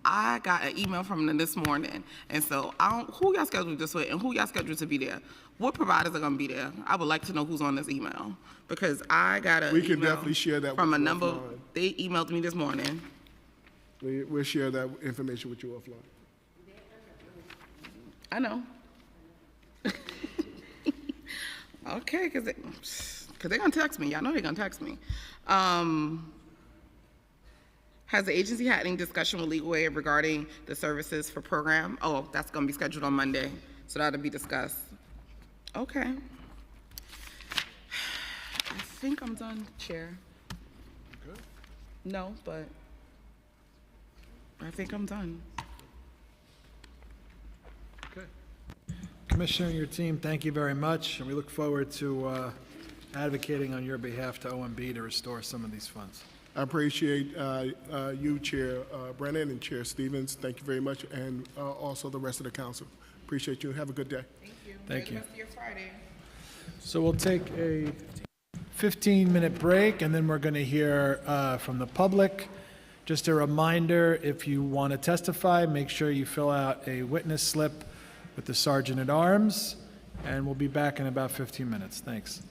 Speaker 2: I got an email from them this morning, and so who y'all scheduled this with, and who y'all scheduled to be there? What providers are going to be there? I would like to know who's on this email, because I got an
Speaker 19: We can definitely share that
Speaker 2: from
Speaker 19: with
Speaker 2: a
Speaker 19: you
Speaker 2: number.
Speaker 19: offline.
Speaker 2: They emailed me this morning.
Speaker 19: We'll share that information with you offline.
Speaker 2: I know. Okay, because they're going to text me. Y'all know they're going to text me. Has the agency had any discussion with Legal Aid regarding the services for program? Oh, that's going to be scheduled on Monday, so that'll be discussed. Okay. I think I'm done, Chair.
Speaker 19: Good?
Speaker 2: No, but I think I'm done.
Speaker 1: Okay. Commissioner and your team, thank you very much, and we look forward to advocating on your behalf to OMB to restore some of these funds.
Speaker 19: I appreciate you, Chair Brennan, and Chair Stevens. Thank you very much, and also the rest of the council. Appreciate you. Have a good day.
Speaker 2: Thank you.
Speaker 1: Thank you.
Speaker 2: Enjoy the rest of your Friday.
Speaker 1: So we'll take a 15-minute break, and then we're going to hear from the public. Just a reminder, if you want to testify, make sure you fill out a witness slip with the Sergeant-at-Arms, and we'll be back in about 15 minutes. Thanks.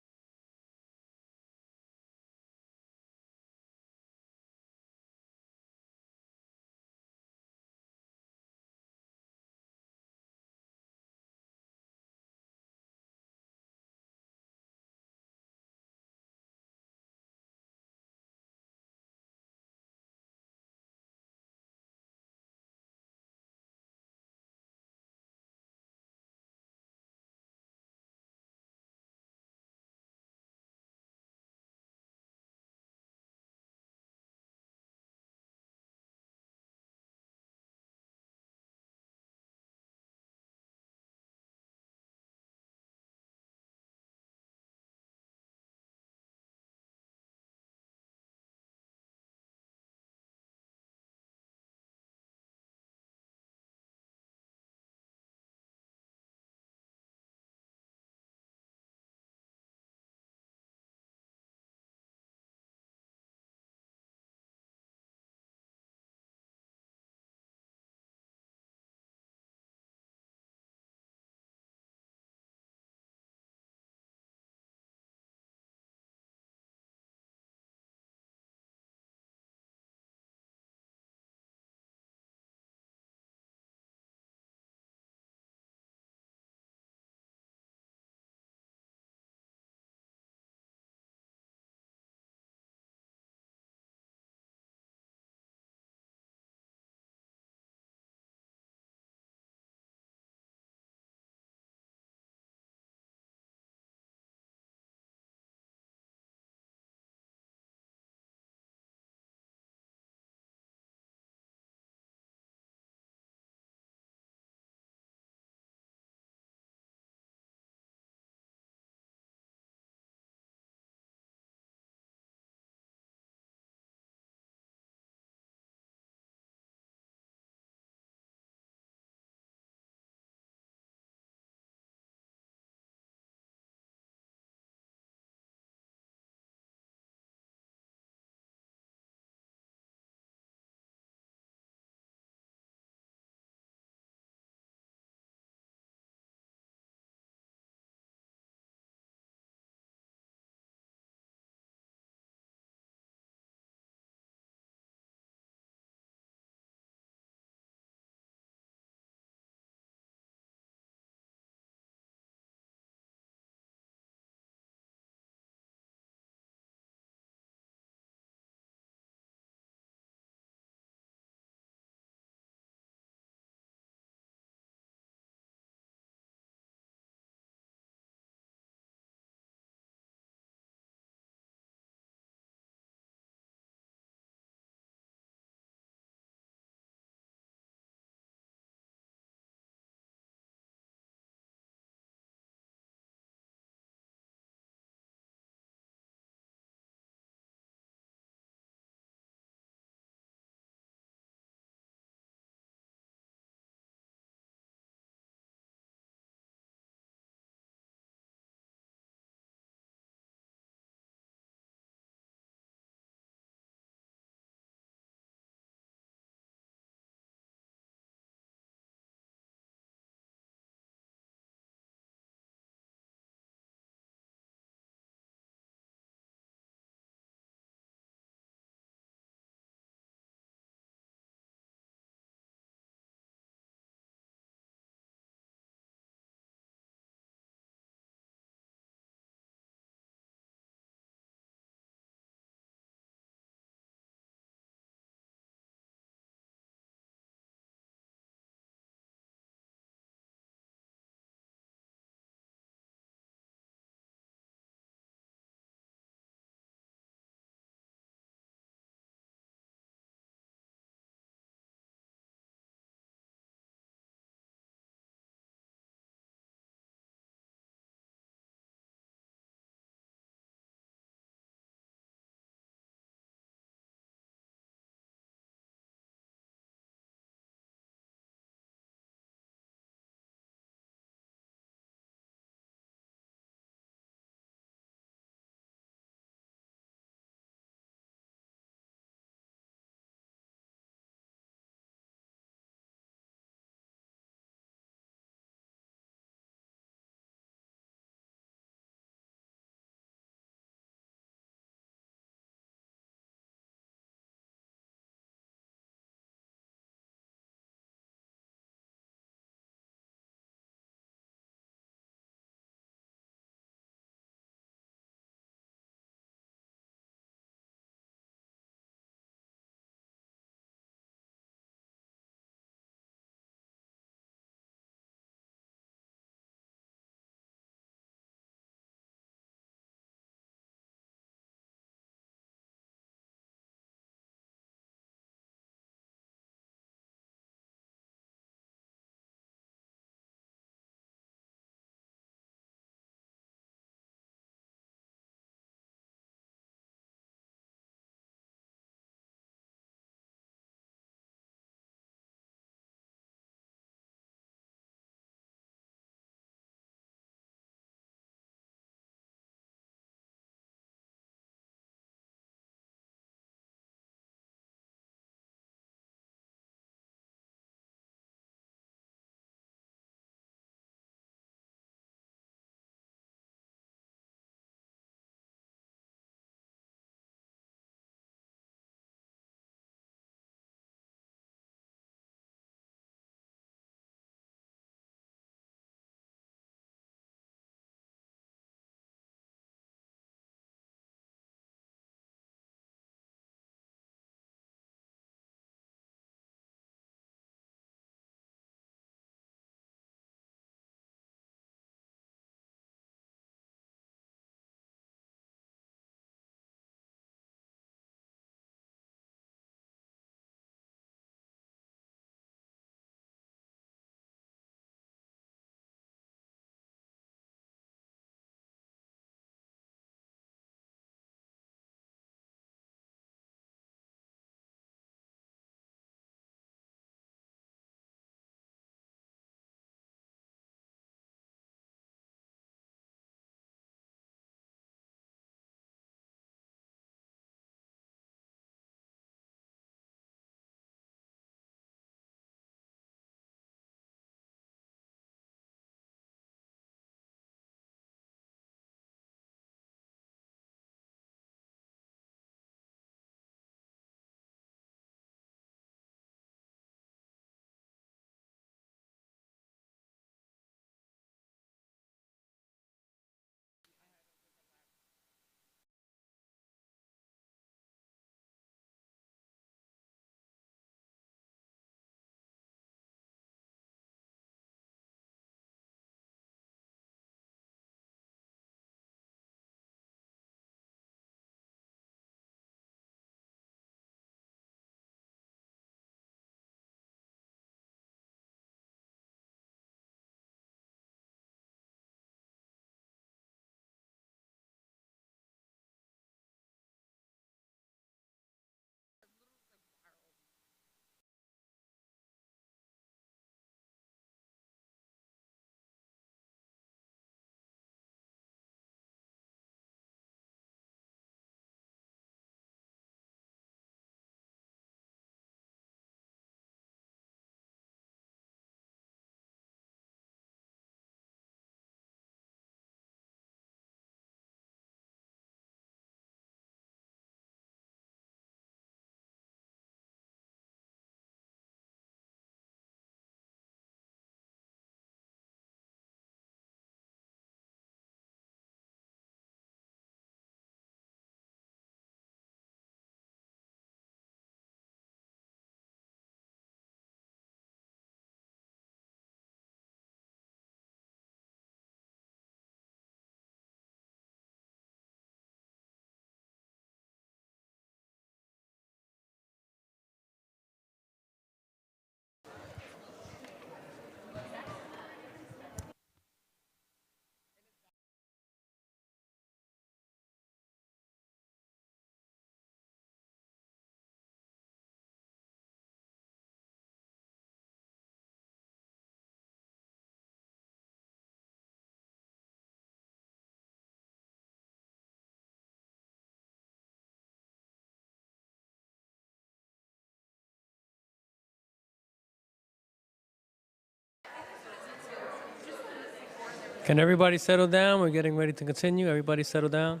Speaker 18: Can everybody settle down? We're getting ready to continue. Everybody settle down.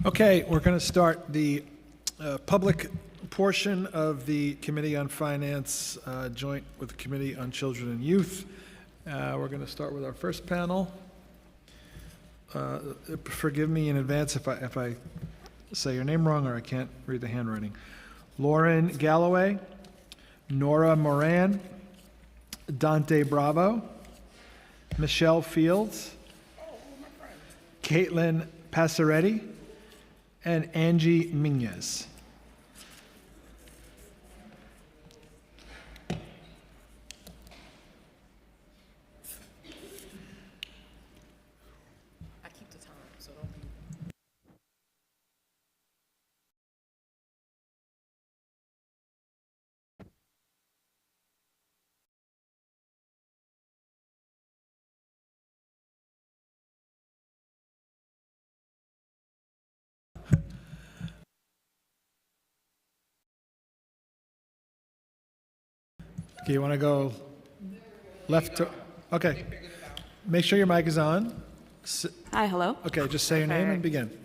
Speaker 1: Okay, we're going to start the public portion of the Committee on Finance, joint with the Committee on Children and Youth. We're going to start with our first panel. Forgive me in advance if I say your name wrong or I can't read the handwriting. Lauren Galloway, Nora Moran, Dante Bravo, Michelle Fields, Caitlin Passaretti, and Angie Minez.
Speaker 2: I keep the time, so don't be.
Speaker 1: Okay, you want to go left to, okay. Make sure your mic is on.
Speaker 14: Hi, hello.
Speaker 1: Okay, just say your name and begin.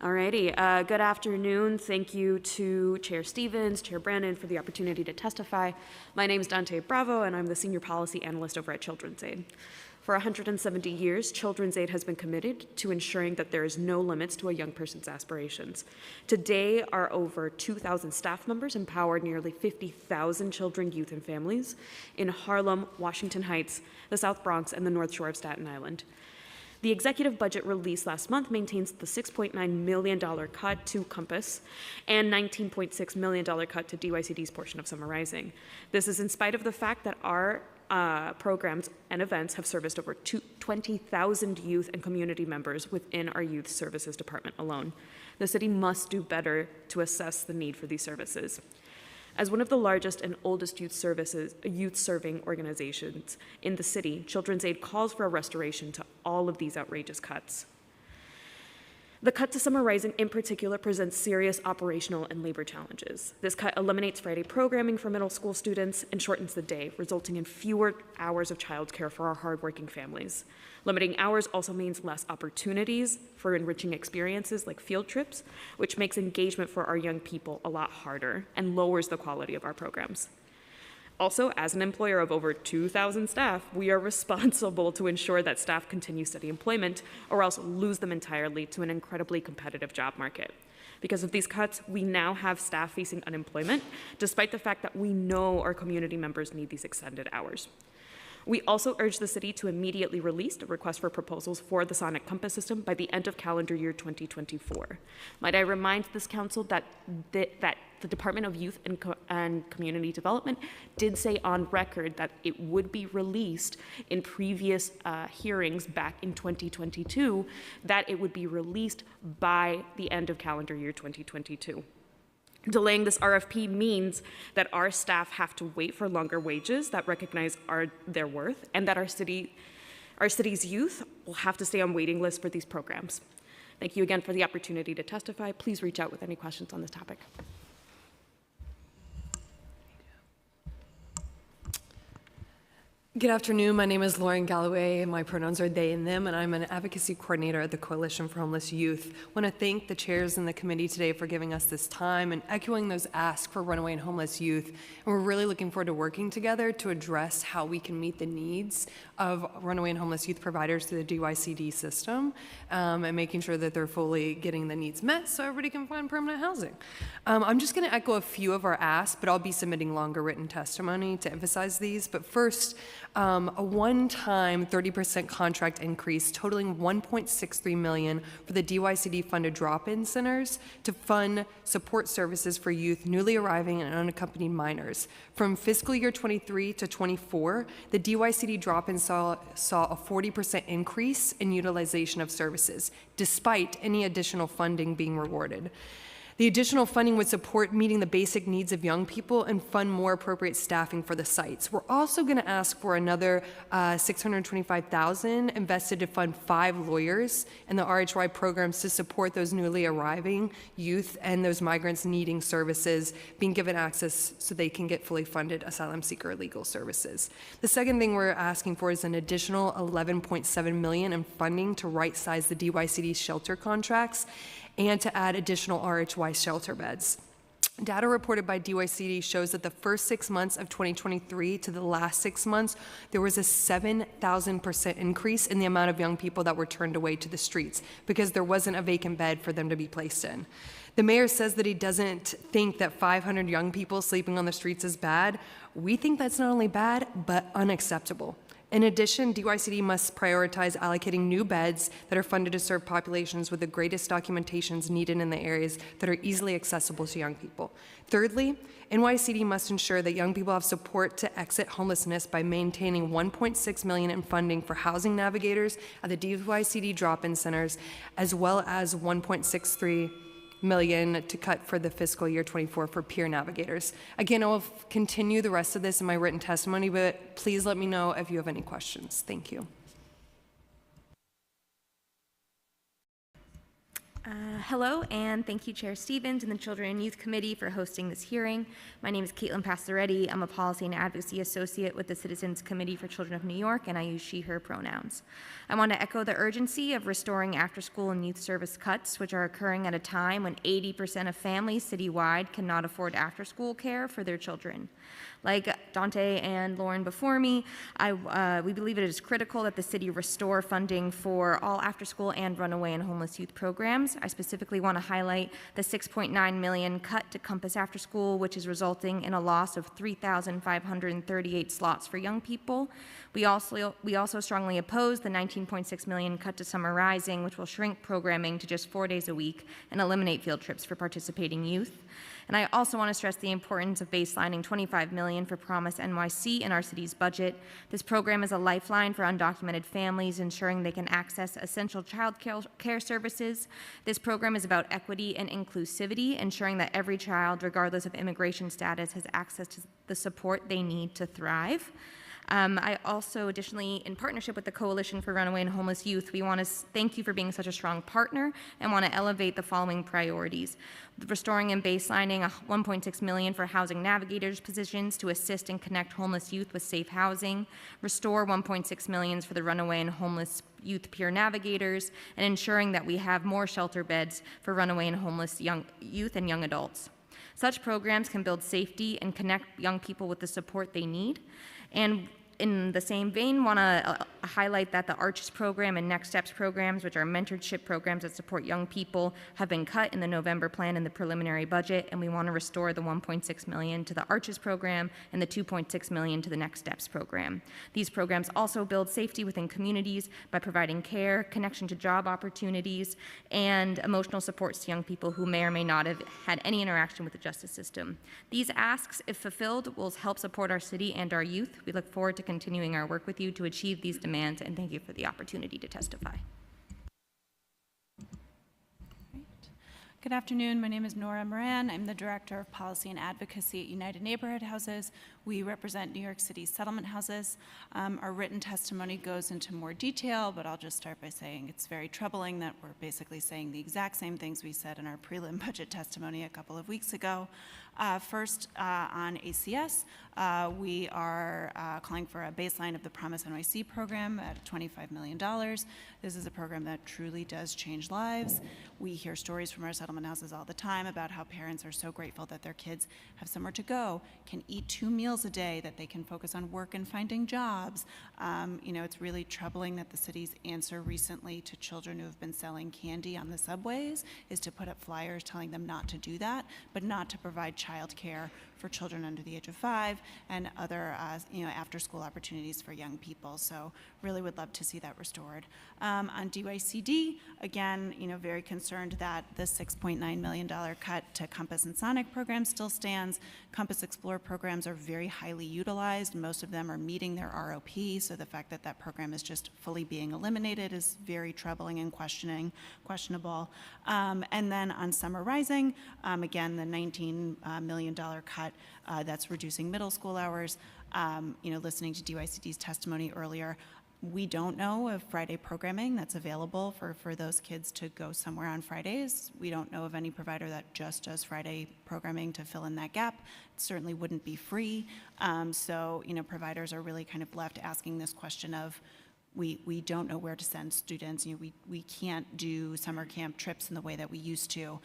Speaker 14: Alrighty, good afternoon. Thank you to Chair Stevens, Chair Brandon for the opportunity to testify. My name is Dante Bravo and I'm the Senior Policy Analyst over at Children's Aid. For 170 years, Children's Aid has been committed to ensuring that there is no limits to a young person's aspirations. Today, our over 2,000 staff members empower nearly 50,000 children, youth, and families in Harlem, Washington Heights, the South Bronx, and the North Shore of Staten Island. The executive budget released last month maintains the $6.9 million cut to Compass and $19.6 million cut to DYCD's portion of Summer Rising. This is in spite of the fact that our programs and events have serviced over 20,000 youth and community members within our youth services department alone. The city must do better to assess the need for these services. As one of the largest and oldest youth-serving organizations in the city, Children's Aid calls for a restoration to all of these outrageous cuts. The cut to Summer Rising in particular presents serious operational and labor challenges. This cut eliminates Friday programming for middle school students and shortens the day, resulting in fewer hours of childcare for our hardworking families. Limiting hours also means less opportunities for enriching experiences like field trips, which makes engagement for our young people a lot harder and lowers the quality of our programs. Also, as an employer of over 2,000 staff, we are responsible to ensure that staff continue steady employment or else lose them entirely to an incredibly competitive job market. Because of these cuts, we now have staff facing unemployment, despite the fact that we know our community members need these extended hours. We also urge the city to immediately release a request for proposals for the Sonic Compass system by the end of calendar year 2024. Might I remind this council that the Department of Youth and Community Development did say on record that it would be released in previous hearings back in 2022, that it would be released by the end of calendar year 2022. Delaying this RFP means that our staff have to wait for longer wages that recognize their worth, and that our city's youth will have to stay on waiting lists for these programs. Thank you again for the opportunity to testify. Please reach out with any questions on this topic.
Speaker 22: Good afternoon. My name is Lauren Galloway. My pronouns are they and them, and I'm an advocacy coordinator at the Coalition for Homeless Youth. I want to thank the chairs in the committee today for giving us this time and echoing those asks for runaway and homeless youth. And we're really looking forward to working together to address how we can meet the needs of runaway and homeless youth providers through the DYCD system and making sure that they're fully getting the needs met so everybody can find permanent housing. I'm just going to echo a few of our asks, but I'll be submitting longer written testimony to emphasize these. But first, a one-time 30% contract increase totaling $1.63 million for the DYCD-funded drop-in centers to fund support services for youth newly arriving and unaccompanied minors. From fiscal year 23 to 24, the DYCD drop-in saw a 40% increase in utilization of services, despite any additional funding being rewarded. The additional funding would support meeting the basic needs of young people and fund more appropriate staffing for the sites. We're also going to ask for another $625,000 invested to fund 5 lawyers in the RHY programs to support those newly arriving youth and those migrants needing services, being given access so they can get fully funded asylum seeker legal services. The second thing we're asking for is an additional $11.7 million in funding to right-size the DYCD shelter contracts and to add additional RHY shelter beds. Data reported by DYCD shows that the first 6 months of 2023 to the last 6 months, there was a 7,000% increase in the amount of young people that were turned away to the streets because there wasn't a vacant bed for them to be placed in. The mayor says that he doesn't think that 500 young people sleeping on the streets is bad. We think that's not only bad, but unacceptable. In addition, DYCD must prioritize allocating new beds that are funded to serve populations with the greatest documentations needed in the areas that are easily accessible to young people. Thirdly, NYCD must ensure that young people have support to exit homelessness by maintaining $1.6 million in funding for housing navigators at the DYCD drop-in centers, as well as $1.63 million to cut for the fiscal year 24 for peer navigators. Again, I will continue the rest of this in my written testimony, but please let me know if you have any questions. Thank you.
Speaker 4: Hello, and thank you, Chair Stevens and the Children and Youth Committee for hosting this hearing. My name is Caitlin Pastoretti. I'm a Policy and Advocacy Associate with the Citizens Committee for Children of New York, and I use she, her pronouns. I want to echo the urgency of restoring after-school and youth service cuts, which are occurring at a time when 80% of families citywide cannot afford after-school care for their children. Like Dante and Lauren before me, we believe it is critical that the city restore funding for all after-school and runaway and homeless youth programs. I specifically want to highlight the $6.9 million cut to Compass After School, which is resulting in a loss of 3,538 slots for young people. We also strongly oppose the $19.6 million cut to Summer Rising, which will shrink programming to just 4 days a week and eliminate field trips for participating youth. And I also want to stress the importance of baselining $25 million for Promise NYC in our city's budget. This program is a lifeline for undocumented families, ensuring they can access essential child care services. This program is about equity and inclusivity, ensuring that every child, regardless of immigration status, has access to the support they need to thrive. I also, additionally, in partnership with the Coalition for Runaway and Homeless Youth, we want to thank you for being such a strong partner and want to elevate the following priorities. Restoring and baselining $1.6 million for housing navigators positions to assist and connect homeless youth with safe housing. Restore $1.6 million for the runaway and homeless youth peer navigators, and ensuring that we have more shelter beds for runaway and homeless youth and young adults. Such programs can build safety and connect young people with the support they need. And in the same vein, want to highlight that the Arches program and Next Steps programs, which are mentorship programs that support young people, have been cut in the November plan in the preliminary budget, and we want to restore the $1.6 million to the Arches program and the $2.6 million to the Next Steps program. These programs also build safety within communities by providing care, connection to job opportunities, and emotional supports to young people who may or may not have had any interaction with the justice system. These asks, if fulfilled, will help support our city and our youth. We look forward to continuing our work with you to achieve these demands, and thank you for the opportunity to testify.
Speaker 10: Good afternoon. My name is Nora Moran. I'm the Director of Policy and Advocacy at United Neighborhood Houses. We represent New York City settlement houses. Our written testimony goes into more detail, but I'll just start by saying it's very troubling that we're basically saying the exact same things we said in our prelim budget testimony a couple of weeks ago. First, on ACS, we are calling for a baseline of the Promise NYC program at $25 million. This is a program that truly does change lives. We hear stories from our settlement houses all the time about how parents are so grateful that their kids have somewhere to go, can eat 2 meals a day, that they can focus on work and finding jobs. It's really troubling that the city's answer recently to children who have been selling candy on the subways is to put up flyers telling them not to do that, but not to provide child care for children under the age of 5 and other after-school opportunities for young people. So really would love to see that restored. On DYCD, again, very concerned that the $6.9 $6.9 million cut to Compass and Sonic programs still stands. Compass Explore programs are very highly utilized. Most of them are meeting their ROP, so the fact that that program is just fully being eliminated is very troubling and questionable. And then on Summer Rising, again, the $19 million cut that's reducing middle school hours. Listening to DYCD's testimony earlier, we don't know of Friday programming that's available for those kids to go somewhere on Fridays. We don't know of any provider that just does Friday programming to fill in that gap. It certainly wouldn't be free. So providers are really kind of left asking this question of, we don't know where to send students. We can't do summer camp trips in the way that we used to.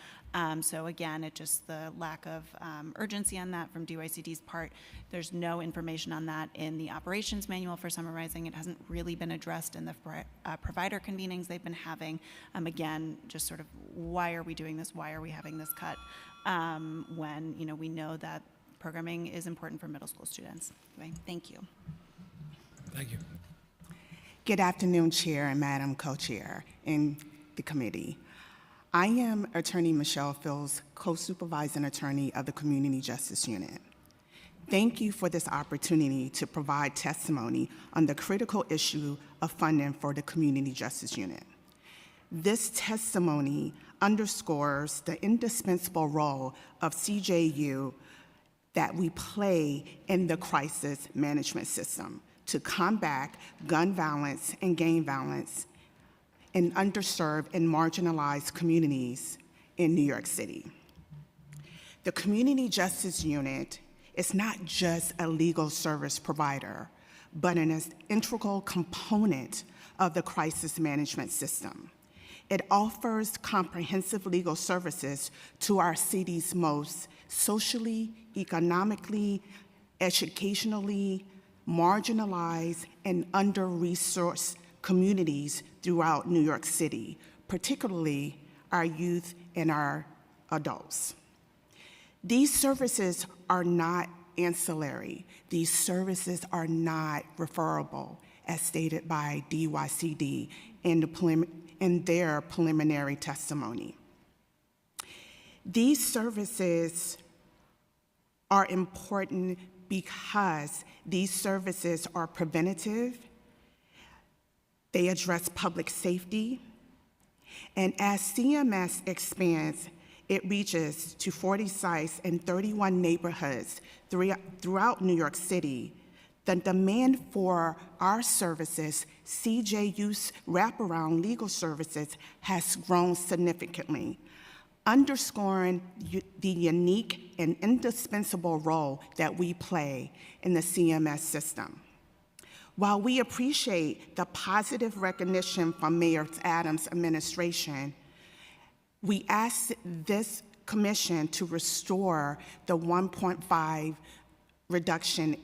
Speaker 10: So again, it just the lack of urgency on that from DYCD's part. There's no information on that in the operations manual for Summer Rising. It hasn't really been addressed in the provider convenings they've been having. Again, just sort of why are we doing this? Why are we having this cut when we know that programming is important for middle school students? Anyway, thank you.
Speaker 3: Thank you.
Speaker 2: Good afternoon, Chair and Madam Co-Chair and the committee. I am Attorney Michelle Fields, co-supervising attorney of the Community Justice Unit. Thank you for this opportunity to provide testimony on the critical issue of funding for the Community Justice Unit. This testimony underscores the indispensable role of CJU that we play in the crisis management system to combat gun violence and gang violence in underserved and marginalized communities in New York City. The Community Justice Unit is not just a legal service provider, but an integral component of the crisis management system. It offers comprehensive legal services to our city's most socially, economically, educationally, marginalized and under-resourced communities throughout New York City, particularly our youth and our adults. These services are not ancillary. These services are not referable, as stated by DYCD in their preliminary testimony. These services are important because these services are preventative, they address public safety, and as CMS expands, it reaches to 40 sites in 31 neighborhoods throughout New York City. The demand for our services, CJU's wraparound legal services, has grown significantly, underscoring the unique and indispensable role that we play in the CMS system. While we appreciate the positive recognition from Mayor Adams' administration, we ask this commission to restore the 1.5 reduction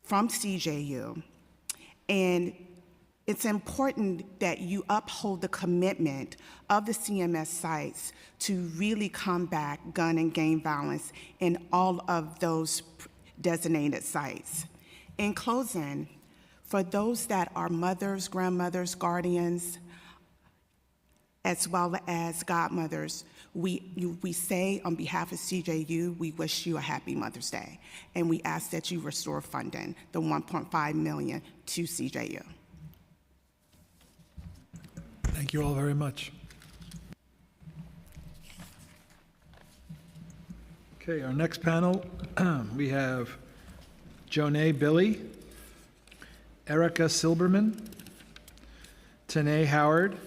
Speaker 2: from CJU. And it's important that you uphold the commitment of the CMS sites to really combat gun and gang violence in all of those designated sites. In closing, for those that are mothers, grandmothers, guardians, as well as godmothers, we say on behalf of CJU, we wish you a happy Mother's Day, and we ask that you restore funding, the $1.5 million to CJU.
Speaker 1: Thank you all very much. Okay, our next panel, we have Jonay Billy, Erica Silberman, Tanae Howard,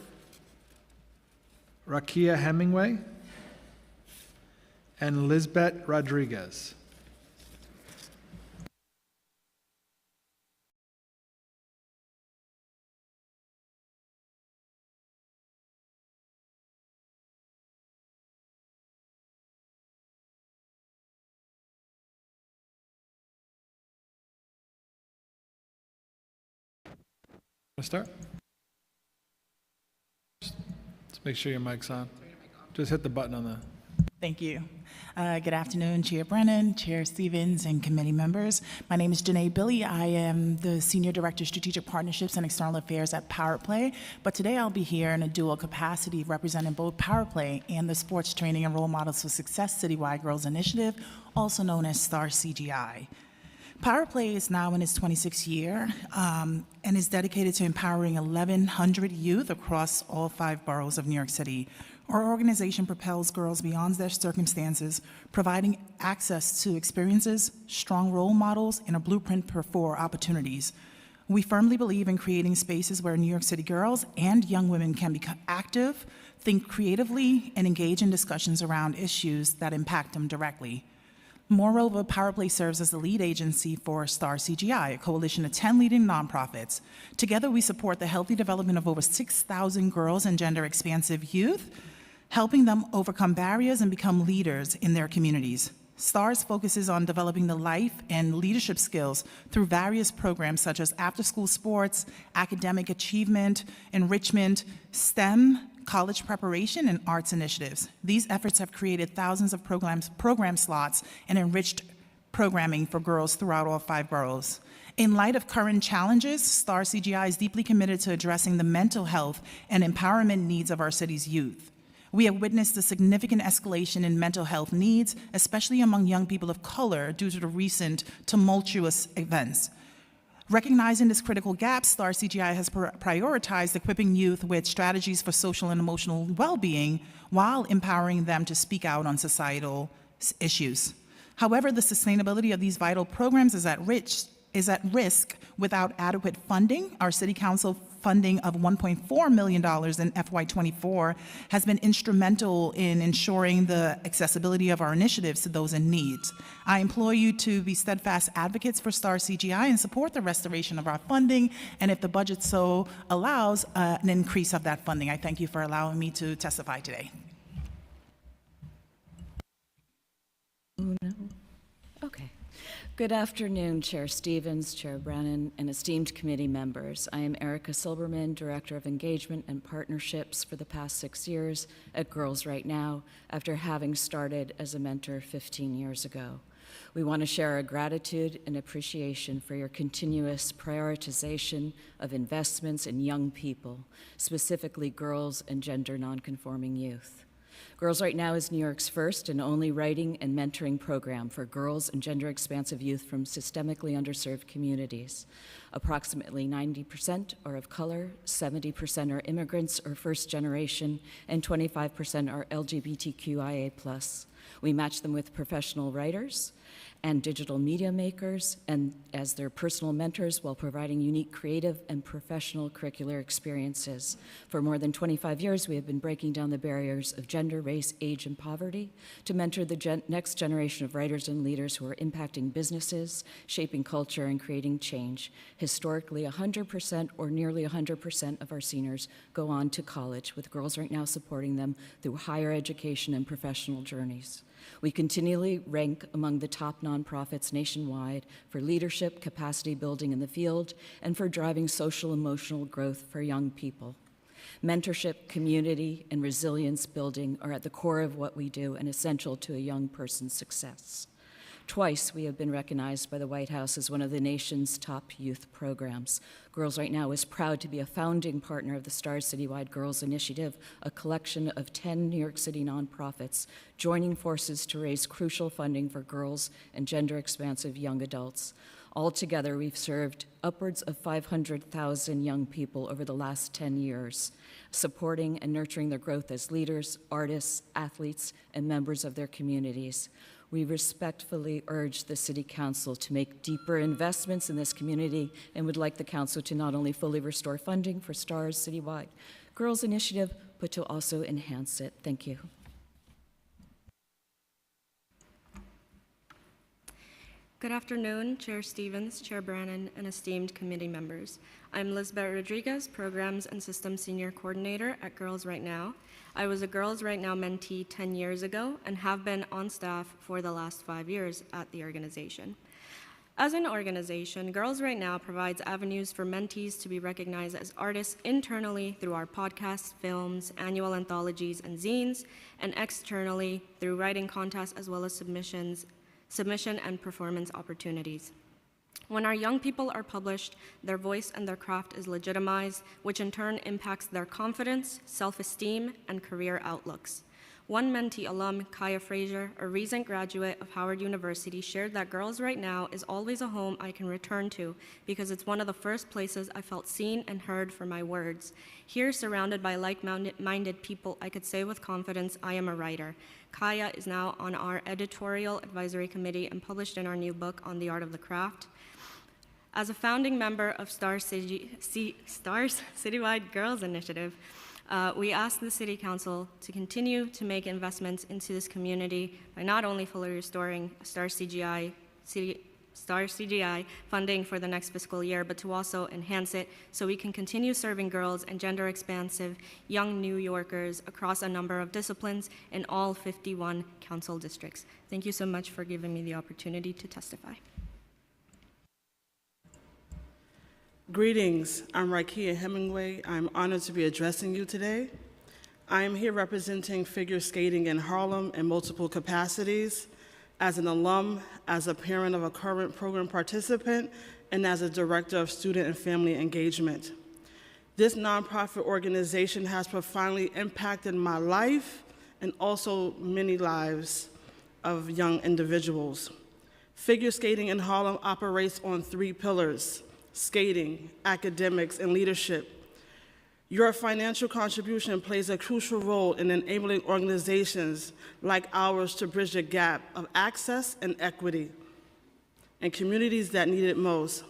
Speaker 1: Rakia Hemingway, and Lisbeth Rodriguez. Start? Just make sure your mic's on. Just hit the button on the...
Speaker 15: Thank you. Good afternoon, Chair Brennan, Chair Stevens, and committee members. My name is Janae Billy. I am the Senior Director of Strategic Partnerships and External Affairs at PowerPlay, but today I'll be here in a dual capacity representing both PowerPlay and the Sports Training and Role Models for Success Citywide Girls Initiative, also known as STAR CGI. PowerPlay is now in its 26th year and is dedicated to empowering 1,100 youth across all 5 boroughs of New York City. Our organization propels girls beyond their circumstances, providing access to experiences, strong role models, and a blueprint for opportunities. We firmly believe in creating spaces where New York City girls and young women can become active, think creatively, and engage in discussions around issues that impact them directly. Moreover, PowerPlay serves as the lead agency for STAR CGI, a coalition of 10 leading nonprofits. Together, we support the healthy development of over 6,000 girls and gender-expansive youth, helping them overcome barriers and become leaders in their communities. STARS focuses on developing the life and leadership skills through various programs such as after-school sports, academic achievement, enrichment, STEM, college preparation, and arts initiatives. These efforts have created thousands of program slots and enriched programming for girls throughout all 5 boroughs. In light of current challenges, STAR CGI is deeply committed to addressing the mental health and empowerment needs of our city's youth. We have witnessed a significant escalation in mental health needs, especially among young people of color, due to the recent tumultuous events. Recognizing this critical gap, STAR CGI has prioritized equipping youth with strategies for social and emotional well-being while empowering them to speak out on societal issues. However, the sustainability of these vital programs is at risk without adequate funding. Our City Council funding of $1.4 million in FY24 has been instrumental in ensuring the accessibility of our initiatives to those in need. I implore you to be steadfast advocates for STAR CGI and support the restoration of our funding, and if the budget so allows, an increase of that funding. I thank you for allowing me to testify today.
Speaker 17: Okay. Good afternoon, Chair Stevens, Chair Brennan, and esteemed committee members. I am Erica Silberman, Director of Engagement and Partnerships for the past 6 years at Girls Right Now, after having started as a mentor 15 years ago. We want to share our gratitude and appreciation for your continuous prioritization of investments in young people, specifically girls and gender nonconforming youth. Girls Right Now is New York's first and only writing and mentoring program for girls and gender-expansive youth from systemically underserved communities. Approximately 90% are of color, 70% are immigrants or first generation, and 25% are LGBTQIA+. We match them with professional writers and digital media makers and as their personal mentors while providing unique creative and professional curricular experiences. For more than 25 years, we have been breaking down the barriers of gender, race, age, and poverty to mentor the next generation of writers and leaders who are impacting businesses, shaping culture, and creating change. Historically, 100% or nearly 100% of our seniors go on to college, with Girls Right Now supporting them through higher education and professional journeys. We continually rank among the top nonprofits nationwide for leadership, capacity building in the field, and for driving social emotional growth for young people. Mentorship, community, and resilience building are at the core of what we do and essential to a young person's success. Twice, we have been recognized by the White House as one of the nation's top youth programs. Girls Right Now is proud to be a founding partner of the STARS Citywide Girls Initiative, a collection of 10 New York City nonprofits joining forces to raise crucial funding for girls and gender-expansive young adults. Altogether, we've served upwards of 500,000 young people over the last 10 years, supporting and nurturing their growth as leaders, artists, athletes, and members of their communities. We respectfully urge the City Council to make deeper investments in this community and would like the Council to not only fully restore funding for STARS Citywide Girls Initiative, but to also enhance it. Thank you.
Speaker 23: Good afternoon, Chair Stevens, Chair Brannon, and esteemed committee members. I'm Lisbeth Rodriguez, Programs and Systems Senior Coordinator at Girls Right Now. I was a Girls Right Now mentee 10 years ago and have been on staff for the last 5 years at the organization. As an organization, Girls Right Now provides avenues for mentees to be recognized as artists internally through our podcasts, films, annual anthologies, and zines, and externally through writing contests as well as submission and performance opportunities. When our young people are published, their voice and their craft is legitimized, which in turn impacts their confidence, self-esteem, and career outlooks. One mentee alum, Kaya Frazier, a recent graduate of Howard University, shared that Girls Right Now is always a home I can return to because it's one of the first places I felt seen and heard for my words. Here, surrounded by like-minded people, I could say with confidence, I am a writer. Kaya is now on our editorial advisory committee and published in our new book on the art of the craft. As a founding member of STAR's Citywide Girls Initiative, we asked the City Council to continue to make investments into this community by not only fully restoring STAR CGI funding for the next fiscal year, but to also enhance it so we can continue serving girls and gender-expansive young New Yorkers across a number of disciplines in all 51 council districts. Thank you so much for giving me the opportunity to testify.
Speaker 6: Greetings, I'm Raikia Hemingway. I'm honored to be addressing you today. I am here representing figure skating in Harlem in multiple capacities, as an alum, as a parent of a current program participant, and as a director of student and family engagement. This nonprofit organization has profoundly impacted my life and also many lives of young individuals. Figure skating in Harlem operates on 3 pillars: skating, academics, and leadership. Your financial contribution plays a crucial role in enabling organizations like ours to bridge the gap of access and equity in communities that need it most.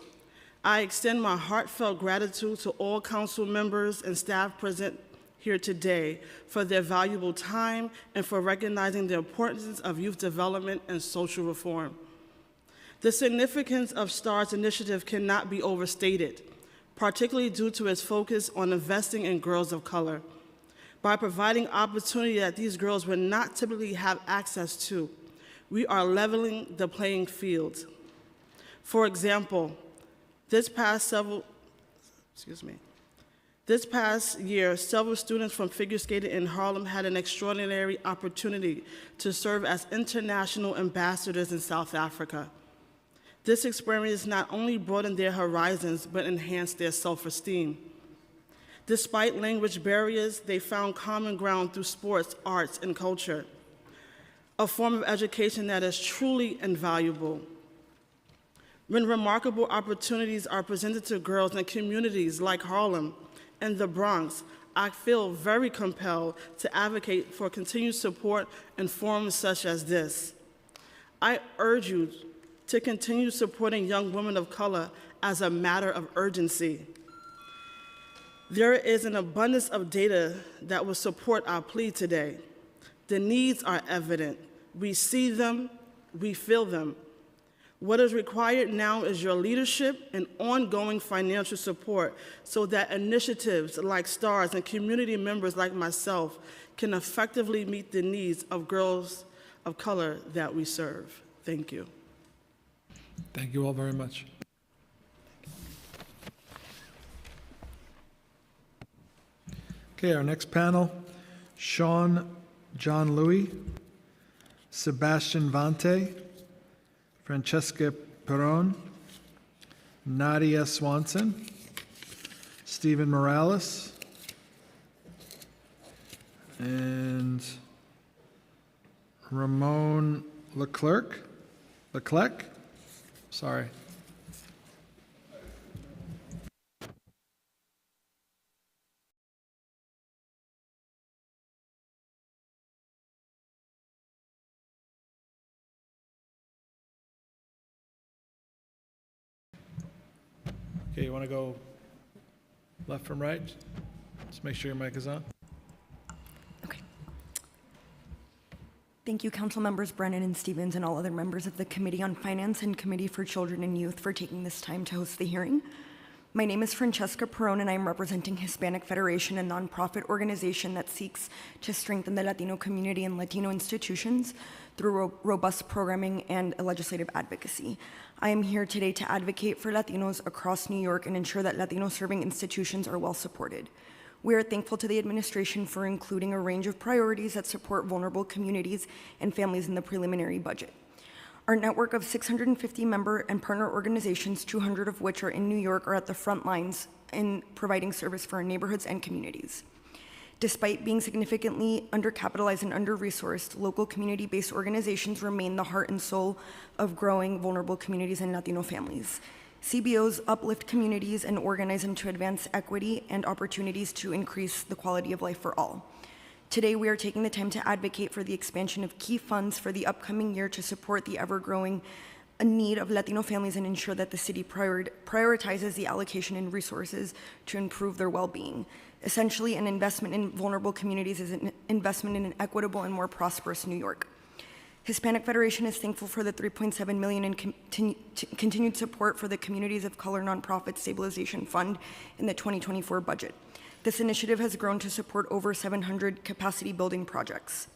Speaker 6: I extend my heartfelt gratitude to all council members and staff present here today for their valuable time and for recognizing the importance of youth development and social reform. The significance of STAR's initiative cannot be overstated, particularly due to its focus on investing in girls of color. By providing opportunity that these girls would not typically have access to, we are leveling the playing field. For example, this past year, several students from figure skating in Harlem had an extraordinary opportunity to serve as international ambassadors in South Africa. This experience not only broadened their horizons, but enhanced their self-esteem. Despite language barriers, they found common ground through sports, arts, and culture, a form of education that is truly invaluable. When remarkable opportunities are presented to girls in communities like Harlem and the Bronx, I feel very compelled to advocate for continued support in forums such as this. I urge you to continue supporting young women of color as a matter of urgency. There is an abundance of data that will support our plea today. The needs are evident. We see them, we feel them. What is required now is your leadership and ongoing financial support so that initiatives like STARS and community members like myself can effectively meet the needs of girls of color that we serve. Thank you.
Speaker 1: Thank you all very much. Okay, our next panel, John Louis, Sebastian Vante, Francesca Perron, Nadia Swanson, Stephen Morales, and Ramon Leclerc. Sorry. Okay, you want to go left from right? Just make sure your mic is on.
Speaker 9: Thank you, Council Members Brennan and Stevens and all other members of the Committee on Finance and Committee for Children and Youth for taking this time to host the hearing. My name is Francesca Perron, and I am representing Hispanic Federation, a nonprofit organization that seeks to strengthen the Latino community and Latino institutions through robust programming and legislative advocacy. I am here today to advocate for Latinos across New York and ensure that Latino serving institutions are well supported. We are thankful to the administration for including a range of priorities that support vulnerable communities and families in the preliminary budget. Our network of 650 member and partner organizations, 200 of which are in New York, are at the front lines in providing service for our neighborhoods and communities. Despite being significantly undercapitalized and under-resourced, local community-based organizations remain the heart and soul of growing vulnerable communities and Latino families. CBOs uplift communities and organize them to advance equity and opportunities to increase the quality of life for all. Today, we are taking the time to advocate for the expansion of key funds for the upcoming year to support the ever-growing need of Latino families and ensure that the city prioritizes the allocation and resources to improve their well-being. Essentially, an investment in vulnerable communities is an investment in an equitable and more prosperous New York. Hispanic Federation is thankful for the $3.7 million in continued support for the Communities of Color Nonprofit Stabilization Fund in the 2024 budget. This initiative has grown to support over 700 capacity building projects.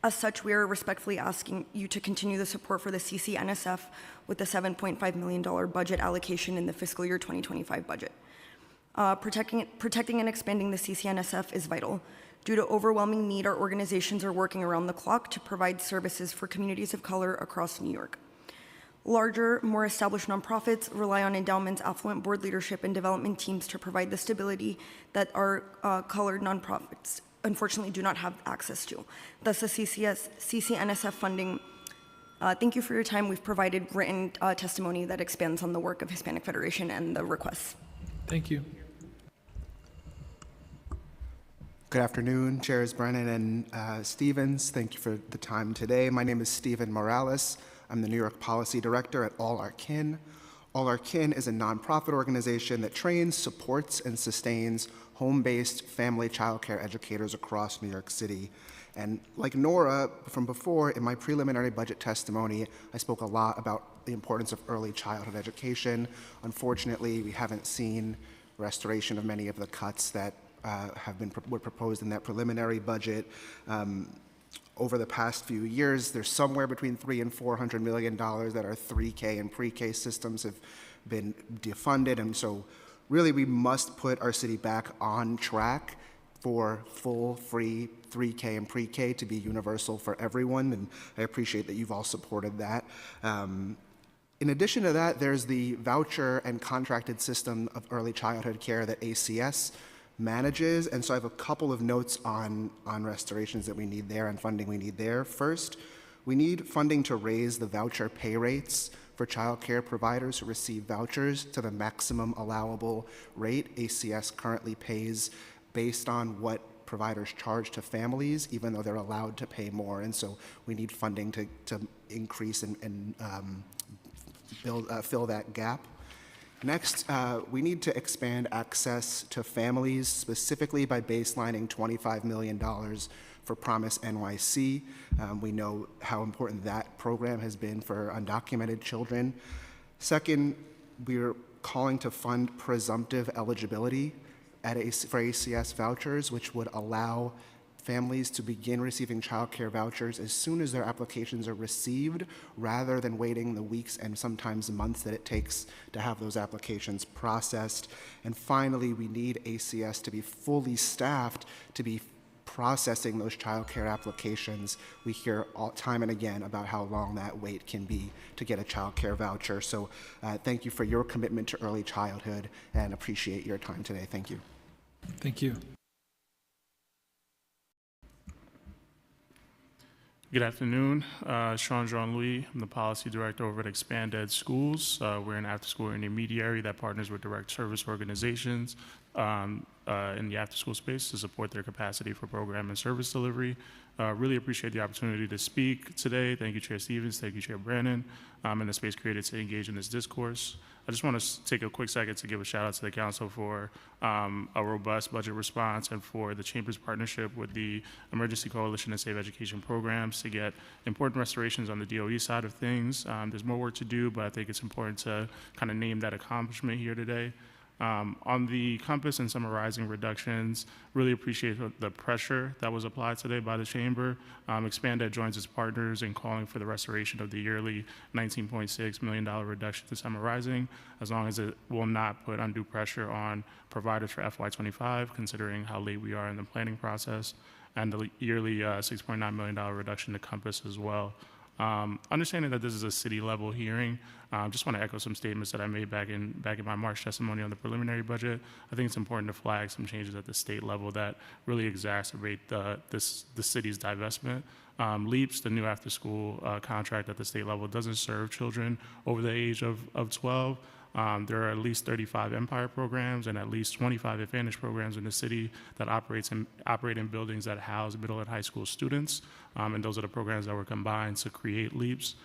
Speaker 9: As such, we are respectfully asking you to continue the support for the CCNSF with the $7.5 million budget allocation in the fiscal year 2025 budget. Protecting and expanding the CCNSF is vital. Due to overwhelming need, our organizations are working around the clock to provide services for communities of color across New York. Larger, more established nonprofits rely on endowments, affluent board leadership, and development teams to provide the stability that our colored nonprofits unfortunately do not have access to. Thus, the CCNSF funding. Thank you for your time. We've provided written testimony that expands on the work of Hispanic Federation and the requests.
Speaker 1: Thank you.
Speaker 5: Good afternoon, Chairs Brennan and Stevens. Thank you for the time today. My name is Stephen Morales. I'm the New York Policy Director at All Our Kin. All Our Kin is a nonprofit organization that trains, supports, and sustains home-based family child care educators across New York City. And like Nora from before, in my preliminary budget testimony, I spoke a lot about the importance of early childhood education. Unfortunately, we haven't seen restoration of many of the cuts that were proposed in that preliminary budget. Over the past few years, there's somewhere between $300 and $400 million that our 3K and pre-K systems have been defunded, and so really we must put our city back on track for full, free 3K and pre-K to be universal for everyone, and I appreciate that you've all supported that. In addition to that, there's the voucher and contracted system of early childhood care that ACS manages, and so I have a couple of notes on restorations that we need there and funding we need there. First, we need funding to raise the voucher pay rates for child care providers who receive vouchers to the maximum allowable rate. ACS currently pays based on what providers charge to families, even though they're allowed to pay more, and so we need funding to increase and fill that gap. Next, we need to expand access to families, specifically by baselining $25 million for Promise NYC. We know how important that program has been for undocumented children. Second, we're calling to fund presumptive eligibility for ACS vouchers, which would allow families to begin receiving child care vouchers as soon as their applications are received, rather than waiting the weeks and sometimes months that it takes to have those applications processed. And finally, we need ACS to be fully staffed to be processing those child care applications. We hear time and again about how long that wait can be to get a child care voucher. So thank you for your commitment to early childhood and appreciate your time today. Thank you.
Speaker 1: Thank you.
Speaker 8: Good afternoon. Sean Jean-Louis. I'm the Policy Director over at Expand Ed Schools. We're an after-school intermediary that partners with direct service organizations in the after-school space to support their capacity for program and service delivery. Really appreciate the opportunity to speak today. Thank you, Chair Stevens. Thank you, Chair Brannon, and the space created to engage in this discourse. I just want to take a quick second to give a shout out to the Council for a robust budget response and for the Chamber's partnership with the Emergency Coalition and Safe Education programs to get important restorations on the DOE side of things. There's more work to do, but I think it's important to kind of name that accomplishment here today. On the Compass and summarizing reductions, really appreciate the pressure that was applied today by the Chamber. Expanded joins its partners in calling for the restoration of the yearly $19.6 million reduction to summarizing, as long as it will not put undue pressure on providers for FY25, considering how late we are in the planning process, and the yearly $6.9 million reduction to Compass as well. Understanding that this is a city-level hearing, just want to echo some statements that I made back in my March testimony on the preliminary budget. I think it's important to flag some changes at the state level that really exacerbate the city's divestment. LEAPS, the new after-school contract at the state level, doesn't serve children over the age of 12. There are at least 35 Empire programs and at least 25 Advantage programs in the city that operate in buildings that house middle and high school students, and those are the programs that were combined to create LEAPS.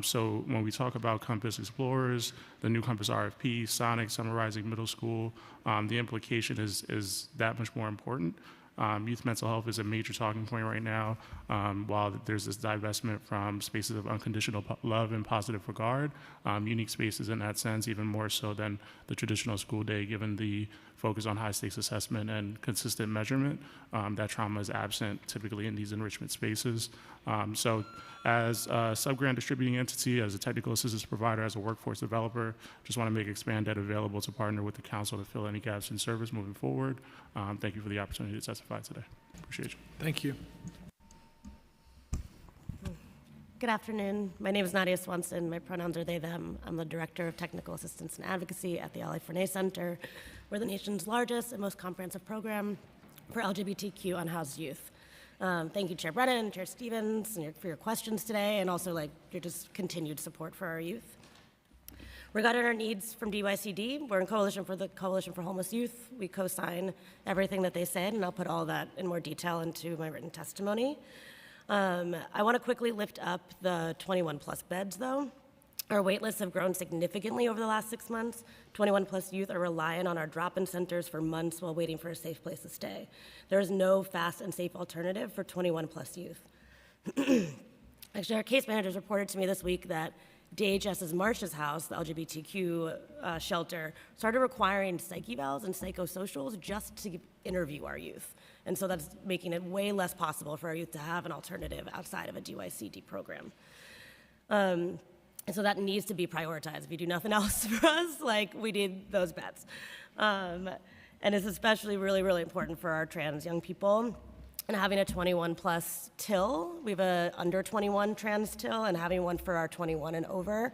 Speaker 8: So when we talk about Compass Explorers, the new Compass RFP, Sonic, summarizing middle school, the implication is that much more important. Youth mental health is a major talking point right now, while there's this divestment from spaces of unconditional love and positive regard. Unique spaces in that sense, even more so than the traditional school day, given the focus on high stakes assessment and consistent measurement. That trauma is absent typically in these enrichment spaces. So as a sub-grant distributing entity, as a technical assistance provider, as a workforce developer, just want to make Expanded available to partner with the council to fill any gaps in service moving forward. Thank you for the opportunity to testify today. Appreciate you.
Speaker 1: Thank you.
Speaker 11: Good afternoon. My name is Nadia Swanson. My pronouns are they, them. I'm the Director of Technical Assistance and Advocacy at the Ali Fournet Center. We're the nation's largest and most comprehensive program for LGBTQ unhoused youth. Thank you, Chair Brennan, Chair Stevens, for your questions today, and also your just continued support for our youth. Regarding our needs from DYCD, we're in Coalition for the Coalition for Homeless Youth. We co-sign everything that they said, and I'll put all that in more detail into my written testimony. I want to quickly lift up the 21-plus beds, though. Our wait lists have grown significantly over the last 6 months. 21-plus youth are reliant on our drop-in centers for months while waiting for a safe place to stay. There is no fast and safe alternative for 21-plus youth. Actually, our case managers reported to me this week that DHS's Marsh's House, the LGBTQ shelter, started requiring psych evals and psychosocials just to interview our youth. And so that's making it way less possible for our youth to have an alternative outside of a DYCD program. And so that needs to be prioritized. If you do nothing else for us, we need those beds. And it's especially really, really important for our trans young people. And having a 21-plus TIL, we have a under 21 trans TIL, and having one for our 21 and over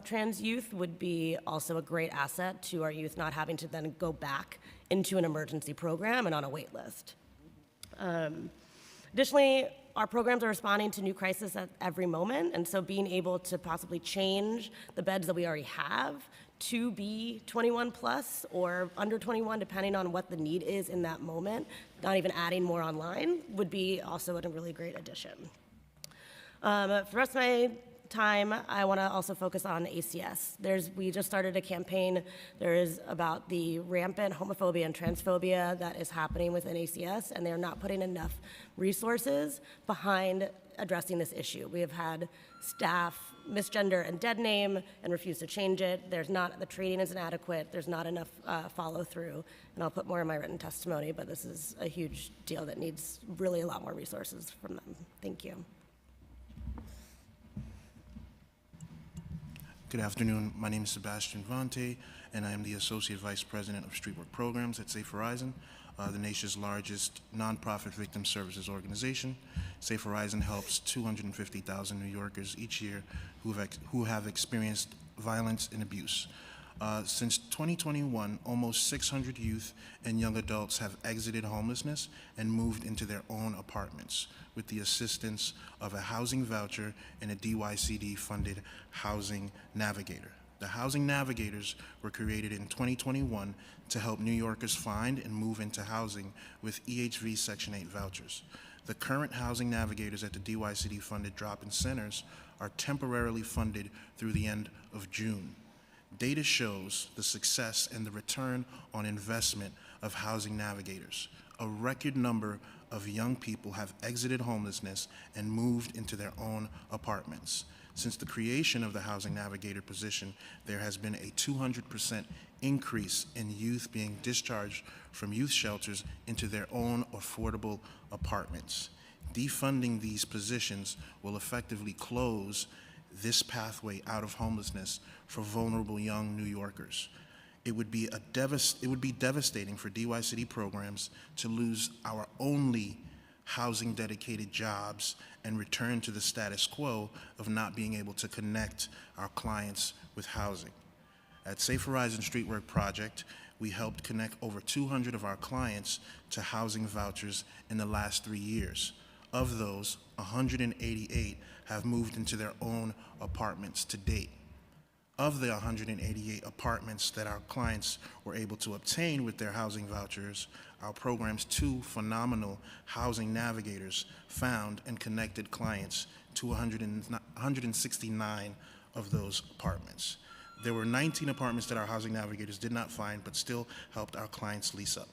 Speaker 11: trans youth would be also a great asset to our youth, not having to then go back into an emergency program and on a wait list. Additionally, our programs are responding to new crises at every moment, and so being able to possibly change the beds that we already have to be 21 plus or under 21, depending on what the need is in that moment, not even adding more online, would be also a really great addition. For the rest of my time, I want to also focus on ACS. We just started a campaign. There is about the rampant homophobia and transphobia that is happening within ACS, and they're not putting enough resources behind addressing this issue. We have had staff misgender and dead name and refuse to change it. The training is inadequate. There's not enough follow through, and I'll put more in my written testimony, but this is a huge deal that needs really a lot more resources from them. Thank you.
Speaker 12: Good afternoon. My name is Sebastian Vante, and I am the Associate Vice President of Street Work Programs at Safe Horizon, the nation's largest nonprofit victim services organization. Safe Horizon helps 250,000 New Yorkers each year who have experienced violence and abuse. Since 2021, almost 600 youth and young adults have exited homelessness and moved into their own apartments with the assistance of a housing voucher and a DYCD-funded housing navigator. The housing navigators were created in 2021 to help New Yorkers find and move into housing with EHV Section 8 vouchers. The current housing navigators at the DYCD-funded drop-in centers are temporarily funded through the end of June. Data shows the success and the return on investment of housing navigators. A record number of young people have exited homelessness and moved into their own apartments. Since the creation of the Housing Navigator position, there has been a 200% increase in youth being discharged from youth shelters into their own affordable apartments. Defunding these positions will effectively close this pathway out of homelessness for vulnerable young New Yorkers. It would be devastating for DY City programs to lose our only housing-dedicated jobs and return to the status quo of not being able to connect our clients with housing. At Safe Horizon Streetwork Project, we helped connect over 200 of our clients to housing vouchers in the last 3 years. Of those, 188 have moved into their own apartments to date. Of the 188 apartments that our clients were able to obtain with their housing vouchers, our program's 2 phenomenal housing navigators found and connected clients to 169 of those apartments. There were 19 apartments that our housing navigators did not find but still helped our clients lease up.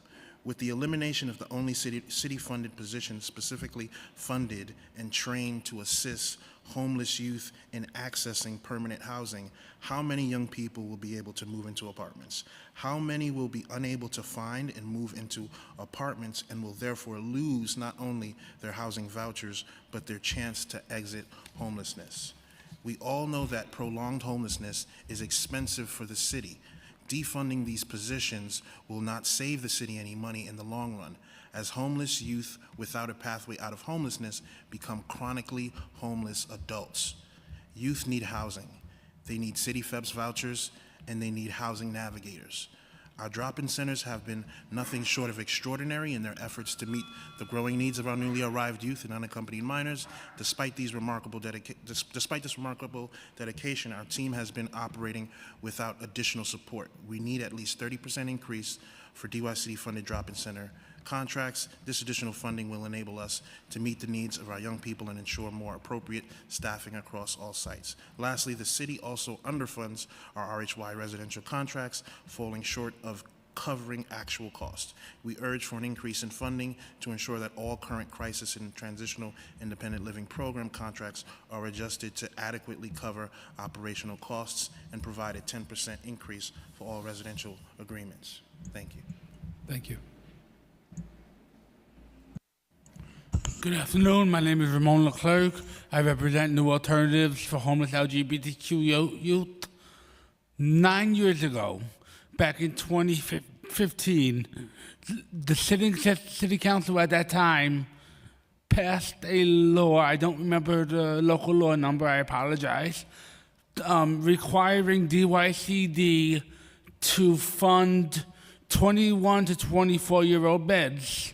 Speaker 12: With the elimination of the only city-funded position specifically funded and trained to assist homeless youth in accessing permanent housing, how many young people will be able to move into apartments? How many will be unable to find and move into apartments and will therefore lose not only their housing vouchers, but their chance to exit homelessness? We all know that prolonged homelessness is expensive for the city. Defunding these positions will not save the city any money in the long run, as homeless youth without a pathway out of homelessness become chronically homeless adults. Youth need housing. They need City FEPS vouchers, and they need housing navigators. Our drop-in centers have been nothing short of extraordinary in their efforts to meet the growing needs of our newly arrived youth and unaccompanied minors. Despite this remarkable dedication, our team has been operating without additional support. We need at least 30% increase for DYCD funded drop-in center contracts. This additional funding will enable us to meet the needs of our young people and ensure more appropriate staffing across all sites. Lastly, the city also underfunds our RHY residential contracts, falling short of covering actual costs. We urge for an increase in funding to ensure that all current crisis and transitional independent living program contracts are adjusted to adequately cover operational costs and provide a 10% increase for all residential agreements. Thank you.
Speaker 1: Thank you.
Speaker 13: Good afternoon. My name is Ramon Leclerc. I represent New Alternatives for Homeless LGBTQ Youth. 9 years ago, back in 2015, the sitting city council at that time passed a law, I don't remember the local law number, I apologize, requiring DYCD to fund 21 to 24-year-old beds.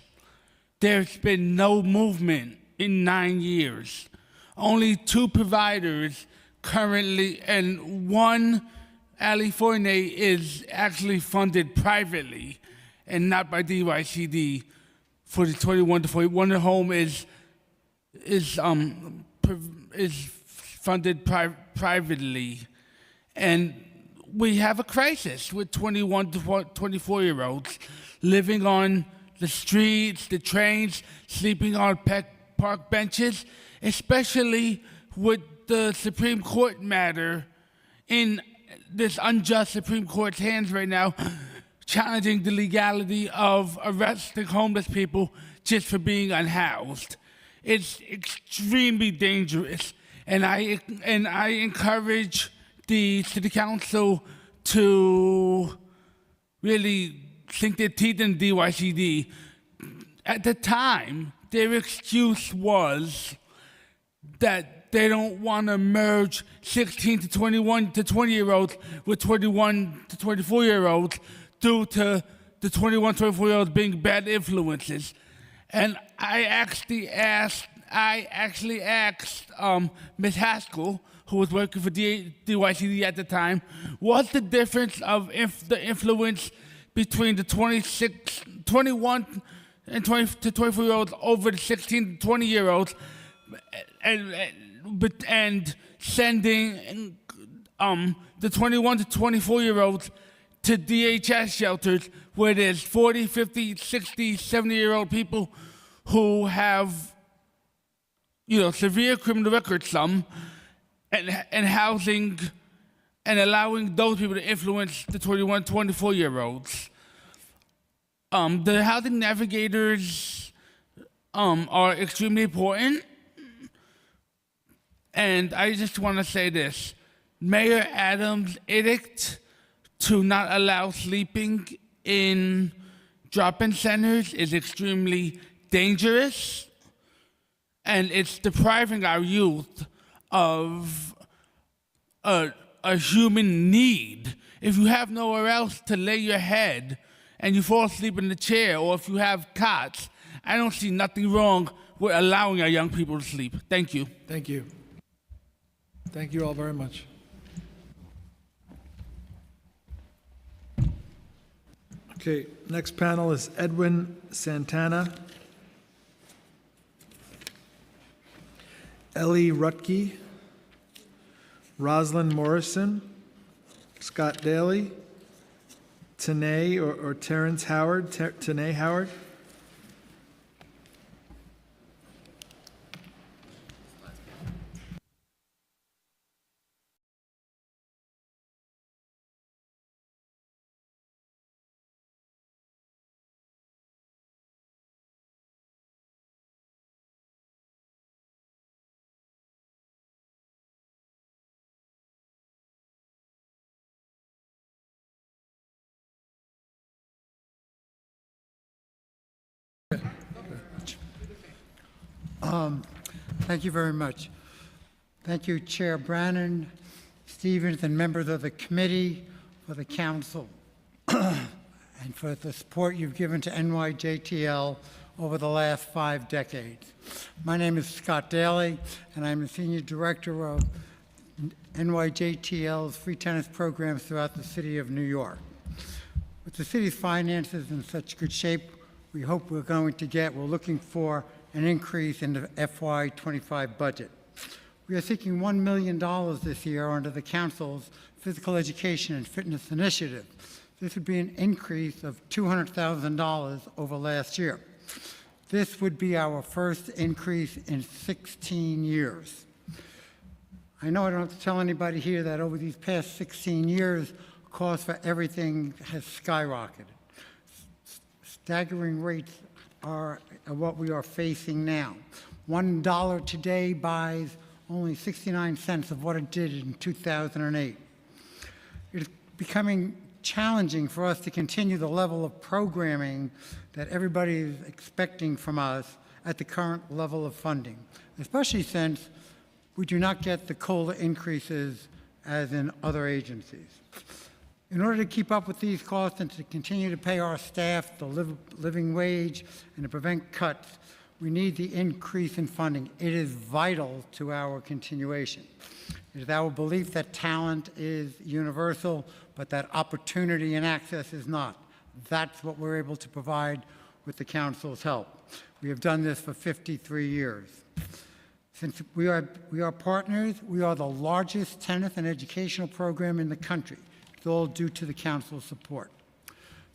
Speaker 13: There's been no movement in 9 years. Only 2 providers currently, and one, Ali Fournier, is actually funded privately and not by DYCD for the 21 to 40. Wonder Home is funded privately, and we have a crisis with 21 to 24-year-olds living on the streets, the trains, sleeping on park benches, especially with the Supreme Court matter in this unjust Supreme Court's hands right now, challenging the legality of arresting homeless people just for being unhoused. It's extremely dangerous, and I encourage the City Council to really sink their teeth in DYCD. At the time, their excuse was that they don't want to merge 16 to 21 to 20-year-olds with 21 to 24-year-olds due to the 21 to 24-year-olds being bad influences. And I actually asked Ms. Haskell, who was working for DYCD at the time, what's the difference of the influence between the 21 and 20 to 24-year-olds over the 16 to 20-year-olds, and sending the 21 to 24-year-olds to DHS shelters where there's 40, 50, 60, 70-year-old people who have, severe criminal records, some, and housing and allowing those people to influence the 21, 24-year-olds. The housing navigators are extremely important. And I just want to say this. Mayor Adams' edict to not allow sleeping in drop-in centers is extremely dangerous, and it's depriving our youth of a human need. If you have nowhere else to lay your head and you fall asleep in the chair, or if you have cots, I don't see nothing wrong with allowing our young people to sleep. Thank you.
Speaker 1: Thank you. Thank you all very much. Okay, next panel is Edwin Santana, Ellie Rutke, Rosalind Morrison, Scott Daly, Tanae or Terrence Howard, Tanae Howard.
Speaker 7: Thank you very much. Thank you, Chair Brannan, Stevens, and members of the committee, for the council, and for the support you've given to NYJTL over the last 5 decades. My name is Scott Daly, and I'm the Senior Director of NYJTL's free tennis programs throughout the city of New York. With the city's finances in such good shape, we hope we're going to get, we're looking for an increase in the FY25 budget. We are seeking $1 million this year under the council's Physical Education and Fitness Initiative. This would be an increase of $200,000 over last year. This would be our first increase in 16 years. I know I don't have to tell anybody here that over these past 16 years, costs for everything has skyrocketed. Staggering rates are what we are facing now. $1 today buys only 69 cents of what it did in 2008. It's becoming challenging for us to continue the level of programming that everybody is expecting from us at the current level of funding, especially since we do not get the COLA increases as in other agencies. In order to keep up with these costs and to continue to pay our staff the living wage and to prevent cuts, we need the increase in funding. It is vital to our continuation. It is our belief that talent is universal, but that opportunity and access is not. That's what we're able to provide with the council's help. We have done this for 53 years. Since we are partners, we are the largest tennis and educational program in the country. It's all due to the council's support.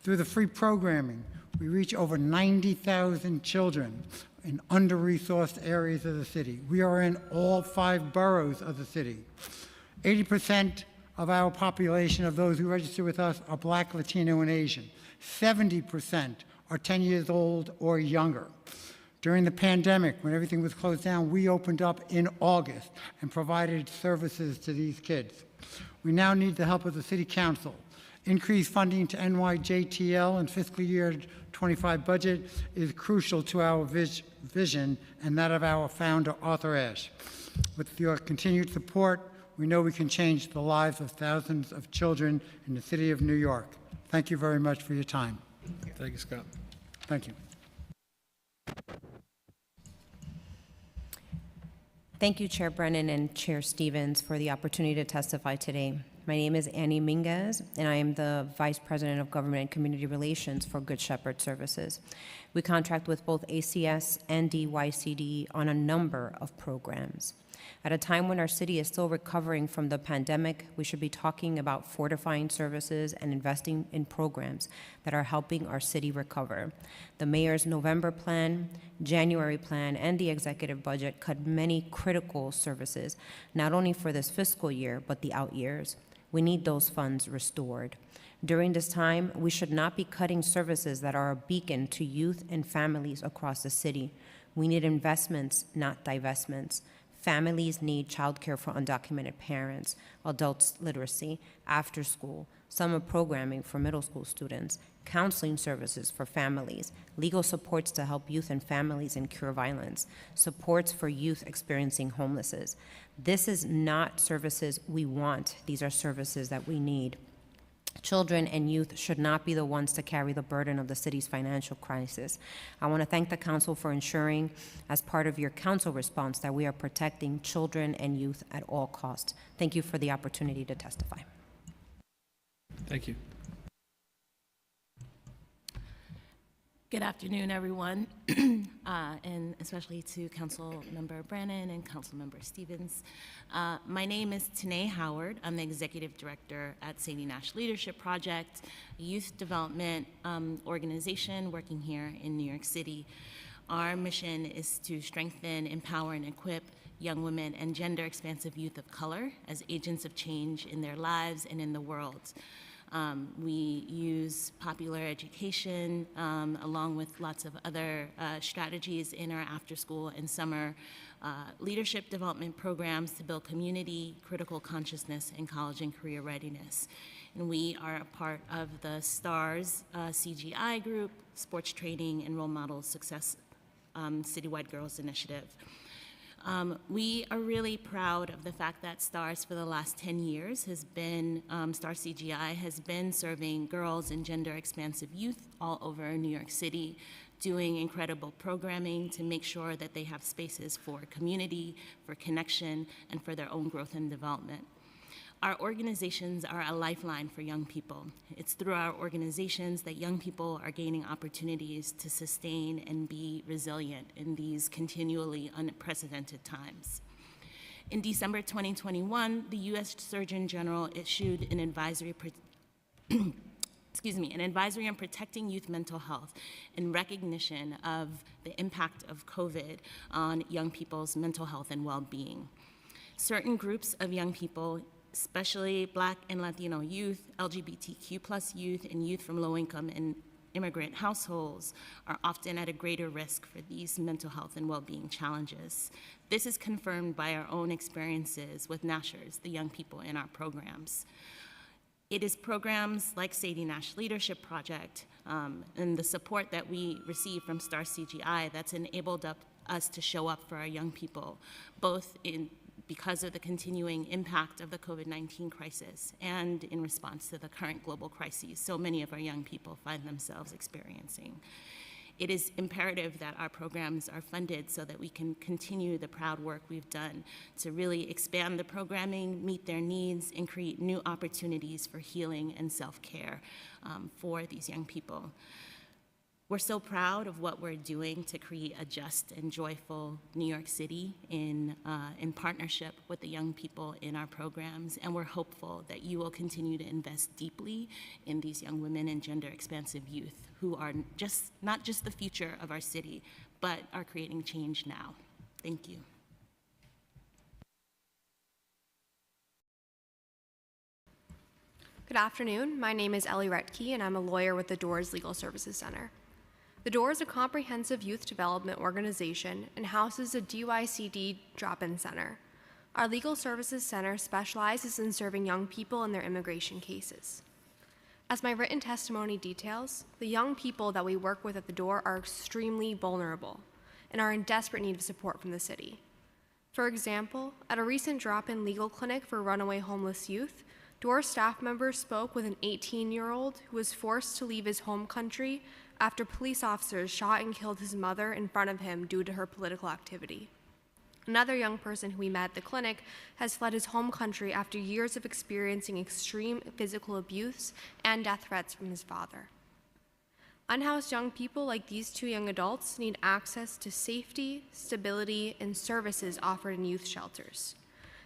Speaker 7: Through the free programming, we reach over 90,000 children in under-resourced areas of the city. We are in all 5 boroughs of the city. 80% of our population of those who register with us are Black, Latino, and Asian. 70% are 10 years old or younger. During the pandemic, when everything was closed down, we opened up in August and provided services to these kids. We now need the help of the City Council. Increased funding to NYJTL in fiscal year 25 budget is crucial to our vision and that of our founder, Arthur Ashe. With your continued support, we know we can change the lives of thousands of children in the city of New York. Thank you very much for your time.
Speaker 1: Thank you, Scott.
Speaker 7: Thank you.
Speaker 16: Thank you, Chair Brennan and Chair Stevens, for the opportunity to testify today. My name is Annie Minguez, and I am the Vice President of Government and Community Relations for Good Shepherd Services. We contract with both ACS and DYCD on a number of programs. At a time when our city is still recovering from the pandemic, we should be talking about fortifying services and investing in programs that are helping our city recover. The mayor's November plan, January plan, and the executive budget cut many critical services, not only for this fiscal year, but the out years. We need those funds restored. During this time, we should not be cutting services that are a beacon to youth and families across the city. We need investments, not divestments. Families need childcare for undocumented parents, adult literacy, after school, summer programming for middle school students, counseling services for families, legal supports to help youth and families and cure violence, supports for youth experiencing homelessness. This is not services we want. These are services that we need. Children and youth should not be the ones to carry the burden of the city's financial crisis. I want to thank the council for ensuring, as part of your council response, that we are protecting children and youth at all costs. Thank you for the opportunity to testify.
Speaker 1: Thank you.
Speaker 19: Good afternoon, everyone, and especially to Council Member Brannon and Council Member Stevens. My name is Tanae Howard. I'm the Executive Director at Sadie Nash Leadership Project, a youth development organization working here in New York City. Our mission is to strengthen, empower, and equip young women and gender-expansive youth of color as agents of change in their lives and in the world. We use popular education along with lots of other strategies in our after-school and summer leadership development programs to build community, critical consciousness, and college and career readiness. And we are a part of the STARS CGI group, Sports Training and Role Model Success Citywide Girls Initiative. We are really proud of the fact that STARS for the last 10 years has been, STARS CGI has been serving girls and gender-expansive youth all over New York City, doing incredible programming to make sure that they have spaces for community, for connection, and for their own growth and development. Our organizations are a lifeline for young people. It's through our organizations that young people are gaining opportunities to sustain and be resilient in these continually unprecedented times. In December 2021, the U.S. Surgeon General issued an advisory an advisory on protecting youth mental health in recognition of the impact of COVID on young people's mental health and well-being. Certain groups of young people, especially Black and Latino youth, LGBTQ+ youth, and youth from low-income and immigrant households, are often at a greater risk for these mental health and well-being challenges. This is confirmed by our own experiences with Nashers, the young people in our programs. It is programs like Sadie Nash Leadership Project and the support that we receive from STAR CGI that's enabled us to show up for our young people, both because of the continuing impact of the COVID-19 crisis and in response to the current global crises so many of our young people find themselves experiencing. It is imperative that our programs are funded so that we can continue the proud work we've done to really expand the programming, meet their needs, and create new opportunities for healing and self-care for these young people. We're so proud of what we're doing to create a just and joyful New York City in partnership with the young people in our programs, and we're hopeful that you will continue to invest deeply in these young women and gender-expansive youth who are not just the future of our city, but are creating change now. Thank you.
Speaker 20: Good afternoon. My name is Ellie Retke, and I'm a lawyer with the Doors Legal Services Center. The Door is a comprehensive youth development organization and houses a DYCD drop-in center. Our Legal Services Center specializes in serving young people in their immigration cases. As my written testimony details, the young people that we work with at the Door are extremely vulnerable and are in desperate need of support from the city. For example, at a recent drop-in legal clinic for runaway homeless youth, Door staff members spoke with an 18-year-old who was forced to leave his home country after police officers shot and killed his mother in front of him due to her political activity. Another young person who we met at the clinic has fled his home country after years of experiencing extreme physical abuse and death threats from his father. Unhoused young people like these two young adults need access to safety, stability, and services offered in youth shelters.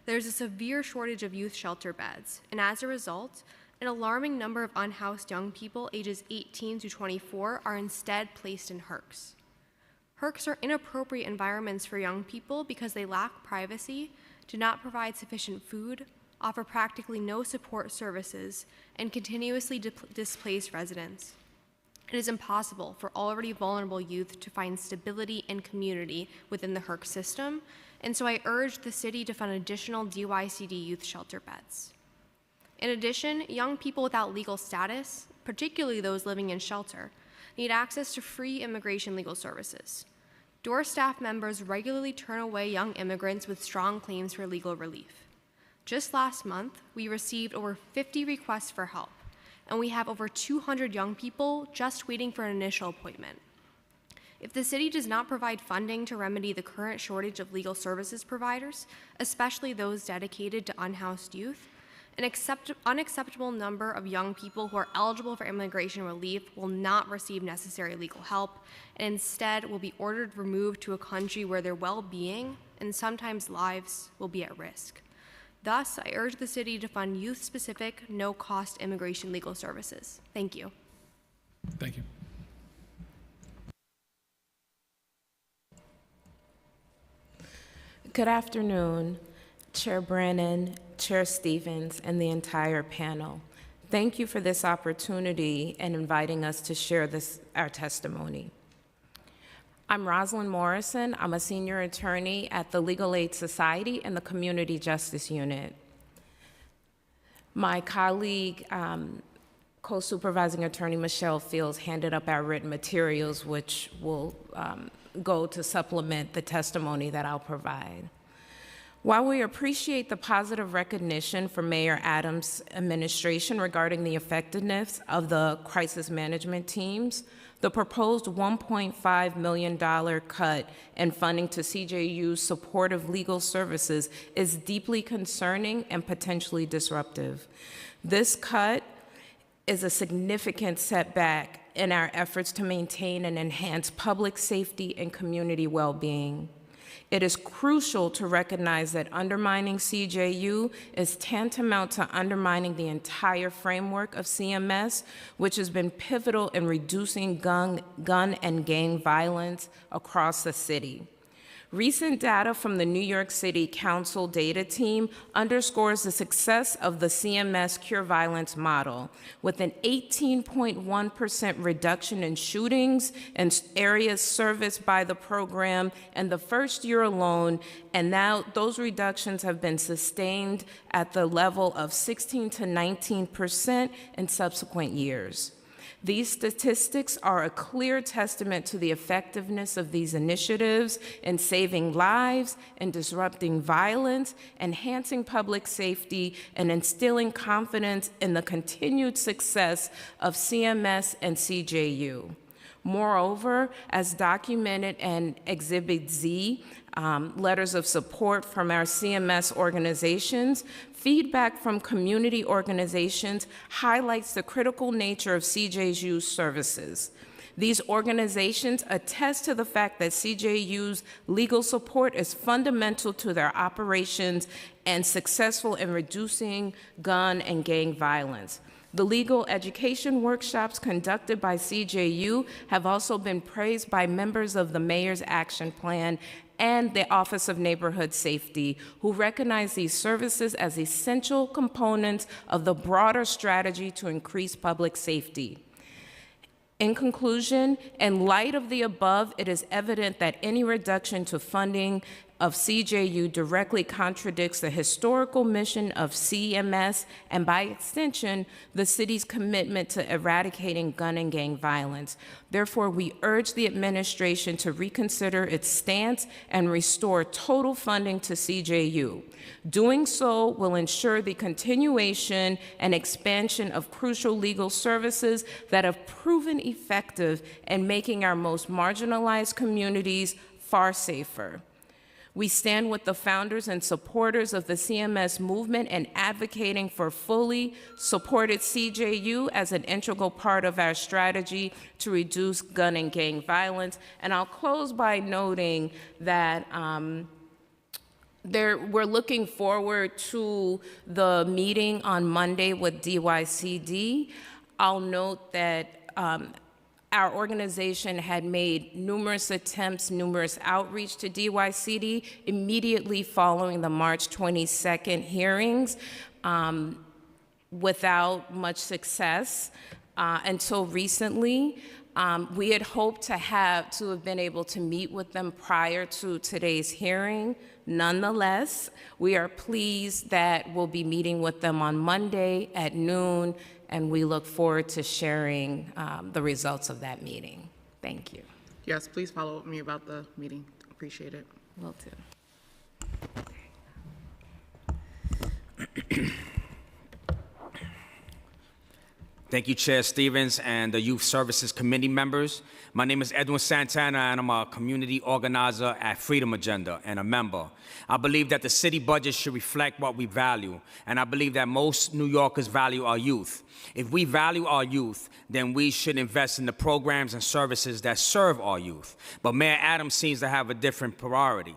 Speaker 20: There's a severe shortage of youth shelter beds, and as a result, an alarming number of unhoused young people ages 18 to 24 are instead placed in HERCs. HERCs are inappropriate environments for young people because they lack privacy, do not provide sufficient food, offer practically no support services, and continuously displace residents. It is impossible for already vulnerable youth to find stability and community within the HERC system, and so I urge the city to fund additional DYCD youth shelter beds. In addition, young people without legal status, particularly those living in shelter, need access to free immigration legal services. DOOR staff members regularly turn away young immigrants with strong claims for legal relief. Just last month, we received over 50 requests for help, and we have over 200 young people just waiting for an initial appointment. If the city does not provide funding to remedy the current shortage of legal services providers, especially those dedicated to unhoused youth, an unacceptable number of young people who are eligible for immigration relief will not receive necessary legal help and instead will be ordered removed to a country where their well-being and sometimes lives will be at risk. Thus, I urge the city to fund youth-specific, no-cost immigration legal services. Thank you.
Speaker 3: Thank you.
Speaker 14: Good afternoon, Chair Brannon, Chair Stevens, and the entire panel. Thank you for this opportunity and inviting us to share our testimony. I'm Rosalind Morrison. I'm a senior attorney at the Legal Aid Society and the Community Justice Unit. My colleague, co-supervising attorney Michelle Fields, handed up our written materials, which will go to supplement the testimony that I'll provide. While we appreciate the positive recognition from Mayor Adams' administration regarding the effectiveness of the crisis management teams, the proposed $1.5 million cut in funding to CJU's supportive legal services is deeply concerning and potentially disruptive. This cut is a significant setback in our efforts to maintain and enhance public safety and community well-being. It is crucial to recognize that undermining CJU is tantamount to undermining the entire framework of CMS, which has been pivotal in reducing gun and gang violence across the city. Recent data from the New York City Council data team underscores the success of the CMS Cure Violence model, with an 18.1% reduction in shootings in areas serviced by the program in the first year alone, and now those reductions have been sustained at the level of 16 to 19% in subsequent years. These statistics are a clear testament to the effectiveness of these initiatives in saving lives and disrupting violence, enhancing public safety, and instilling confidence in the continued success of CMS and CJU. Moreover, as documented in Exhibit Z, letters of support from our CMS organizations, feedback from community organizations highlights the critical nature of CJU's services. These organizations attest to the fact that CJU's legal support is fundamental to their operations and successful in reducing gun and gang violence. The legal education workshops conducted by CJU have also been praised by members of the Mayor's Action Plan and the Office of Neighborhood Safety, who recognize these services as essential components of the broader strategy to increase public safety. In conclusion, in light of the above, it is evident that any reduction to funding of CJU directly contradicts the historical mission of CMS and, by extension, the city's commitment to eradicating gun and gang violence. Therefore, we urge the administration to reconsider its stance and restore total funding to CJU. Doing so will ensure the continuation and expansion of crucial legal services that have proven effective in making our most marginalized communities far safer. We stand with the founders and supporters of the CMS movement and advocating for fully supported CJU as an integral part of our strategy to reduce gun and gang violence. And I'll close by noting that we're looking forward to the meeting on Monday with DYCD. I'll note that our organization had made numerous attempts, numerous outreach to DYCD immediately following the March 22nd hearings without much success until recently. We had hoped to have been able to meet with them prior to today's hearing. Nonetheless, we are pleased that we'll be meeting with them on Monday at noon, and we look forward to sharing the results of that meeting. Thank you.
Speaker 2: Yes, please follow up with me about the meeting. Appreciate it.
Speaker 14: Will do.
Speaker 18: Thank you, Chair Stevens and the Youth Services Committee members. My name is Edwin Santana, and I'm a community organizer at Freedom Agenda and a member. I believe that the city budget should reflect what we value, and I believe that most New Yorkers value our youth. If we value our youth, then we should invest in the programs and services that serve our youth. But Mayor Adams seems to have a different priority.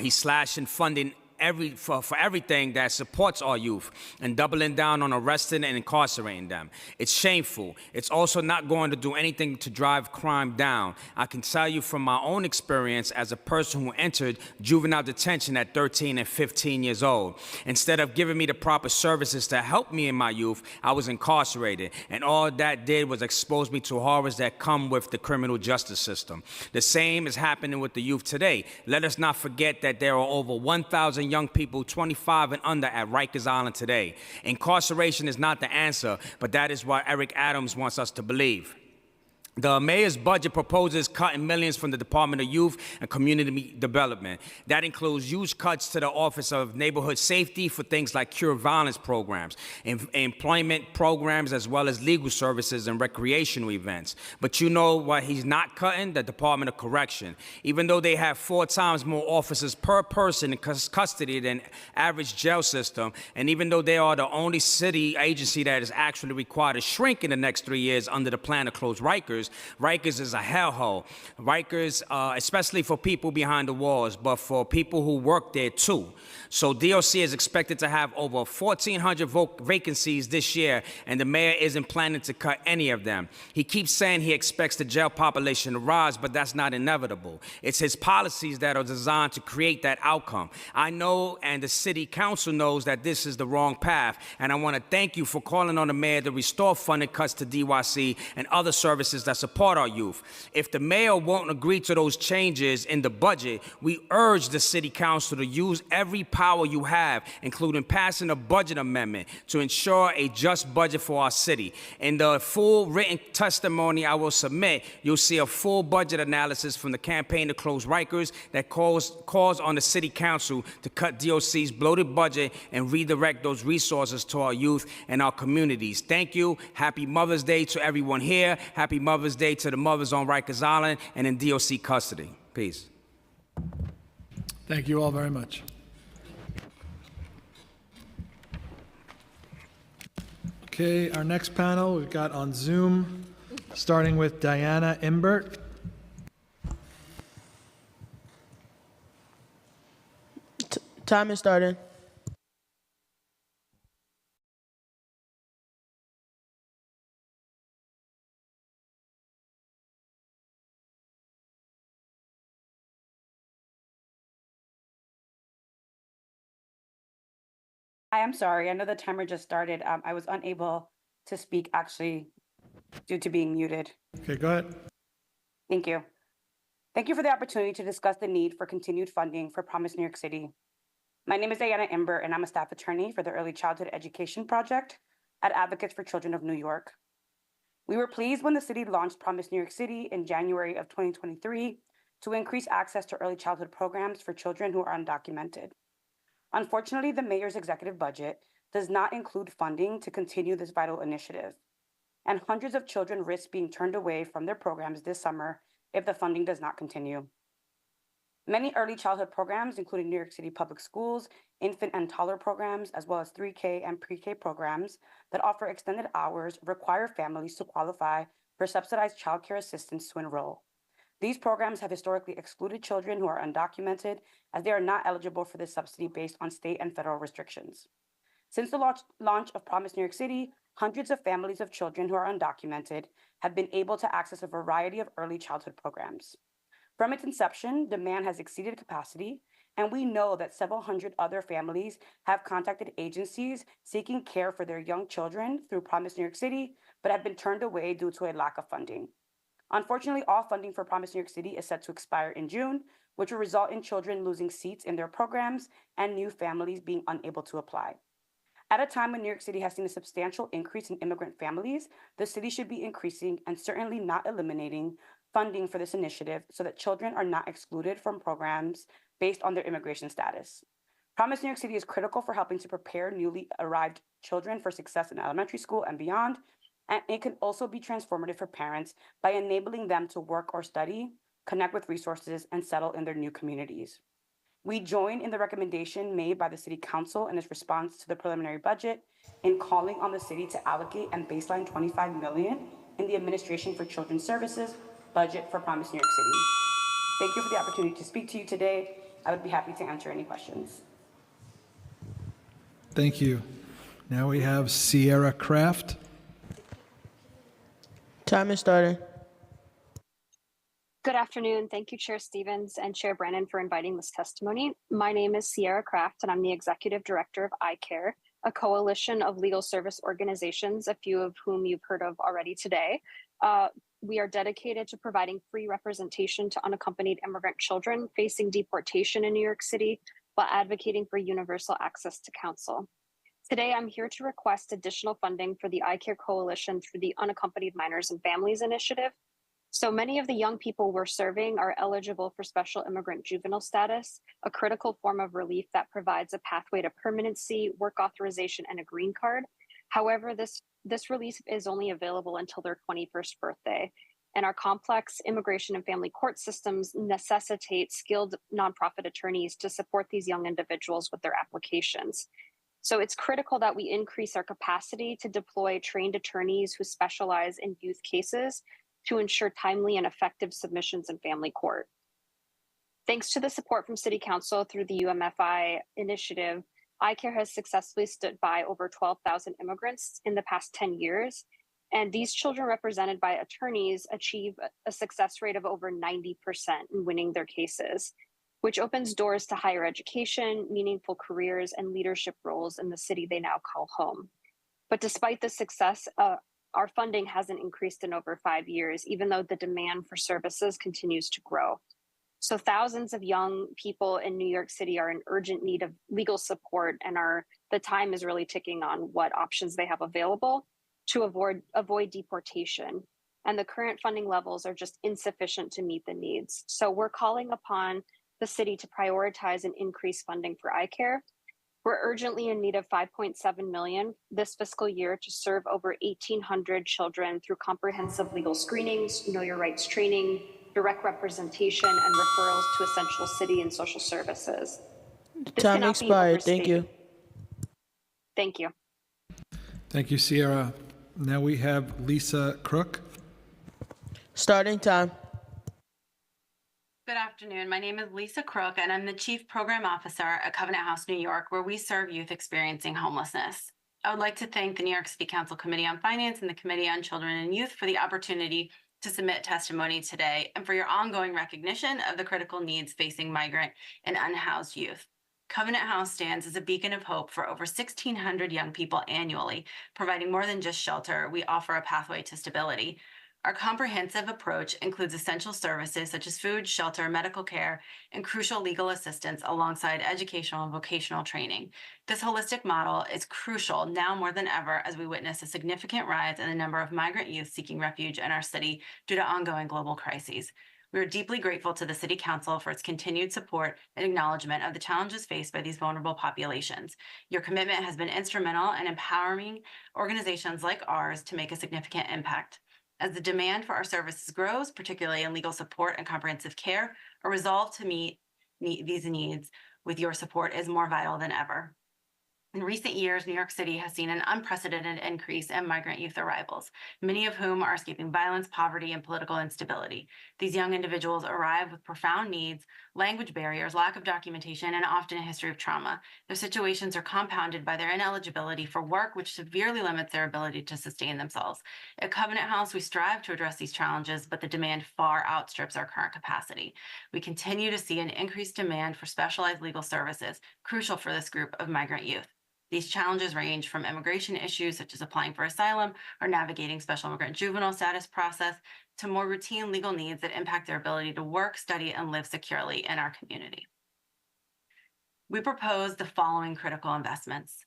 Speaker 18: He's slashing funding for everything that supports our youth and doubling down on arresting and incarcerating them. It's shameful. It's also not going to do anything to drive crime down. I can tell you from my own experience as a person who entered juvenile detention at 13 and 15 years old. Instead of giving me the proper services to help me in my youth, I was incarcerated, and all that did was expose me to horrors that come with the criminal justice system. The same is happening with the youth today. Let us not forget that there are over 1,000 young people 25 and under at Rikers Island today. Incarceration is not the answer, but that is what Eric Adams wants us to believe. The mayor's budget proposes cutting millions from the Department of Youth and Community Development. That includes huge cuts to the Office of Neighborhood Safety for things like cure violence programs, employment programs, as well as legal services and recreational events. But you know what he's not cutting? The Department of Correction. Even though they have 4 times more officers per person in custody than average jail system, and even though they are the only city agency that is actually required to shrink in the next 3 years under the plan to close Rikers, Rikers is a hellhole. Rikers, especially for people behind the walls, but for people who work there too. So DOC is expected to have over 1,400 vacancies this year, and the mayor isn't planning to cut any of them. He keeps saying he expects the jail population to rise, but that's not inevitable. It's his policies that are designed to create that outcome. I know, and the city council knows, that this is the wrong path, and I want to thank you for calling on the mayor to restore funding cuts to DYC and other services that support our youth. If the mayor won't agree to those changes in the budget, we urge the city council to use every power you have, including passing a budget amendment to ensure a just budget for our city. In the full written testimony I will submit, you'll see a full budget analysis from the campaign to close Rikers that calls on the city council to cut DOC's bloated budget and redirect those resources to our youth and our communities. Thank you. Happy Mother's Day to everyone here. Happy Mother's Day to the mothers on Rikers Island and in DOC custody. Peace.
Speaker 1: Thank you all very much. Okay, our next panel we've got on Zoom, starting with Diana Imbert.
Speaker 21: Time is starting.
Speaker 22: Hi, I'm sorry. I know the timer just started. I was unable to speak actually due to being muted.
Speaker 1: Okay, go ahead.
Speaker 22: Thank you. Thank you for the opportunity to discuss the need for continued funding for Promise New York City. My name is Diana Imbert, and I'm a staff attorney for the Early Childhood Education Project at Advocates for Children of New York. We were pleased when the city launched Promise New York City in January of 2023 to increase access to early childhood programs for children who are undocumented. Unfortunately, the mayor's executive budget does not include funding to continue this vital initiative, and hundreds of children risk being turned away from their programs this summer if the funding does not continue. Many early childhood programs, including New York City Public Schools, infant and toddler programs, as well as 3K and pre-K programs that offer extended hours, require families to qualify for subsidized childcare assistance to enroll. These programs have historically excluded children who are undocumented, as they are not eligible for this subsidy based on state and federal restrictions. Since the launch of Promise New York City, hundreds of families of children who are undocumented have been able to access a variety of early childhood programs. From its inception, demand has exceeded capacity, and we know that several hundred other families have contacted agencies seeking care for their young children through Promise New York City, but have been turned away due to a lack of funding. Unfortunately, all funding for Promise New York City is set to expire in June, which will result in children losing seats in their programs and new families being unable to apply. At a time when New York City has seen a substantial increase in immigrant families, the city should be increasing and certainly not eliminating funding for this initiative so that children are not excluded from programs based on their immigration status. Promise New York City is critical for helping to prepare newly arrived children for success in elementary school and beyond, and it can also be transformative for parents by enabling them to work or study, connect with resources, and settle in their new communities. We join in the recommendation made by the City Council in its response to the preliminary budget in calling on the city to allocate and baseline $25 million in the Administration for Children's Services budget for Promise New York City. Thank you for the opportunity to speak to you today. I would be happy to answer any questions.
Speaker 1: Thank you. Now we have Sierra Kraft.
Speaker 21: Time is starting.
Speaker 4: Good afternoon. Thank you, Chair Stevens and Chair Brannon, for inviting this testimony. My name is Sierra Kraft, and I'm the Executive Director of iCare, a coalition of legal service organizations, a few of whom you've heard of already today. We are dedicated to providing free representation to unaccompanied immigrant children facing deportation in New York City while advocating for universal access to counsel. Today, I'm here to request additional funding for the iCare Coalition through the Unaccompanied Minors and Families Initiative. So many of the young people we're serving are eligible for special immigrant juvenile status, a critical form of relief that provides a pathway to permanency, work authorization, and a green card. However, this relief is only available until their 21st birthday, and our complex immigration and family court systems necessitate skilled nonprofit attorneys to support these young individuals with their applications. So it's critical that we increase our capacity to deploy trained attorneys who specialize in youth cases to ensure timely and effective submissions in family court. Thanks to the support from City Council through the UMFI initiative, iCare has successfully stood by over 12,000 immigrants in the past 10 years. And these children represented by attorneys achieve a success rate of over 90% in winning their cases, which opens doors to higher education, meaningful careers, and leadership roles in the city they now call home. But despite this success, our funding hasn't increased in over 5 years, even though the demand for services continues to grow. So thousands of young people in New York City are in urgent need of legal support, and the time is really ticking on what options they have available to avoid deportation. And the current funding levels are just insufficient to meet the needs. So we're calling upon the city to prioritize and increase funding for iCare. We're urgently in need of $5.7 million this fiscal year to serve over 1,800 children through comprehensive legal screenings, know your rights training, direct representation, and referrals to essential city and social services.
Speaker 21: Time expired. Thank you.
Speaker 4: Thank you.
Speaker 1: Thank you, Sierra. Now we have Lisa Crook.
Speaker 21: Starting time.
Speaker 10: Good afternoon. My name is Lisa Crook, and I'm the Chief Program Officer at Covenant House, New York, where we serve youth experiencing homelessness. I would like to thank the New York City Council Committee on Finance and the Committee on Children and Youth for the opportunity to submit testimony today and for your ongoing recognition of the critical needs facing migrant and unhoused youth. Covenant House stands as a beacon of hope for over 1,600 young people annually, providing more than just shelter. We offer a pathway to stability. Our comprehensive approach includes essential services such as food, shelter, medical care, and crucial legal assistance alongside educational and vocational training. This holistic model is crucial now more than ever as we witness a significant rise in the number of migrant youth seeking refuge in our city due to ongoing global crises. We are deeply grateful to the City Council for its continued support and acknowledgement of the challenges faced by these vulnerable populations. Your commitment has been instrumental in empowering organizations like ours to make a significant impact. As the demand for our services grows, particularly in legal support and comprehensive care, a resolve to meet these needs with your support is more vital than ever. In recent years, New York City has seen an unprecedented increase in migrant youth arrivals, many of whom are escaping violence, poverty, and political instability. These young individuals arrive with profound needs, language barriers, lack of documentation, and often a history of trauma. Their situations are compounded by their ineligibility for work, which severely limits their ability to sustain themselves. At Covenant House, we strive to address these challenges, but the demand far outstrips our current capacity. We continue to see an increased demand for specialized legal services, crucial for this group of migrant youth. These challenges range from immigration issues such as applying for asylum or navigating special immigrant juvenile status process to more routine legal needs that impact their ability to work, study, and live securely in our community. We propose the following critical investments.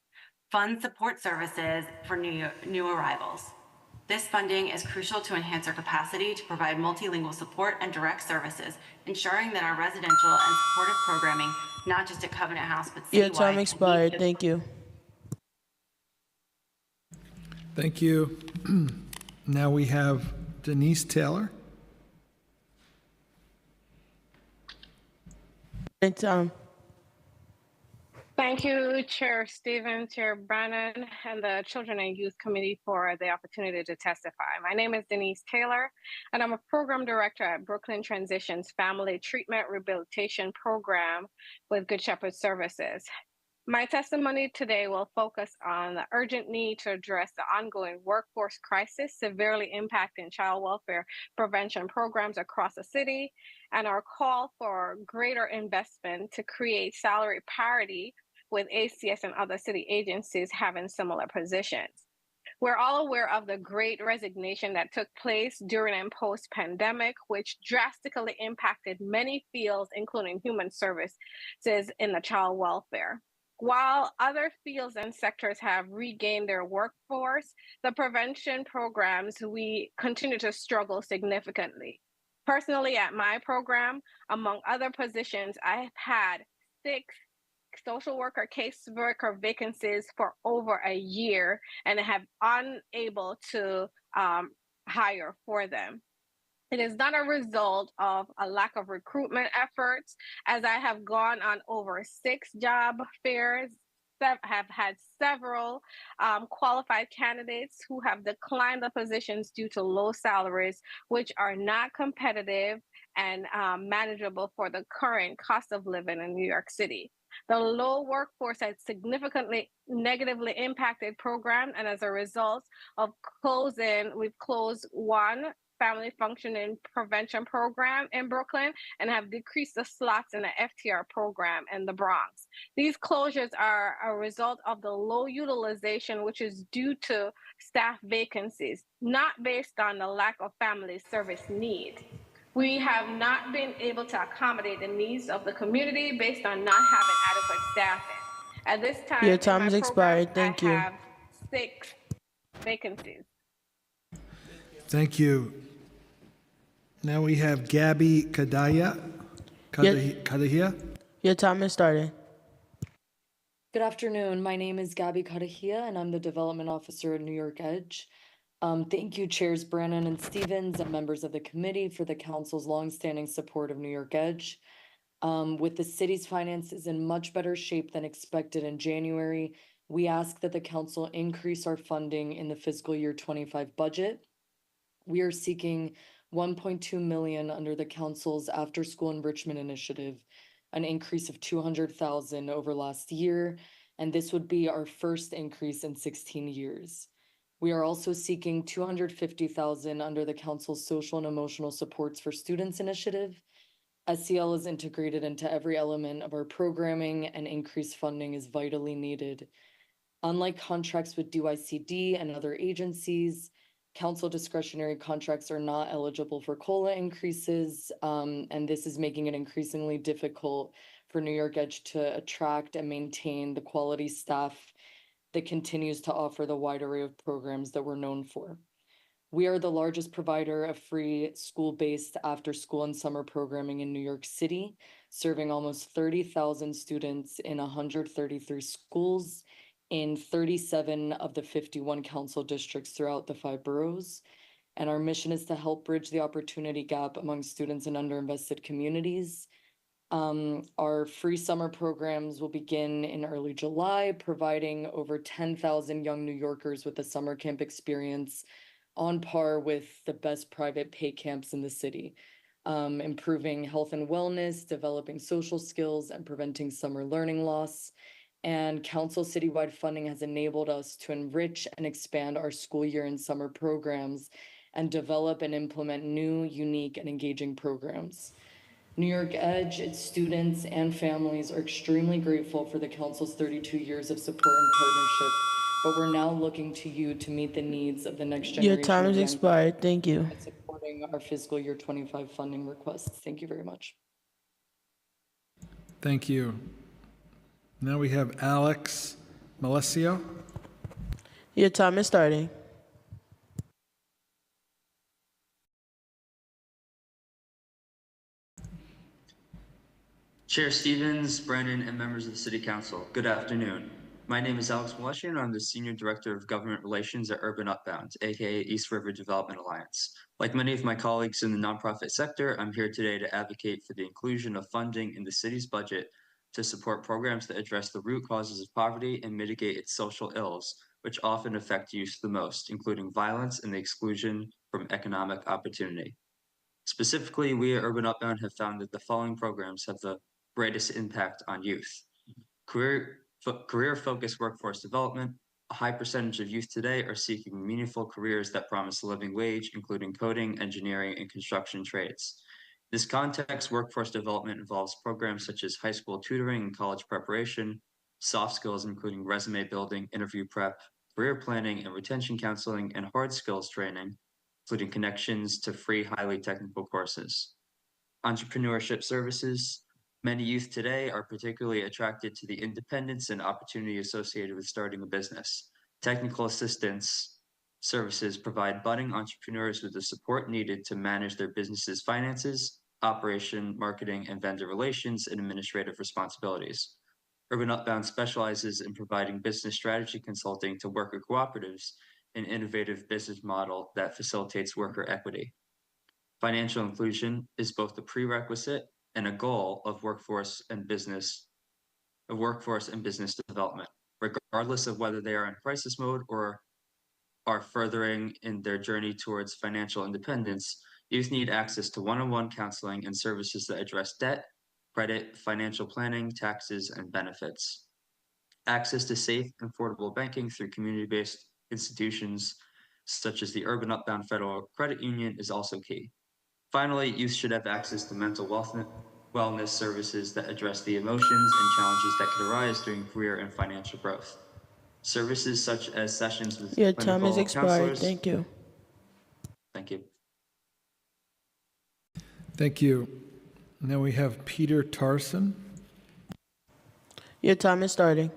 Speaker 10: Fund support services for new arrivals. This funding is crucial to enhance our capacity to provide multilingual support and direct services, ensuring that our residential and supportive programming, not just at Covenant House, but citywide.
Speaker 21: Your time expired. Thank you.
Speaker 1: Thank you. Now we have Denise Taylor.
Speaker 21: Time.
Speaker 15: Thank you, Chair Stevens, Chair Brannon, and the Children and Youth Committee for the opportunity to testify. My name is Denise Taylor, and I'm a program director at Brooklyn Transitions Family Treatment Rehabilitation Program with Good Shepherd Services. My testimony today will focus on the urgent need to address the ongoing workforce crisis severely impacting child welfare prevention programs across the city, and our call for greater investment to create salary parity with ACS and other city agencies having similar positions. We're all aware of the great resignation that took place during and post-pandemic, which drastically impacted many fields, including human services in the child welfare. While other fields and sectors have regained their workforce, the prevention programs, we continue to struggle significantly. Personally, at my program, among other positions, I've had 6 social worker, caseworker vacancies for over a year and have unable to hire for them. It is not a result of a lack of recruitment efforts, as I have gone on over 6 job fairs, have had several qualified candidates who have declined the positions due to low salaries, which are not competitive and manageable for the current cost of living in New York City. The low workforce has significantly negatively impacted program, and as a result of closing, we've closed 1 family functioning prevention program in Brooklyn and have decreased the slots in the FTR program in the Bronx. These closures are a result of the low utilization, which is due to staff vacancies, not based on the lack of family service needs. We have not been able to accommodate the needs of the community based on not having adequate staffing. At this time,
Speaker 21: Your time has expired. Thank you.
Speaker 15: I have 6 vacancies.
Speaker 1: Thank you. Now we have Gabby Kadahia.
Speaker 21: Your time has started.
Speaker 17: Good afternoon. My name is Gabby Kadahia, and I'm the Development Officer at New York Edge. Thank you, Chairs Brannon and Stevens, and members of the committee for the council's longstanding support of New York Edge. With the city's finances in much better shape than expected in January, we ask that the council increase our funding in the fiscal year 25 budget. We are seeking $1.2 million under the council's after-school enrichment initiative, an increase of $200,000 over last year, and this would be our first increase in 16 years. We are also seeking $250,000 under the council's social and emotional supports for students initiative. SEL is integrated into every element of our programming, and increased funding is vitally needed. Unlike contracts with DYCD and other agencies, council discretionary contracts are not eligible for COLA increases, and this is making it increasingly difficult for New York Edge to attract and maintain the quality staff that continues to offer the wide array of programs that we're known for. We are the largest provider of free school-based after-school and summer programming in New York City, serving almost 30,000 students in 133 schools in 37 of the 51 council districts throughout the 5 boroughs. And our mission is to help bridge the opportunity gap among students in underinvested communities. Our free summer programs will begin in early July, providing over 10,000 young New Yorkers with a summer camp experience on par with the best private pay camps in the city, improving health and wellness, developing social skills, and preventing summer learning loss. And council citywide funding has enabled us to enrich and expand our school year and summer programs and develop and implement new, unique, and engaging programs. New York Edge, its students and families are extremely grateful for the council's 32 years of support and partnership, but we're now looking to you to meet the needs of the next generation.
Speaker 21: Your time
Speaker 17: of
Speaker 21: has
Speaker 17: young
Speaker 21: expired. Thank you.
Speaker 17: and supporting our fiscal year 25 funding requests. Thank you very much.
Speaker 1: Thank you. Now we have Alex Malesio.
Speaker 21: Your time is starting.
Speaker 6: Chair Stevens, Brennan, and members of the City Council, good afternoon. My name is Alex Malesio, and I'm the Senior Director of Government Relations at Urban Upbound, aka East River Development Alliance. Like many of my colleagues in the nonprofit sector, I'm here today to advocate for the inclusion of funding in the city's budget to support programs that address the root causes of poverty and mitigate its social ills, which often affect youth the most, including violence and the exclusion from economic opportunity. Specifically, we at Urban Upbound have found that the following programs have the greatest impact on youth. Career-focused workforce development. A high percentage of youth today are seeking meaningful careers that promise a living wage, including coding, engineering, and construction trades. In this context, workforce development involves programs such as high school tutoring and college preparation, soft skills including resume building, interview prep, career planning and retention counseling, and hard skills training, including connections to free, highly technical courses. Entrepreneurship services. Many youth today are particularly attracted to the independence and opportunity associated with starting a business. Technical assistance services provide budding entrepreneurs with the support needed to manage their business's finances, operation, marketing, and vendor relations, and administrative responsibilities. Urban Upbound specializes in providing business strategy consulting to worker cooperatives, an innovative business model that facilitates worker equity. Financial inclusion is both a prerequisite and a goal of workforce and business development, regardless of whether they are in crisis mode or are furthering in their journey towards financial independence. Youth need access to one-on-one counseling and services that address debt, credit, financial planning, taxes, and benefits. Access to safe and affordable banking through community-based institutions such as the Urban Upbound Federal Credit Union is also key. Finally, youth should have access to mental wellness services that address the emotions and challenges that could arise during career and financial growth. Services such as sessions with
Speaker 21: Your time has
Speaker 6: clinical
Speaker 21: expired.
Speaker 6: counselors.
Speaker 21: Thank you.
Speaker 6: Thank you.
Speaker 1: Thank you. Now we have Peter Tarson.
Speaker 21: Your time is starting.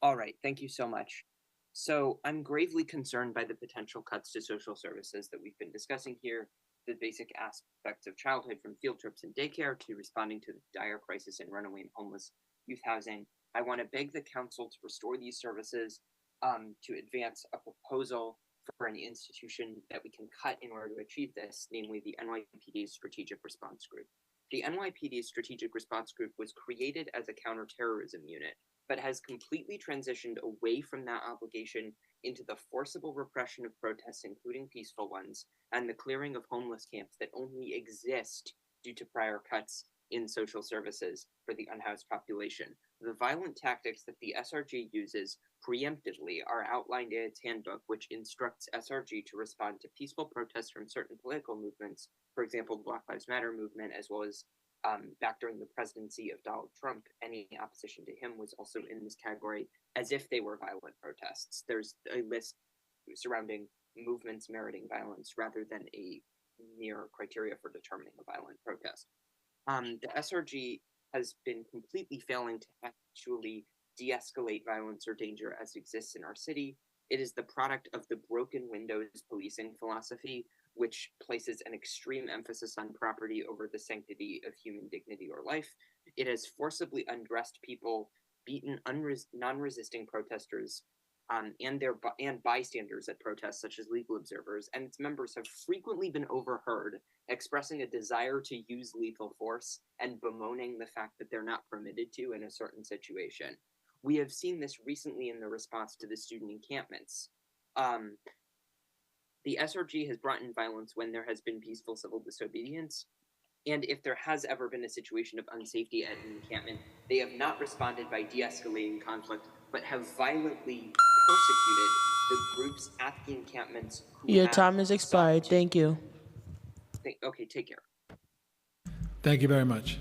Speaker 9: All right, thank you so much. So I'm gravely concerned by the potential cuts to social services that we've been discussing here, the basic aspects of childhood from field trips and daycare to responding to the dire crisis in runaway and homeless youth housing. I want to beg the council to restore these services, to advance a proposal for an institution that we can cut in order to achieve this, namely the NYPD Strategic Response Group. The NYPD Strategic Response Group was created as a counterterrorism unit, but has completely transitioned away from that obligation into the forcible repression of protests, including peaceful ones, and the clearing of homeless camps that only exist due to prior cuts in social services for the unhoused population. The violent tactics that the SRG uses preemptively are outlined in its handbook, which instructs SRG to respond to peaceful protests from certain political movements, for example, the Black Lives Matter movement, as well as back during the presidency of Donald Trump, any opposition to him was also in this category as if they were violent protests. There's a list surrounding movements meriting violence rather than a mere criteria for determining a violent protest. The SRG has been completely failing to actually de-escalate violence or danger as exists in our city. It is the product of the broken windows policing philosophy, which places an extreme emphasis on property over the sanctity of human dignity or life. It has forcibly undressed people, beaten non-resisting protesters, and bystanders at protests, such as legal observers, and its members have frequently been overheard expressing a desire to use lethal force and bemoaning the fact that they're not permitted to in a certain situation. We have seen this recently in the response to the student encampments. The SRG has brought in violence when there has been peaceful civil disobedience, and if there has ever been a situation of unsafety at an encampment, they have not responded by de-escalating conflict, but have violently persecuted the groups at the encampments who
Speaker 21: Your
Speaker 9: have
Speaker 21: time is expired. Thank you.
Speaker 9: Okay, take care.
Speaker 1: Thank you very much.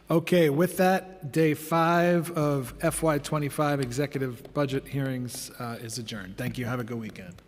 Speaker 1: Okay, with that, day 5 of FY25 executive budget hearings is adjourned. Thank you. Have a good weekend.